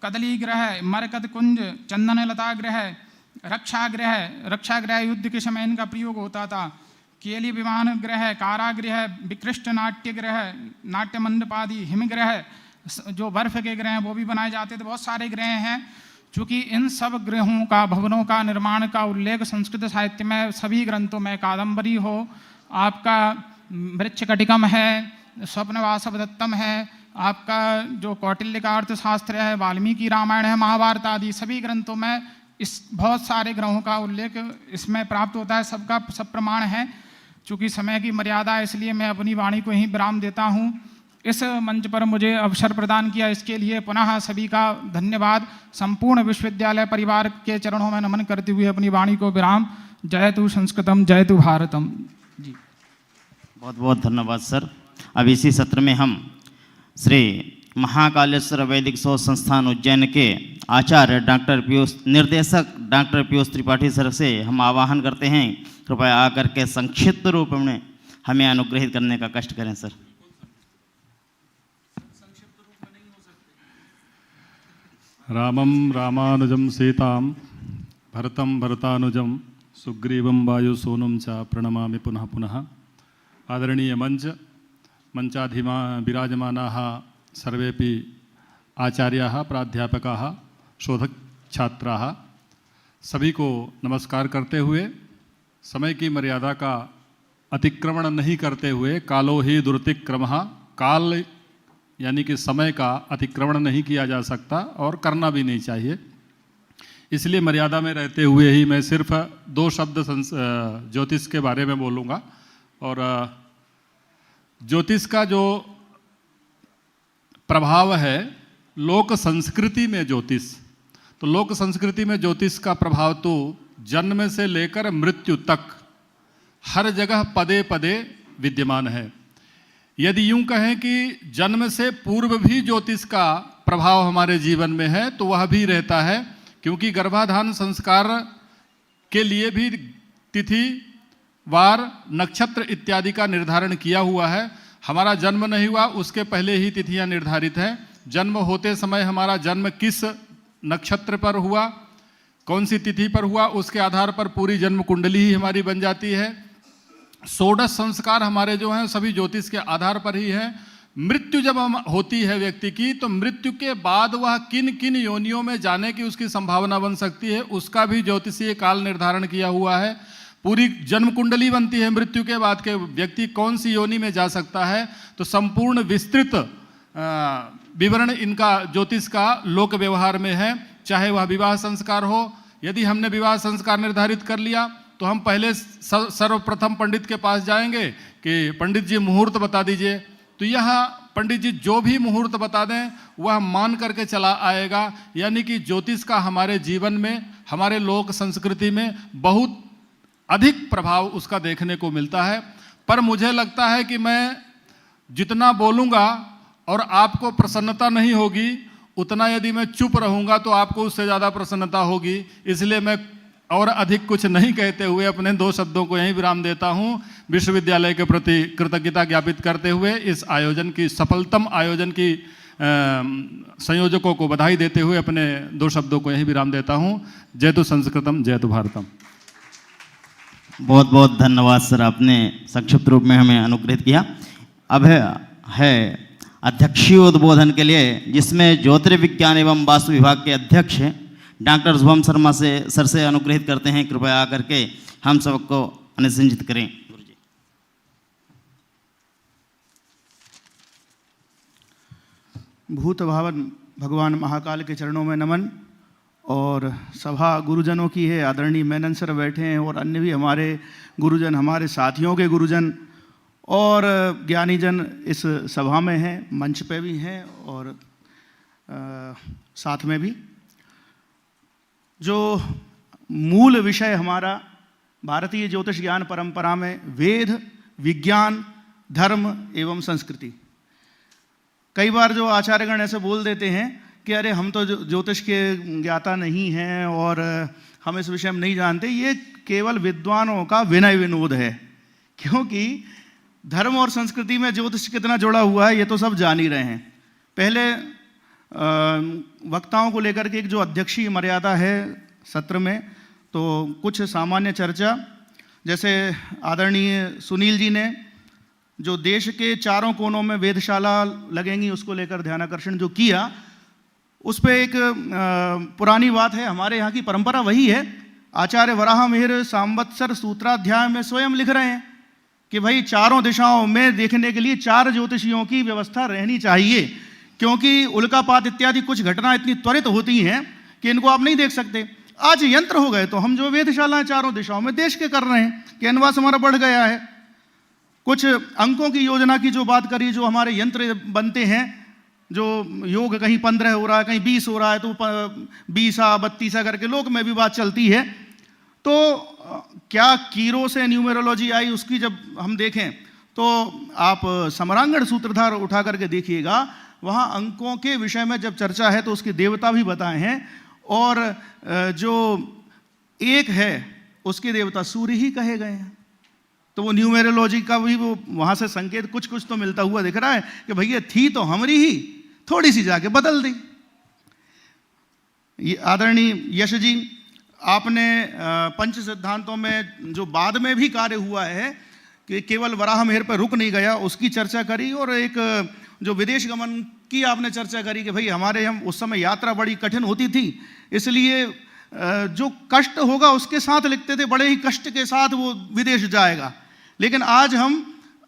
कदली ग्रह, मरकत कुंज, चंदन लता ग्रह, रक्षागृह युद्ध के समय इनका प्रयोग होता था। केली विमान ग्रह, कारागृह, विकृष्ट नाट्य ग्रह, नाट्य मंडपादि, हिमग्रह, जो बर्फ के ग्रह हैं वो भी बनाए जाते थे। बहुत सारे ग्रह हैं। चूँकि इन सब ग्रहों का, भवनों का निर्माण का उल्लेख संस्कृत साहित्य में सभी ग्रंथों में, कादम्बरी हो, आपका मृच्छकटिकम है, स्वप्नवासव दत्तम है, आपका जो कौटिल्य का अर्थशास्त्र है, वाल्मीकि रामायण है, महाभारत आदि सभी ग्रंथों में इस बहुत सारे ग्रहों का उल्लेख इसमें प्राप्त होता है, सबका सब प्रमाण है। चूँकि समय की मर्यादा है इसलिए मैं अपनी वाणी को यहीं विराम देता हूँ। इस मंच पर मुझे अवसर प्रदान किया इसके लिए पुनः सभी का धन्यवाद। संपूर्ण विश्वविद्यालय परिवार के चरणों में नमन करते हुए अपनी वाणी को विराम। जयतु संस्कृतम जयतु भारतम। जी बहुत बहुत धन्यवाद सर। अब इसी सत्र में हम श्री महाकालेश्वर वैदिक शोध संस्थान उज्जैन के आचार्य निर्देशक डॉक्टर पीयूष त्रिपाठी सर से हम आह्वान करते हैं, कृपया आकर के संक्षिप्त रूप में हमें अनुग्रहित करने का कष्ट करें सर। रामं रामानुजं सीतां भरतं भरतानुजं सुग्रीवं वायुसूनुं च प्रणमामि पुनः पुनः। आदरणीय मंचाधिमा विराजमानाः सर्वेपि आचार्याः, प्राध्यापकाः, शोधक छात्राः, सभी को नमस्कार करते हुए समय की मर्यादा का अतिक्रमण नहीं करते हुए कालो ही दुरतिक्रमः, काल यानी कि समय का अतिक्रमण नहीं किया जा सकता और करना भी नहीं चाहिए। इसलिए मर्यादा में रहते हुए ही मैं सिर्फ 2 शब्द ज्योतिष के बारे में बोलूँगा। और ज्योतिष का जो प्रभाव है लोक संस्कृति में ज्योतिष, तो लोक संस्कृति में ज्योतिष का प्रभाव तो जन्म से लेकर मृत्यु तक हर जगह पदे पदे विद्यमान है। यदि यूं कहें कि जन्म से पूर्व भी ज्योतिष का प्रभाव हमारे जीवन में है तो वह भी रहता है, क्योंकि गर्भाधान संस्कार के लिए भी तिथि, वार, नक्षत्र इत्यादि का निर्धारण किया हुआ है। हमारा जन्म नहीं हुआ उसके पहले ही तिथियां निर्धारित हैं। जन्म होते समय हमारा जन्म किस नक्षत्र पर हुआ, कौन सी तिथि पर हुआ, उसके आधार पर पूरी जन्म कुंडली ही हमारी बन जाती है। षोडश संस्कार हमारे जो हैं सभी ज्योतिष के आधार पर ही है। मृत्यु जब हम होती है व्यक्ति की, तो मृत्यु के बाद वह किन किन योनियों में जाने की उसकी संभावना बन सकती है, उसका भी ज्योतिषीय काल निर्धारण किया हुआ है। पूरी जन्म कुंडली बनती है मृत्यु के बाद के व्यक्ति कौन सी योनि में जा सकता है। तो संपूर्ण विस्तृत विवरण इनका ज्योतिष का लोक व्यवहार में है। चाहे वह विवाह संस्कार हो, यदि हमने विवाह संस्कार निर्धारित कर लिया तो हम पहले सर्वप्रथम पंडित के पास जाएंगे कि पंडित जी मुहूर्त बता दीजिए। तो यह पंडित जी जो भी मुहूर्त बता दें वह मान करके चला आएगा। यानी कि ज्योतिष का हमारे जीवन में, हमारे लोक संस्कृति में बहुत अधिक प्रभाव उसका देखने को मिलता है। पर मुझे लगता है कि मैं जितना बोलूँगा और आपको प्रसन्नता नहीं होगी, उतना यदि मैं चुप रहूँगा तो आपको उससे ज़्यादा प्रसन्नता होगी। इसलिए मैं और अधिक कुछ नहीं कहते हुए अपने 2 शब्दों को यहीं विराम देता हूँ। विश्वविद्यालय के प्रति कृतज्ञता ज्ञापित करते हुए इस आयोजन की सफलतम आयोजन की संयोजकों को बधाई देते हुए अपने 2 शब्दों को यहीं विराम देता हूँ। जयतु संस्कृतम जयतु भारतम। बहुत बहुत धन्यवाद सर, आपने संक्षिप्त रूप में हमें अनुग्रहित किया। अब है अध्यक्षीय उद्बोधन के लिए, जिसमें ज्योतिर्विज्ञान एवं वास्तु विभाग के अध्यक्ष डॉक्टर शुभम शर्मा से सर से अनुग्रहित करते हैं। कृपया आकर के हम सबको अनुसंजित करें। भूत भावन भगवान महाकाल के चरणों में नमन। और सभा गुरुजनों की है, आदरणीय मेनन सर बैठे हैं और अन्य भी हमारे गुरुजन, हमारे साथियों के गुरुजन और ज्ञानीजन इस सभा में हैं, मंच पे भी हैं और साथ में भी। जो मूल विषय हमारा भारतीय ज्योतिष ज्ञान परंपरा में वेद, विज्ञान, धर्म एवं संस्कृति। कई बार जो आचार्यगण ऐसे बोल देते हैं कि अरे हम तो ज्योतिष के ज्ञाता नहीं हैं और हम इस विषय में नहीं जानते। ये केवल विद्वानों का विनय विनोद है, क्योंकि धर्म और संस्कृति में ज्योतिष कितना जुड़ा हुआ है ये तो सब जान ही रहे हैं। पहले वक्ताओं को लेकर के एक जो अध्यक्षीय मर्यादा है सत्र में, तो कुछ सामान्य चर्चा, जैसे आदरणीय सुनील जी ने जो देश के चारों कोनों में वेधशाला लगेंगी उसको लेकर ध्यानाकर्षण जो किया, उस पर एक पुरानी बात है, हमारे यहाँ की परंपरा वही है। आचार्य वराह मिहिर सांवत्सर सूत्राध्याय में स्वयं लिख रहे हैं कि भाई चारों दिशाओं में देखने के लिए 4 ज्योतिषियों की व्यवस्था रहनी चाहिए, क्योंकि उल्कापात इत्यादि कुछ घटना इतनी त्वरित होती हैं कि इनको आप नहीं देख सकते। आज यंत्र हो गए, तो हम जो वेधशालाएं चारों दिशाओं में देश के कर रहे हैं, कैनवास हमारा बढ़ गया है। कुछ अंकों की योजना की जो बात करी, जो हमारे यंत्र बनते हैं, जो योग कहीं 15 हो रहा है, कहीं 20 हो रहा है, तो 20 32 करके लोक में भी बात चलती है। तो क्या कीरो से न्यूमेरोलॉजी आई, उसकी जब हम देखें तो आप समरांगण सूत्रधार उठा करके देखिएगा, वहाँ अंकों के विषय में जब चर्चा है तो उसके देवता भी बताए हैं, और जो एक है उसके देवता सूर्य ही कहे गए हैं। तो वो न्यूमेरोलॉजी का भी वो वहाँ से संकेत कुछ कुछ तो मिलता हुआ दिख रहा है कि भैया थी तो हमारी ही, थोड़ी सी जाके बदल दी। ये आदरणीय यश जी, आपने पंच सिद्धांतों में जो बाद में भी कार्य हुआ है कि केवल वराह मेहर पर रुक नहीं गया, उसकी चर्चा करी, और एक जो विदेश गमन की आपने चर्चा करी कि भाई हमारे हम उस समय यात्रा बड़ी कठिन होती थी, इसलिए जो कष्ट होगा उसके साथ लिखते थे, बड़े ही कष्ट के साथ वो विदेश जाएगा। लेकिन आज हम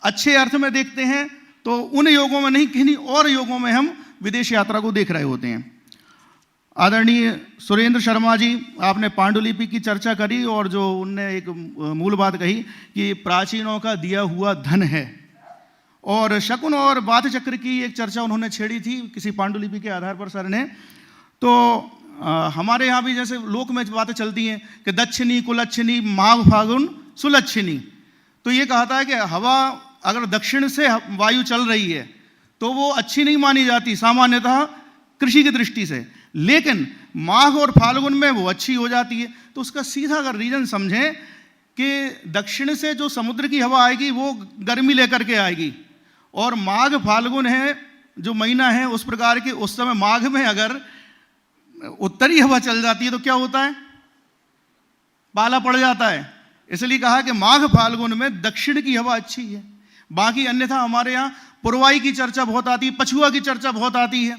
अच्छे अर्थ में देखते हैं तो उन योगों में नहीं, किन्हीं और योगों में हम विदेश यात्रा को देख रहे होते हैं। आदरणीय सुरेंद्र शर्मा जी, आपने पांडुलिपि की चर्चा करी, और जो उनने एक मूल बात कही कि प्राचीनों का दिया हुआ धन है, और शकुन और बात चक्र की एक चर्चा उन्होंने छेड़ी थी किसी पांडुलिपि के आधार पर सर ने। तो हमारे यहाँ भी जैसे लोक में बातें चलती हैं कि दक्षिणी कुलच्छिनी माघ फागुन सुलच्छिनी, तो ये कहा था कि हवा अगर दक्षिण से वायु चल रही है तो वो अच्छी नहीं मानी जाती सामान्यतः कृषि की दृष्टि से, लेकिन माघ और फाल्गुन में वो अच्छी हो जाती है। तो उसका सीधा अगर रीजन समझें कि दक्षिण से जो समुद्र की हवा आएगी वो गर्मी लेकर के आएगी, और माघ फाल्गुन है जो महीना है उस प्रकार के, उस समय माघ में अगर उत्तरी हवा चल जाती है तो क्या होता है, पाला पड़ जाता है। इसलिए कहा कि माघ फाल्गुन में दक्षिण की हवा अच्छी है। बाकी अन्यथा हमारे यहाँ पूर्वाई की चर्चा बहुत आती है, पछुआ की चर्चा बहुत आती है,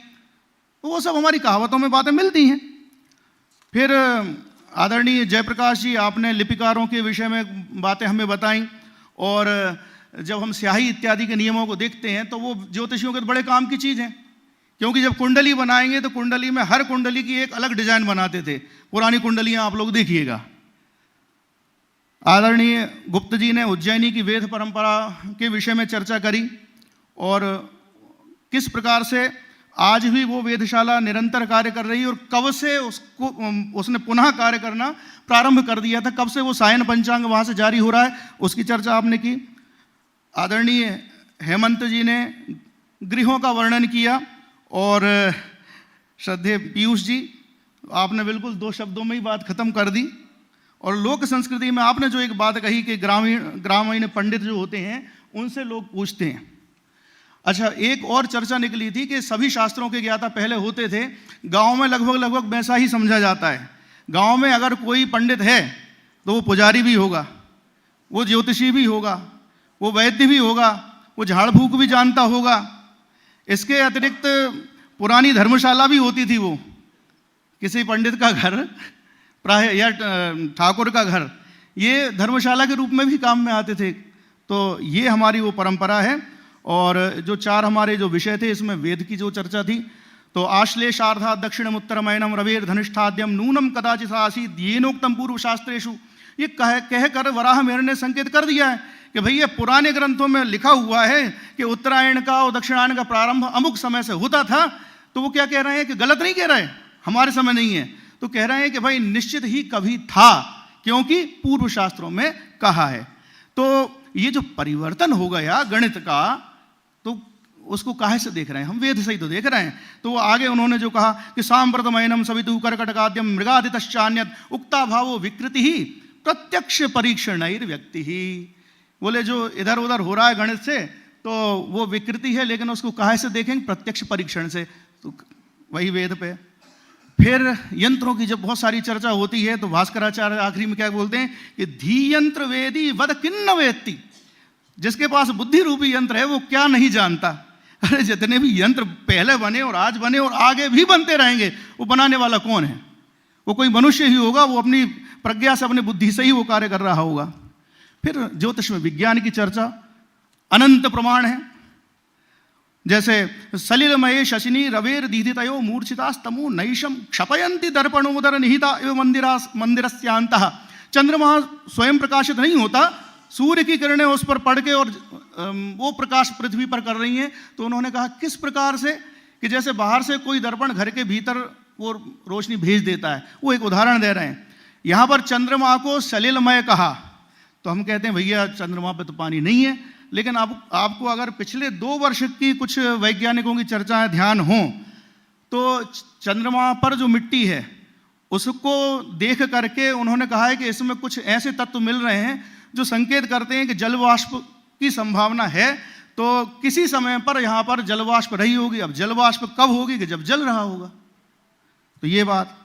तो वो सब हमारी कहावतों में बातें मिलती हैं। फिर आदरणीय जयप्रकाश जी, आपने लिपिकारों के विषय में बातें हमें बताई, और जब हम स्याही इत्यादि के नियमों को देखते हैं तो वो ज्योतिषियों के बड़े काम की चीज़ है, क्योंकि जब कुंडली बनाएंगे तो कुंडली में हर कुंडली की एक अलग डिजाइन बनाते थे। पुरानी कुंडलियां आप लोग देखिएगा। आदरणीय गुप्त जी ने उज्जैनी की वेद परंपरा के विषय में चर्चा करी, और किस प्रकार से आज भी वो वेधशाला निरंतर कार्य कर रही है, और कब से उसने पुनः कार्य करना प्रारंभ कर दिया था, कब से वो सायन पंचांग वहाँ से जारी हो रहा है, उसकी चर्चा आपने की। आदरणीय हेमंत जी ने गृहों का वर्णन किया, और श्रद्धेय पीयूष जी, आपने बिल्कुल 2 शब्दों में ही बात खत्म कर दी। और लोक संस्कृति में आपने जो एक बात कही कि ग्रामीण पंडित जो होते हैं उनसे लोग पूछते हैं। अच्छा, एक और चर्चा निकली थी कि सभी शास्त्रों के ज्ञाता पहले होते थे, गांव में लगभग वैसा ही समझा जाता है। गांव में अगर कोई पंडित है तो वो पुजारी भी होगा, वो ज्योतिषी भी होगा, वो वैद्य भी होगा, वो झाड़ फूक भी जानता होगा। इसके अतिरिक्त पुरानी धर्मशाला भी होती थी, वो किसी पंडित का घर प्राय या ठाकुर का घर, ये धर्मशाला के रूप में भी काम में आते थे। तो ये हमारी वो परंपरा है। और जो 4 हमारे जो विषय थे, इसमें वेद की जो चर्चा थी, तो आश्लेषार्धा दक्षिणम उत्तरमयनम रवेर धनिष्ठाद्यम नूनम कदाचित आसीत येनोक्तम पूर्व शास्त्रेषु, ये कह कर वराह मेहर ने संकेत कर दिया है कि भैया पुराने ग्रंथों में लिखा हुआ है कि उत्तरायण का और दक्षिणायन का प्रारंभ अमुक समय से होता था। तो वो क्या कह रहे हैं कि गलत नहीं कह रहे, हमारे समय नहीं है, तो कह रहे हैं कि भाई निश्चित ही कभी था, क्योंकि पूर्व शास्त्रों में कहा है। तो ये जो परिवर्तन हो गया गणित का, तो उसको काहे से देख रहे हैं हम, वेद से ही तो देख रहे हैं। तो वो आगे उन्होंने जो कहा कि सांप्रतमयनम सवितु कर्कटकाद्यम मृगादितश्चान्यत उक्ता भावो विकृति ही प्रत्यक्ष परीक्षण व्यक्ति ही, बोले जो इधर उधर हो रहा है गणित से तो वो विकृति है, लेकिन उसको काहे से देखेंगे, प्रत्यक्ष परीक्षण से। तो वही वेद पे। फिर यंत्रों की जब बहुत सारी चर्चा होती है तो भास्कराचार्य आखिरी में क्या बोलते हैं कि धी यंत्र वेदी वद किन्न वेत्ति, जिसके पास बुद्धि रूपी यंत्र है वो क्या नहीं जानता। अरे जितने भी यंत्र पहले बने और आज बने और आगे भी बनते रहेंगे, वो बनाने वाला कौन है? वो कोई मनुष्य ही होगा, वो अपनी प्रज्ञा से अपनी बुद्धि से ही वो कार्य कर रहा होगा। फिर ज्योतिष में विज्ञान की चर्चा, अनंत प्रमाण है, जैसे सलिलमये शशिनी रवेर दीधितयो मूर्छितास्तमो नैशम क्षपयंती दर्पणोदर निहिता एवं मंदिरस्यांतः। चंद्रमा स्वयं प्रकाशित नहीं होता, सूर्य की किरणें उस पर पड़ के और वो प्रकाश पृथ्वी पर कर रही हैं। तो उन्होंने कहा किस प्रकार से, कि जैसे बाहर से कोई दर्पण घर के भीतर वो रोशनी भेज देता है, वो एक उदाहरण दे रहे हैं। यहाँ पर चंद्रमा को सलिलमय कहा, तो हम कहते हैं भैया चंद्रमा पे तो पानी नहीं है, लेकिन आपको अगर पिछले 2 वर्ष की कुछ वैज्ञानिकों की चर्चाएं ध्यान हो तो चंद्रमा पर जो मिट्टी है उसको देख करके उन्होंने कहा है कि इसमें कुछ ऐसे तत्व मिल रहे हैं जो संकेत करते हैं कि जल वाष्प की संभावना है। तो किसी समय पर यहाँ पर जल वाष्प रही होगी। अब जल वाष्प कब होगी, कि जब जल रहा होगा। तो ये बात,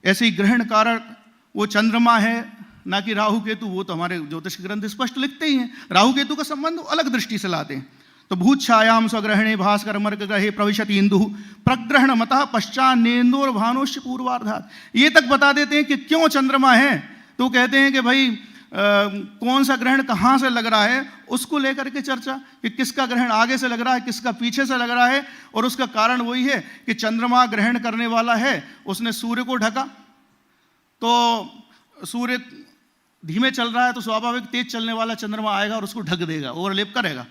ऐसे ही ग्रहण कारक वो चंद्रमा है, ना कि राहु केतु। वो तो हमारे ज्योतिष ग्रंथ स्पष्ट लिखते ही हैं, राहु केतु का संबंध अलग दृष्टि से लाते हैं। तो भूत छायाम स्वग्रहणे भास्कर मर्क ग्रहे प्रविशति इंदु प्रग्रहण मतः पश्चान्नेन्दोर भानुष्य पूर्वार्धात। ये तक बता देते हैं कि क्यों चंद्रमा है। तो कहते हैं कि भाई कौन सा ग्रहण कहाँ से लग रहा है, उसको लेकर के चर्चा, कि किसका ग्रहण आगे से लग रहा है, किसका पीछे से लग रहा है। और उसका कारण वही है कि चंद्रमा ग्रहण करने वाला है, उसने सूर्य को ढका। तो सूर्य धीमे चल रहा है तो स्वाभाविक तेज चलने वाला चंद्रमा आएगा और उसको ढक देगा, ओवरलेप करेगा।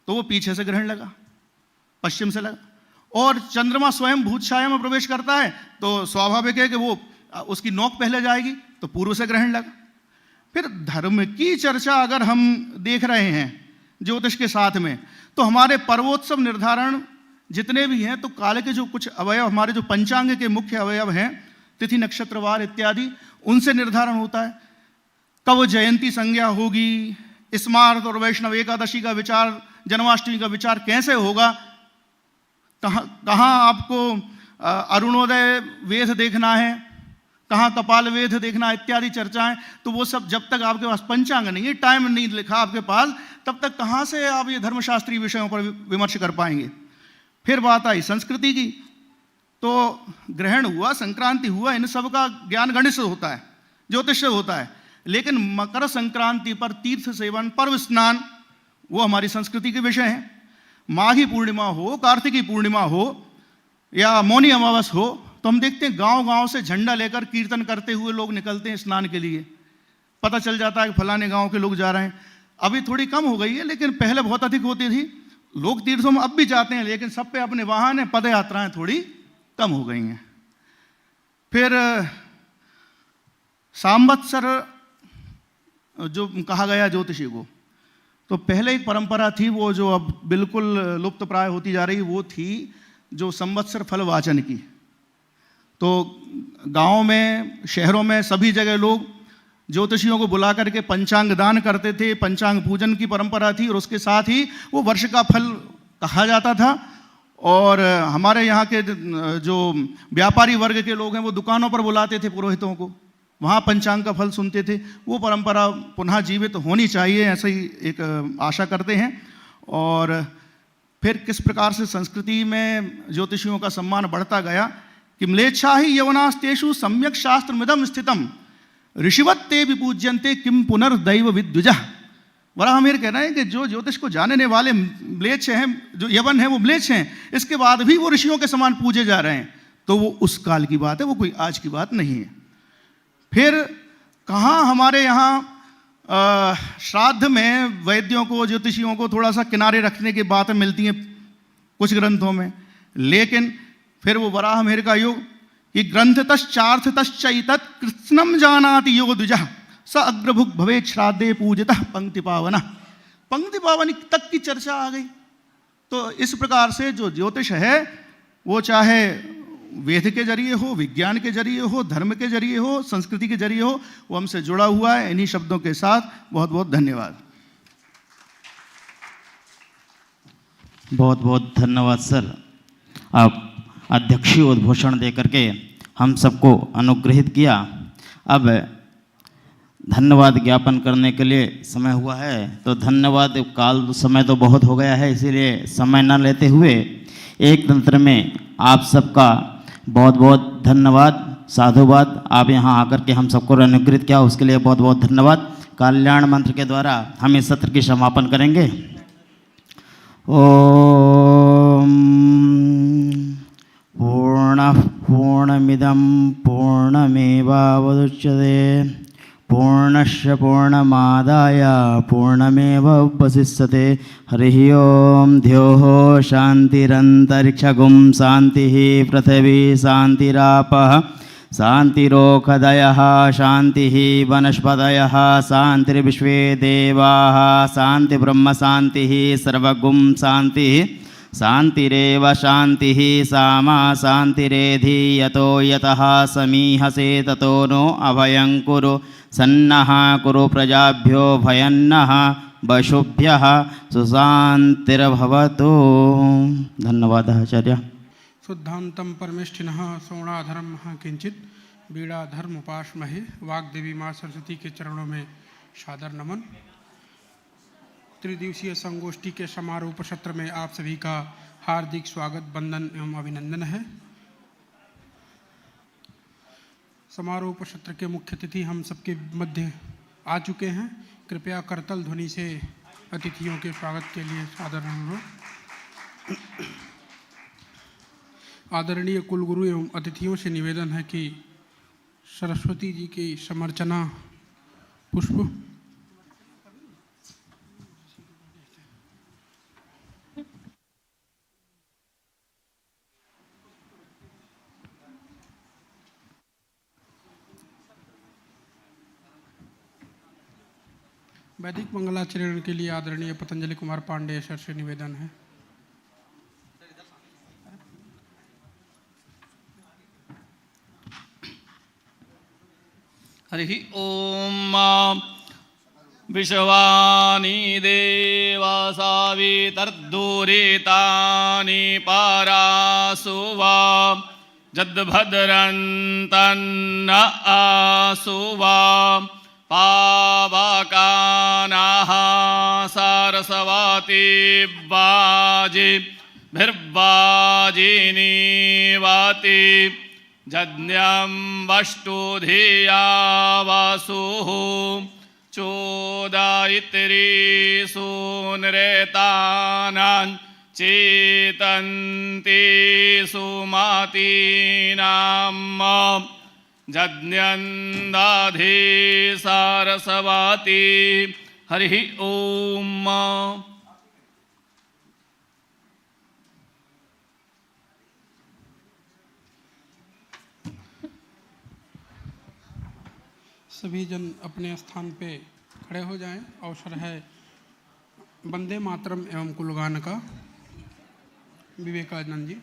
तो वो पीछे से ग्रहण लगा, पश्चिम से लगा। और चंद्रमा स्वयं भूत छाया में प्रवेश करता है तो स्वाभाविक है कि वो उसकी नोक पहले जाएगी, तो पूर्व से ग्रहण लगा। फिर धर्म की चर्चा अगर हम देख रहे हैं ज्योतिष के साथ में, तो हमारे पर्वोत्सव निर्धारण जितने भी हैं, तो काल के जो कुछ अवयव, हमारे जो पंचांग के मुख्य अवयव हैं, तिथि नक्षत्रवार इत्यादि, उनसे निर्धारण होता है। कब जयंती संज्ञा होगी, स्मार्त और वैष्णव एकादशी का विचार, जन्माष्टमी का विचार कैसे होगा, कहाँ आपको अरुणोदय वेद देखना है, कहाँ कपाल वेद देखना, इत्यादि चर्चाएं। तो वो सब जब तक आपके पास पंचांग नहीं है, टाइम नहीं लिखा आपके पास, तब तक कहाँ से आप ये धर्मशास्त्रीय विषयों पर विमर्श कर पाएंगे। फिर बात आई संस्कृति की, तो ग्रहण हुआ, संक्रांति हुआ, इन सब का ज्ञान गणित से होता है, ज्योतिष से होता है। लेकिन मकर संक्रांति पर तीर्थ सेवन, पर्व स्नान, वो हमारी संस्कृति के विषय हैं। माघी पूर्णिमा हो, कार्तिकी पूर्णिमा हो या मौनी अमावस हो, तो हम देखते हैं गांव-गांव से झंडा लेकर कीर्तन करते हुए लोग निकलते हैं स्नान के लिए। पता चल जाता है कि फलाने गांव के लोग जा रहे हैं। अभी थोड़ी कम हो गई है, लेकिन पहले बहुत अधिक होती थी। लोग तीर्थों में अब भी जाते हैं, लेकिन सब पे अपने वाहन है, पद यात्राएं थोड़ी कम हो गई हैं। फिर सांवत्सर जो कहा गया ज्योतिषी को, तो पहले एक परंपरा थी, वो जो अब बिल्कुल लुप्त प्राय होती जा रही, वो थी जो संवत्सर फल वाचन की। तो गांव में, शहरों में, सभी जगह लोग ज्योतिषियों को बुला करके पंचांग दान करते थे, पंचांग पूजन की परंपरा थी, और उसके साथ ही वो वर्ष का फल कहा जाता था। और हमारे यहाँ के जो व्यापारी वर्ग के लोग हैं, वो दुकानों पर बुलाते थे पुरोहितों को, वहाँ पंचांग का फल सुनते थे। वो परंपरा पुनः जीवित होनी चाहिए, ऐसे ही एक आशा करते हैं। और फिर किस प्रकार से संस्कृति में ज्योतिषियों का सम्मान बढ़ता गया कि म्लेच्छा ही यवनास्तेषु सम्यक शास्त्र मिदम स्थितम ऋषिवत्ते भी पूज्यंते किम पुनर्दैव विद्विजः। वराहमिहिर कह रहे हैं कि जो ज्योतिष को जानने वाले म्लेच्छ हैं, जो यवन हैं, वो म्लेच्छ हैं, इसके बाद भी वो ऋषियों के समान पूजे जा रहे हैं। तो वो उस काल की बात है, वो कोई आज की बात नहीं है। फिर कहाँ हमारे यहाँ श्राद्ध में वैद्यों को, ज्योतिषियों को थोड़ा सा किनारे रखने की बातें मिलती हैं कुछ ग्रंथों में, लेकिन फिर वो वराहमिहिर का युग कि ग्रंथतश्चार्थतश्चैतत् कृत्स्नं जानाति योग द्विजः स अग्रभुक् भवेत् श्राद्धे पूजितः पंक्ति पावनः। पंक्ति पावनी तक की चर्चा आ गई। तो इस प्रकार से जो ज्योतिष है, वो चाहे वेद के जरिए हो, विज्ञान के जरिए हो, धर्म के जरिए हो, संस्कृति के जरिए हो, वो हमसे जुड़ा हुआ है। इन्हीं शब्दों के साथ बहुत बहुत धन्यवाद। बहुत बहुत धन्यवाद सर, आप अध्यक्षीय उद्घोषण दे करके हम सबको अनुग्रहित किया। अब धन्यवाद ज्ञापन करने के लिए समय हुआ है, तो धन्यवाद काल समय तो बहुत हो गया है, इसीलिए समय न लेते हुए एक तंत्र में आप सबका बहुत बहुत धन्यवाद, साधुवाद। आप यहाँ आकर के हम सबको अनुग्रहित किया, उसके लिए बहुत बहुत धन्यवाद। कल्याण मंत्र के द्वारा हम इस सत्र की समापन करेंगे। ओम ॐ पूर्णः पूर्णमिदं पूर्णमेवावशिष्यते पूर्णस्य पूर्णमादाय पूर्णमेवावशिष्यते हरिः ओं द्योः शान्तिरन्तरिक्षगुं शान्तिः पृथिवी शान्तिरापः शान्तिरोषधयः शान्तिः वनस्पतयः शान्तिर्विश्वे देवाः शान्तिब्रह्मशान्तिः सर्वगुं शान्तिः शान्तिरेव शान्तिः सामा शान्तिरेधि यतो यतः समीहसे ततो नो अभयं कुरु सन्नः कुरु प्रजाभ्यो भयन्नः वशुभ्यः सुशान्तिर्भवतु। धन्यवादः आचार्य। शुद्धान्तं परमेष्ठिनः सोणाधर्मः किंचित बीड़ाधर्म उपासमहे वाग्देवी माँ सरस्वती के चरणों में सादर नमन। त्रिदिवसीय संगोष्ठी के समारोह सत्र में आप सभी का हार्दिक स्वागत वंदन एवं अभिनंदन है। समारोह सत्र के मुख्य अतिथि हम सबके मध्य आ चुके हैं। कृपया करतल ध्वनि से अतिथियों के स्वागत के लिए सादर अनुरोध। आदरणीय कुलगुरु एवं अतिथियों से निवेदन है कि सरस्वती जी की समर्चना पुष्प वैदिक मंगलाचरण के लिए आदरणीय पतंजलि कुमार पांडे सर से निवेदन है। हरिः ॐ विश्वानि देवासावितर्दूरितानि पारासु वा जद्भद्रन्तन्न आसु वा पावकानाः सारसवाति बाजिभिर्वाजिनीवाति जज्ञं वष्टुधिया वासुः चोदयित्री सुनरेतानां चेतन्ति सुमतीनां जज्ञन्दाधि सारसवती। हरिः ॐ। सभी जन अपने स्थान पे खड़े हो जाएं। अवसर है वंदे मातरम एवं कुलगान का। विवेकानंद जी।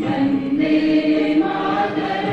वन्दे मातरम्।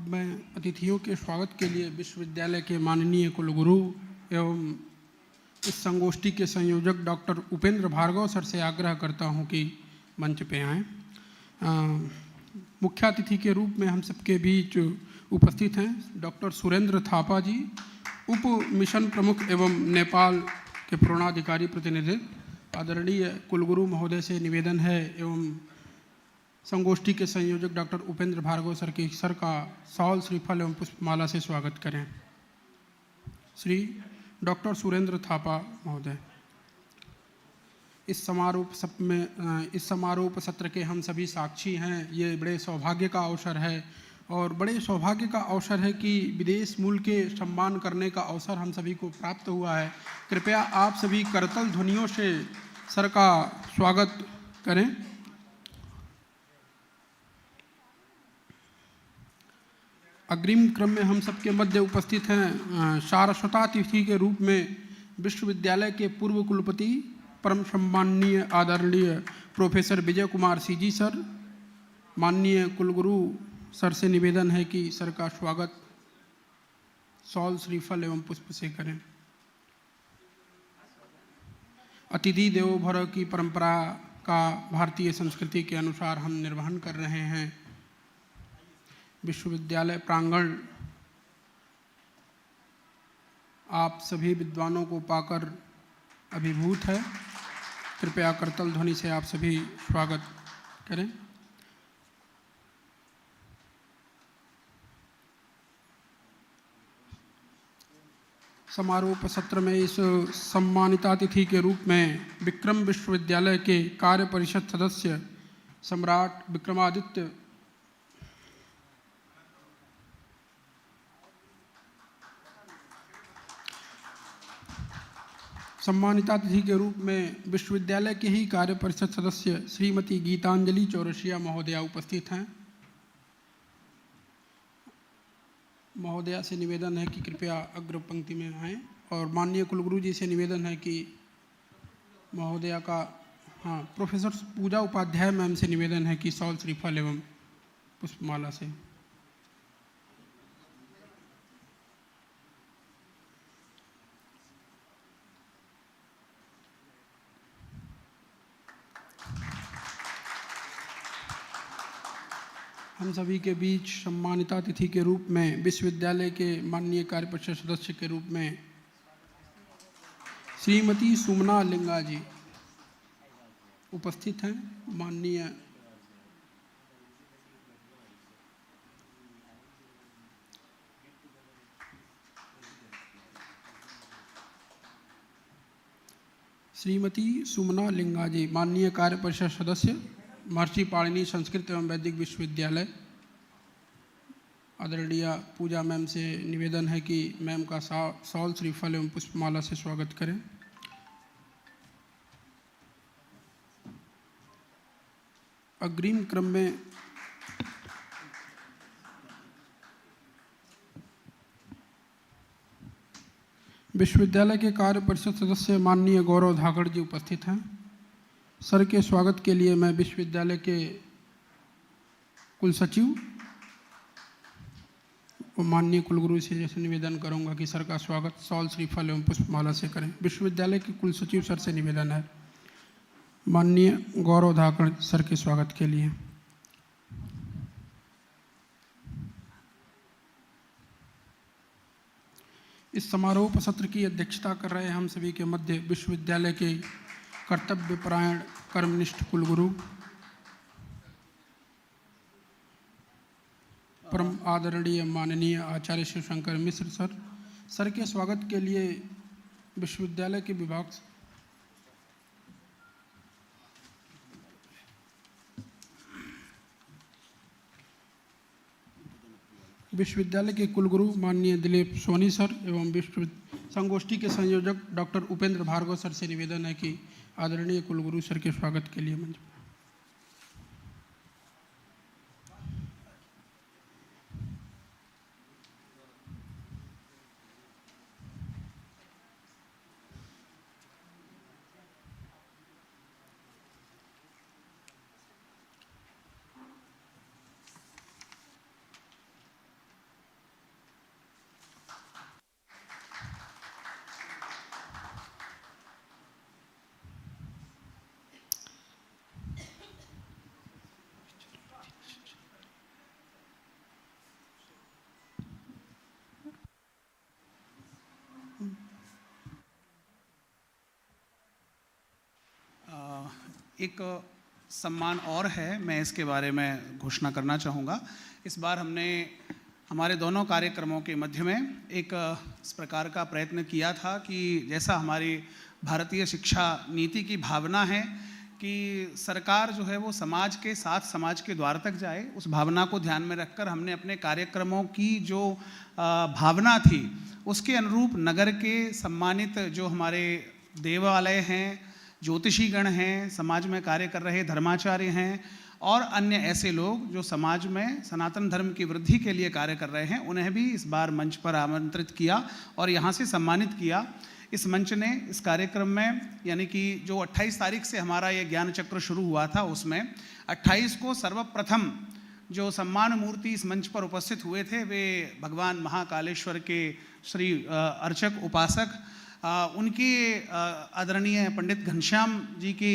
अब मैं अतिथियों के स्वागत के लिए विश्वविद्यालय के माननीय कुलगुरु एवं इस संगोष्ठी के संयोजक डॉक्टर उपेंद्र भार्गव सर से आग्रह करता हूं कि मंच पे आएँ। मुख्य अतिथि के रूप में हम सबके बीच उपस्थित हैं डॉक्टर सुरेंद्र थापा जी, उप मिशन प्रमुख एवं नेपाल के पूर्णाधिकारी प्रतिनिधि। आदरणीय कुलगुरु महोदय से निवेदन है एवं संगोष्ठी के संयोजक डॉक्टर उपेंद्र भार्गव सर का शॉल, श्रीफल एवं पुष्पमाला से स्वागत करें। श्री डॉक्टर सुरेंद्र थापा महोदय। इस समारोह सत्र के हम सभी साक्षी हैं। ये बड़े सौभाग्य का अवसर है और बड़े सौभाग्य का अवसर है कि विदेश मूल के सम्मान करने का अवसर हम सभी को प्राप्त हुआ है। कृपया आप सभी करतल ध्वनियों से सर का स्वागत करें। अग्रिम क्रम में हम सबके मध्य उपस्थित हैं सारस्वतातिथि के रूप में विश्वविद्यालय के पूर्व कुलपति परम सम्माननीय आदरणीय professor Vijay Kumar CG sir. माननीय कुलगुरु सर से निवेदन है कि सर का स्वागत शॉल, श्रीफल एवं पुष्प से करें। अतिथि देवो भव की परंपरा का भारतीय संस्कृति के अनुसार हम निर्वहन कर रहे हैं। विश्वविद्यालय प्रांगण आप सभी विद्वानों को पाकर अभिभूत है। कृपया करतल ध्वनि से आप सभी स्वागत करें। समारोह सत्र में इस सम्मानितातिथि के रूप में विक्रम विश्वविद्यालय के कार्य परिषद सदस्य सम्राट विक्रमादित्य सम्मानितातिथि के रूप में विश्वविद्यालय के ही कार्य परिषद सदस्य श्रीमती गीतांजलि चौरसिया महोदया उपस्थित हैं। महोदया से निवेदन है कि कृपया अग्र पंक्ति में आएँ और माननीय कुलगुरु जी से निवेदन है कि महोदया का प्रोफेसर पूजा उपाध्याय मैम से निवेदन है कि शॉल, श्रीफल एवं पुष्पमाला से। हम सभी के बीच सम्मानितातिथि के रूप में विश्वविद्यालय के माननीय कार्य परिषद सदस्य के रूप में श्रीमती सुमना लिंगा जी उपस्थित हैं। माननीय श्रीमती सुमना लिंगा जी, माननीय कार्य परिषद सदस्य महर्षि पाणिनि संस्कृत एवं वैदिक विश्वविद्यालय। आदरणीय पूजा मैम से निवेदन है कि मैम का शॉल, श्रीफल एवं पुष्पमाला से स्वागत करें। अग्रिम क्रम में विश्वविद्यालय के कार्य परिषद सदस्य माननीय गौरव धाकड़ जी उपस्थित हैं। सर के स्वागत के लिए मैं विश्वविद्यालय के कुलसचिव और माननीय कुलगुरु से जैसे निवेदन करूंगा कि सर का स्वागत शॉल, श्रीफल एवं पुष्पमाला से करें। विश्वविद्यालय के कुलसचिव सर से निवेदन है माननीय गौरव धाकड़ सर के स्वागत के लिए। इस समारोह सत्र की अध्यक्षता कर रहे हैं हम सभी के मध्य विश्वविद्यालय के कर्तव्यपरायण कर्मनिष्ठ कुलगुरु परम आदरणीय माननीय आचार्य शिवशंकर मिश्र सर। सर के स्वागत के लिए विश्वविद्यालय के विश्वविद्यालय के कुलगुरु माननीय दिलीप सोनी सर एवं विश्व संगोष्ठी के संयोजक डॉक्टर उपेंद्र भार्गव सर से निवेदन है कि आदरणीय कुलगुरु सर के स्वागत के लिए मंच। एक सम्मान और है, मैं इसके बारे में घोषणा करना चाहूँगा। इस बार हमने हमारे दोनों कार्यक्रमों के मध्य में एक इस प्रकार का प्रयत्न किया था कि जैसा हमारी भारतीय शिक्षा नीति की भावना है कि सरकार जो है वो समाज के साथ समाज के द्वार तक जाए, उस भावना को ध्यान में रखकर हमने अपने कार्यक्रमों की जो भावना थी उसके अनुरूप नगर के सम्मानित जो हमारे देवालय हैं, ज्योतिषीगण हैं, समाज में कार्य कर रहे धर्माचार्य हैं और अन्य ऐसे लोग जो समाज में सनातन धर्म की वृद्धि के लिए कार्य कर रहे हैं, उन्हें भी इस बार मंच पर आमंत्रित किया और यहाँ से सम्मानित किया। इस मंच ने इस कार्यक्रम में, यानी कि जो 28 तारीख से हमारा ये ज्ञान चक्र शुरू हुआ था, उसमें 28 को सर्वप्रथम जो सम्मान मूर्ति इस मंच पर उपस्थित हुए थे वे भगवान महाकालेश्वर के श्री अर्चक उपासक, उनके आदरणीय पंडित घनश्याम जी की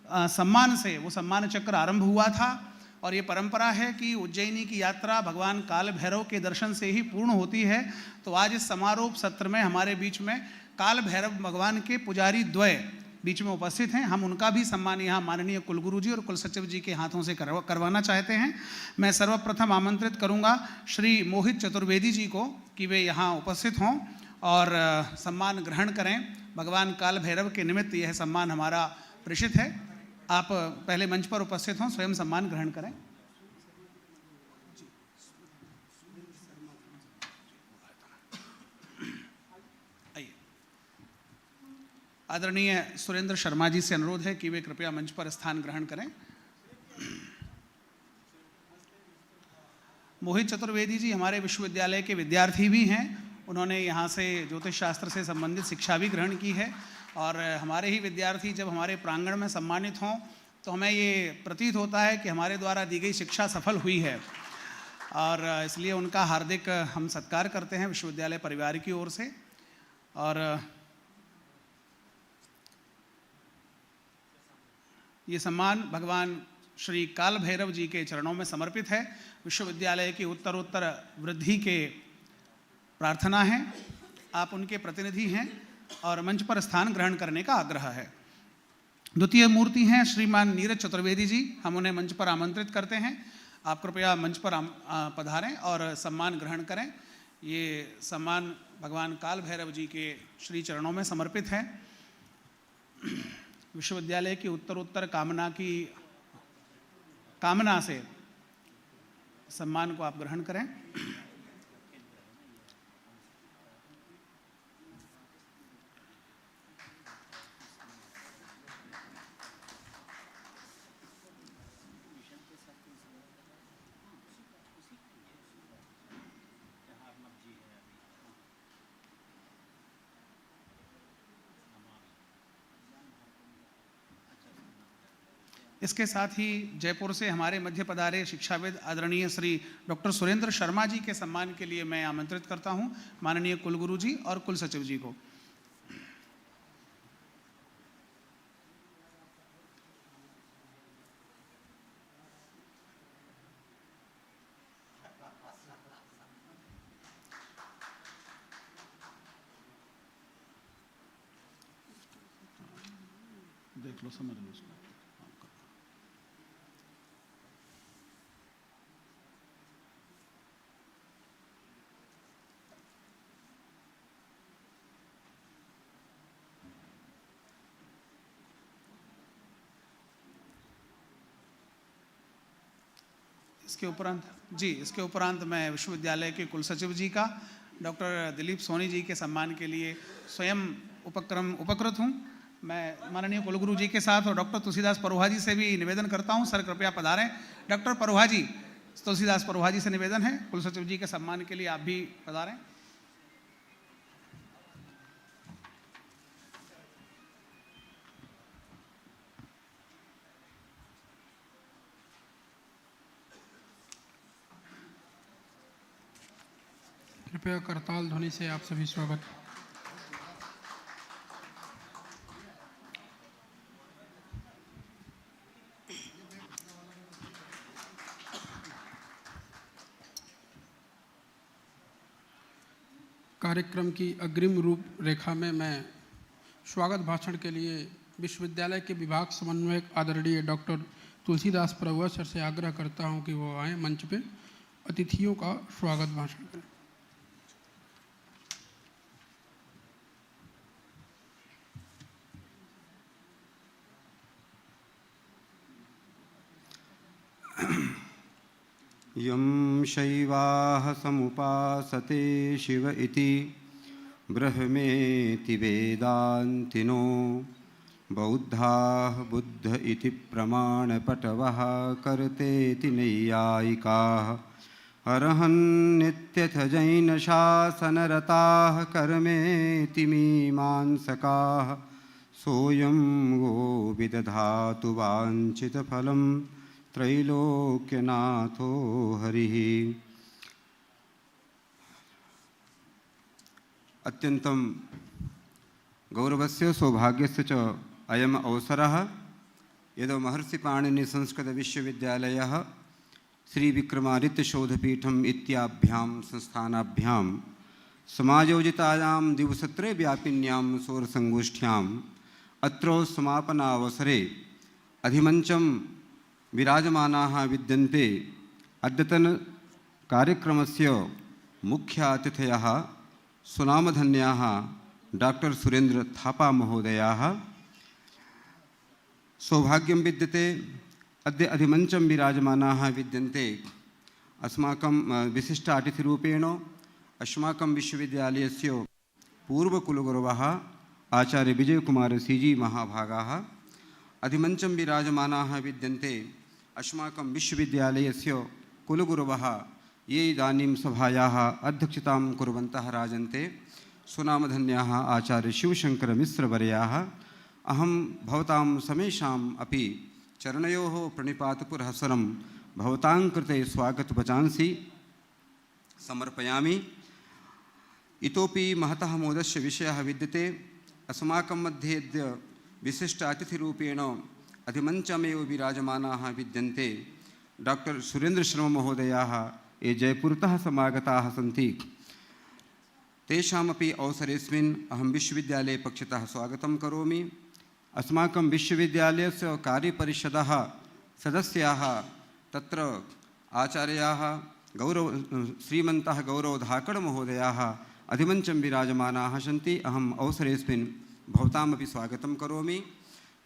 सम्मान से वो सम्मान चक्र आरंभ हुआ था। और ये परंपरा है कि उज्जैनी की यात्रा भगवान काल भैरव के दर्शन से ही पूर्ण होती है। तो आज इस समारोह सत्र में हमारे बीच में काल भैरव भगवान के पुजारी द्वय बीच में उपस्थित हैं। हम उनका भी सम्मान यहाँ माननीय कुलगुरु जी और कुल सचिव जी के हाथों से करवाना चाहते हैं। मैं सर्वप्रथम आमंत्रित करूँगा श्री मोहित चतुर्वेदी जी को कि वे यहाँ उपस्थित हों और सम्मान ग्रहण करें। भगवान काल भैरव के निमित्त यह सम्मान हमारा प्रेषित है। आप पहले मंच पर उपस्थित हों, स्वयं सम्मान ग्रहण करें। आइए। आदरणीय सुरेंद्र शर्मा जी से अनुरोध है कि वे कृपया मंच पर स्थान ग्रहण करें। मोहित चतुर्वेदी जी हमारे विश्वविद्यालय के विद्यार्थी भी हैं। उन्होंने यहाँ से ज्योतिष शास्त्र से संबंधित शिक्षा भी ग्रहण की है और हमारे ही विद्यार्थी जब हमारे प्रांगण में सम्मानित हों तो हमें ये प्रतीत होता है कि हमारे द्वारा दी गई शिक्षा सफल हुई है और इसलिए उनका हार्दिक हम सत्कार करते हैं विश्वविद्यालय परिवार की ओर से। और ये सम्मान भगवान श्री काल भैरव जी के चरणों में समर्पित है। विश्वविद्यालय की उत्तरोत्तर वृद्धि के प्रार्थना है। आप उनके प्रतिनिधि हैं और मंच पर स्थान ग्रहण करने का आग्रह है। द्वितीय मूर्ति हैं श्रीमान नीरज चतुर्वेदी जी, हम उन्हें मंच पर आमंत्रित करते हैं। आप कृपया मंच पर पधारें और सम्मान ग्रहण करें। ये सम्मान भगवान काल भैरव जी के श्री चरणों में समर्पित है। विश्वविद्यालय की उत्तरोत्तर कामना से सम्मान को आप ग्रहण करें। इसके साथ ही जयपुर से हमारे मध्य पधारे शिक्षाविद आदरणीय श्री डॉक्टर सुरेंद्र शर्मा जी के सम्मान के लिए मैं आमंत्रित करता हूं माननीय कुलगुरु जी और कुल सचिव जी को। देख लो, समझ लो उसको। इसके उपरांत मैं विश्वविद्यालय के कुल सचिव जी का डॉक्टर दिलीप सोनी जी के सम्मान के लिए स्वयं उपकृत हूँ। मैं माननीय कुलगुरु जी के साथ और डॉक्टर तुलसीदास परोहा जी से भी निवेदन करता हूँ, सर कृपया पधारें। डॉक्टर परोहा जी, तुलसीदास परोहा जी से निवेदन है कुल सचिव जी के सम्मान के लिए आप भी पधारें। कृपया करताल ध्वनि से आप सभी स्वागत। कार्यक्रम की अग्रिम रूप रेखा में मैं स्वागत भाषण के लिए विश्वविद्यालय के विभाग समन्वयक आदरणीय डॉक्टर तुलसीदास प्रभुआ सर से आग्रह करता हूं कि वो आए मंच पे, अतिथियों का स्वागत भाषण करें। यं शैवाः समुपासते शिव इति ब्रह्मेति वेदान्तिनो बौद्धाः बुद्ध इति प्रमाणपटवः कर्तेति नैयायिकाः अर्हन्नित्यथ जैनशासनरताः कर्मेति मीमांसकाः सोऽयं वो विदधातु वाञ्छितफलं त्रैलोक्यनाथो हरिः। अत्यन्तं गौरवस्य सौभाग्यस्य च अयम् अवसरः यदो महर्षिपाणिनि संस्कृतविश्वविद्यालयः श्रीविक्रमादित्यशोधपीठम् इत्याभ्यां संस्थानाभ्यां समायोजितायां दिवसत्रयव्यापिन्यां सौरसङ्गोष्ठ्याम् अत्र समापनावसरे अधिमञ्चं विराजमानाः विद्यन्ते। अद्यतनकार्यक्रमस्य मुख्य अतिथयः सुनामधन्याः डॉक्टर सुरेंद्र थापा महोदयाः। सौभाग्यं विद्यते अद्य अधिमञ्चं विराजमानाः विद्यन्ते। अस्माकं विशिष्ट अतिथिरूपेण अस्माकं विश्वविद्यालयस्य पूर्वकुलगुरवः आचार्य विजयकुमार सीजी महाभागाः अधिमञ्चं विराजमानाः विद्यन्ते। अस्माकं विश्वविद्यालयस्य कुलगुरवः ये इदानीं सभायाः अध्यक्षतां कुर्वन्तः राजन्ते सुनामधन्याः आचार्य शिवशङ्करमिश्रवर्याः। अहं भवतां समेषाम् अपि चरणयोः प्रणिपातपुरःसरं भवतां कृते स्वागतवचांसि समर्पयामि। इतोपि महतः मोदस्य विषयः विद्यते। अस्माकं मध्ये अद्य विशिष्ट अतिथिरूपेण अधिमञ्चमेव विराजमानाः विद्यन्ते। डॉक्टर सुरेंद्र शर्मा महोदयाः ये जयपुरतः समागताः सन्ति। तेषामपि अवसरेऽस्मिन् अहं विश्वविद्यालये पक्षतः स्वागतं करोमि। अस्माकं विश्वविद्यालयस्य कार्यपरिषदः सदस्याः तत्र आचार्याः श्रीमन्तः गौरवधाकड महोदयाः अधिमञ्चं विराजमानाः सन्ति। अहम् अवसरेऽस्मिन् भवतामपि स्वागतं करोमि।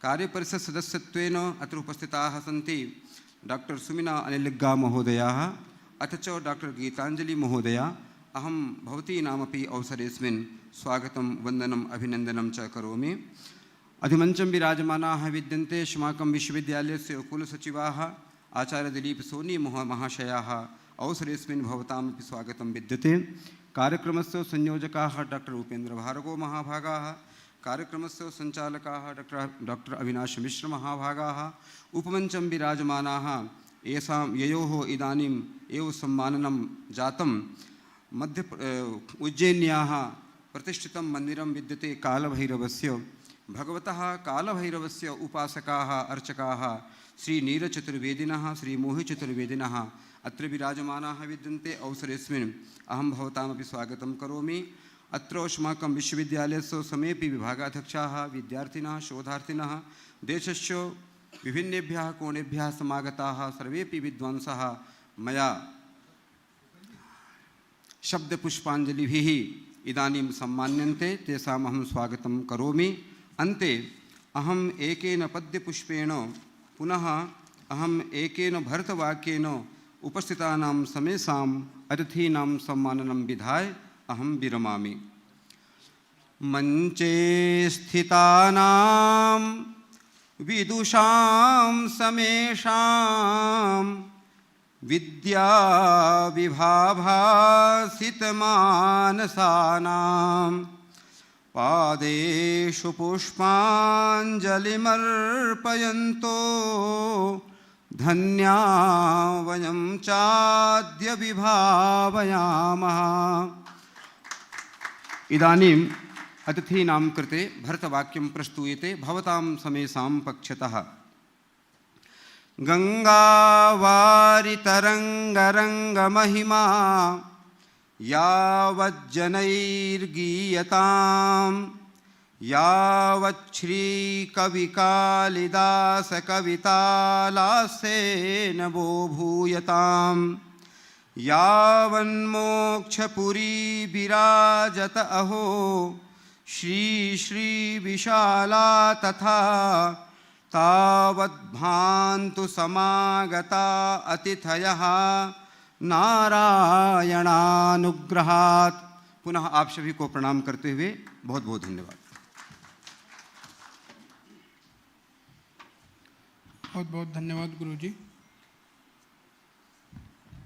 कार्यपरिषद सदस्यत्वेन अत्र उपस्थिताः सन्ति डॉक्टर सुमिना अनिलिग्गा महोदयाः अथ च डॉक्टर गीतांजलि महोदया। अहं भवतीनामपि अवसरेऽस्मिन् स्वागतं वन्दनम् अभिनन्दनं च करोमि। अधिमञ्चं विराजमानाः विद्यन्ते अस्माकं विश्वविद्यालयस्य कुलसचिवाः आचार्य दिलीप सोनी महाशयाः। अवसरेऽस्मिन् भवतामपि स्वागतं विद्यते। कार्यक्रमस्य संयोजकाः डॉक्टर उपेन्द्र भार्गव महाभागाः, कार्यक्रमस्य संचालकाः डॉक्टर अविनाश मिश्र महाभागाः, उपमञ्चं विराजमानाः ययोः इदानीम् एव सम्माननं जातं मध्य उज्जैन्याः प्रतिष्ठितं मन्दिरं विद्यते कालभैरवस्य। भगवतः कालभैरवस्य उपासकाः अर्चकाः श्री नीरचतुर्वेदिनः श्री मोहिचतुर्वेदिनः अत्र विराजमानाः विद्यन्ते। अवसरेऽस्मिन् अहं भवतामपि स्वागतं करोमि। अत्र अस्माकं विश्वविद्यालयस्य समेऽपि विभागाध्यक्षाः विद्यार्थिनः शोधार्थिनः देशस्य विभिन्नेभ्यः कोणेभ्यः समागताः सर्वेपि विद्वांसः मया शब्दपुष्पाञ्जलिभिः इदानीं सम्मान्यन्ते। तेषाम् अहं स्वागतं करोमि। अन्ते अहम् एकेन पद्यपुष्पेण पुनः अहम् एकेन भरतवाक्येन उपस्थितानां समेषाम् अतिथीनां सम्माननं विधाय अहं विरमामि। मंचे स्थितानां विदुषां समेषां विद्या विभाभासितमानसानां पादेषु पुष्पाञ्जलिमर्पयन्तो धन्या वयं चाद्य विभावयामः। इदानीम् अतिथीनां कृते भरतवाक्यं प्रस्तूयते भवतां समेषां पक्षतः। गङ्गावारितरङ्गरङ्गमहिमा यावज्जनैर्गीयतां यावच्छ्रीकविकालिदासकवितालास्येन वो भूयतां यावन्मोक्षपुरी विराजत अहो श्री विशाला तथा तावद्भान्तु समागता अतिथयः नारायणानुग्रहात्। पुनः आप सभी को प्रणाम करते हुए बहुत बहुत धन्यवाद। बहुत बहुत धन्यवाद गुरुजी।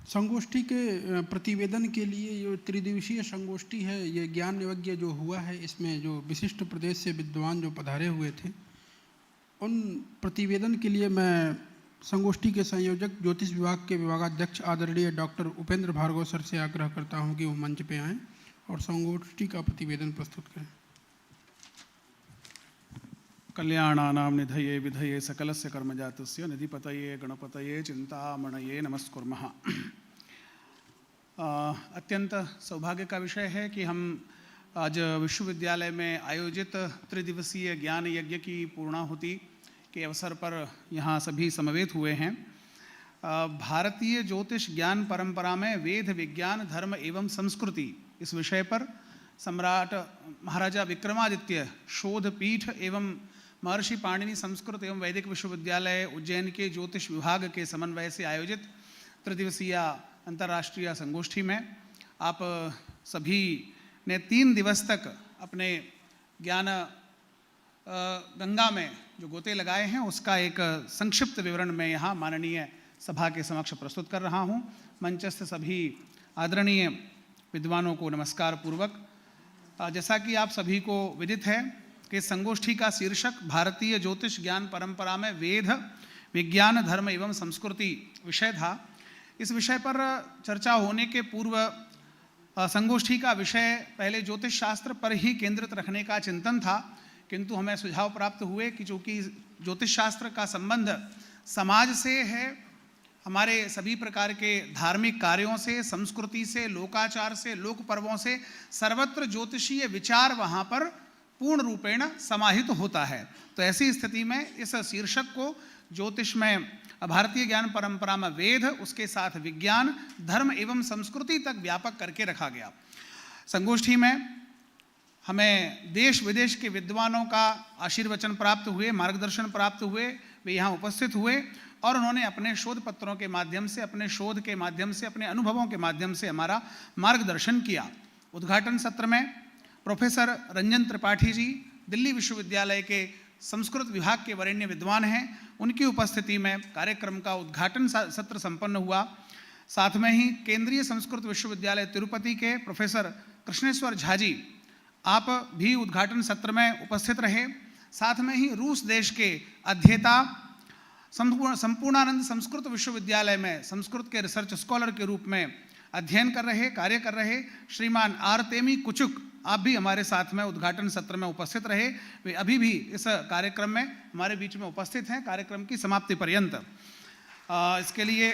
संगोष्ठी के प्रतिवेदन के लिए जो त्रिदिवसीय संगोष्ठी है, ये ज्ञान यज्ञ जो हुआ है, इसमें जो विशिष्ट प्रदेश से विद्वान जो पधारे हुए थे, उन प्रतिवेदन के लिए मैं संगोष्ठी के संयोजक ज्योतिष विभाग के विभागाध्यक्ष आदरणीय डॉक्टर उपेंद्र भार्गव सर से आग्रह करता हूं कि वो मंच पे आएं और संगोष्ठी का प्रतिवेदन प्रस्तुत करें। कल्याणानां निधये विधये सकलस्य कर्मजातस्य निधिपतये गणपतये चिंतामणये नमस्कुर्मः। अत्यंत सौभाग्य का विषय है कि हम आज विश्वविद्यालय में आयोजित त्रिदिवसीय ज्ञान यज्ञ की पूर्णाहुति के अवसर पर यहाँ सभी समवेत हुए हैं। भारतीय ज्योतिष ज्ञान परंपरा में वेद विज्ञान धर्म एवं संस्कृति इस विषय पर सम्राट महाराजा विक्रमादित्य शोध पीठ एवं महर्षि पाणिनि संस्कृत एवं वैदिक विश्वविद्यालय उज्जैन के ज्योतिष विभाग के समन्वय से आयोजित त्रिदिवसीय अंतर्राष्ट्रीय संगोष्ठी में आप सभी ने 3 दिवस तक अपने ज्ञान गंगा में जो गोते लगाए हैं उसका एक संक्षिप्त विवरण मैं यहाँ माननीय सभा के समक्ष प्रस्तुत कर रहा हूँ। मंचस्थ सभी आदरणीय विद्वानों को नमस्कार पूर्वक। जैसा कि आप सभी को विदित है कि संगोष्ठी का शीर्षक भारतीय ज्योतिष ज्ञान परंपरा में वेद विज्ञान धर्म एवं संस्कृति विषय था। इस विषय पर चर्चा होने के पूर्व संगोष्ठी का विषय पहले ज्योतिष शास्त्र पर ही केंद्रित रखने का चिंतन था, किंतु हमें सुझाव प्राप्त हुए कि चूँकि ज्योतिष शास्त्र का संबंध समाज से है, हमारे सभी प्रकार के धार्मिक कार्यों से, संस्कृति से, लोकाचार से, लोक पर्वों से, सर्वत्र ज्योतिषीय विचार वहाँ पर पूर्ण रूपेण समाहित होता है। तो ऐसी स्थिति में इस शीर्षक को ज्योतिष में भारतीय ज्ञान परंपरा में वेद, उसके साथ विज्ञान धर्म एवं संस्कृति तक व्यापक करके रखा गया। संगोष्ठी में हमें देश विदेश के विद्वानों का आशीर्वचन प्राप्त हुए, मार्गदर्शन प्राप्त हुए, वे यहाँ उपस्थित हुए और उन्होंने अपने शोध पत्रों के माध्यम से, अपने शोध के माध्यम से, अपने अनुभवों के माध्यम से हमारा मार्गदर्शन किया। उद्घाटन सत्र में प्रोफेसर रंजन त्रिपाठी जी दिल्ली विश्वविद्यालय के संस्कृत विभाग के वरेण्य विद्वान हैं, उनकी उपस्थिति में कार्यक्रम का उद्घाटन सत्र संपन्न हुआ। साथ में ही केंद्रीय संस्कृत विश्वविद्यालय तिरुपति के प्रोफेसर कृष्णेश्वर झा जी आप भी उद्घाटन सत्र में उपस्थित रहे। साथ में ही रूस देश के अध्येता संपूर्णानंद संस्कृत विश्वविद्यालय में संस्कृत के रिसर्च स्कॉलर के रूप में अध्ययन कर रहे, कार्य कर रहे श्रीमान आरतेमी कुचुक आप भी हमारे साथ में उद्घाटन सत्र में उपस्थित रहे। वे अभी भी इस कार्यक्रम में हमारे बीच में उपस्थित हैं कार्यक्रम की समाप्ति पर्यंत। इसके लिए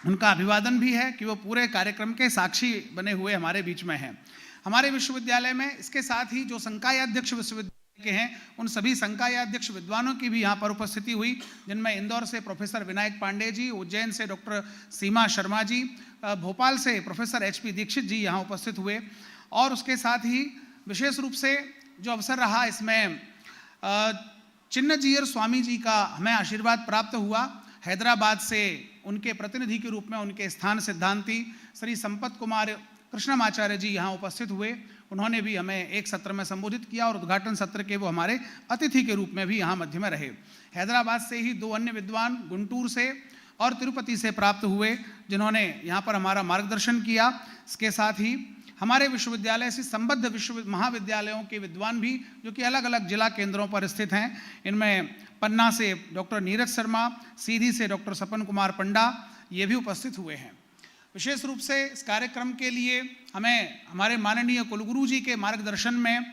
उनका अभिवादन भी है कि वो पूरे कार्यक्रम के साक्षी बने हुए हमारे बीच में हैं। हमारे विश्वविद्यालय में इसके साथ ही जो संकायाध्यक्ष विश्वविद्यालय के हैं उन सभी संकायाध्यक्ष विद्वानों की भी यहाँ पर उपस्थिति हुई, जिनमें इंदौर से प्रोफेसर विनायक पांडे जी, उज्जैन से डॉक्टर सीमा शर्मा जी, भोपाल से प्रोफेसर HP दीक्षित जी यहाँ उपस्थित हुए। और उसके साथ ही विशेष रूप से जो अवसर रहा, इसमें चिन्नजीयर स्वामी जी का हमें आशीर्वाद प्राप्त हुआ। हैदराबाद से उनके प्रतिनिधि के रूप में उनके स्थान सिद्धांती श्री संपत कुमार कृष्णमाचार्य जी यहाँ उपस्थित हुए। उन्होंने भी हमें एक सत्र में संबोधित किया और उद्घाटन सत्र के वो हमारे अतिथि के रूप में भी यहाँ मध्य में रहे। हैदराबाद से ही 2 अन्य विद्वान गुंटूर से और तिरुपति से प्राप्त हुए, जिन्होंने यहाँ पर हमारा मार्गदर्शन किया। इसके साथ ही हमारे विश्वविद्यालय से संबद्ध महाविद्यालयों के विद्वान भी, जो कि अलग अलग जिला केंद्रों पर स्थित हैं, इनमें पन्ना से डॉक्टर नीरज शर्मा, सीधी से डॉक्टर सपन कुमार पंडा, ये भी उपस्थित हुए हैं। विशेष रूप से इस कार्यक्रम के लिए हमें हमारे माननीय कुलगुरु जी के मार्गदर्शन में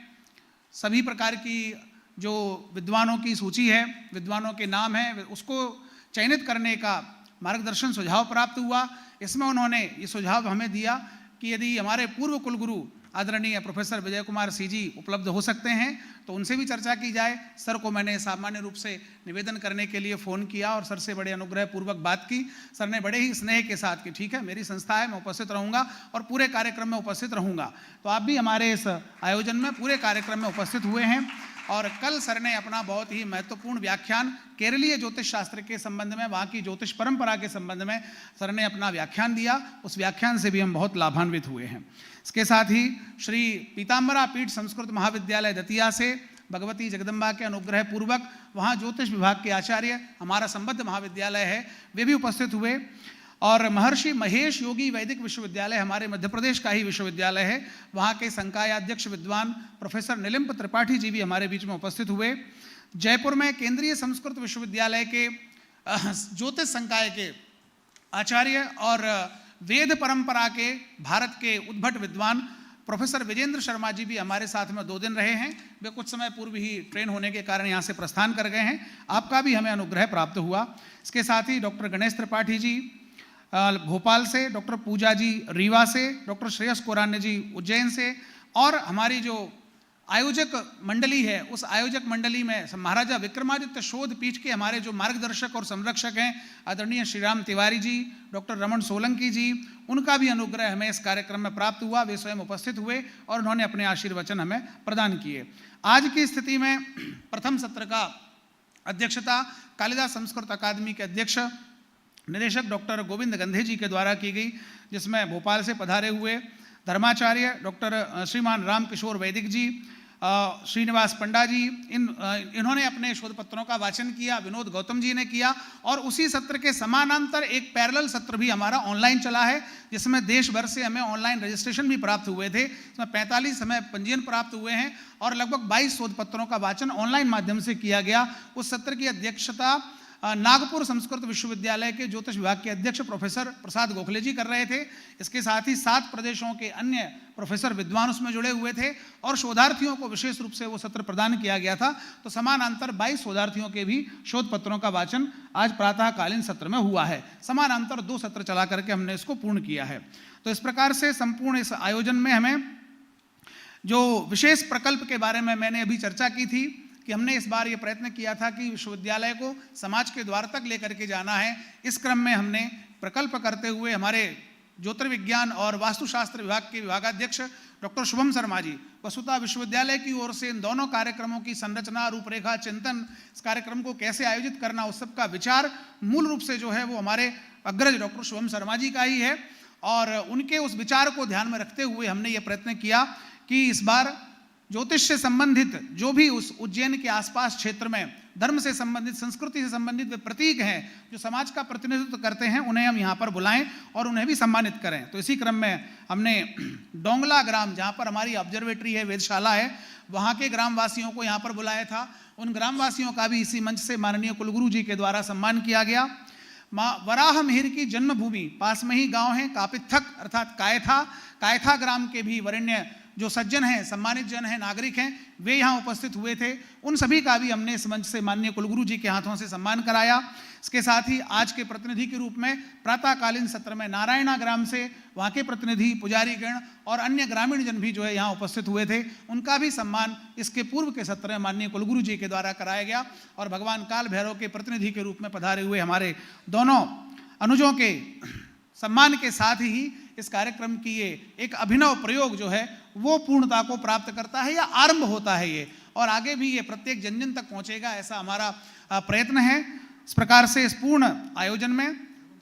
सभी प्रकार की जो विद्वानों की सूची है, विद्वानों के नाम हैं, उसको चयनित करने का मार्गदर्शन सुझाव प्राप्त हुआ। इसमें उन्होंने ये सुझाव हमें दिया कि यदि हमारे पूर्व कुलगुरु आदरणीय प्रोफेसर विजय कुमार सी जी उपलब्ध हो सकते हैं तो उनसे भी चर्चा की जाए। सर को मैंने सामान्य रूप से निवेदन करने के लिए फ़ोन किया और सर से बड़े अनुग्रह पूर्वक बात की। सर ने बड़े ही स्नेह के साथ कि ठीक है, मेरी संस्था है, मैं उपस्थित रहूँगा और पूरे कार्यक्रम में उपस्थित रहूँगा। तो आप भी हमारे इस आयोजन में पूरे कार्यक्रम में उपस्थित हुए हैं। और कल सर ने अपना बहुत ही महत्वपूर्ण व्याख्यान केरलीय ज्योतिष शास्त्र के संबंध में, वहाँ की ज्योतिष परंपरा के संबंध में सर ने अपना व्याख्यान दिया। उस व्याख्यान से भी हम बहुत लाभान्वित हुए हैं। इसके साथ ही श्री पीताम्बरा पीठ संस्कृत महाविद्यालय दतिया से भगवती जगदम्बा के अनुग्रह पूर्वक वहाँ ज्योतिष विभाग के आचार्य, हमारा संबद्ध महाविद्यालय है, वे भी उपस्थित हुए। और महर्षि महेश योगी वैदिक विश्वविद्यालय हमारे मध्य प्रदेश का ही विश्वविद्यालय है, वहाँ के संकायाध्यक्ष विद्वान प्रोफेसर नीलिम्प त्रिपाठी जी भी हमारे बीच में उपस्थित हुए। जयपुर में केंद्रीय संस्कृत विश्वविद्यालय के ज्योतिष संकाय के आचार्य और वेद परंपरा के भारत के उद्भट विद्वान प्रोफेसर विजेंद्र शर्मा जी भी हमारे साथ में 2 दिन रहे हैं। वे कुछ समय पूर्व ही ट्रेन होने के कारण यहाँ से प्रस्थान कर गए हैं। आपका भी हमें अनुग्रह प्राप्त हुआ। इसके साथ ही डॉक्टर गणेश त्रिपाठी जी भोपाल से, डॉक्टर पूजा जी रीवा से, डॉक्टर श्रेयस कोरान्य जी उज्जैन से, और हमारी जो आयोजक मंडली है उस आयोजक मंडली में महाराजा विक्रमादित्य शोध पीठ के हमारे जो मार्गदर्शक और संरक्षक हैं आदरणीय श्रीराम तिवारी जी, डॉक्टर रमन सोलंकी जी, उनका भी अनुग्रह हमें इस कार्यक्रम में प्राप्त हुआ। वे स्वयं उपस्थित हुए और उन्होंने अपने आशीर्वचन हमें प्रदान किए। आज की स्थिति में प्रथम सत्र का अध्यक्षता कालिदास संस्कृत अकादमी के अध्यक्ष निदेशक डॉक्टर गोविंद गंधे जी के द्वारा की गई, जिसमें भोपाल से पधारे हुए धर्माचार्य डॉक्टर श्रीमान राम किशोर वैदिक जी, श्रीनिवास पंडा जी, इन्होंने अपने शोध पत्रों का वाचन किया, विनोद गौतम जी ने किया। और उसी सत्र के समानांतर एक पैरेलल सत्र भी हमारा ऑनलाइन चला है, जिसमें देश भर से हमें ऑनलाइन रजिस्ट्रेशन भी प्राप्त हुए थे। इसमें 45 हमें पंजीयन प्राप्त हुए हैं और लगभग 22 शोध पत्रों का वाचन ऑनलाइन माध्यम से किया गया। उस सत्र की अध्यक्षता नागपुर संस्कृत विश्वविद्यालय के ज्योतिष विभाग के अध्यक्ष प्रोफेसर प्रसाद गोखले जी कर रहे थे। इसके साथ ही 7 प्रदेशों के अन्य प्रोफेसर विद्वान उसमें जुड़े हुए थे और शोधार्थियों को विशेष रूप से वो सत्र प्रदान किया गया था। तो समानांतर 22 शोधार्थियों के भी शोध पत्रों का वाचन आज प्रातःकालीन सत्र में हुआ है। समानांतर 2 सत्र चला करके हमने इसको पूर्ण किया है। तो इस प्रकार से संपूर्ण इस आयोजन में हमें जो विशेष प्रकल्प के बारे में मैंने अभी चर्चा की थी कि हमने इस बार ये प्रयत्न किया था कि विश्वविद्यालय को समाज के द्वार तक लेकर के जाना है। इस क्रम में हमने प्रकल्प करते हुए हमारे ज्योतिर्विज्ञान और वास्तुशास्त्र विभाग के विभागाध्यक्ष डॉक्टर शुभम शर्मा जी, वसुधा विश्वविद्यालय की ओर से इन दोनों कार्यक्रमों की संरचना, रूपरेखा, चिंतन, इस कार्यक्रम को कैसे आयोजित करना, उस सब का विचार मूल रूप से जो है वो हमारे अग्रज डॉक्टर शुभम शर्मा जी का ही है। और उनके उस विचार को ध्यान में रखते हुए हमने ये प्रयत्न किया कि इस बार ज्योतिष से संबंधित जो भी उस उज्जैन के आसपास क्षेत्र में धर्म से संबंधित, संस्कृति से संबंधित वे प्रतीक हैं जो समाज का प्रतिनिधित्व करते हैं, उन्हें हम यहाँ पर बुलाएं और उन्हें भी सम्मानित करें। तो इसी क्रम में हमने डोंगला ग्राम, जहाँ पर हमारी ऑब्जर्वेटरी है, वेधशाला है, वहाँ के ग्रामवासियों को यहाँ पर बुलाया था। उन ग्रामवासियों का भी इसी मंच से माननीय कुलगुरु जी के द्वारा सम्मान किया गया। माँ वराह मिहिर की जन्मभूमि पास में ही गांव है कापिथक अर्थात कायथा ग्राम के भी वरेण्य जो सज्जन हैं, सम्मानित जन हैं, नागरिक हैं, वे यहाँ उपस्थित हुए थे। उन सभी का भी हमने इस मंच से माननीय कुलगुरु जी के हाथों से सम्मान कराया। इसके साथ ही आज के प्रतिनिधि के रूप में प्रातःकालीन सत्र में नारायणा ग्राम से वहाँ के प्रतिनिधि, पुजारी गण और अन्य ग्रामीण जन भी जो है यहाँ उपस्थित हुए थे। उनका भी सम्मान इसके पूर्व के सत्र में माननीय कुलगुरु जी के द्वारा कराया गया। और भगवान काल भैरव के प्रतिनिधि के रूप में पधारे हुए हमारे दोनों अनुजों के सम्मान के साथ ही इस कार्यक्रम की ये एक अभिनव प्रयोग जो है वो पूर्णता को प्राप्त करता है या आरंभ होता है ये, और आगे भी ये प्रत्येक जन जन तक पहुंचेगा, ऐसा हमारा प्रयत्न है। इस प्रकार से इस पूर्ण आयोजन में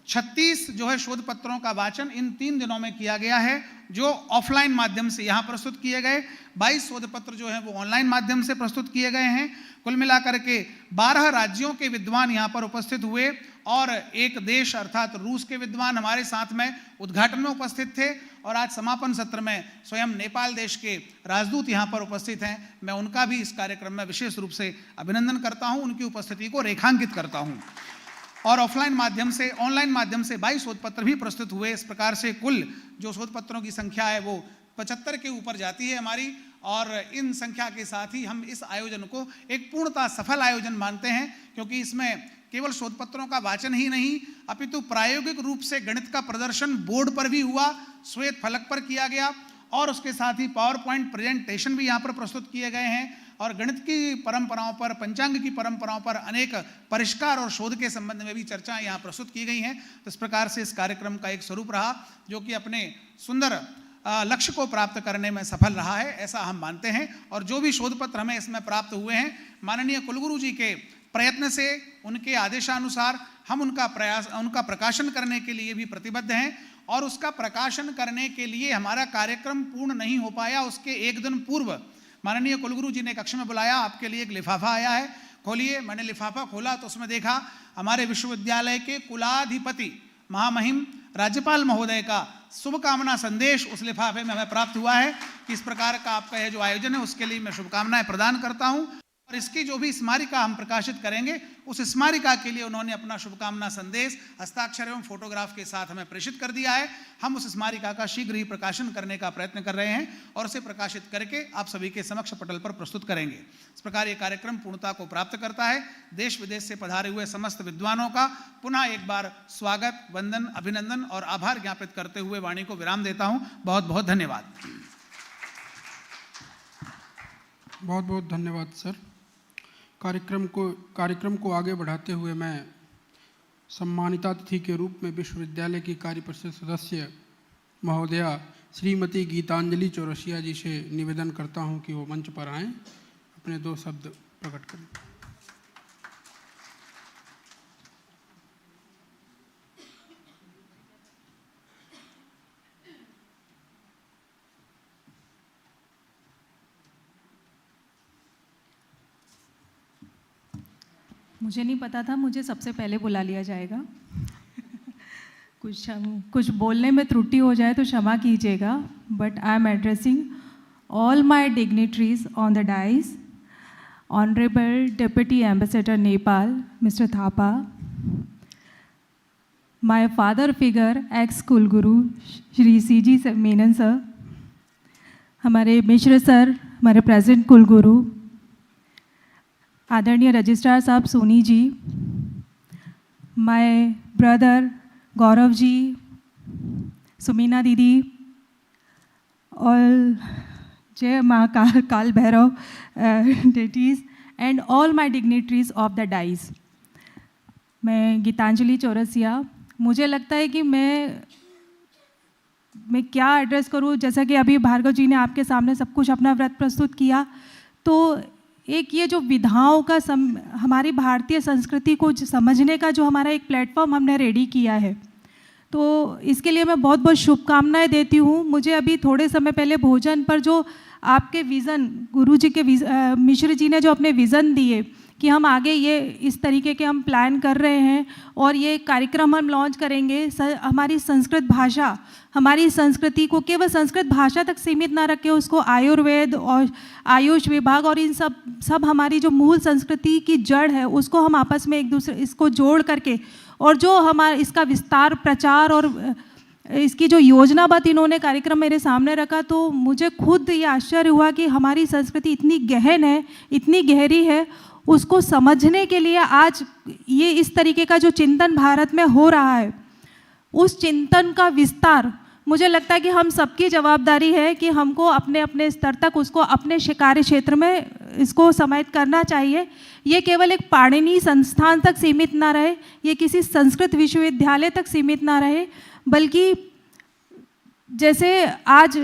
36 जो है शोध पत्रों का वाचन इन 3 दिनों में किया गया है, जो ऑफलाइन माध्यम से यहाँ प्रस्तुत किए गए। 22 शोध पत्र जो है वो ऑनलाइन माध्यम से प्रस्तुत किए गए हैं। कुल मिलाकर के 12 राज्यों के विद्वान यहाँ पर उपस्थित हुए और एक देश अर्थात रूस के विद्वान हमारे साथ में उद्घाटन में उपस्थित थे। और आज समापन सत्र में स्वयं नेपाल देश के राजदूत यहाँ पर उपस्थित हैं। मैं उनका भी इस कार्यक्रम में विशेष रूप से अभिनंदन करता हूँ, उनकी उपस्थिति को रेखांकित करता हूँ। और ऑफलाइन माध्यम से, ऑनलाइन माध्यम से 22 शोध पत्र भी प्रस्तुत हुए। इस प्रकार से कुल जो शोध पत्रों की संख्या है वो 75 के ऊपर जाती है हमारी। और इन संख्या के साथ ही हम इस आयोजन को एक पूर्णतः सफल आयोजन मानते हैं, क्योंकि इसमें केवल शोध पत्रों का वाचन ही नहीं अपितु प्रायोगिक रूप से गणित का प्रदर्शन बोर्ड पर भी हुआ, श्वेत फलक पर किया गया और उसके साथ ही पावर पॉइंट प्रेजेंटेशन भी यहाँ पर प्रस्तुत किए गए हैं और गणित की परंपराओं पर, पंचांग की परंपराओं पर अनेक परिष्कार और शोध के संबंध में भी चर्चाएं यहाँ प्रस्तुत की गई हैं। तो इस प्रकार से इस कार्यक्रम का एक स्वरूप रहा जो कि अपने सुंदर लक्ष्य को प्राप्त करने में सफल रहा है, ऐसा हम मानते हैं। और जो भी शोध पत्र हमें इसमें प्राप्त हुए हैं, माननीय कुलगुरु जी के प्रयत्न से, उनके आदेशानुसार हम उनका प्रकाशन करने के लिए भी प्रतिबद्ध हैं। और उसका प्रकाशन करने के लिए हमारा कार्यक्रम पूर्ण नहीं हो पाया, उसके एक दिन पूर्व माननीय कुलगुरु जी ने कक्ष में बुलाया, आपके लिए एक लिफाफा आया है, खोलिए। मैंने लिफाफा खोला तो उसमें देखा हमारे विश्वविद्यालय के कुलाधिपति महामहिम राज्यपाल महोदय का शुभकामना संदेश उस लिफाफे में हमें प्राप्त हुआ है कि इस प्रकार का आपका यह जो आयोजन है उसके लिए मैं शुभकामनाएं प्रदान करता हूं। और इसकी जो भी स्मारिका हम प्रकाशित करेंगे, उस स्मारिका के लिए उन्होंने अपना शुभकामना संदेश हस्ताक्षर एवं फोटोग्राफ के साथ हमें प्रेषित कर दिया है। हम उस स्मारिका का शीघ्र ही प्रकाशन करने का प्रयत्न कर रहे हैं और उसे प्रकाशित करके आप सभी के समक्ष पटल पर प्रस्तुत करेंगे। इस प्रकार ये कार्यक्रम पूर्णता को प्राप्त करता है। देश विदेश से पधारे हुए समस्त विद्वानों का पुनः एक बार स्वागत, वंदन, अभिनंदन और आभार ज्ञापित करते हुए वाणी को विराम देता हूँ। बहुत बहुत धन्यवाद। बहुत बहुत धन्यवाद सर। कार्यक्रम को आगे बढ़ाते हुए मैं सम्मानित अतिथि के रूप में विश्वविद्यालय की कार्य परिषद सदस्य महोदया श्रीमती गीतांजलि चौरसिया जी से निवेदन करता हूं कि वो मंच पर आएं, अपने 2 शब्द प्रकट करें। मुझे नहीं पता था मुझे सबसे पहले बुला लिया जाएगा। कुछ बोलने में त्रुटि हो जाए तो क्षमा कीजिएगा, but I am addressing all my dignitaries on the dice, honourable deputy ambassador Nepal mister Thapa, my father figure x कुलगुरु श्री CG मेनन सर, हमारे मिश्र सर, हमारे प्रेजेंट कुलगुरु आदरणीय रजिस्ट्रार साहब सोनी जी, माय ब्रदर गौरव जी, सुमीना दीदी, और जय महाकाल काल Bhairav deities and all my dignitaries of the dice. मैं गीतांजलि चौरसिया। मुझे लगता है कि मैं क्या एड्रेस करूं, जैसा कि अभी भार्गव जी ने आपके सामने सब कुछ अपना व्रत प्रस्तुत किया, तो एक ये जो विधाओं का हमारी भारतीय संस्कृति को समझने का जो हमारा एक प्लेटफॉर्म हमने रेडी किया है, तो इसके लिए मैं बहुत बहुत शुभकामनाएं देती हूँ। मुझे अभी थोड़े समय पहले भोजन पर जो आपके विज़न, गुरु जी के मिश्र जी ने जो अपने विज़न दिए कि हम आगे ये इस तरीके के हम प्लान कर रहे हैं और ये कार्यक्रम हम लॉन्च करेंगे, हमारी संस्कृत भाषा, हमारी संस्कृति को केवल संस्कृत भाषा तक सीमित ना रखें, उसको आयुर्वेद और आयुष विभाग और इन सब हमारी जो मूल संस्कृति की जड़ है उसको हम आपस में एक दूसरे इसको जोड़ करके, और जो हमारा इसका विस्तार प्रचार और इसकी जो योजनाबद्ध इन्होंने कार्यक्रम मेरे सामने रखा, तो मुझे खुद ये आश्चर्य हुआ कि हमारी संस्कृति इतनी गहन है, इतनी गहरी है। उसको समझने के लिए आज ये इस तरीके का जो चिंतन भारत में हो रहा है, उस चिंतन का विस्तार, मुझे लगता है कि हम सबकी जवाबदारी है कि हमको अपने अपने स्तर तक उसको अपने कार्य क्षेत्र में इसको समाहित करना चाहिए। ये केवल एक पाणिनि संस्थान तक सीमित ना रहे, ये किसी संस्कृत विश्वविद्यालय तक सीमित ना रहे, बल्कि जैसे आज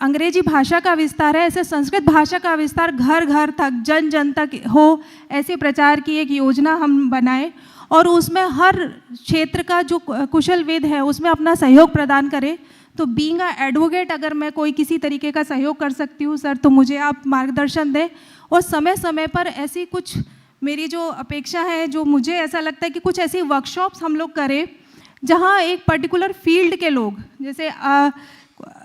अंग्रेजी भाषा का विस्तार है, ऐसे संस्कृत भाषा का विस्तार घर घर तक, जन जन तक हो, ऐसे प्रचार की एक योजना हम बनाएं और उसमें हर क्षेत्र का जो कुशल वेद है उसमें अपना सहयोग प्रदान करें। तो बीइंग अ एडवोकेट अगर मैं कोई किसी तरीके का सहयोग कर सकती हूँ सर, तो मुझे आप मार्गदर्शन दें। और समय समय पर ऐसी कुछ मेरी जो अपेक्षा है, जो मुझे ऐसा लगता है कि कुछ ऐसी वर्कशॉप्स हम लोग करें जहाँ एक पर्टिकुलर फील्ड के लोग, जैसे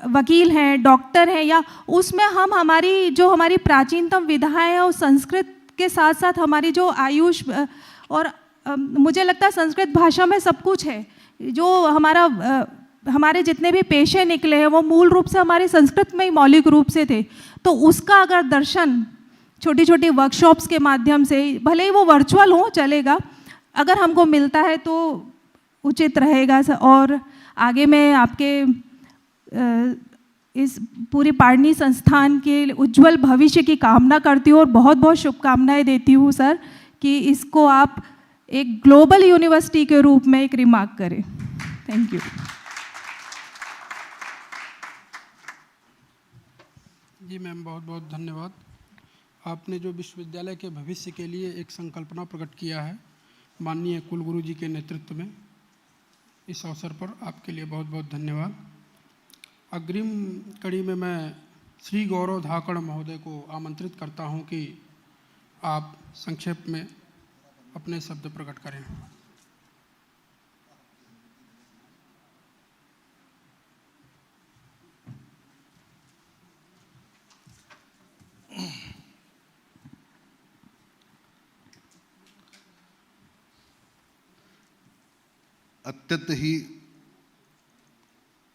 वकील हैं, डॉक्टर हैं, या उसमें हम हमारी प्राचीनतम विधाएं हैं और संस्कृत के साथ साथ हमारी जो आयुष, और मुझे लगता है संस्कृत भाषा में सब कुछ है। जो हमारे जितने भी पेशे निकले हैं वो मूल रूप से हमारे संस्कृत में ही मौलिक रूप से थे। तो उसका अगर दर्शन छोटी छोटी वर्कशॉप्स के माध्यम से, भले ही वो वर्चुअल हो चलेगा, अगर हमको मिलता है तो उचित रहेगा। और आगे मैं आपके इस पूरी पाणिनि संस्थान के उज्जवल भविष्य की कामना करती हूँ और बहुत बहुत शुभकामनाएं देती हूँ सर कि इसको आप एक ग्लोबल यूनिवर्सिटी के रूप में एक रिमार्क करें। Thank you. जी मैम, बहुत बहुत धन्यवाद। आपने जो विश्वविद्यालय के भविष्य के लिए एक संकल्पना प्रकट किया है माननीय कुलगुरु जी के नेतृत्व में, इस अवसर पर आपके लिए बहुत बहुत धन्यवाद। अग्रिम कड़ी में मैं श्री गौरव धाकड़ महोदय को आमंत्रित करता हूं कि आप संक्षेप में अपने शब्द प्रकट करें। अत्यंत ही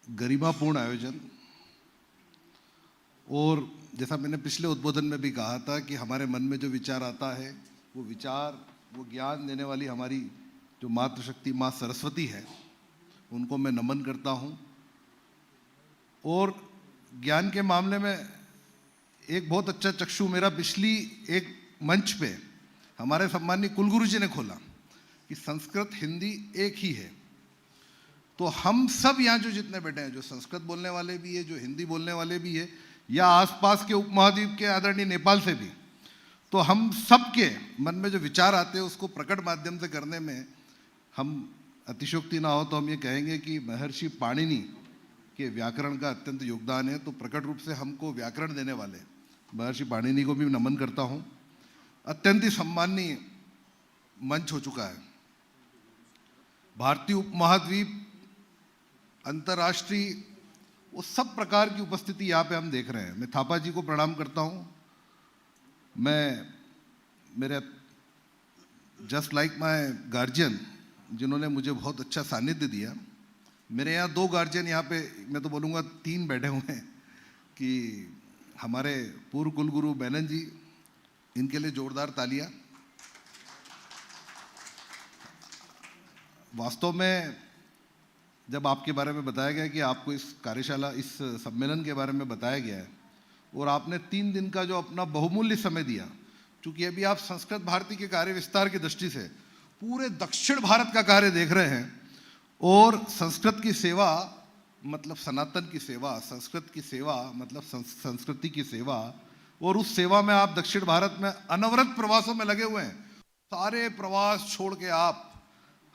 गरिमापूर्ण आयोजन, और जैसा मैंने पिछले उद्बोधन में भी कहा था कि हमारे मन में जो विचार आता है वो विचार, वो ज्ञान देने वाली हमारी जो मातृशक्ति माँ सरस्वती है, उनको मैं नमन करता हूँ। और ज्ञान के मामले में एक बहुत अच्छा चक्षु मेरा पिछली एक मंच पे हमारे सम्माननीय कुलगुरु जी ने खोला कि संस्कृत हिंदी एक ही है। तो हम सब यहाँ जो जितने बैठे हैं, जो संस्कृत बोलने वाले भी है, जो हिंदी बोलने वाले भी है, या आसपास के उपमहाद्वीप के आदरणीय नेपाल से भी, तो हम सब के मन में जो विचार आते हैं उसको प्रकट माध्यम से करने में हम, अतिशयोक्ति ना हो तो हम ये कहेंगे कि महर्षि पाणिनि के व्याकरण का अत्यंत योगदान है। तो प्रकट रूप से हमको व्याकरण देने वाले महर्षि पाणिनि को भी नमन करता हूँ। अत्यंत ही सम्माननीय मंच हो चुका है। भारतीय उपमहाद्वीप, अंतर्राष्ट्रीय, वो सब प्रकार की उपस्थिति यहाँ पे हम देख रहे हैं। मैं थापा जी को प्रणाम करता हूँ। मैं मेरे जस्ट लाइक माय गार्जियन, जिन्होंने मुझे बहुत अच्छा सानिध्य दिया। मेरे यहाँ 2 गार्जियन, यहाँ पे मैं तो बोलूँगा 3 बैठे हुए हैं, कि हमारे पूर्व कुलगुरु बैनन जी, इनके लिए जोरदार तालियां। वास्तव में जब आपके बारे में बताया गया कि आपको इस कार्यशाला, इस सम्मेलन के बारे में बताया गया है, और आपने 3 दिन का जो अपना बहुमूल्य समय दिया, क्योंकि अभी आप संस्कृत भारती के कार्य विस्तार की दृष्टि से पूरे दक्षिण भारत का कार्य देख रहे हैं, और संस्कृत की सेवा मतलब सनातन की सेवा, संस्कृत की सेवा मतलब संस्कृति की सेवा, और उस सेवा में आप दक्षिण भारत में अनवरत प्रवासों में लगे हुए हैं। सारे प्रवास छोड़ के आप,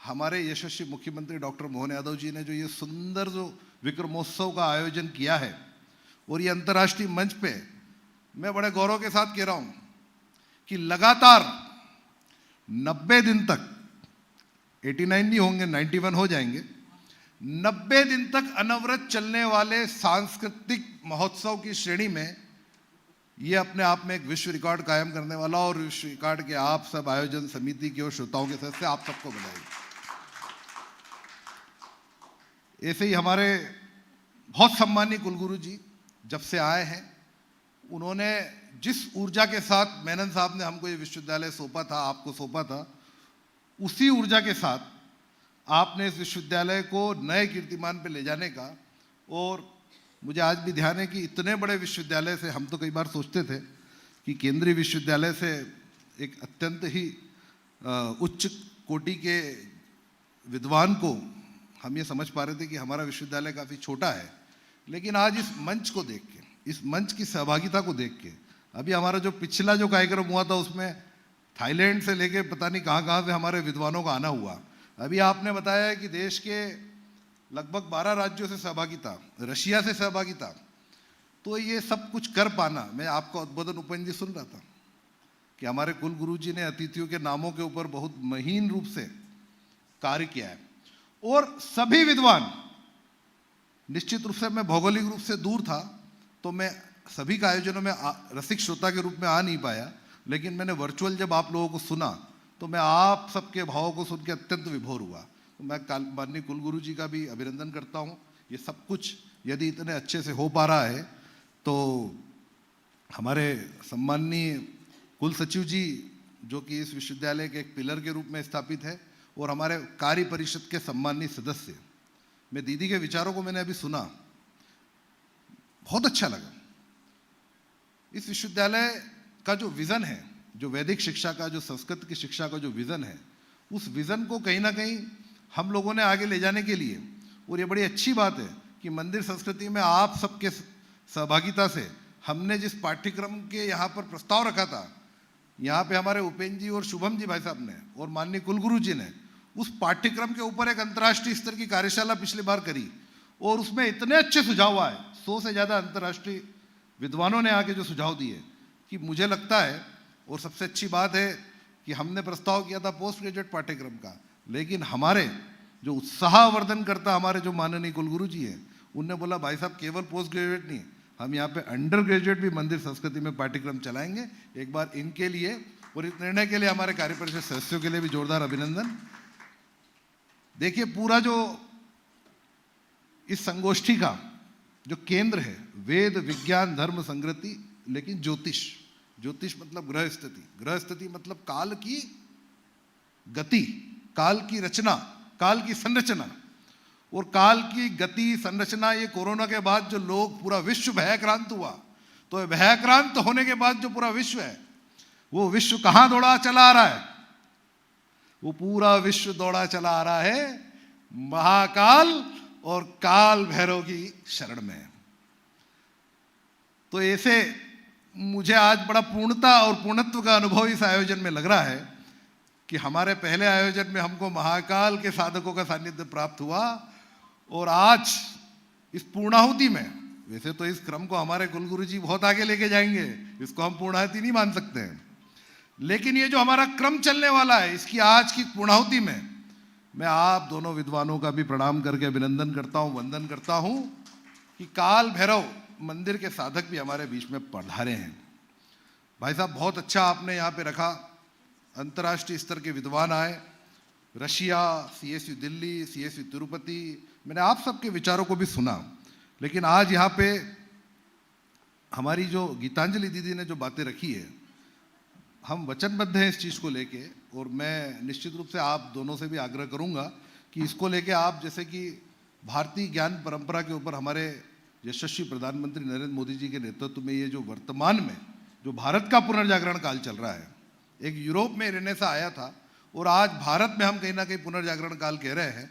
हमारे यशस्वी मुख्यमंत्री डॉक्टर मोहन यादव जी ने जो ये सुंदर जो विक्रमोत्सव का आयोजन किया है, और ये अंतर्राष्ट्रीय मंच पे मैं बड़े गौरव के साथ कह रहा हूँ कि लगातार 90 दिन तक, 89 नहीं होंगे, 91 हो जाएंगे, 90 दिन तक अनवरत चलने वाले सांस्कृतिक महोत्सव की श्रेणी में ये अपने आप में एक विश्व रिकॉर्ड कायम करने वाला, और विश्व रिकॉर्ड के आप सब आयोजन समिति के और श्रोताओं के सदस्य, आप सबको बधाई। ऐसे ही हमारे बहुत सम्मानीय कुलगुरु जी जब से आए हैं, उन्होंने जिस ऊर्जा के साथ मेनन साहब ने हमको ये विश्वविद्यालय सौंपा था, आपको सौंपा था, उसी ऊर्जा के साथ आपने इस विश्वविद्यालय को नए कीर्तिमान पे ले जाने का, और मुझे आज भी ध्यान है कि इतने बड़े विश्वविद्यालय से, हम तो कई बार सोचते थे कि केंद्रीय विश्वविद्यालय से एक अत्यंत ही उच्च कोटि के विद्वान को हम ये समझ पा रहे थे कि हमारा विश्वविद्यालय काफ़ी छोटा है, लेकिन आज इस मंच को देख के, इस मंच की सहभागिता को देख के, अभी हमारा जो पिछला जो कार्यक्रम हुआ था उसमें थाईलैंड से लेके पता नहीं कहाँ से हमारे विद्वानों का आना हुआ। अभी आपने बताया है कि देश के लगभग 12 राज्यों से सहभागिता, रशिया से सहभागिता, तो ये सब कुछ कर पाना, मैं आपका उद्बोधन उपेंद्र जी सुन रहा था कि हमारे कुलगुरु जी ने अतिथियों के नामों के ऊपर बहुत महीन रूप से कार्य किया है, और सभी विद्वान, निश्चित रूप से मैं भौगोलिक रूप से दूर था तो मैं सभी का आयोजनों में रसिक श्रोता के रूप में आ नहीं पाया, लेकिन मैंने वर्चुअल जब आप लोगों को सुना तो मैं आप सबके भावों को सुन के अत्यंत विभोर हुआ। तो मैं माननीय कुलगुरु जी का भी अभिनंदन करता हूँ। ये सब कुछ यदि इतने अच्छे से हो पा रहा है तो हमारे सम्माननीय कुल सचिव जी, जो कि इस विश्वविद्यालय के एक पिलर के रूप में स्थापित है, और हमारे कार्य परिषद के सम्माननीय सदस्य, मैं दीदी के विचारों को मैंने अभी सुना, बहुत अच्छा लगा। इस विश्वविद्यालय का जो विज़न है, जो वैदिक शिक्षा का, जो संस्कृत की शिक्षा का जो विज़न है, उस विज़न को कहीं ना कहीं हम लोगों ने आगे ले जाने के लिए, और ये बड़ी अच्छी बात है कि मंदिर संस्कृति में आप सबके सहभागिता से हमने जिस पाठ्यक्रम के यहाँ पर प्रस्ताव रखा था, यहाँ पे हमारे उपेंद्र जी और शुभम जी भाई साहब ने और माननीय कुलगुरु जी ने उस पाठ्यक्रम के ऊपर एक अंतर्राष्ट्रीय स्तर की कार्यशाला पिछली बार करी, और उसमें इतने अच्छे सुझाव आए, 100 से ज़्यादा अंतर्राष्ट्रीय विद्वानों ने आके जो सुझाव दिए, कि मुझे लगता है, और सबसे अच्छी बात है कि हमने प्रस्ताव किया था पोस्ट ग्रेजुएट पाठ्यक्रम का, लेकिन हमारे जो उत्साहवर्धन करता हमारे जो माननीय कुलगुरु जी हैं, उनने बोला भाई साहब केवल पोस्ट ग्रेजुएट नहीं, हम यहाँ पे अंडर ग्रेजुएट भी मंदिर संस्कृति में पाठ्यक्रम चलाएंगे। एक बार इनके लिए और इस निर्णय के लिए हमारे कार्यपरिषद सदस्यों के लिए भी जोरदार अभिनंदन। देखिए, पूरा जो इस संगोष्ठी का जो केंद्र है, वेद विज्ञान धर्म संस्कृति, लेकिन ज्योतिष, ज्योतिष मतलब ग्रह स्थिति, ग्रह स्थिति मतलब काल की गति, काल की रचना, काल की संरचना, और काल की गति संरचना। ये कोरोना के बाद जो लोग, पूरा विश्व भयक्रांत हुआ, तो भयक्रांत होने के बाद जो पूरा विश्व है, वो विश्व कहाँ दौड़ा चला आ रहा है? वो पूरा विश्व दौड़ा चला आ रहा है महाकाल और काल भैरव की शरण में। तो ऐसे मुझे आज बड़ा पूर्णता और पूर्णत्व का अनुभव इस आयोजन में लग रहा है कि हमारे पहले आयोजन में हमको महाकाल के साधकों का सानिध्य प्राप्त हुआ, और आज इस पूर्णाहुति में, वैसे तो इस क्रम को हमारे कुलगुरु जी बहुत आगे लेके जाएंगे, इसको हम पूर्णाहुति नहीं मान सकते हैं, लेकिन ये जो हमारा क्रम चलने वाला है, इसकी आज की पूर्णाहुति में मैं आप दोनों विद्वानों का भी प्रणाम करके अभिनंदन करता हूँ, वंदन करता हूँ कि काल भैरव मंदिर के साधक भी हमारे बीच में पधारे हैं। भाई साहब, बहुत अच्छा आपने यहाँ पे रखा, अंतर्राष्ट्रीय स्तर के विद्वान आए, Russia, CSU Delhi, CSU Tirupati, मैंने आप सबके विचारों को भी सुना, लेकिन आज यहाँ पे हमारी जो गीतांजलि दीदी ने जो बातें रखी है, हम वचनबद्ध हैं इस चीज़ को लेके, और मैं निश्चित रूप से आप दोनों से भी आग्रह करूँगा कि इसको लेके आप, जैसे कि भारतीय ज्ञान परंपरा के ऊपर हमारे यशस्वी प्रधानमंत्री नरेंद्र मोदी जी के नेतृत्व में ये जो वर्तमान में जो भारत का पुनर्जागरण काल चल रहा है, एक यूरोप में रेनेसा आया था और आज भारत में हम कहीं ना कहीं पुनर्जागरण काल कह रहे हैं,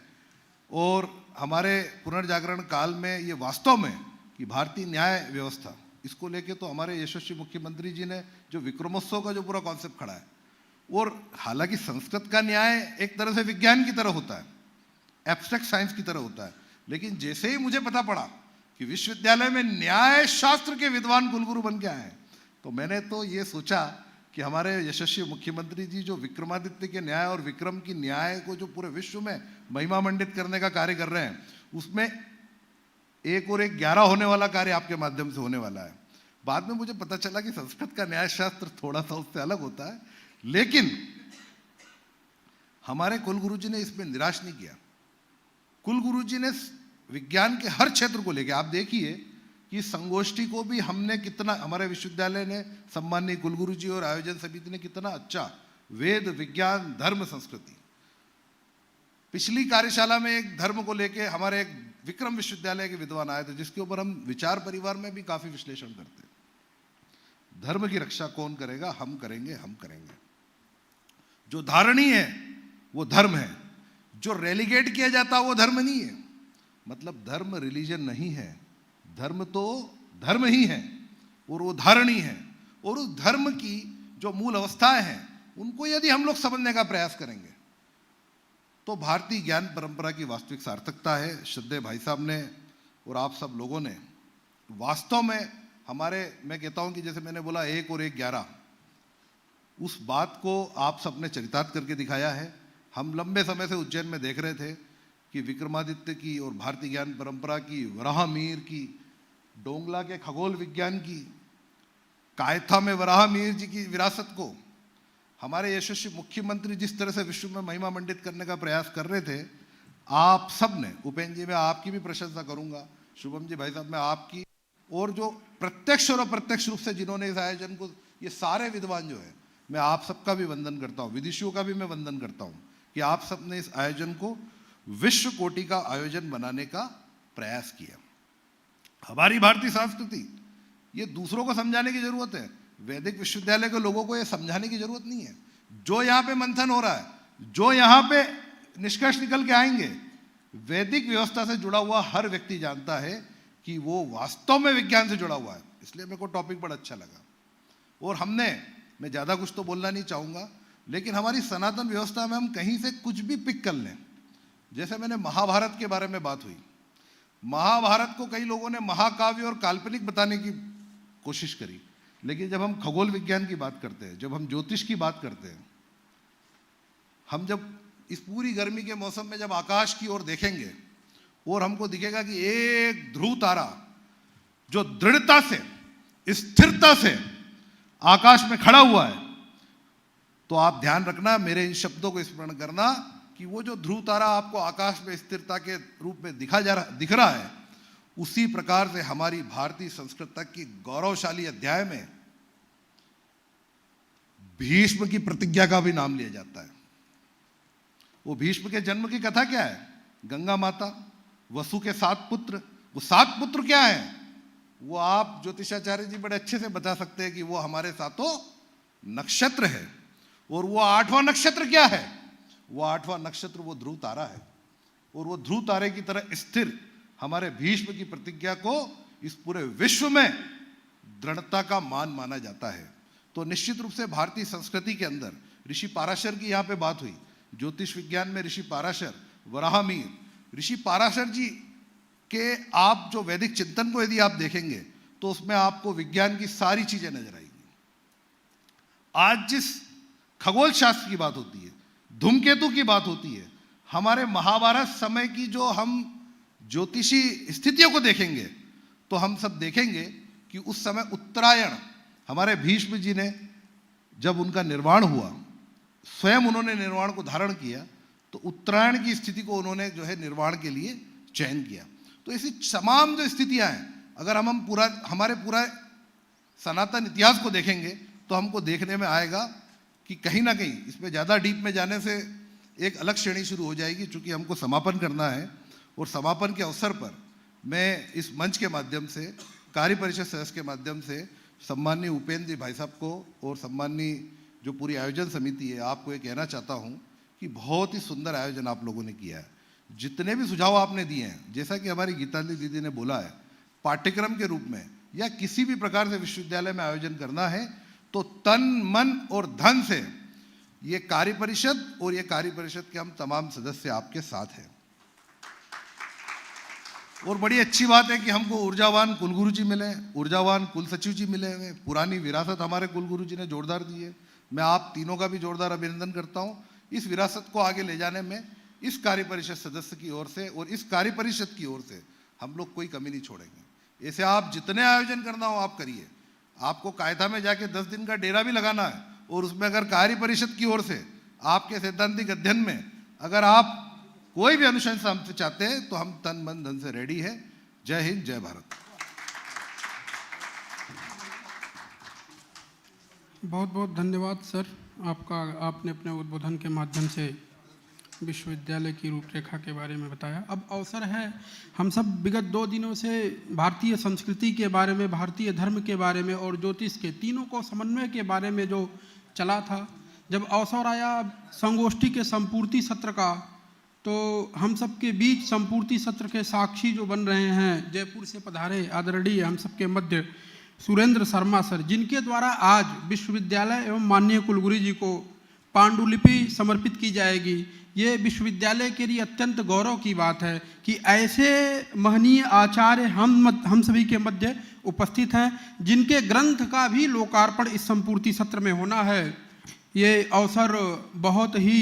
और हमारे पुनर्जागरण काल में ये वास्तव में कि भारतीय न्याय व्यवस्था, इसको लेके तो हमारे यशस्वी मुख्यमंत्री जी ने जो विक्रमोत्सव का जो पूरा कॉन्सेप्ट खड़ा है, और हालांकि संस्कृत का न्याय एक तरह से विज्ञान की तरह होता है, एब्स्ट्रैक्ट साइंस की तरह होता है, लेकिन जैसे ही मुझे पता पड़ा कि विश्वविद्यालय में न्याय शास्त्र के विद्वान कुलगुरु बन के आए हैं, तो मैंने तो ये सोचा कि हमारे यशस्वी मुख्यमंत्री जी जो विक्रमादित्य के न्याय और विक्रम की न्याय को जो पूरे विश्व में महिमा मंडित करने का कार्य कर रहे हैं, उसमें 1 और 1 11 होने वाला कार्य आपके माध्यम से होने वाला है। बाद में मुझे पता चला कि संस्कृत का न्याय शास्त्र थोड़ा सा उससे अलग होता है, लेकिन हमारे कुलगुरु जी ने इसमें निराश नहीं किया। कुलगुरु जी ने विज्ञान के हर क्षेत्र को लेकर, आप देखिए कि संगोष्ठी को भी हमने कितना, हमारे विश्वविद्यालय ने, सम्माननीय कुलगुरु जी और आयोजन समिति ने कितना अच्छा वेद विज्ञान धर्म संस्कृति। पिछली कार्यशाला में एक धर्म को लेके हमारे एक विक्रम विश्वविद्यालय के विद्वान आए थे, जिसके ऊपर हम विचार परिवार में भी काफी विश्लेषण करते हैं। धर्म की रक्षा कौन करेगा? हम करेंगे, हम करेंगे। जो धारणी है वो धर्म है, जो रेलीगेट किया जाता वो धर्म नहीं है। मतलब धर्म रिलीजन नहीं है, धर्म तो धर्म ही है, और वो धारणी है, और उस धर्म की जो मूल अवस्थाएं हैं उनको यदि हम लोग समझने का प्रयास करेंगे तो भारतीय ज्ञान परंपरा की वास्तविक सार्थकता है। श्रद्धेय भाई साहब ने और आप सब लोगों ने वास्तव में हमारे, मैं कहता हूं कि जैसे मैंने बोला 1 और 1 11, उस बात को आप सबने चरितार्थ करके दिखाया है। हम लंबे समय से उज्जैन में देख रहे थे कि विक्रमादित्य की और भारतीय ज्ञान परंपरा की, वराहमीर की, डोंगला के खगोल विज्ञान की, कायथा में वराहमीर जी की विरासत को हमारे यशस्वी मुख्यमंत्री जिस तरह से विश्व में महिमा मंडित करने का प्रयास कर रहे थे, आप सब ने, उपेंद्र जी मैं आपकी भी प्रशंसा करूंगा, शुभम जी भाई साहब मैं आपकी, और जो प्रत्यक्ष और अप्रत्यक्ष रूप से जिन्होंने इस आयोजन को, ये सारे विद्वान जो है, मैं आप सबका भी वंदन करता हूँ, विदेशियों का भी मैं वंदन करता हूँ कि आप सबने इस आयोजन को विश्व कोटि का आयोजन बनाने का प्रयास किया। हमारी भारतीय संस्कृति, ये दूसरों को समझाने की जरूरत है। वैदिक विश्वविद्यालय के लोगों को ये समझाने की जरूरत नहीं है। जो यहाँ पे मंथन हो रहा है, जो यहाँ पे निष्कर्ष निकल के आएंगे, वैदिक व्यवस्था से जुड़ा हुआ हर व्यक्ति जानता है कि वो वास्तव में विज्ञान से जुड़ा हुआ है। इसलिए मेरे को टॉपिक बड़ा अच्छा लगा। और मैं ज़्यादा कुछ तो बोलना नहीं चाहूँगा, लेकिन हमारी सनातन व्यवस्था में हम कहीं से कुछ भी पिक कर लें। जैसे मैंने महाभारत के बारे में बात हुई, महाभारत को कई लोगों ने महाकाव्य और काल्पनिक बताने की कोशिश करी, लेकिन जब हम खगोल विज्ञान की बात करते हैं, जब हम ज्योतिष की बात करते हैं, हम जब इस पूरी गर्मी के मौसम में जब आकाश की ओर देखेंगे और हमको दिखेगा कि एक ध्रुव तारा जो दृढ़ता से, स्थिरता से आकाश में खड़ा हुआ है, तो आप ध्यान रखना, मेरे इन शब्दों को स्मरण करना कि वो जो ध्रुव तारा आपको आकाश में स्थिरता के रूप में दिख रहा है, उसी प्रकार से हमारी भारतीय संस्कृति की गौरवशाली अध्याय में भीष्म की प्रतिज्ञा का भी नाम लिया जाता है। वो भीष्म के जन्म की कथा क्या है? गंगा माता, वसु के 7 पुत्र। वो 7 पुत्र क्या है? वो आप ज्योतिषाचार्य जी बड़े अच्छे से बता सकते हैं कि वो हमारे 7 नक्षत्र है। और वो 8वां नक्षत्र क्या है? वो 8वां नक्षत्र वो ध्रुव तारा है। और वो ध्रुव तारे की तरह स्थिर हमारे भीष्म की प्रतिज्ञा को इस पूरे विश्व में दृढ़ता का मान माना जाता है। तो निश्चित रूप से भारतीय संस्कृति के अंदर ऋषि पाराशर की यहाँ पे बात हुई। ज्योतिष विज्ञान में ऋषि पाराशर, वराहमिहिर, ऋषि पाराशर जी के आप जो वैदिक चिंतन को यदि आप देखेंगे तो उसमें आपको विज्ञान की सारी चीजें नजर आएंगी। आज जिस खगोल शास्त्र की बात होती है, धूमकेतु की बात होती है, हमारे महाभारत समय की जो हम ज्योतिषी स्थितियों को देखेंगे तो हम सब देखेंगे कि उस समय उत्तरायण, हमारे भीष्म जी ने जब उनका निर्वाण हुआ, स्वयं उन्होंने निर्वाण को धारण किया, तो उत्तरायण की स्थिति को उन्होंने जो है निर्वाण के लिए चयन किया। तो ऐसी तमाम जो स्थितियां हैं, अगर हम हमारे पूरा सनातन इतिहास को देखेंगे तो हमको देखने में आएगा कि कहीं ना कहीं इसमें ज़्यादा डीप में जाने से एक अलग श्रेणी शुरू हो जाएगी। चूँकि हमको समापन करना है और समापन के अवसर पर मैं इस मंच के माध्यम से, कार्य परिषद सदस्य के माध्यम से सम्माननीय उपेंद्र भाई साहब को और सम्माननीय जो पूरी आयोजन समिति है, आपको ये कहना चाहता हूँ कि बहुत ही सुंदर आयोजन आप लोगों ने किया है। जितने भी सुझाव आपने दिए हैं, जैसा कि हमारी गीतांजलि दीदी ने बोला है, पाठ्यक्रम के रूप में या किसी भी प्रकार से विश्वविद्यालय में आयोजन करना है तो तन मन और धन से ये कार्य परिषद और ये कार्य परिषद के हम तमाम सदस्य आपके साथ हैं। और बड़ी अच्छी बात है कि हमको ऊर्जावान कुलगुरु जी मिले, ऊर्जावान कुल सचिव जी मिले हुए, पुरानी विरासत हमारे कुलगुरु जी ने जोरदार दी है। मैं आप तीनों का भी जोरदार अभिनंदन करता हूँ। इस विरासत को आगे ले जाने में इस कार्य परिषद सदस्य की ओर से और इस कार्य परिषद की ओर से हम लोग कोई कमी नहीं छोड़ेंगे। ऐसे आप जितने आयोजन करना हो आप करिए। आपको कायदा में जाके 10 दिन का डेरा भी लगाना है और उसमें अगर कार्य परिषद की ओर से आपके सैद्धांतिक अध्ययन में अगर आप कोई भी अनुशंसा हमसे चाहते हैं तो हम तन मन धन से रेडी है। जय हिंद, जय भारत। बहुत बहुत धन्यवाद सर आपका। आपने अपने उद्बोधन के माध्यम से विश्वविद्यालय की रूपरेखा के बारे में बताया। अब अवसर है, हम सब विगत 2 दिनों से भारतीय संस्कृति के बारे में, भारतीय धर्म के बारे में और ज्योतिष के तीनों को समन्वय के बारे में जो चला था, जब अवसर आया संगोष्ठी के संपूर्ति सत्र का, तो हम सब के बीच संपूर्ति सत्र के साक्षी जो बन रहे हैं, जयपुर से पधारे आदरणीय हम सबके मध्य सुरेंद्र शर्मा सर, जिनके द्वारा आज विश्वविद्यालय एवं माननीय कुलगुरु जी को पांडुलिपि समर्पित की जाएगी। ये विश्वविद्यालय के लिए अत्यंत गौरव की बात है कि ऐसे महनीय आचार्य हम सभी के मध्य उपस्थित हैं, जिनके ग्रंथ का भी लोकार्पण इस संपूर्ति सत्र में होना है। ये अवसर बहुत ही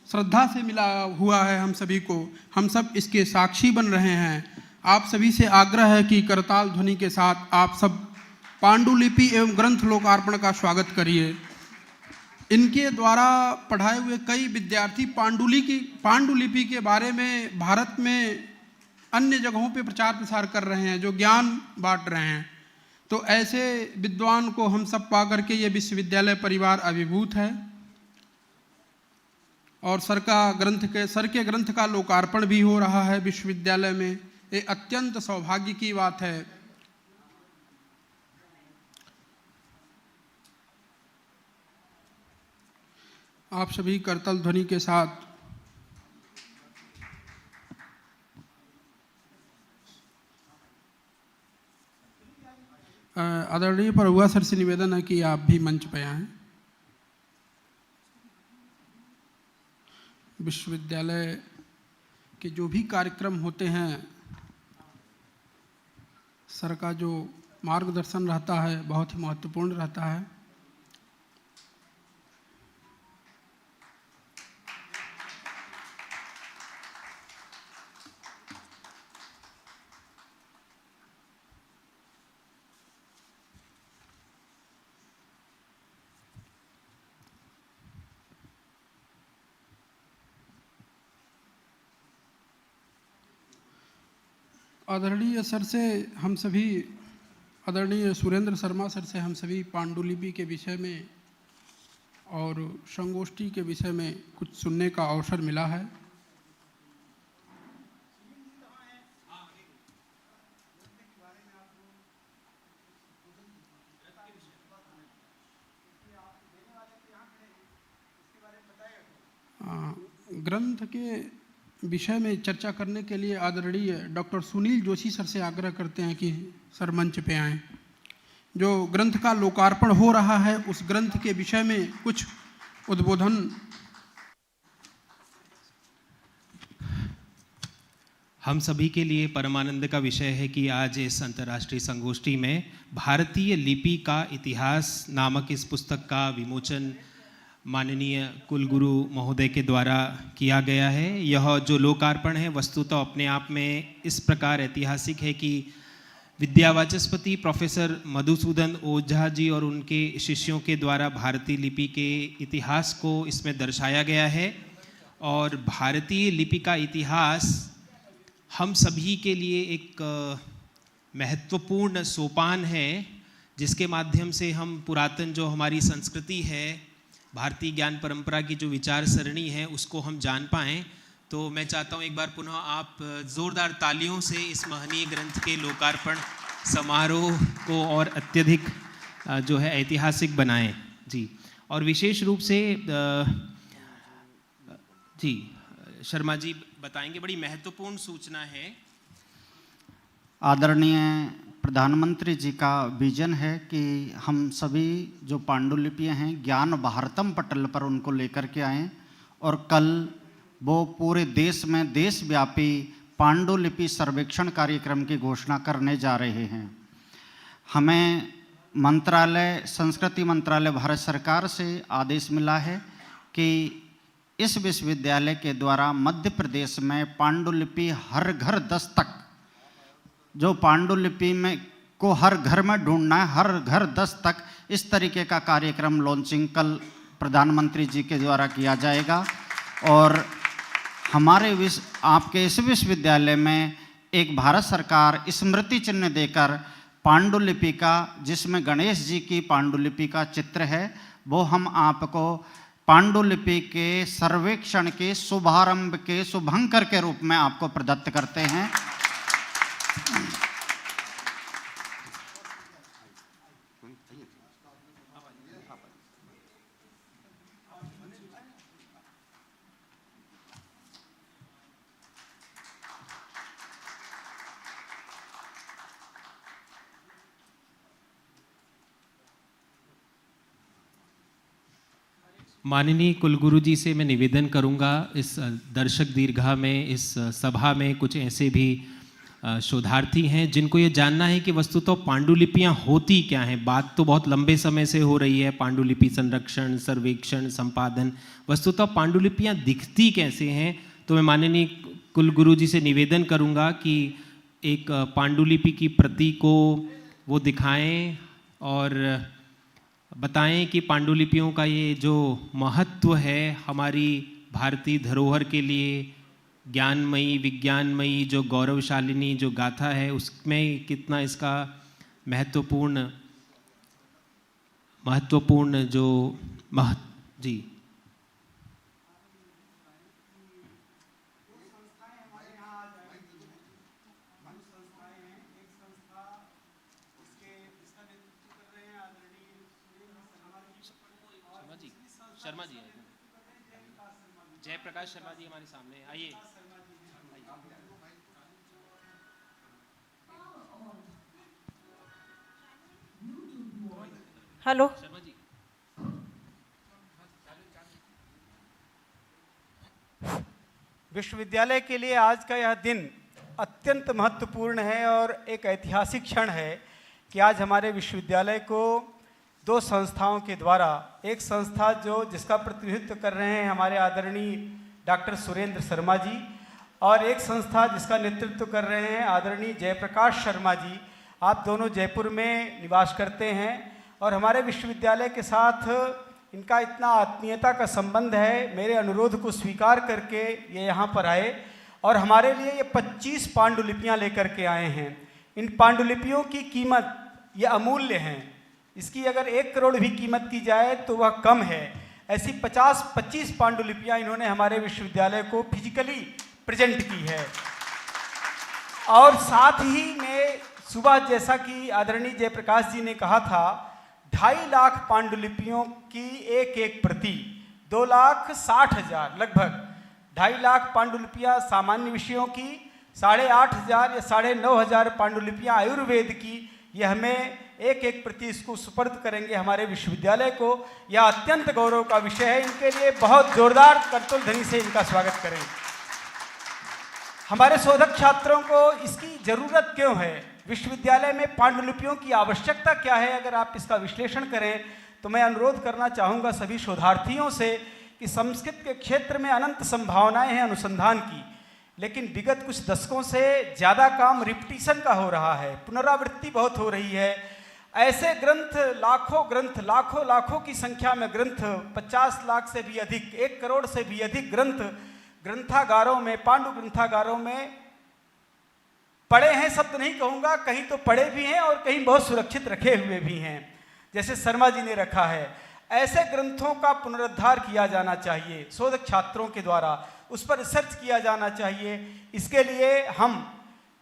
श्रद्धा से मिला हुआ है हम सभी को। हम सब इसके साक्षी बन रहे हैं। आप सभी से आग्रह है कि करताल ध्वनि के साथ आप सब पांडुलिपि एवं ग्रंथ लोकार्पण का स्वागत करिए। इनके द्वारा पढ़ाए हुए कई विद्यार्थी पांडुलिपि के बारे में भारत में अन्य जगहों पे प्रचार प्रसार कर रहे हैं, जो ज्ञान बांट रहे हैं। तो ऐसे विद्वान को हम सब पा करके ये विश्वविद्यालय परिवार अभिभूत है। और सर के ग्रंथ का लोकार्पण भी हो रहा है विश्वविद्यालय में। ये अत्यंत सौभाग्य की बात है। आप सभी करतल ध्वनि के साथ आदरणीय प्रभुआ सर से निवेदन है कि आप भी मंच पे आएं। विश्वविद्यालय के जो भी कार्यक्रम होते हैं, सर का जो मार्गदर्शन रहता है बहुत ही महत्वपूर्ण रहता है। आदरणीय सर से हम सभी, आदरणीय सुरेंद्र शर्मा सर से हम सभी पांडुलिपि के विषय में और संगोष्ठी के विषय में कुछ सुनने का अवसर मिला है। ग्रंथ के विषय में चर्चा करने के लिए आदरणीय डॉक्टर सुनील जोशी सर से आग्रह करते हैं कि सर मंच पे आएं। जो ग्रंथ का लोकार्पण हो रहा है उस ग्रंथ के विषय में कुछ उद्बोधन। हम सभी के लिए परमानंद का विषय है कि आज इस अंतर्राष्ट्रीय संगोष्ठी में भारतीय लिपि का इतिहास नामक इस पुस्तक का विमोचन माननीय कुलगुरु महोदय के द्वारा किया गया है। यह जो लोकार्पण है वस्तुतः अपने आप में इस प्रकार ऐतिहासिक है कि विद्यावाचस्पति प्रोफेसर मधुसूदन ओझा जी और उनके शिष्यों के द्वारा भारतीय लिपि के इतिहास को इसमें दर्शाया गया है। और भारतीय लिपि का इतिहास हम सभी के लिए एक महत्वपूर्ण सोपान है, जिसके माध्यम से हम पुरातन जो हमारी संस्कृति है, भारतीय ज्ञान परंपरा की जो विचार सरणी है, उसको हम जान पाएँ। तो मैं चाहता हूँ एक बार पुनः आप ज़ोरदार तालियों से इस महनीय ग्रंथ के लोकार्पण समारोह को और अत्यधिक जो है ऐतिहासिक बनाएं जी। और विशेष रूप से जी शर्मा जी बताएंगे, बड़ी महत्वपूर्ण सूचना है। आदरणीय प्रधानमंत्री जी का विजन है कि हम सभी जो पांडुलिपियाँ हैं ज्ञान भारतम पटल पर उनको लेकर के आएँ और कल वो पूरे देश में देशव्यापी पांडुलिपि सर्वेक्षण कार्यक्रम की घोषणा करने जा रहे हैं। हमें मंत्रालय, संस्कृति मंत्रालय भारत सरकार से आदेश मिला है कि इस विश्वविद्यालय के द्वारा मध्य प्रदेश में पांडुलिपि हर घर दस्तक, जो पांडुलिपि में को हर घर में ढूंढना है, हर घर दस्तक, इस तरीके का कार्यक्रम लॉन्चिंग कल प्रधानमंत्री जी के द्वारा किया जाएगा। और हमारे आपके इस विश्वविद्यालय में एक भारत सरकार स्मृति चिन्ह देकर पांडुलिपि का, जिसमें गणेश जी की पांडुलिपि का चित्र है, वो हम आपको पांडुलिपि के सर्वेक्षण के शुभारंभ के शुभंकर के रूप में आपको प्रदत्त करते हैं। माननीय कुलगुरु जी से मैं निवेदन करूंगा, इस दर्शक दीर्घा में, इस सभा में कुछ ऐसे भी शोधार्थी हैं जिनको ये जानना है कि वस्तुतः तो पांडुलिपियाँ होती क्या हैं। बात तो बहुत लंबे समय से हो रही है, पांडुलिपि संरक्षण, सर्वेक्षण, संपादन, वस्तुतः तो पांडुलिपियाँ दिखती कैसे हैं। तो मैं माननीय कुलगुरु जी से निवेदन करूंगा कि एक पांडुलिपि की प्रति को वो दिखाएं और बताएं कि पांडुलिपियों का ये जो महत्व है हमारी भारतीय धरोहर के लिए, ज्ञानमयी विज्ञानमयी जो गौरवशालिनी जो गाथा है, उसमें कितना इसका महत्वपूर्ण जो जी शर्मा जी आइए, जयप्रकाश शर्मा जी हमारे सामने आइए। हेलो, शर्मा जी विश्वविद्यालय के लिए आज का यह दिन अत्यंत महत्वपूर्ण है और एक ऐतिहासिक क्षण है कि आज हमारे विश्वविद्यालय को दो संस्थाओं के द्वारा, एक संस्था जिसका प्रतिनिधित्व कर रहे हैं हमारे आदरणीय डॉक्टर सुरेंद्र शर्मा जी, और एक संस्था जिसका नेतृत्व कर रहे हैं आदरणीय जयप्रकाश शर्मा जी। आप दोनों जयपुर में निवास करते हैं और हमारे विश्वविद्यालय के साथ इनका इतना आत्मीयता का संबंध है, मेरे अनुरोध को स्वीकार करके ये यहाँ पर आए और हमारे लिए ये 25 पांडुलिपियाँ लेकर के आए हैं। इन पांडुलिपियों की कीमत ये अमूल्य हैं, इसकी अगर 1 करोड़ भी कीमत की जाए तो वह कम है। ऐसी 25 पांडुलिपियाँ इन्होंने हमारे विश्वविद्यालय को फिजिकली प्रेजेंट की है। और साथ ही में सुबह जैसा कि आदरणीय जयप्रकाश जी ने कहा था, 2.5 लाख पांडुलिपियों की एक प्रति 2,60,000 लगभग 2.5 लाख पांडुलिपियाँ सामान्य विषयों की, 8,500 या 9,500 पांडुलिपियाँ आयुर्वेद की, ये हमें एक प्रति इसको सुपर्द करेंगे हमारे विश्वविद्यालय को। यह अत्यंत गौरव का विषय है। इनके लिए बहुत जोरदार करतल ध्वनि से इनका स्वागत करें। हमारे शोधक छात्रों को इसकी ज़रूरत क्यों है, विश्वविद्यालय में पांडुलिपियों की आवश्यकता क्या है, अगर आप इसका विश्लेषण करें तो मैं अनुरोध करना चाहूँगा सभी शोधार्थियों से कि संस्कृत के क्षेत्र में अनंत संभावनाएं हैं अनुसंधान की, लेकिन विगत कुछ दशकों से ज़्यादा काम रिपीटिशन का हो रहा है, पुनरावृत्ति बहुत हो रही है। ऐसे ग्रंथ लाखों की संख्या में ग्रंथ, 50 लाख से भी अधिक, 1 करोड़ से भी अधिक ग्रंथ ग्रंथागारों में, पांडु ग्रंथागारों में पढ़े हैं। शब्द नहीं कहूँगा, कहीं तो पढ़े भी हैं और कहीं बहुत सुरक्षित रखे हुए भी हैं, जैसे शर्मा जी ने रखा है। ऐसे ग्रंथों का पुनरुद्धार किया जाना चाहिए शोधक छात्रों के द्वारा, उस पर रिसर्च किया जाना चाहिए। इसके लिए हम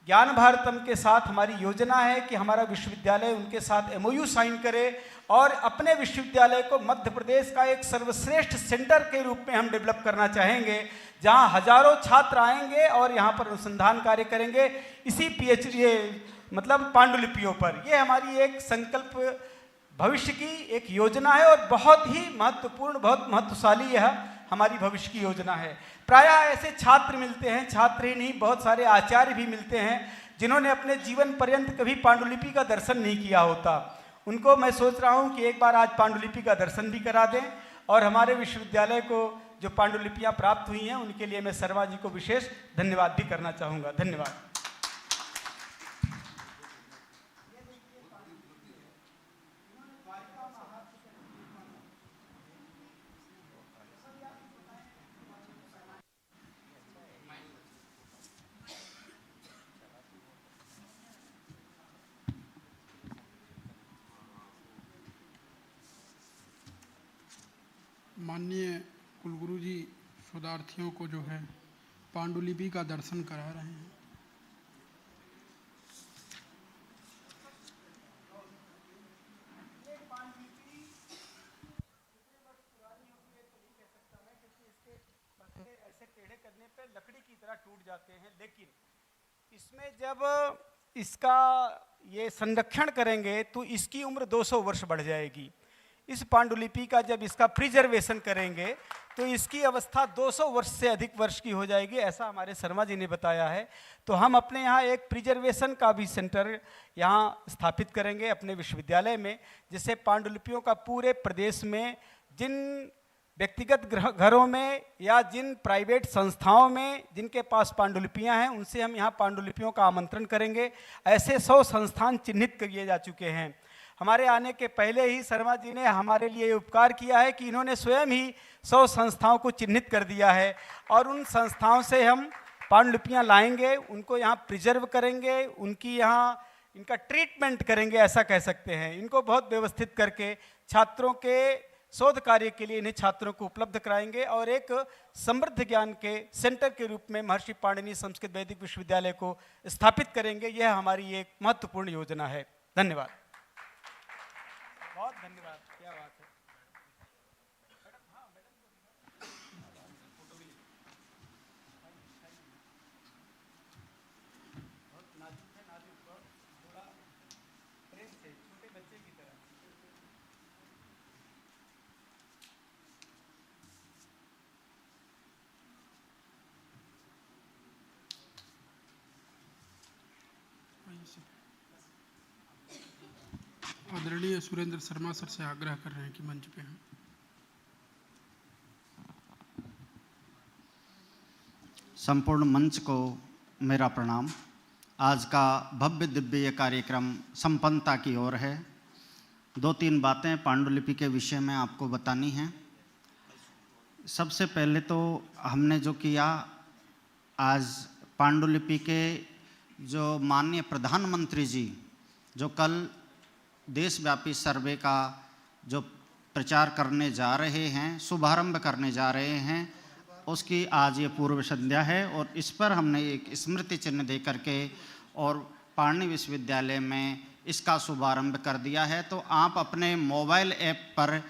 ज्ञान भारतम के साथ हमारी योजना है कि हमारा विश्वविद्यालय उनके साथ MOU साइन करे और अपने विश्वविद्यालय को मध्य प्रदेश का एक सर्वश्रेष्ठ सेंटर के रूप में हम डेवलप करना चाहेंगे, जहां हजारों छात्र आएंगे और यहां पर अनुसंधान कार्य करेंगे इसी PhD मतलब पांडुलिपियों पर। ये हमारी एक संकल्प भविष्य की एक योजना है और बहुत ही महत्वपूर्ण, बहुत महत्वशाली यह हमारी भविष्य की योजना है। प्रायः ऐसे छात्र मिलते हैं, छात्र ही नहीं बहुत सारे आचार्य भी मिलते हैं जिन्होंने अपने जीवन पर्यंत कभी पांडुलिपि का दर्शन नहीं किया होता। उनको मैं सोच रहा हूं कि एक बार आज पांडुलिपि का दर्शन भी करा दें और हमारे विश्वविद्यालय को जो पांडुलिपियां प्राप्त हुई हैं उनके लिए मैं शर्मा जी को विशेष धन्यवाद भी करना चाहूँगा। धन्यवाद। माननीय कुलगुरु जी शोधार्थियों को जो है पांडुलिपि का दर्शन करा रहे हैं। ऐसे टेढ़े करने पे लकड़ी की तरह टूट जाते हैं, लेकिन इसमें जब इसका ये संरक्षण करेंगे तो इसकी उम्र 200 वर्ष बढ़ जाएगी। इस पांडुलिपि का जब इसका प्रिजर्वेशन करेंगे तो इसकी अवस्था 200 वर्ष से अधिक वर्ष की हो जाएगी, ऐसा हमारे शर्मा जी ने बताया है। तो हम अपने यहाँ एक प्रिजर्वेशन का भी सेंटर यहाँ स्थापित करेंगे अपने विश्वविद्यालय में, जिससे पांडुलिपियों का पूरे प्रदेश में जिन व्यक्तिगत घरों में या जिन प्राइवेट संस्थाओं में जिनके पास पांडुलिपियाँ हैं उनसे हम यहाँ पांडुलिपियों का आमंत्रण करेंगे। ऐसे 100 संस्थान चिन्हित किए जा चुके हैं। हमारे आने के पहले ही शर्मा जी ने हमारे लिए उपकार किया है कि इन्होंने स्वयं ही 100 संस्थाओं को चिन्हित कर दिया है और उन संस्थाओं से हम पांडुलिपियाँ लाएंगे, उनको यहाँ प्रिजर्व करेंगे, उनकी यहाँ इनका ट्रीटमेंट करेंगे, ऐसा कह सकते हैं। इनको बहुत व्यवस्थित करके छात्रों के शोध कार्य के लिए इन्हें छात्रों को उपलब्ध कराएंगे और एक समृद्ध ज्ञान के सेंटर के रूप में महर्षि पाणिनि संस्कृत वैदिक विश्वविद्यालय को स्थापित करेंगे। यह हमारी एक महत्वपूर्ण योजना है। धन्यवाद। बहुत धन्यवाद। क्या बात है। आदरणीय सुरेंद्र शर्मा सर से आग्रह कर रहे हैं कि मंच पे हैं। संपूर्ण मंच को मेरा प्रणाम। आज का भव्य दिव्य ये कार्यक्रम संपन्नता की ओर है। 2-3 बातें पांडुलिपि के विषय में आपको बतानी हैं। सबसे पहले तो हमने जो किया, आज पांडुलिपि के जो माननीय प्रधानमंत्री जी जो कल देशव्यापी सर्वे का जो प्रचार करने जा रहे हैं, शुभारंभ करने जा रहे हैं, उसकी आज ये पूर्व संध्या है और इस पर हमने एक स्मृति चिन्ह दे करके और पाणिनि विश्वविद्यालय में इसका शुभारंभ कर दिया है। तो आप अपने मोबाइल ऐप पर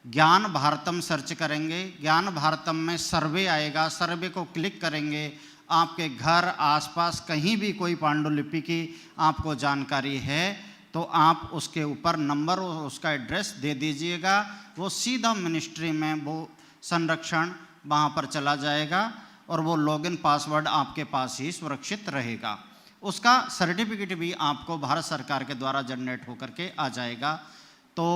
ज्ञान भारतम सर्च करेंगे, ज्ञान भारतम में सर्वे आएगा, सर्वे को क्लिक करेंगे, आपके घर आसपास कहीं भी कोई पांडुलिपि की आपको जानकारी है तो आप उसके ऊपर नंबर और उसका एड्रेस दे दीजिएगा। वो सीधा मिनिस्ट्री में वो संरक्षण वहाँ पर चला जाएगा और वो लॉगिन पासवर्ड आपके पास ही सुरक्षित रहेगा। उसका सर्टिफिकेट भी आपको भारत सरकार के द्वारा जनरेट होकर के आ जाएगा। तो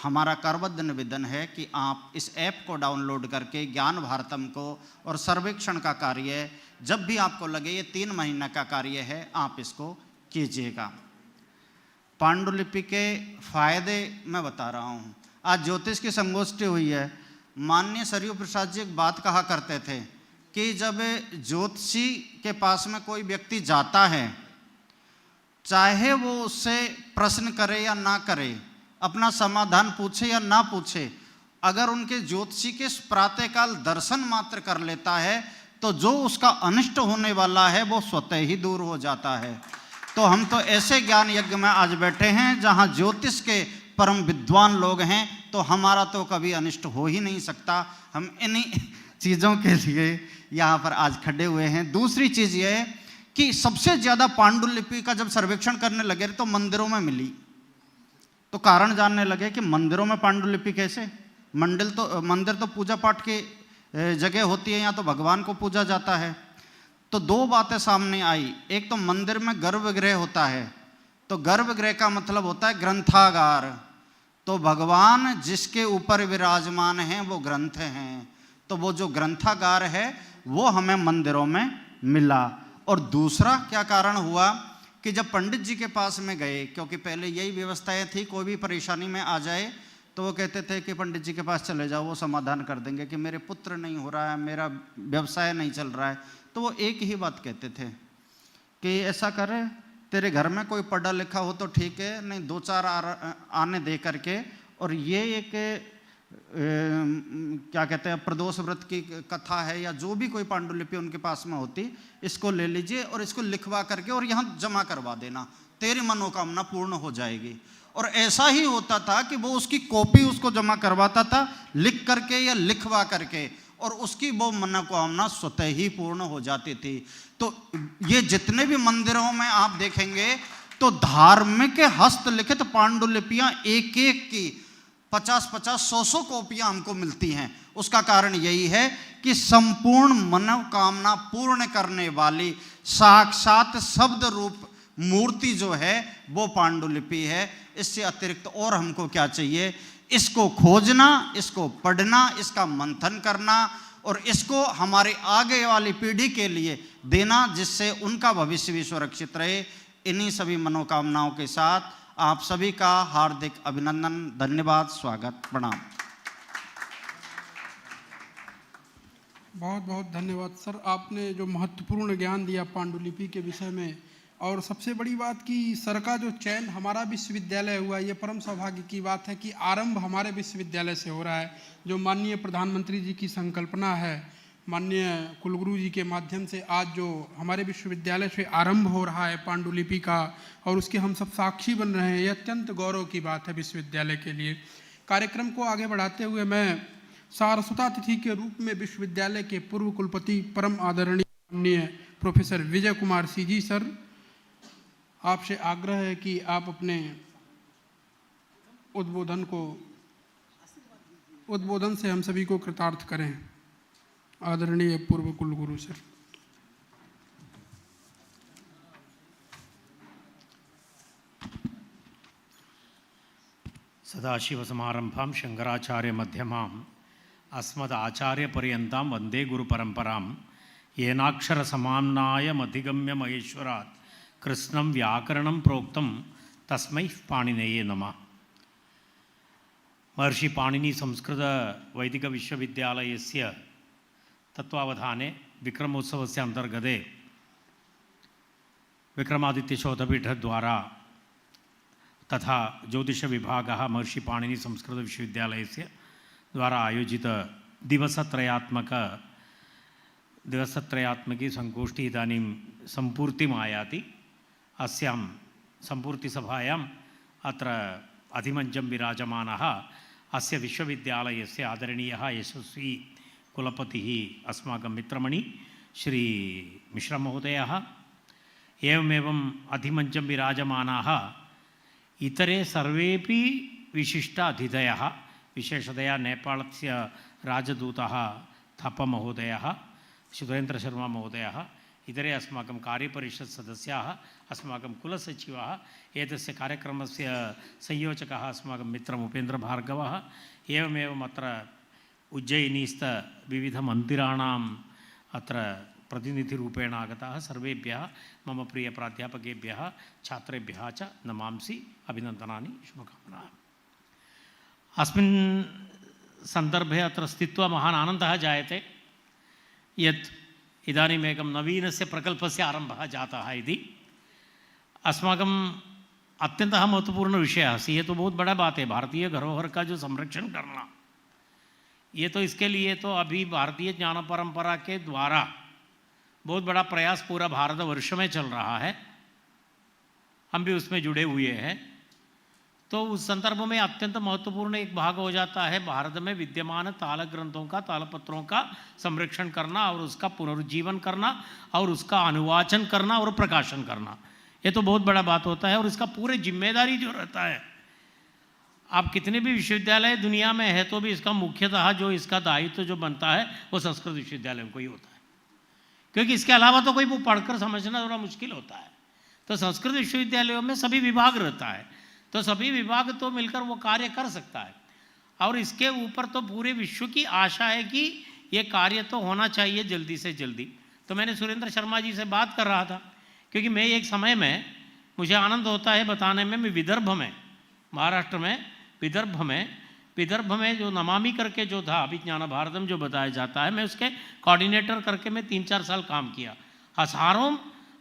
हमारा करबद्ध निवेदन है कि आप इस ऐप को डाउनलोड करके ज्ञान भारतम को और सर्वेक्षण का कार्य जब भी आपको लगे ये 3 महीने का कार्य है, आप इसको कीजिएगा। पांडुलिपि के फायदे मैं बता रहा हूँ। आज ज्योतिष की संगोष्ठी हुई है। माननीय सरयू प्रसाद जी एक बात कहा करते थे कि जब ज्योतिषी के पास में कोई व्यक्ति जाता है, चाहे वो उससे प्रश्न करे या ना करे, अपना समाधान पूछे या ना पूछे, अगर उनके ज्योतिषी के प्रातःकाल दर्शन मात्र कर लेता है तो जो उसका अनिष्ट होने वाला है वो स्वतः ही दूर हो जाता है। तो हम तो ऐसे ज्ञान यज्ञ में आज बैठे हैं जहाँ ज्योतिष के परम विद्वान लोग हैं, तो हमारा तो कभी अनिष्ट हो ही नहीं सकता। हम इन्हीं चीज़ों के लिए यहाँ पर आज खड़े हुए हैं। दूसरी चीज़ ये है कि सबसे ज़्यादा पांडुलिपि का जब सर्वेक्षण करने लगे तो मंदिरों में मिली, तो कारण जानने लगे कि मंदिरों में पांडुलिपि कैसे। मंदिर तो पूजा पाठ की जगह होती है, यहाँ तो भगवान को पूजा जाता है। तो 2 बातें सामने आई। एक तो मंदिर में गर्भगृह होता है, तो गर्भगृह का मतलब होता है ग्रंथागार। तो भगवान जिसके ऊपर विराजमान हैं वो ग्रंथ हैं, तो वो जो ग्रंथागार है वो हमें मंदिरों में मिला। और दूसरा क्या कारण हुआ कि जब पंडित जी के पास में गए, क्योंकि पहले यही व्यवस्थाएं थी, कोई भी परेशानी में आ जाए तो वो कहते थे कि पंडित जी के पास चले जाओ, वो समाधान कर देंगे कि मेरे पुत्र नहीं हो रहा है, मेरा व्यवसाय नहीं चल रहा है। तो वो एक ही बात कहते थे कि ऐसा करे, तेरे घर में कोई पढ़ा लिखा हो तो ठीक है, नहीं 2-4 आने दे करके, और ये एक क्या कहते हैं प्रदोष व्रत की कथा है या जो भी कोई पांडुलिपि उनके पास में होती, इसको ले लीजिए और इसको लिखवा करके और यहाँ जमा करवा देना, तेरी मनोकामना पूर्ण हो जाएगी। और ऐसा ही होता था कि वो उसकी कॉपी उसको जमा करवाता था लिख करके या लिखवा करके, और उसकी वो मनोकामना स्वतः ही पूर्ण हो जाती थी। तो ये जितने भी मंदिरों में आप देखेंगे तो धार्मिक हस्तलिखित पांडुलिपियां एक की 50-50, 100-100 कॉपियां हमको मिलती हैं। उसका कारण यही है कि संपूर्ण मनोकामना पूर्ण करने वाली साक्षात शब्द रूप मूर्ति जो है वो पांडुलिपि है। इससे अतिरिक्त और हमको क्या चाहिए? इसको खोजना, इसको पढ़ना, इसका मंथन करना और इसको हमारे आगे वाली पीढ़ी के लिए देना, जिससे उनका भविष्य भी सुरक्षित रहे। इन्हीं सभी मनोकामनाओं के साथ आप सभी का हार्दिक अभिनंदन, धन्यवाद, स्वागत, प्रणाम। बहुत बहुत धन्यवाद सर, आपने जो महत्वपूर्ण ज्ञान दिया पांडुलिपि के विषय में। और सबसे बड़ी बात कि सर का जो चयन हमारा विश्वविद्यालय हुआ, ये परम सौभाग्य की बात है कि आरंभ हमारे विश्वविद्यालय से हो रहा है। जो माननीय प्रधानमंत्री जी की संकल्पना है, माननीय कुलगुरु जी के माध्यम से आज जो हमारे विश्वविद्यालय से आरंभ हो रहा है पांडुलिपि का, और उसके हम सब साक्षी बन रहे हैं, ये अत्यंत गौरव की बात है विश्वविद्यालय के लिए। कार्यक्रम को आगे बढ़ाते हुए मैं सारस्वता तिथि के रूप में विश्वविद्यालय के पूर्व कुलपति परम आदरणीय माननीय प्रोफेसर विजय कुमार सी जी सर, आपसे आग्रह है कि आप अपने उद्बोधन से हम सभी को कृतार्थ करें। आदरणीय पूर्व कुलगुरु सर। सदाशिवसमारंभां शंकराचार्यमध्यमाम् अस्मदाचार्यपर्यन्तां वन्दे गुरुपरम्परां येनाक्षरसमाम्नायमधिगम्य महेश्वरात् कृष्णं व्याकरणं प्रोक्तं तस्मै पाणिनेये नमः। महर्षि पाणिनि संस्कृत वैदिक विश्वविद्यालयस्य तत्वावधाने विक्रमोत्सवस्य अंतर्गते विक्रमादित्य शोधपीठद्वारा तथा ज्योतिष विभागः महर्षि पाणिनि संस्कृत विश्वविद्यालयस्य द्वारा आयोजित दिवसत्रयात्मकी संगोष्ठी इदानीं सम्पूर्तिम् आयाति। अस्यां सम्पूर्तिसभायाम् अत्र अधिमञ्चं विराजमानः अस्य विश्वविद्यालयस्य आदरणीयः यशस्वी कुलपतिः अस्माकं मित्रमणि श्री मिश्रमहोदयः, एवमेवम् अधिमञ्चं विराजमानाः इतरे सर्वेपि विशिष्ट अतिथयः, विशेषतया नेपालस्य राजदूतः थप्पमहोदयः, सुरेन्द्रशर्मा महोदयः, इतरे अस्माकं कार्यपरिषत् सदस्याः, अस्माकं कुलसचिवः, एतस्य कार्यक्रमस्य संयोजकः अस्माकं मित्रम् उपेन्द्रभार्गवः, एवमेवम् अत्र उज्जयिनीस्थ विविधमन्दिराणाम् अत्र प्रतिनिधिरूपेण आगताः सर्वेभ्यः मम प्रिय प्राध्यापकेभ्यः छात्रेभ्यः च नमांसि अभिनन्दनानि शुभकामनाः। अस्मिन् सन्दर्भे अत्र स्थित्वा महान् आनन्दः जायते यत् इदानीम् एकं नवीनस्य प्रकल्पस्य आरम्भः जातः इति। अस्माकं अत्यन्तः महत्वपूर्ण विषयः अस्ति। ये तो बहुत बड़ा बात है, भारतीय धरोहर का जो संरक्षण करना, ये तो इसके लिए तो अभी भारतीय ज्ञान परंपरा के द्वारा बहुत बड़ा प्रयास पूरा भारतवर्ष में चल रहा है, हम भी उसमें जुड़े हुए हैं। तो उस संदर्भ में अत्यंत महत्वपूर्ण एक भाग हो जाता है भारत में विद्यमान ताल ग्रंथों का, तालपत्रों का संरक्षण करना और उसका पुनरुज्जीवन करना और उसका अनुवाचन करना और प्रकाशन करना। ये तो बहुत बड़ा बात होता है और इसका पूरे जिम्मेदारी जो रहता है, आप कितने भी विश्वविद्यालय दुनिया में है तो भी इसका मुख्यतः जो इसका दायित्व जो बनता है वो संस्कृत विश्वविद्यालयों को ही होता है, क्योंकि इसके अलावा तो कोई वो पढ़कर समझना थोड़ा मुश्किल होता है। तो संस्कृत विश्वविद्यालयों में सभी विभाग रहता है, तो सभी विभाग तो मिलकर वो कार्य कर सकता है और इसके ऊपर तो पूरे विश्व की आशा है कि ये कार्य तो होना चाहिए जल्दी से जल्दी। तो मैंने सुरेंद्र शर्मा जी से बात कर रहा था, क्योंकि मैं एक समय में मुझे आनंद होता है बताने में, मैं विदर्भ में, महाराष्ट्र में विदर्भ में जो नमामि करके जो था अभिज्ञान भारतम जो बताया जाता है, मैं उसके कोऑर्डिनेटर करके मैं 3-4 साल काम किया।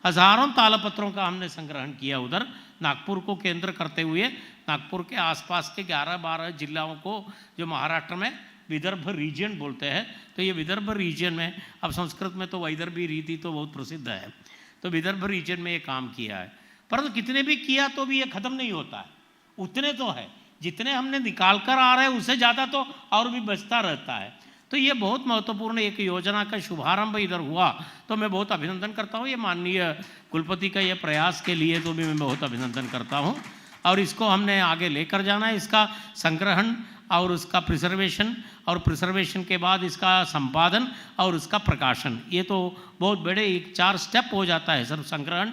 हज़ारों तालपत्रों का हमने संग्रहण किया उधर नागपुर को केंद्र करते हुए, नागपुर के आसपास के 11-12 जिलाओं को जो महाराष्ट्र में विदर्भ रीजन बोलते हैं, तो ये विदर्भ रीजन में, अब संस्कृत में तो वैदर्भी रीति तो बहुत प्रसिद्ध है, तो विदर्भ रीजन में ये काम किया है। परंतु कितने भी किया तो भी ये ख़त्म नहीं होता है, उतने तो है जितने हमने निकाल कर आ रहे हैं उससे ज़्यादा तो और भी बचता रहता है। तो ये बहुत महत्वपूर्ण एक योजना का शुभारंभ इधर हुआ, तो मैं बहुत अभिनंदन करता हूँ ये माननीय कुलपति का ये प्रयास के लिए, तो भी मैं बहुत अभिनंदन करता हूँ। और इसको हमने आगे लेकर जाना है, इसका संग्रहण और उसका प्रिजर्वेशन और प्रिजर्वेशन के बाद इसका संपादन और उसका प्रकाशन, ये तो बहुत बड़े एक 4 स्टेप हो जाता है सर। संग्रहण,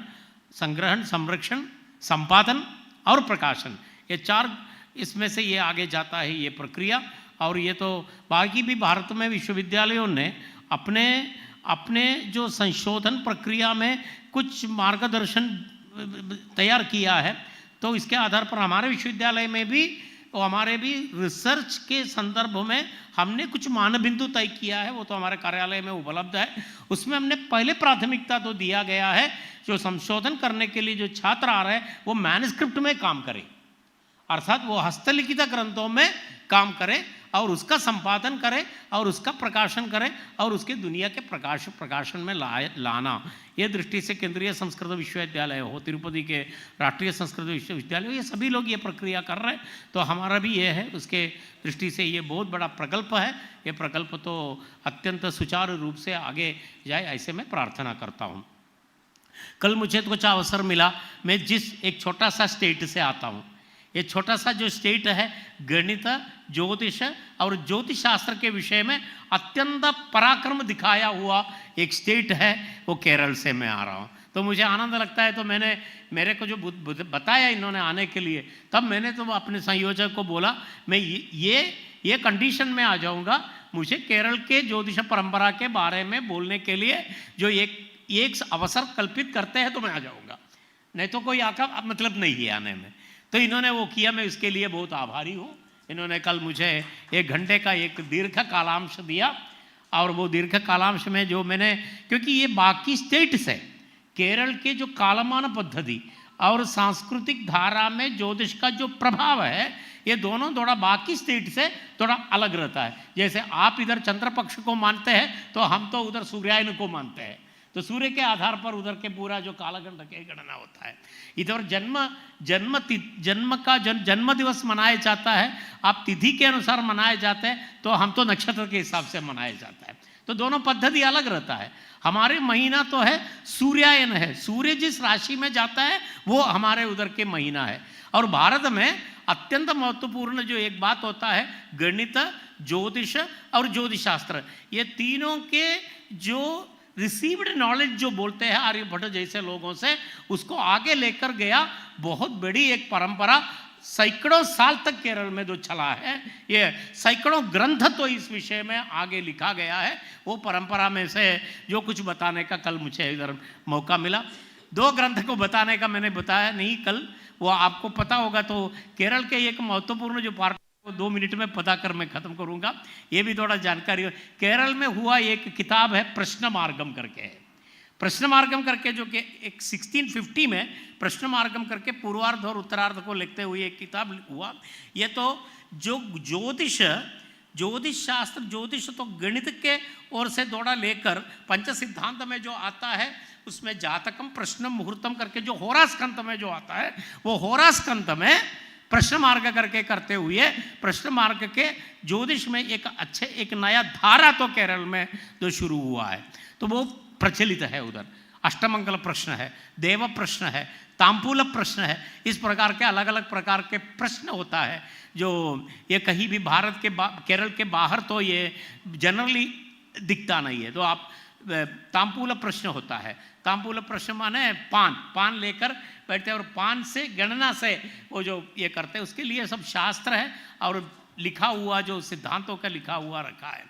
संरक्षण, संपादन और प्रकाशन, ये 4 इसमें से ये आगे जाता है ये प्रक्रिया। और ये तो बाकी भी भारत में विश्वविद्यालयों ने अपने जो संशोधन प्रक्रिया में कुछ मार्गदर्शन तैयार किया है, तो इसके आधार पर हमारे विश्वविद्यालय में भी और हमारे भी रिसर्च के संदर्भ में हमने कुछ मानबिंदु तय किया है, वो तो हमारे कार्यालय में उपलब्ध है। उसमें हमने पहले प्राथमिकता तो दिया गया है जो संशोधन करने के लिए जो छात्र आ रहे हैं वो मैन्युस्क्रिप्ट में काम करें, अर्थात वो हस्तलिखित ग्रंथों में काम करें और उसका संपादन करें और उसका प्रकाशन करें और उसके दुनिया के प्रकाशन में लाना। ये दृष्टि से केंद्रीय संस्कृत विश्वविद्यालय हो, तिरुपति के राष्ट्रीय संस्कृत विश्वविद्यालय, ये सभी लोग ये प्रक्रिया कर रहे हैं। तो हमारा भी ये है, उसके दृष्टि से ये बहुत बड़ा प्रकल्प है। ये प्रकल्प तो अत्यंत सुचारू रूप से आगे जाए, ऐसे मैं प्रार्थना करता हूँ। कल मुझे तो कुछ अवसर मिला, मैं जिस एक छोटा सा स्टेट से आता हूँ, ये छोटा सा जो स्टेट है गणित, ज्योतिष और ज्योतिष शास्त्र के विषय में अत्यंत पराक्रम दिखाया हुआ एक स्टेट है, वो केरल से मैं आ रहा हूँ। तो मुझे आनंद लगता है। तो मैंने मेरे को जो बताया इन्होंने आने के लिए, तब मैंने तो अपने संयोजक को बोला मैं ये कंडीशन में आ जाऊंगा, मुझे केरल के ज्योतिष परंपरा के बारे में बोलने के लिए जो एक अवसर कल्पित करते हैं तो मैं आ जाऊंगा, नहीं तो कोई आका मतलब नहीं है आने में। तो इन्होंने वो किया, मैं इसके लिए बहुत आभारी हूँ। इन्होंने कल मुझे 1 घंटे का एक दीर्घ कालांश दिया, और वो दीर्घ कालांश में जो मैंने, क्योंकि ये बाकी स्टेट से केरल के जो कालमान पद्धति और सांस्कृतिक धारा में ज्योतिष का जो प्रभाव है, ये दोनों थोड़ा बाकी स्टेट से थोड़ा अलग रहता है। जैसे आप इधर चंद्र पक्ष को मानते हैं तो हम तो उधर सूर्यायन को मानते हैं, तो सूर्य के आधार पर उधर के पूरा जो कालखंड के गणना होता है। इधर जन्म दिवस मनाया जाता है, आप तिथि के अनुसार मनाए जाते हैं, तो हम तो नक्षत्र के हिसाब से मनाया जाता है। तो दोनों पद्धति अलग रहता है। हमारे महीना तो है सूर्यायन है, सूर्य जिस राशि में जाता है वो हमारे उधर के महीना है। और भारत में अत्यंत महत्वपूर्ण जो एक बात होता है, गणित, ज्योतिष और ज्योतिषशास्त्र, ये तीनों के जो रिसीव्ड नॉलेज जो बोलते हैं आर्यभट्ट जैसे लोगों से, उसको आगे लेकर गया बहुत बड़ी एक परंपरा। सैकड़ों साल तक केरल में जो चला है, ये सैकड़ों ग्रंथ तो इस विषय में आगे लिखा गया है। वो परंपरा में से जो कुछ बताने का कल मुझे इधर मौका मिला, 2 ग्रंथ को बताने का मैंने बताया नहीं कल, वो आपको पता होगा। तो केरल के एक महत्वपूर्ण जो पार्ट 2 मिनट में पता कर मैं खत्म करूंगा, ये भी थोड़ा जानकारी हो। केरल में हुआ एक किताब है प्रश्न मार्गम करके है, प्रश्न मार्गम करके जो कि एक 1650 में प्रश्न मार्गम करके पूर्वार्ध और उत्तरार्ध को लिखते हुए एक किताब हुआ। ये तो जो ज्योतिष शास्त्र, ज्योतिष तो गणित के ओर से थोड़ा लेकर पंच सिद्धांत में जो आता है, उसमें जातकम प्रश्न मुहूर्तम करके जो होरास्कंत में जो आता है, वो होरास्कंत में प्रश्न मार्ग करके करते हुए प्रश्न मार्ग के ज्योतिष में एक नया धारा तो केरल में जो शुरू हुआ है, तो वो प्रचलित है। उधर अष्टमंगल प्रश्न है, देव प्रश्न है, तांबूल प्रश्न है, इस प्रकार के अलग अलग प्रकार के प्रश्न होता है जो ये कहीं भी भारत के केरल के बाहर तो ये जनरली दिखता नहीं है। तो आप तांबूल प्रश्न होता है, तांबूल प्रश्न माने पान लेकर बैठते हैं और पान से गणना से वो जो ये करते हैं, उसके लिए सब शास्त्र है और लिखा हुआ जो सिद्धांतों का लिखा हुआ रखा है।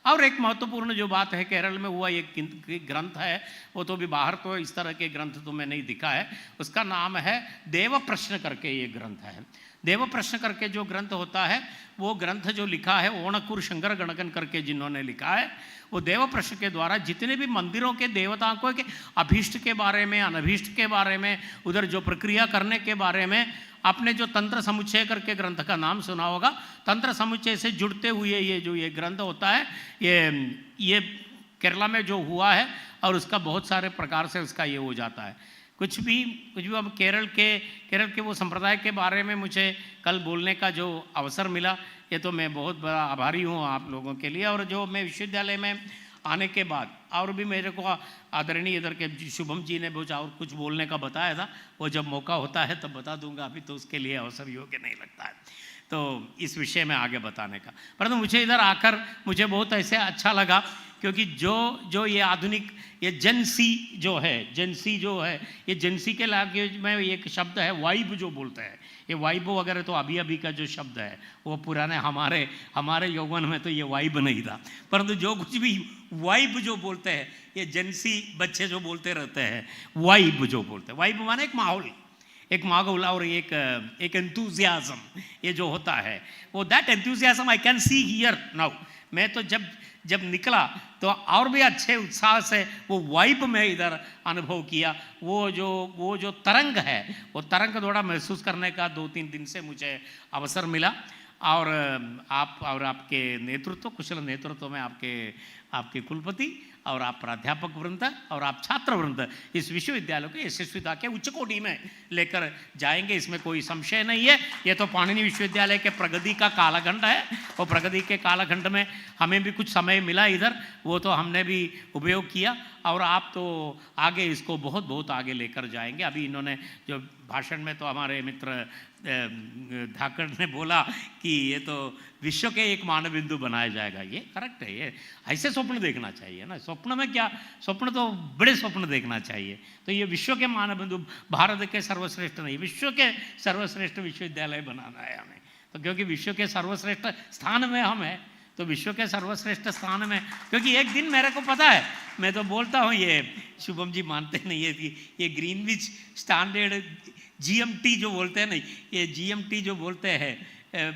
और एक महत्वपूर्ण जो बात है केरल में हुआ, एक ग्रंथ है, वो तो भी बाहर तो इस तरह के ग्रंथ तो मैं नहीं दिखा है, उसका नाम है देव प्रश्न करके ये ग्रंथ है। देव प्रश्न करके जो ग्रंथ होता है, वो ग्रंथ जो लिखा है ओणकुर शंकर गणगन करके जिन्होंने लिखा है, वो देव प्रश्न के द्वारा जितने भी मंदिरों के देवताओं को के अभीष्ट के बारे में, अनभीष्ट के बारे में, उधर जो प्रक्रिया करने के बारे में, आपने जो तंत्र समुच्चय करके ग्रंथ का नाम सुना होगा, तंत्र समुच्चय से जुड़ते हुए ये ग्रंथ होता है, ये केरला में जो हुआ है और उसका बहुत सारे प्रकार से उसका ये हो जाता है। कुछ भी अब केरल के वो संप्रदाय के बारे में मुझे कल बोलने का जो अवसर मिला, ये तो मैं बहुत बड़ा आभारी हूँ आप लोगों के लिए। और जो मैं विश्वविद्यालय में आने के बाद और भी मेरे को आदरणीय इधर के शुभम जी ने और कुछ बोलने का बताया था, वो जब मौका होता है तब बता दूंगा, अभी तो उसके लिए अवसर योग्य नहीं लगता है तो इस विषय में आगे बताने का। परंतु मुझे इधर आकर मुझे बहुत ऐसे अच्छा लगा, क्योंकि जो ये आधुनिक ये जेनसी जो है, ये जेनसी के लैंग्वेज में एक शब्द है वाइब जो बोलते हैं, ये वाइब वगैरह तो अभी का जो शब्द है वो पुराने हमारे यौवन में तो ये वाइब नहीं था, परंतु जो कुछ भी वाइब जो बोलते हैं, ये जेनसी बच्चे जो बोलते रहते हैं वाइब जो बोलते हैं, वाइब माने एक माहौल और एक एंथुसियाज्म, ये जो होता है वो that enthusiasm I can see here now. मैं तो जब निकला तो और भी अच्छे उत्साह से वो वाइब में इधर अनुभव किया। वो जो तरंग है, वो तरंग थोड़ा महसूस करने का 2-3 दिन से मुझे अवसर मिला। और आप और आपके नेतृत्व, कुशल नेतृत्व में आपके कुलपति और आप प्राध्यापक वृंद और आप छात्र वृंद इस विश्वविद्यालय को यशस्विता के उच्च कोटि में लेकर जाएंगे, इसमें कोई संशय नहीं है। ये तो पाणिनि विश्वविद्यालय के प्रगति का कालखंड है, वो प्रगति के कालखंड में हमें भी कुछ समय मिला इधर, वो तो हमने भी उपयोग किया और आप तो आगे इसको बहुत आगे लेकर जाएंगे। अभी इन्होंने जो भाषण में तो हमारे मित्र धाकड़ ने बोला कि ये तो विश्व के एक मानव बिंदु बनाया जाएगा, ये करेक्ट है। ये ऐसे स्वप्न देखना चाहिए ना, स्वप्न में क्या, स्वप्न तो बड़े स्वप्न देखना चाहिए। तो ये विश्व के मानव बिंदु, भारत के सर्वश्रेष्ठ नहीं, विश्व के सर्वश्रेष्ठ विश्वविद्यालय बनाना है हमें। तो क्योंकि विश्व के सर्वश्रेष्ठ स्थान में हम हैं, तो विश्व के सर्वश्रेष्ठ स्थान में, क्योंकि एक दिन मेरे को पता है, मैं तो बोलता हूँ, ये शुभम जी मानते नहीं है कि ये ग्रीनविच स्टैंडर्ड GMT जो बोलते हैं, नहीं ये GMT जो बोलते हैं,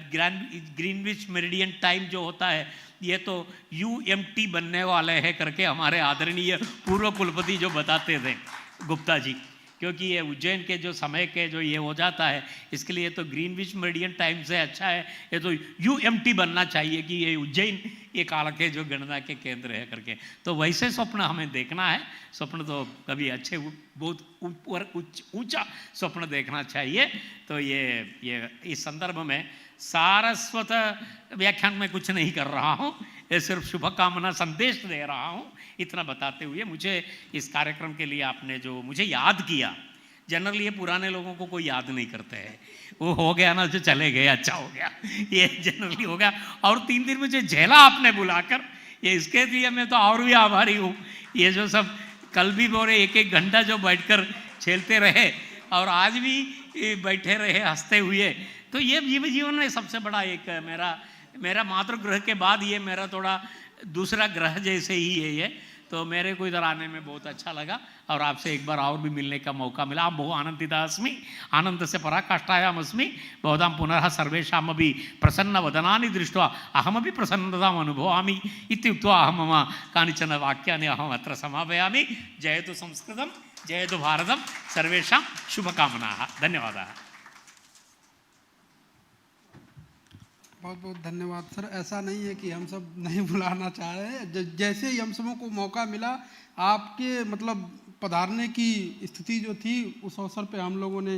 ग्रीनविच मेरिडियन टाइम जो होता है, ये तो UMT बनने वाले हैं करके हमारे आदरणीय पूर्व कुलपति जो बताते थे गुप्ता जी, क्योंकि ये उज्जैन के जो समय के जो ये हो जाता है, इसके लिए तो ग्रीनविच मेरिडियन टाइम से अच्छा है ये तो UMT बनना चाहिए कि ये उज्जैन ये काल के जो गणना के केंद्र है करके। तो वैसे स्वप्न हमें देखना है, स्वप्न तो कभी अच्छे बहुत ऊपर ऊंचा स्वप्न देखना चाहिए। तो ये इस संदर्भ में सारस्वत व्याख्यान में कुछ नहीं कर रहा हूँ, ये सिर्फ शुभकामना संदेश दे रहा हूँ। इतना बताते हुए मुझे इस कार्यक्रम के लिए आपने जो मुझे याद किया, जनरली ये पुराने लोगों को कोई याद नहीं करते हैं, वो हो गया ना जो चले गए अच्छा हो गया, ये जनरली हो गया। और 3 दिन मुझे झेला आपने बुलाकर, ये इसके लिए मैं तो और भी आभारी हूँ। ये जो सब कल भी बोले 1-1 घंटा जो बैठकर झेलते रहे और आज भी बैठे रहे हंसते हुए, तो ये जीवन में सबसे बड़ा एक मेरा मातृगृह के बाद ये मेरा थोड़ा दूसरा ग्रह जैसे ही है ये। तो मेरे को इधर आने में बहुत अच्छा लगा और आपसे एक बार और भी मिलने का मौका मिला। बहु आनंदिता अस्मि, आनंद से पराकाष्ठायाम अस्मि, बहुधां पुनः सर्वेषामपि प्रसन्नवदनानि दृष्ट्वा अहमपि प्रसन्नताम् अनुभवामि इत्युक्त्वा अहं मम कानिचन वाक्यानि अहम् अत्र समापयामि। जयतु संस्कृतं, जयतु भारतं, सर्वेषां शुभकामनाः। धन्यवादाः। बहुत बहुत धन्यवाद सर। ऐसा नहीं है कि हम सब नहीं बुलाना चाह रहे हैं, जैसे ही हम सबों को मौका मिला आपके मतलब पधारने की स्थिति जो थी उस अवसर पे हम लोगों ने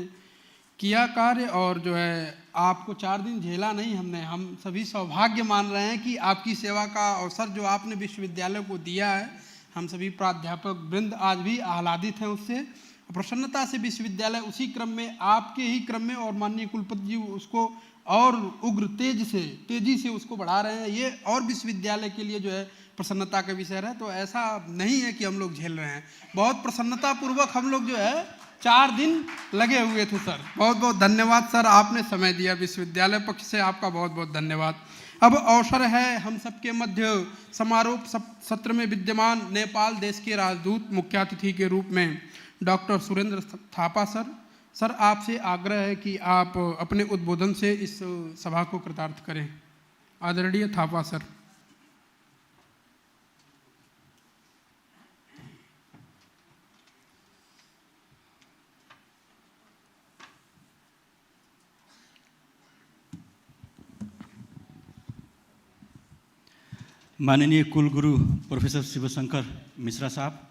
किया कार्य, और जो है आपको 4 दिन झेला नहीं हमने। हम सभी सौभाग्य मान रहे हैं कि आपकी सेवा का अवसर जो आपने विश्वविद्यालय को दिया है, हम सभी प्राध्यापक वृंद आज भी आह्लादित हैं उससे, प्रसन्नता से विश्वविद्यालय उसी क्रम में, आपके ही क्रम में, और माननीय कुलपति जी उसको और उग्र तेजी से उसको बढ़ा रहे हैं। ये और विश्वविद्यालय के लिए जो है प्रसन्नता का विषय है। तो ऐसा नहीं है कि हम लोग झेल रहे हैं, बहुत प्रसन्नता पूर्वक हम लोग जो है 4 दिन लगे हुए थे सर। बहुत बहुत धन्यवाद सर, आपने समय दिया, विश्वविद्यालय पक्ष से आपका बहुत बहुत धन्यवाद। अब अवसर है हम सबके मध्य समारोह सत्र में विद्यमान नेपाल देश के राजदूत मुख्य अतिथि के रूप में डॉक्टर सुरेंद्र थापा सर आपसे आग्रह है कि आप अपने उद्बोधन से इस सभा को कृतार्थ करें। आदरणीय थापा सर। माननीय कुलगुरु प्रोफेसर शिवशंकर मिश्रा साहब,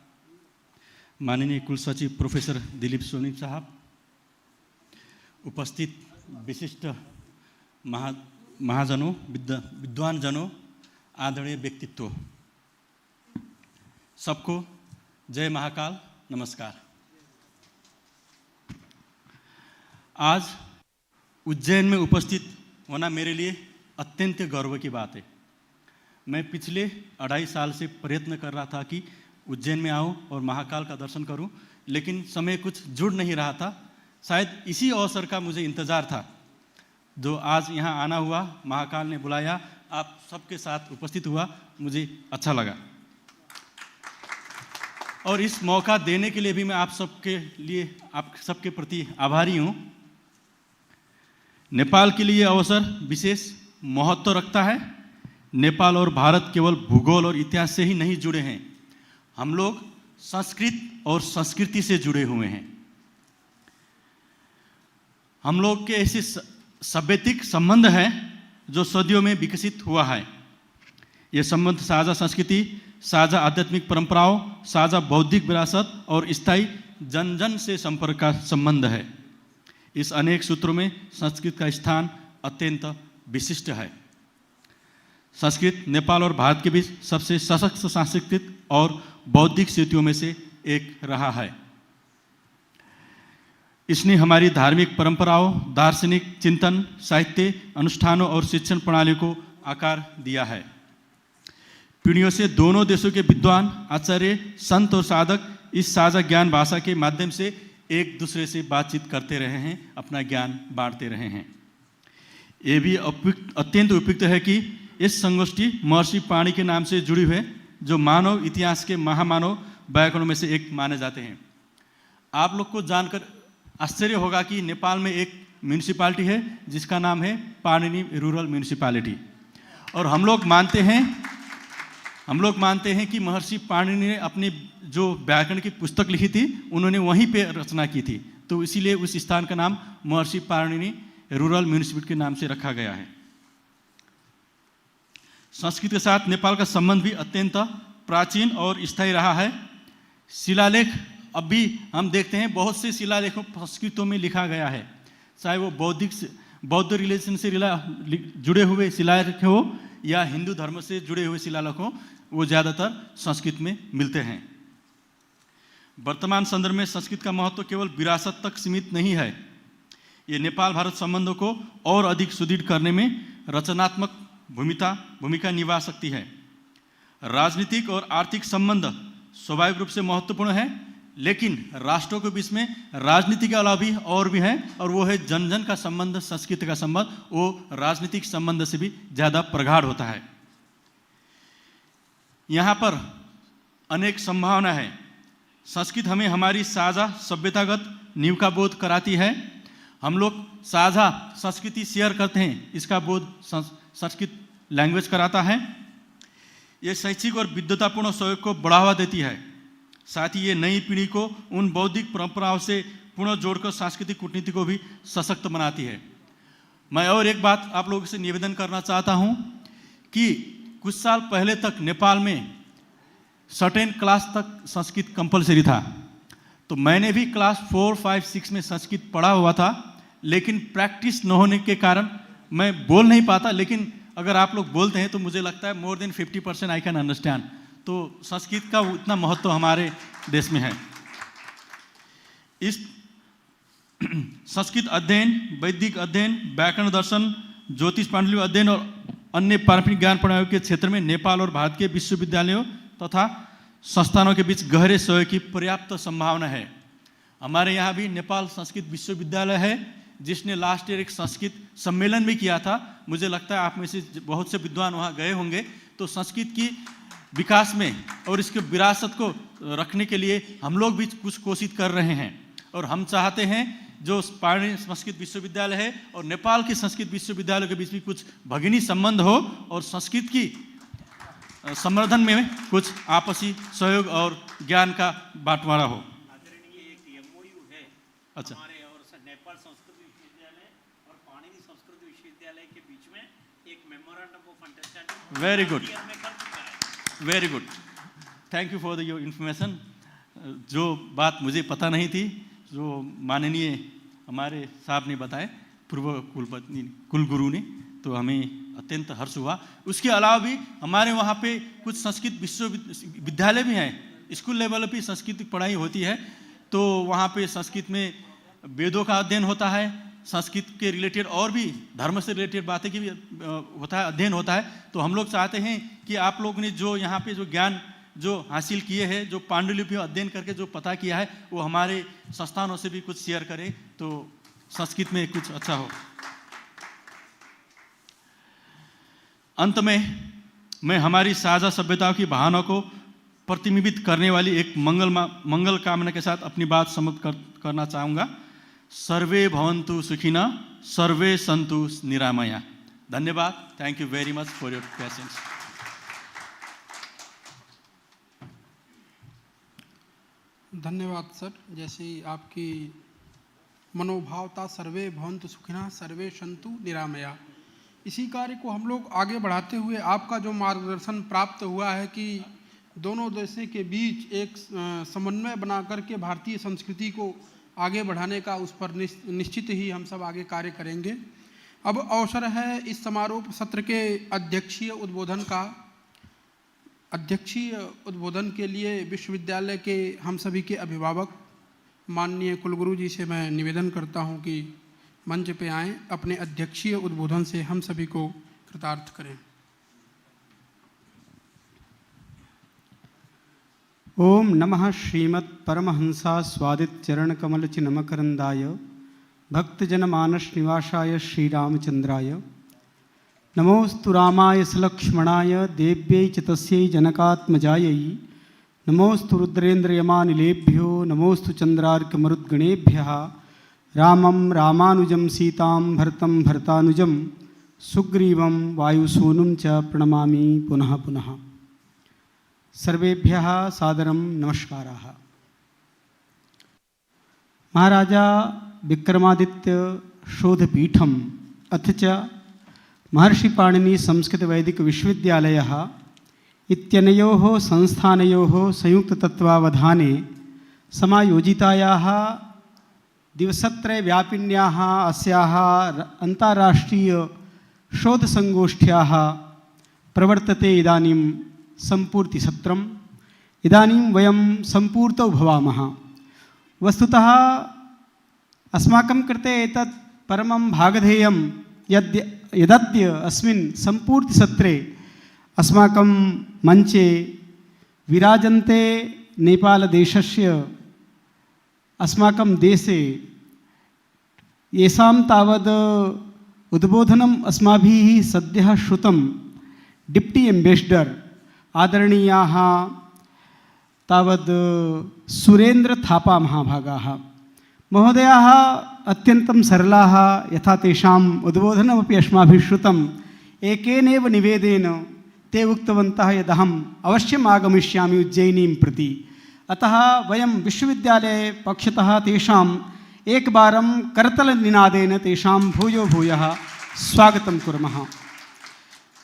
माननीय कुल सचिव प्रोफेसर दिलीप सोनी साहब, उपस्थित विशिष्ट महाजनों, विद्वानजनों, आदरणीय व्यक्तित्व, सबको जय महाकाल, नमस्कार। आज उज्जैन में उपस्थित होना मेरे लिए अत्यंत गर्व की बात है। मैं पिछले 2.5 साल से प्रयत्न कर रहा था कि उज्जैन में आऊं और महाकाल का दर्शन करूं, लेकिन समय कुछ जुड़ नहीं रहा था। शायद इसी अवसर का मुझे इंतज़ार था जो आज यहाँ आना हुआ, महाकाल ने बुलाया, आप सबके साथ उपस्थित हुआ, मुझे अच्छा लगा। और इस मौका देने के लिए भी मैं आप सबके प्रति आभारी हूँ। नेपाल के लिए अवसर विशेष महत्व रखता है। नेपाल और भारत केवल भूगोल और इतिहास से ही नहीं जुड़े हैं, हम लोग संस्कृत और संस्कृति से जुड़े हुए हैं। हम लोग के ऐसे सभ्यतिक संबंध हैं जो सदियों में विकसित हुआ है। ये संबंध साझा संस्कृति, साझा आध्यात्मिक परंपराओं, साझा बौद्धिक विरासत और स्थायी जन जन से संपर्क का संबंध है। इस अनेक सूत्रों में संस्कृत का स्थान अत्यंत विशिष्ट है। संस्कृत नेपाल और भारत के बीच सबसे सशक्त सांस्कृतिक और बौद्धिक सेतुओं में से एक रहा है। इसने हमारी धार्मिक परंपराओं, दार्शनिक चिंतन, साहित्य, अनुष्ठानों और शिक्षण प्रणाली को आकार दिया है। पीढ़ियों से दोनों देशों के विद्वान, आचार्य, संत और साधक इस साझा ज्ञान भाषा के माध्यम से एक दूसरे से बातचीत करते रहे हैं, अपना ज्ञान बांटते रहे हैं। ये भी अत्यंत उपयुक्त है कि इस संगोष्ठी महर्षि पाणिनि के नाम से जुड़ी हुई, जो मानव इतिहास के महामानव व्याकरणों में से एक माने जाते हैं। आप लोग को जानकर आश्चर्य होगा कि नेपाल में एक म्यूनिसिपालिटी है जिसका नाम है पाणिनि रूरल म्यूनिसिपालिटी, और हम लोग मानते हैं कि महर्षि पाणिनि ने अपनी जो व्याकरण की पुस्तक लिखी थी उन्होंने वहीं पे रचना की थी, तो इसीलिए उस स्थान का नाम महर्षि पाणिनि रूरल म्यूनिसिपालिटी के नाम से रखा गया है। संस्कृत के साथ नेपाल का संबंध भी अत्यंत प्राचीन और स्थायी रहा है। शिलालेख अब भी हम देखते हैं, बहुत से शिलालेखों संस्कृतों में लिखा गया है, चाहे वो बौद्ध रिलीजन से जुड़े हुए शिलालेख हो या हिंदू धर्म से जुड़े हुए शिलालेख हो, वो ज़्यादातर संस्कृत में मिलते हैं। वर्तमान संदर्भ में संस्कृत का महत्व केवल विरासत तक सीमित नहीं है, ये नेपाल भारत संबंधों को और अधिक सुदृढ़ करने में रचनात्मक भूमिका निभा सकती है। राजनीतिक और आर्थिक संबंध स्वाभाविक रूप से महत्वपूर्ण है, लेकिन राष्ट्रों के बीच में राजनीति के अलावा भी और भी है, और वो है जन जन का संबंध। संस्कृत का संबंध वो राजनीतिक संबंध से भी ज़्यादा प्रगाढ़ होता है। यहाँ पर अनेक संभावना है। संस्कृत हमें हमारी साझा सभ्यतागत नींव का बोध कराती है। हम लोग साझा संस्कृति शेयर करते हैं, इसका बोध संस्कृत लैंग्वेज कराता है। ये शैक्षिक और विद्वतापूर्ण सहयोग को बढ़ावा देती है। साथ ही ये नई पीढ़ी को उन बौद्धिक परंपराओं से पुनः जोड़कर सांस्कृतिक कूटनीति को भी सशक्त बनाती है। मैं और एक बात आप लोगों से निवेदन करना चाहता हूँ कि कुछ साल पहले तक नेपाल में सर्टेन क्लास तक संस्कृत कंपलसरी था, तो मैंने भी क्लास 4, 5, 6 में संस्कृत पढ़ा हुआ था, लेकिन प्रैक्टिस न होने के कारण मैं बोल नहीं पाता। लेकिन अगर आप लोग बोलते हैं तो मुझे लगता है more than 50% I can understand. तो संस्कृत का उतना महत्व हमारे देश में है। इस संस्कृत अध्ययन, वैदिक अध्ययन, व्याकरण दर्शन, ज्योतिष पांडुलिपि अध्ययन और अन्य पारंपरिक ज्ञान प्रणालियों के क्षेत्र में नेपाल और भारत के विश्वविद्यालयों तथा संस्थानों के बीच गहरे सहयोग की पर्याप्त संभावना है। हमारे यहाँ भी नेपाल संस्कृत विश्वविद्यालय है, जिसने लास्ट ईयर एक संस्कृत सम्मेलन भी किया था। मुझे लगता है आप में से बहुत से विद्वान वहाँ गए होंगे। तो संस्कृत की विकास में और इसके विरासत को रखने के लिए हम लोग भी कुछ कोशिश कर रहे हैं, और हम चाहते हैं जो पाणिनि संस्कृत विश्वविद्यालय है और नेपाल के संस्कृत विश्वविद्यालय के बीच भी कुछ भगिनी संबंध हो और संस्कृत की संवर्धन में कुछ आपसी सहयोग और ज्ञान का बंटवारा हो। अच्छा, नेपाल संस्कृत विश्वविद्यालय और पाणिनि संस्कृत विश्वविद्यालय के बीच में एक memorandum of understanding very good, very good, thank you for your information. जो बात मुझे पता नहीं थी, जो माननीय हमारे साहब ने बताए, पूर्व कुलगुरु ने, तो हमें अत्यंत हर्ष हुआ। उसके अलावा भी हमारे वहाँ पे कुछ संस्कृत विश्वविद्यालय भी हैं, स्कूल लेवल पे संस्कृत की पढ़ाई होती है। तो वहाँ पे संस्कृत में वेदों का अध्ययन होता है, संस्कृत के रिलेटेड और भी धर्म से रिलेटेड बातें की भी होता है, अध्ययन होता है। तो हम लोग चाहते हैं कि आप लोग ने जो यहाँ पे जो ज्ञान जो हासिल किए हैं, जो पांडुलिपि अध्ययन करके जो पता किया है, वो हमारे संस्थानों से भी कुछ शेयर करें, तो संस्कृत में कुछ अच्छा हो। अंत में मैं हमारी साझा सभ्यताओं की भावना को प्रतिबिंबित करने वाली एक मंगल कामना के साथ अपनी बात समाप्त करना चाहूँगा। सर्वे भवन्तु सुखिनः, सर्वे सन्तु निरामया। धन्यवाद। Thank you very much for your patience. धन्यवाद सर। जैसे आपकी मनोभाव था सर्वे भवन्तु सुखिनः सर्वे सन्तु निरामया, इसी कार्य को हम लोग आगे बढ़ाते हुए आपका जो मार्गदर्शन प्राप्त हुआ है कि दोनों देशों के बीच एक समन्वय बना करके भारतीय संस्कृति को आगे बढ़ाने का, उस पर निश्चित ही हम सब आगे कार्य करेंगे। अब अवसर है इस समारोह सत्र के अध्यक्षीय उद्बोधन के लिए विश्वविद्यालय के हम सभी के अभिभावक माननीय कुलगुरु जी से मैं निवेदन करता हूं कि मंच पे आएं, अपने अध्यक्षीय उद्बोधन से हम सभी को कृतार्थ करें। ओम नमः श्रीमद् परमहंसा स्वादित चरण कमल चिन्मकरंदाय भक्तजन मानस निवासाय श्री रामचंद्राय नमोस्तु रामाय सलक्ष्मणाय देव्यै च तस्यै जनकात्मजायै नमोस्तु रुद्रेन्द्र यमानिलेभ्यो नमोस्तु चंद्रार्कमरुद्गणेभ्यः रामं रामानुजं सीतां भरतं भरतानुजं सुग्रीवं वायुसूनुं च प्रणमामि पुनः पुनः। सर्वेभ्यः सादरं नमस्काराः। महाराजा विक्रमादित्य शोधपीठम अथ च महर्षि पाणिनि संस्कृत वैदिक विश्वविद्यालयः इत्यनयोः संस्थानयोः संयुक्ततत्त्वावधाने समायोजितायाः दिवसत्रयव्यापिन्याः अस्याः अन्ताराष्ट्रीय शोधसंगोष्ठ्याः प्रवर्तते इदानीं सम्पूर्तिसत्रम्। इदानीं वयं सम्पूर्तौ भवामः। वस्तुतः अस्माकं कृते एतत् परमं भागधेयं यदद्य अस्मिन् सम्पूर्तिसत्रे अस्माकं मञ्चे विराजन्ते नेपालदेशस्य अस्माकं देशे येषां तावद् उद्बोधनम् अस्माभिः सद्यः श्रुतं डिप्टी एम्बेसडर् आदरणीयाः तावद् सुरेन्द्र थापा महाभागाः महोदयाः अत्यन्तं सरलाः, यथा तेषाम् उद्बोधनमपि अस्माभिः श्रुतम्। एकेनैव निवेदेन ते उक्तवन्तः यदहम् अवश्यम् आगमिष्यामि उज्जयिनीं प्रति। अतः वयं विश्वविद्यालये पक्षतः तेषाम् एकवारं करतलनिनादेन तेषां भूयो भूयः स्वागतं कुर्मः।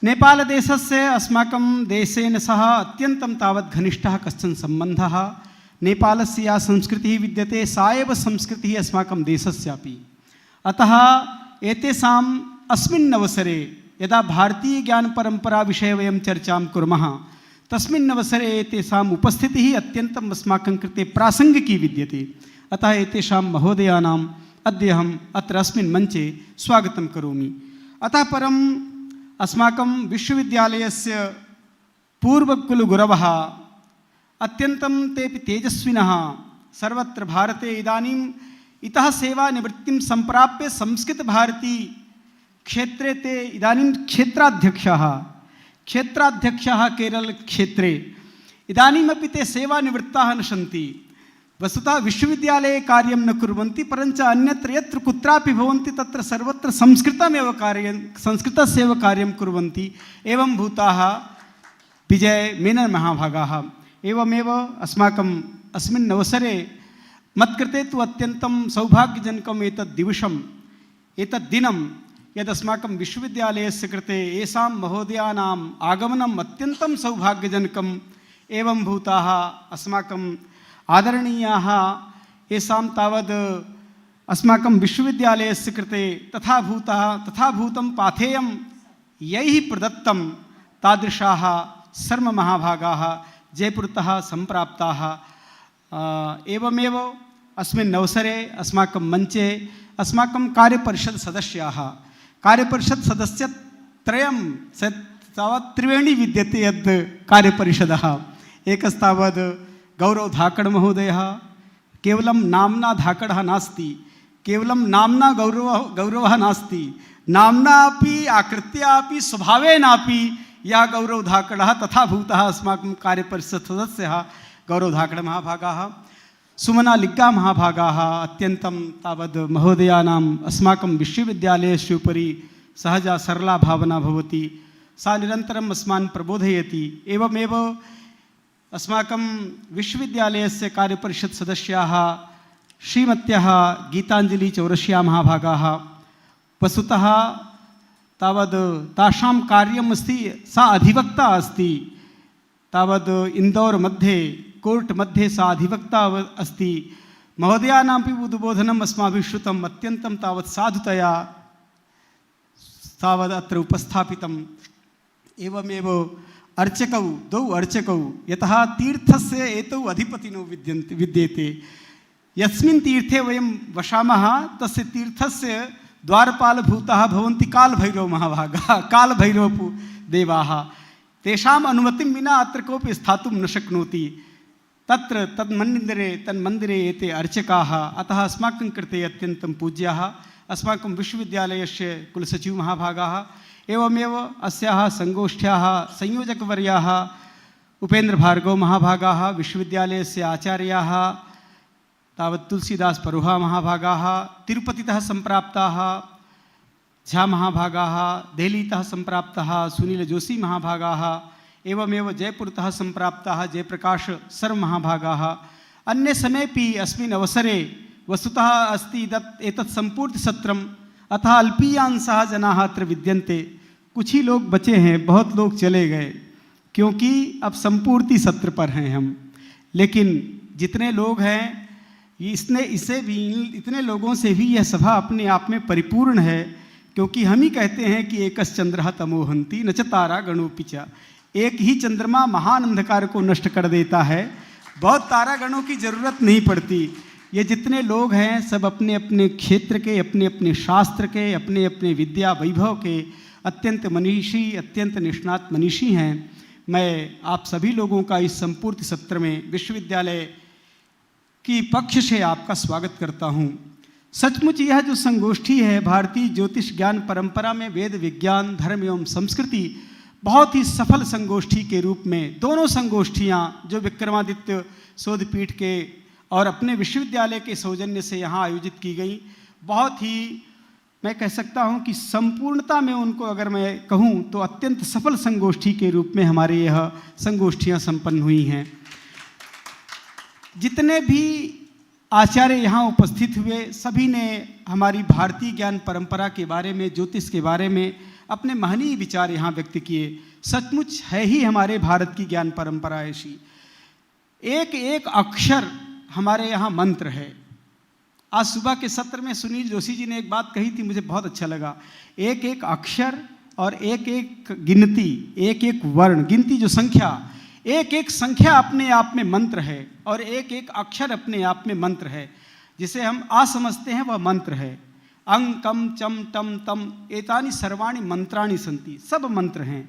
नेपालदेशस्य अस्माकं देशेन सह अत्यन्तं तावत् घनिष्ठः कश्चन सम्बन्धः। नेपालस्य या संस्कृतिः विद्यते सा एव संस्कृतिः अस्माकं देशस्यापि। अतः एतेषाम् अस्मिन् अवसरे यदा भारतीयज्ञानपरम्पराविषये वयं चर्चां कुर्मः तस्मिन् अवसरे एतेषाम् उपस्थितिः अत्यन्तम् अस्माकं कृते प्रासङ्गिकी विद्यते। अतः एतेषां महोदयानाम् अद्य अहम् अत्र अस्मिन् मञ्चे स्वागतं करोमि। अतः परम् अस्माकं विश्वविद्यालयस्य पूर्वकुलगुरवः अत्यन्तं तेपि तेजस्विनः सर्वत्र भारते इदानीम् इतः सेवानिवृत्तिं सम्प्राप्य संस्कृतभारती क्षेत्रे ते इदानीं क्षेत्राध्यक्षाः केरलक्षेत्रे इदानीमपि ते सेवानिवृत्ताः न सन्ति। वस्तुतः विश्वविद्यालये कार्यं न कुर्वन्ति, परञ्च अन्यत्र यत्र कुत्रापि भवन्ति तत्र सर्वत्र संस्कृतस्यैव कार्यं कुर्वन्ति। एवं भूताः विजय मेनन महाभागाः। एवमेव अस्माकम् अस्मिन् अवसरे मत्कृते तु अत्यन्तं सौभाग्यजनकम् एतद् दिवसम् एतद् दिनं यदस्माकं विश्वविद्यालयस्य कृते येषां महोदयानाम् आगमनम् अत्यन्तं सौभाग्यजनकम्। एवं भूताः अस्माकम् आदरणीयाः येषां तावद् अस्माकं विश्वविद्यालयस्य कृते तथा भूतं पाथेयं यैः प्रदत्तं तादृशाः सर्वमहाभागाः जयपुरतः सम्प्राप्ताः। एवमेव अस्मिन् अवसरे अस्माकं मञ्चे अस्माकं कार्यपरिषद् सदस्यत्रयं तावत् त्रिवेणी विद्यते यद् कार्यपरिषदः। एकस्तावद् गौरव धाकड महोदयः, केवलं नाम्ना धाकडः नास्ति, केवलं नाम्ना गौरवः नास्ति, नाम्ना अपि आकृत्यापि स्वभावेनापि या गौरव धाकडः तथा भूतः अस्माकं कार्यपरिषत् सदस्यः गौरव धाकड महाभागाः। सुमना लिग्गा महाभागाः अत्यन्तं तावद् महोदयानाम् अस्माकं विश्वविद्यालयस्य उपरि सहजा सरला भावना भवति, सा निरन्तरम् अस्मान् प्रबोधयति। एवमेव अस्माकं विश्वविद्यालयस्य कार्यपरिषत् सदस्याः श्रीमत्याः गीताञ्जलि चौरसिया महाभागाः वस्तुतः तावद् तासां कार्यम् अस्ति, सा अधिवक्ता अस्ति। तावद् इन्दौर मध्ये कोर्ट मध्ये सा अधिवक्ता अस्ति। महोदयानामपि उद्बोधनम् अस्माभिः श्रुतम्, अत्यन्तं तावत् साधुतया तावद् अत्र उपस्थापितम्। एवमेव द्वौ अर्चकौ यतः तीर्थस्य एतौ अधिपतिनो विद्येते। यस्मिन् तीर्थे वयं वसामः तस्य तीर्थस्य द्वारपालभूताः भवन्ति कालभैरव महाभागाः कालभैरव देवाः तेषाम् अनुमतिं विना अत्र कोऽपि स्थातुं न शक्नोति तत्र तन्मन्दिरे एते अर्चकाः अतः अस्माकं कृते अत्यन्तं पूज्याः अस्माकं विश्वविद्यालयस्य कुलसचिव महाभागाः एवमेव अस्याः संगोष्ठ्याः संयोजकवर्याः उपेन्द्र भार्गव महाभागाः विश्वविद्यालयस्य आचार्याः तावत् तुलसीदास परुहा महाभागाः तिरुपतितः सम्प्राप्ताः झा महाभागाः देहलीतः सम्प्राप्ताः सुनील जोशी महाभागाः एवमेव जयपुरतः सम्प्राप्ताः जयप्रकाश सर्व महाभागाः अन्य समयेपि अस्मिन् अवसरे वस्तुतः अस्ति एतत् सम्पूर्तिसत्रम् अतः अल्पीयांशाः जनाः अत्र विद्यन्ते कुछ ही लोग बचे हैं बहुत लोग चले गए क्योंकि अब संपूर्ति सत्र पर हैं हम लेकिन जितने लोग हैं इतने लोगों से भी यह सभा अपने आप में परिपूर्ण है क्योंकि हम ही कहते हैं कि एकस चंद्रः तमोहन्ति न च तारा गणोऽपि च एक ही चंद्रमा महान अंधकार को नष्ट कर देता है बहुत तारागणों की जरूरत नहीं पड़ती ये जितने लोग हैं सब अपने अपने क्षेत्र के अपने अपने शास्त्र के अपने अपने विद्या वैभव के अत्यंत मनीषी अत्यंत निष्णात मनीषी हैं मैं आप सभी लोगों का इस संपूर्ति सत्र में विश्वविद्यालय की पक्ष से आपका स्वागत करता हूँ। सचमुच यह जो संगोष्ठी है भारतीय ज्योतिष ज्ञान परंपरा में वेद विज्ञान धर्म एवं संस्कृति बहुत ही सफल संगोष्ठी के रूप में दोनों संगोष्ठियाँ जो विक्रमादित्य शोधपीठ के और अपने विश्वविद्यालय के सौजन्य से यहाँ आयोजित की गई बहुत ही मैं कह सकता हूँ कि संपूर्णता में उनको अगर मैं कहूँ तो अत्यंत सफल संगोष्ठी के रूप में हमारे यह संगोष्ठियाँ संपन्न हुई हैं। जितने भी आचार्य यहाँ उपस्थित हुए सभी ने हमारी भारतीय ज्ञान परंपरा के बारे में ज्योतिष के बारे में अपने महनीय विचार यहाँ व्यक्त किए। सचमुच है ही हमारे भारत की ज्ञान परंपरा ऐसी एक एक अक्षर हमारे यहाँ मंत्र है। आज सुबह के सत्र में सुनील जोशी जी ने एक बात कही थी मुझे बहुत अच्छा लगा एक एक अक्षर और एक एक गिनती एक एक वर्ण गिनती जो संख्या एक एक संख्या अपने आप में मंत्र है और एक एक अक्षर अपने आप में मंत्र है जिसे हम आ समझते हैं वह मंत्र है। अंग कम चम टम तम एतानि सर्वाणि मंत्राणि सन्ति सब मंत्र हैं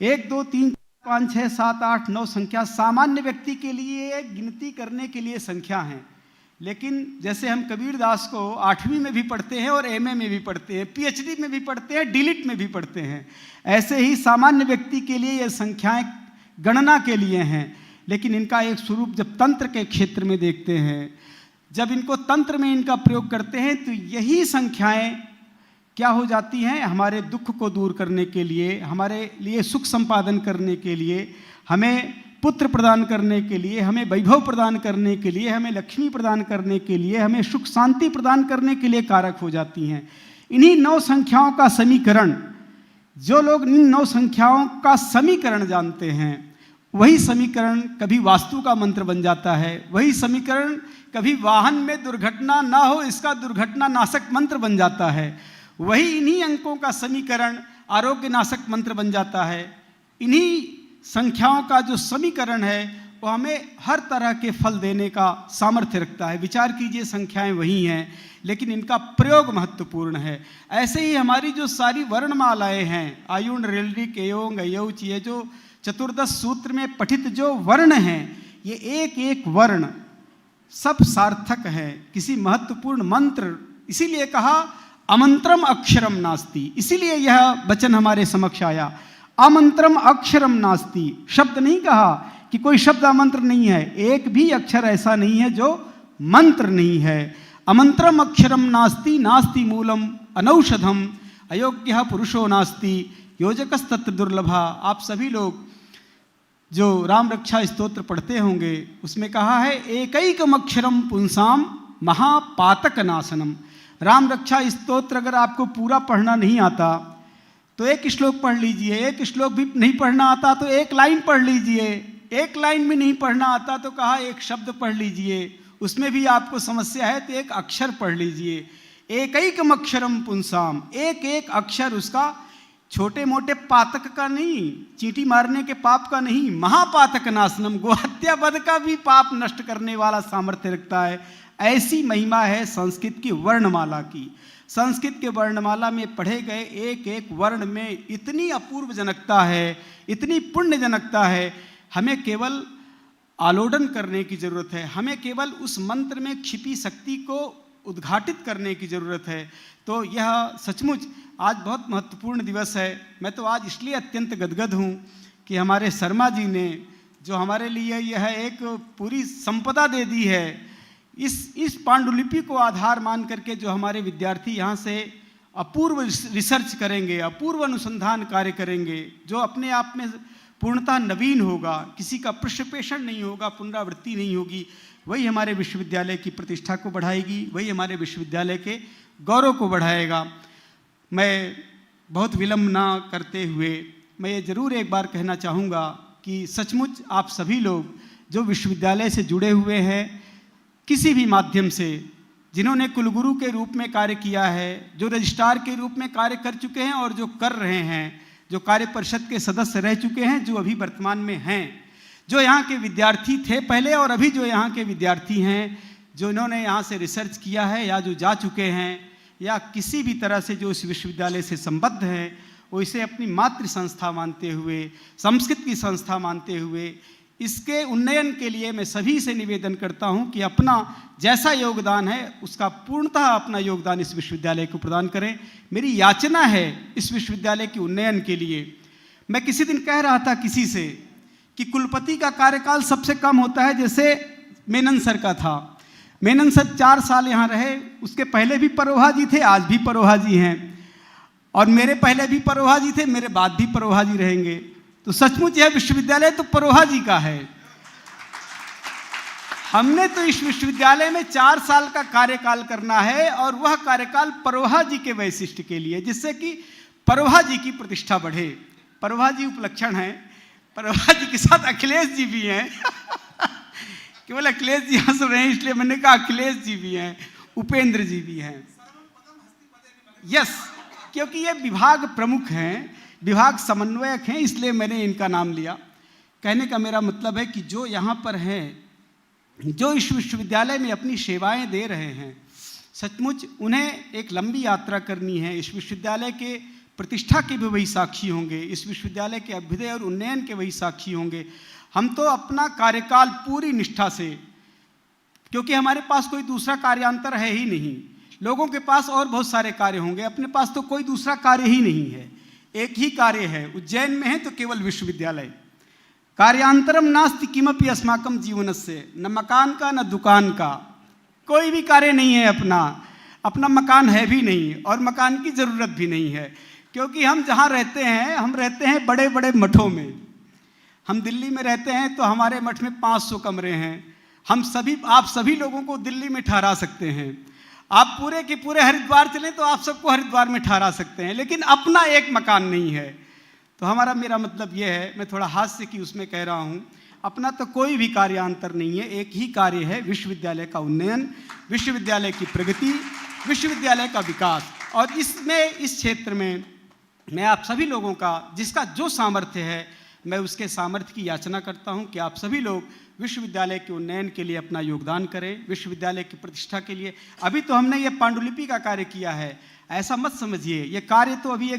1 2 3 4 5 6 7 8 9 संख्या सामान्य व्यक्ति के लिए गिनती करने के लिए संख्या हैं लेकिन जैसे हम कबीरदास को 8वीं में भी पढ़ते हैं और एमए में भी पढ़ते हैं पीएचडी में भी पढ़ते हैं डीलिट में भी पढ़ते हैं ऐसे ही सामान्य व्यक्ति के लिए ये संख्याएं गणना के लिए हैं लेकिन इनका एक स्वरूप जब तंत्र के क्षेत्र में देखते हैं जब इनको तंत्र में इनका प्रयोग करते हैं तो यही संख्याएं क्या हो जाती हैं हमारे दुख को दूर करने के लिए हमारे लिए सुख संपादन करने के लिए हमें पुत्र प्रदान करने के लिए हमें वैभव प्रदान करने के लिए हमें लक्ष्मी प्रदान करने के लिए हमें सुख शांति प्रदान करने के लिए कारक हो जाती हैं। इन्हीं 9 संख्याओं का समीकरण जो लोग इन 9 संख्याओं का समीकरण जानते हैं वही समीकरण कभी वास्तु का मंत्र बन जाता है वही समीकरण कभी वाहन में दुर्घटना ना हो इसका दुर्घटना नाशक मंत्र बन जाता है वही इन्हीं अंकों का समीकरण आरोग्य नाशक मंत्र बन जाता है। इन्हीं संख्याओं का जो समीकरण है वो हमें हर तरह के फल देने का सामर्थ्य रखता है। विचार कीजिए संख्याएं वही हैं लेकिन इनका प्रयोग महत्वपूर्ण है। ऐसे ही हमारी जो सारी वर्णमालाएं हैं आयुण रेलरिक एयोंग अयौच ये जो चतुर्दश सूत्र में पठित जो वर्ण हैं ये एक एक वर्ण सब सार्थक है किसी महत्वपूर्ण मंत्र इसीलिए कहा अमंत्रम अक्षरम नास्ति इसीलिए यह वचन हमारे समक्ष आया अमंत्रम अक्षरम नास्ति शब्द नहीं कहा कि कोई शब्द अमंत्र नहीं है एक भी अक्षर ऐसा नहीं है जो मंत्र नहीं है। अमंत्रम अक्षरम नास्ति नास्ति मूलम अनौषधम अयोग्य पुरुषो नास्ति योजकस्तत्र दुर्लभा। आप सभी लोग जो राम रक्षा स्तोत्र पढ़ते होंगे उसमें कहा है एकैकम अक्षरम पुंसाम महापातक नाशनम। राम रक्षा स्तोत्र अगर आपको पूरा पढ़ना नहीं आता तो एक श्लोक पढ़ लीजिए एक श्लोक भी नहीं पढ़ना आता तो एक लाइन पढ़ लीजिए एक लाइन भी नहीं पढ़ना आता तो कहा एक शब्द पढ़ लीजिए उसमें भी आपको समस्या है तो एक अक्षर पढ़ लीजिए। एकैकम अक्षरम पुंसाम एक एक अक्षर उसका छोटे मोटे पातक का नहीं चींटी मारने के पाप का नहीं महापातक नाशनम गोहत्या वध का भी पाप नष्ट करने वाला सामर्थ्य रखता है। ऐसी महिमा है संस्कृत की वर्णमाला की। संस्कृत के वर्णमाला में पढ़े गए एक एक वर्ण में इतनी अपूर्व जनकता है, इतनी पुण्य जनकता है। हमें केवल आलोडन करने की ज़रूरत है, हमें केवल उस मंत्र में छिपी शक्ति को उद्घाटित करने की ज़रूरत है। तो यह सचमुच आज बहुत महत्वपूर्ण दिवस है। मैं तो आज इसलिए अत्यंत गदगद हूँ कि हमारे शर्मा जी ने जो हमारे लिए यह एक पूरी संपदा दे दी है, इस पांडुलिपि को आधार मान करके जो हमारे विद्यार्थी यहाँ से अपूर्व रिसर्च करेंगे, अपूर्व अनुसंधान कार्य करेंगे, जो अपने आप में पूर्णतः नवीन होगा, किसी का पृष्ठपेषण नहीं होगा, पुनरावृत्ति नहीं होगी, वही हमारे विश्वविद्यालय की प्रतिष्ठा को बढ़ाएगी, वही हमारे विश्वविद्यालय के गौरव को बढ़ाएगा। मैं बहुत विलंब ना करते हुए मैं ये ज़रूर एक बार कहना चाहूँगा कि सचमुच आप सभी लोग जो विश्वविद्यालय से जुड़े हुए हैं, किसी भी माध्यम से, जिन्होंने कुलगुरु के रूप में कार्य किया है, जो रजिस्ट्रार के रूप में कार्य कर चुके हैं और जो कर रहे हैं, जो कार्य परिषद के सदस्य रह चुके हैं, जो अभी वर्तमान में हैं, जो यहाँ के विद्यार्थी थे पहले और अभी जो यहाँ के विद्यार्थी हैं, जो इन्होंने यहाँ से रिसर्च किया है या जो जा चुके हैं या किसी भी तरह से जो इस विश्वविद्यालय से संबद्ध हैं, वो इसे अपनी मातृ संस्था मानते हुए, संस्कृत की संस्था मानते हुए, इसके उन्नयन के लिए मैं सभी से निवेदन करता हूं कि अपना जैसा योगदान है उसका पूर्णतः अपना योगदान इस विश्वविद्यालय को प्रदान करें। मेरी याचना है इस विश्वविद्यालय के उन्नयन के लिए। मैं किसी दिन कह रहा था किसी से कि कुलपति का कार्यकाल सबसे कम होता है, जैसे मेनन सर का था। मेनन सर 4 साल यहाँ रहे, उसके पहले भी परोहा जी थे, आज भी परोहा जी हैं, और मेरे पहले भी परोहा जी थे, मेरे बाद भी परोहा जी रहेंगे। तो सचमुच यह विश्वविद्यालय तो परोहा जी का है। हमने तो इस विश्वविद्यालय में 4 साल का कार्यकाल करना है और वह कार्यकाल परोहा जी के वैशिष्ट के लिए, जिससे कि परोहा जी की प्रतिष्ठा बढ़े। परोहा जी उपलक्षण है, परोहा जी के साथ अखिलेश जी भी हैं केवल अखिलेश जी हंस रहे हैं इसलिए मैंने कहा अखिलेश जी भी हैं, उपेंद्र जी भी हैं। यस, क्योंकि ये विभाग प्रमुख हैं, विभाग समन्वयक हैं, इसलिए मैंने इनका नाम लिया। कहने का मेरा मतलब है कि जो यहाँ पर हैं, जो इस विश्वविद्यालय में अपनी सेवाएं दे रहे हैं, सचमुच उन्हें एक लंबी यात्रा करनी है। इस विश्वविद्यालय के प्रतिष्ठा के भी वही साक्षी होंगे, इस विश्वविद्यालय के अभ्युदय और उन्नयन के वही साक्षी होंगे। हम तो अपना कार्यकाल पूरी निष्ठा से, क्योंकि हमारे पास कोई दूसरा कार्यांतर है ही नहीं, लोगों के पास और बहुत सारे कार्य होंगे, अपने पास तो कोई दूसरा कार्य ही नहीं है, एक ही कार्य है। उज्जैन में है तो केवल विश्वविद्यालय। कार्यांतरम नास्ति किमपि अस्माकम जीवनस्य, न मकान का न दुकान का, कोई भी कार्य नहीं है अपना मकान है भी नहीं और मकान की ज़रूरत भी नहीं है, क्योंकि हम जहाँ रहते हैं, हम रहते हैं बड़े बड़े मठों में। हम दिल्ली में रहते हैं तो हमारे मठ में 500 कमरे हैं। आप सभी लोगों को दिल्ली में ठहरा सकते हैं। आप पूरे के पूरे हरिद्वार चलें तो आप सबको हरिद्वार में ठहरा सकते हैं, लेकिन अपना एक मकान नहीं है। तो मेरा मतलब ये है, मैं थोड़ा हास्य की उसमें कह रहा हूँ, अपना तो कोई भी कार्यांतर नहीं है, एक ही कार्य है, विश्वविद्यालय का उन्नयन, विश्वविद्यालय की प्रगति, विश्वविद्यालय का विकास। और इस क्षेत्र में मैं आप सभी लोगों का, जिसका जो सामर्थ्य है, मैं उसके सामर्थ्य की याचना करता हूं कि आप सभी लोग विश्वविद्यालय के उन्नयन के लिए अपना योगदान करें, विश्वविद्यालय की प्रतिष्ठा के लिए। अभी तो हमने ये पांडुलिपि का कार्य किया है, ऐसा मत समझिए, ये कार्य तो अभी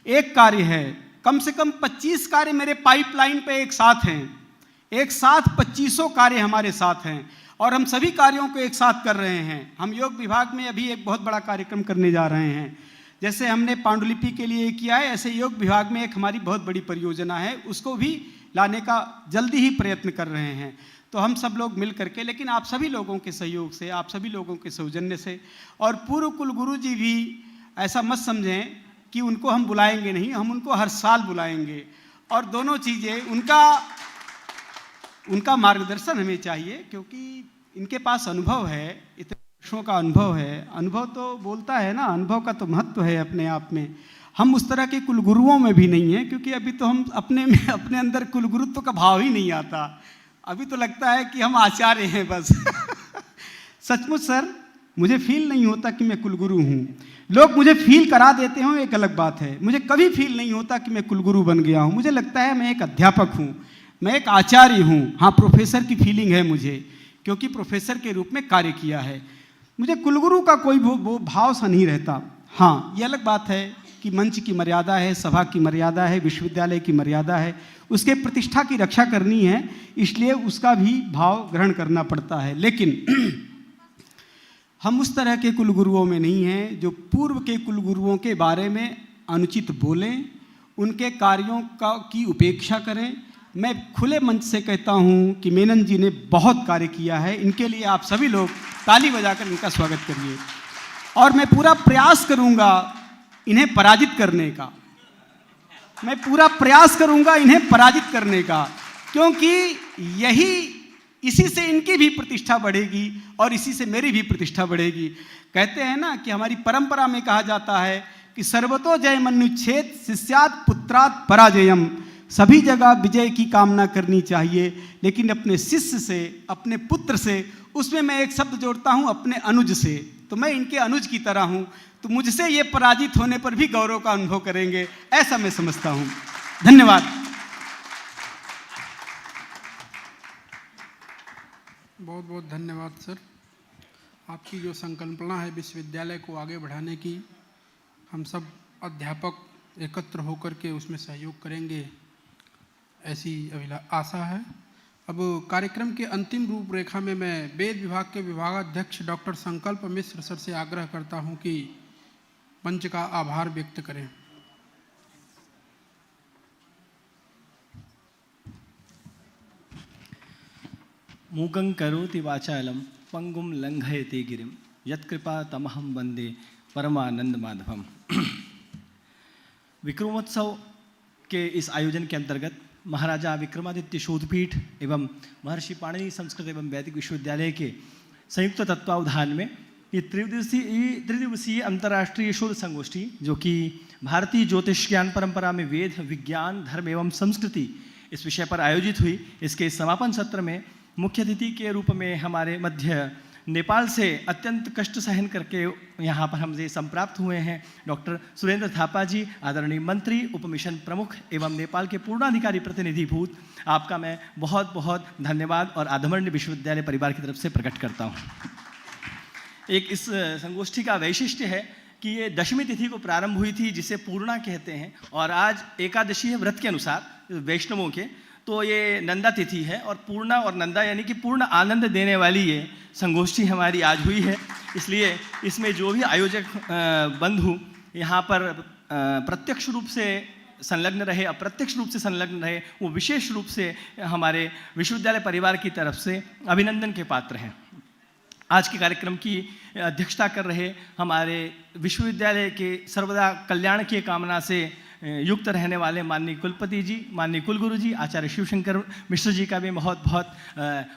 एक कार्य है। कम से कम 25 कार्य मेरे पाइपलाइन पे एक साथ हैं, एक साथ 2500 कार्य हमारे साथ हैं, और हम सभी कार्यों को एक साथ कर रहे हैं। हम योग विभाग में अभी एक बहुत बड़ा कार्यक्रम करने जा रहे हैं। जैसे हमने पांडुलिपि के लिए किया है, ऐसे योग विभाग में एक हमारी बहुत बड़ी परियोजना है, उसको भी लाने का जल्दी ही प्रयत्न कर रहे हैं। तो हम सब लोग मिल करके, लेकिन आप सभी लोगों के सहयोग से, आप सभी लोगों के सौजन्य से, और पूर्व कुलगुरु जी भी ऐसा मत समझें कि उनको हम बुलाएंगे नहीं, हम उनको हर साल बुलाएंगे। और दोनों चीज़ें, उनका मार्गदर्शन हमें चाहिए, क्योंकि इनके पास अनुभव है, इतने वर्षों का अनुभव है। अनुभव तो बोलता है ना, अनुभव का तो महत्व है अपने आप में। हम उस तरह के कुलगुरुओं में भी नहीं हैं, क्योंकि अभी तो हम अपने अंदर कुलगुरुत्व का भाव ही नहीं आता। अभी तो लगता है कि हम आचार्य हैं बस सचमुच सर, मुझे फील नहीं होता कि मैं कुलगुरु हूँ। लोग मुझे फील करा देते हो, एक अलग बात है। मुझे कभी फील नहीं होता कि मैं कुलगुरु बन गया हूँ। मुझे लगता है मैं एक अध्यापक हूँ, मैं एक आचार्य हूँ। हाँ, प्रोफेसर की फीलिंग है मुझे, क्योंकि प्रोफेसर के रूप में कार्य किया है। मुझे कुलगुरु का कोई वो भाव सा नहीं रहता। हाँ, ये अलग बात है कि मंच की मर्यादा है, सभा की मर्यादा है, विश्वविद्यालय की मर्यादा है, उसके प्रतिष्ठा की रक्षा करनी है, इसलिए उसका भी भाव ग्रहण करना पड़ता है। लेकिन हम उस तरह के कुलगुरुओं में नहीं हैं जो पूर्व के कुलगुरुओं के बारे में अनुचित बोलें, उनके कार्यों की उपेक्षा करें। मैं खुले मंच से कहता हूं कि मेनन जी ने बहुत कार्य किया है, इनके लिए आप सभी लोग ताली बजाकर इनका स्वागत करिए। और मैं पूरा प्रयास करूंगा इन्हें पराजित करने का, मैं पूरा प्रयास करूंगा इन्हें पराजित करने का, क्योंकि इसी से इनकी भी प्रतिष्ठा बढ़ेगी और इसी से मेरी भी प्रतिष्ठा बढ़ेगी। कहते हैं ना कि हमारी परंपरा में कहा जाता है कि सर्वतो जय मनुच्छेद शिष्यात पुत्रात पराजयम, सभी जगह विजय की कामना करनी चाहिए, लेकिन अपने शिष्य से, अपने पुत्र से, उसमें मैं एक शब्द जोड़ता हूं अपने अनुज से। तो मैं इनके अनुज की तरह हूं, तो मुझसे ये पराजित होने पर भी गौरव का अनुभव करेंगे, ऐसा मैं समझता हूं। धन्यवाद। बहुत बहुत धन्यवाद सर। आपकी जो संकल्पना है विश्वविद्यालय को आगे बढ़ाने की, हम सब अध्यापक एकत्र होकर के उसमें सहयोग करेंगे, ऐसी आशा है। अब कार्यक्रम के अंतिम रूपरेखा में मैं वेद विभाग के विभागाध्यक्ष डॉक्टर संकल्प मिश्र सर से आग्रह करता हूं कि मंच का आभार व्यक्त करें। मूकं करोति वाचालं पंगुम लंघयते गिरिम यत्कृपा तमहं वंदे परमानंद माधवम। विक्रमोत्सव के इस आयोजन के अंतर्गत महाराजा विक्रमादित्य शोधपीठ एवं महर्षि पाणिनि संस्कृत एवं वैदिक विश्वविद्यालय के संयुक्त तत्वावधान में ये त्रिदिवसीय अंतर्राष्ट्रीय शोध संगोष्ठी, जो कि भारतीय ज्योतिष ज्ञान परंपरा में वेद, विज्ञान, धर्म एवं संस्कृति इस विषय पर आयोजित हुई। इसके समापन सत्र में मुख्य अतिथि के रूप में हमारे मध्य नेपाल से अत्यंत कष्ट सहन करके यहाँ पर हमसे संप्राप्त हुए हैं डॉक्टर सुरेंद्र थापा जी, आदरणीय मंत्री, उप मिशन प्रमुख एवं नेपाल के पूर्णाधिकारी प्रतिनिधिभूत, आपका मैं बहुत बहुत धन्यवाद और आधमर्ण्य विश्वविद्यालय परिवार की तरफ से प्रकट करता हूँ। एक इस संगोष्ठी का वैशिष्ट्य है कि ये दशमी तिथि को प्रारंभ हुई थी, जिसे पूर्णा कहते हैं, और आज एकादशी है व्रत के अनुसार वैष्णवों के, तो ये नंदा तिथि है। और पूर्णा और नंदा यानी कि पूर्ण आनंद देने वाली ये संगोष्ठी हमारी आज हुई है। इसलिए इसमें जो भी आयोजक बंधु यहाँ पर प्रत्यक्ष रूप से संलग्न रहे, अप्रत्यक्ष रूप से संलग्न रहे, वो विशेष रूप से हमारे विश्वविद्यालय परिवार की तरफ से अभिनंदन के पात्र हैं। आज के कार्यक्रम की अध्यक्षता कर रहे हमारे विश्वविद्यालय के सर्वदा कल्याण की कामना से युक्त रहने वाले माननीय कुलपति जी, माननीय कुलगुरु जी, आचार्य शिवशंकर मिश्र जी का भी बहुत बहुत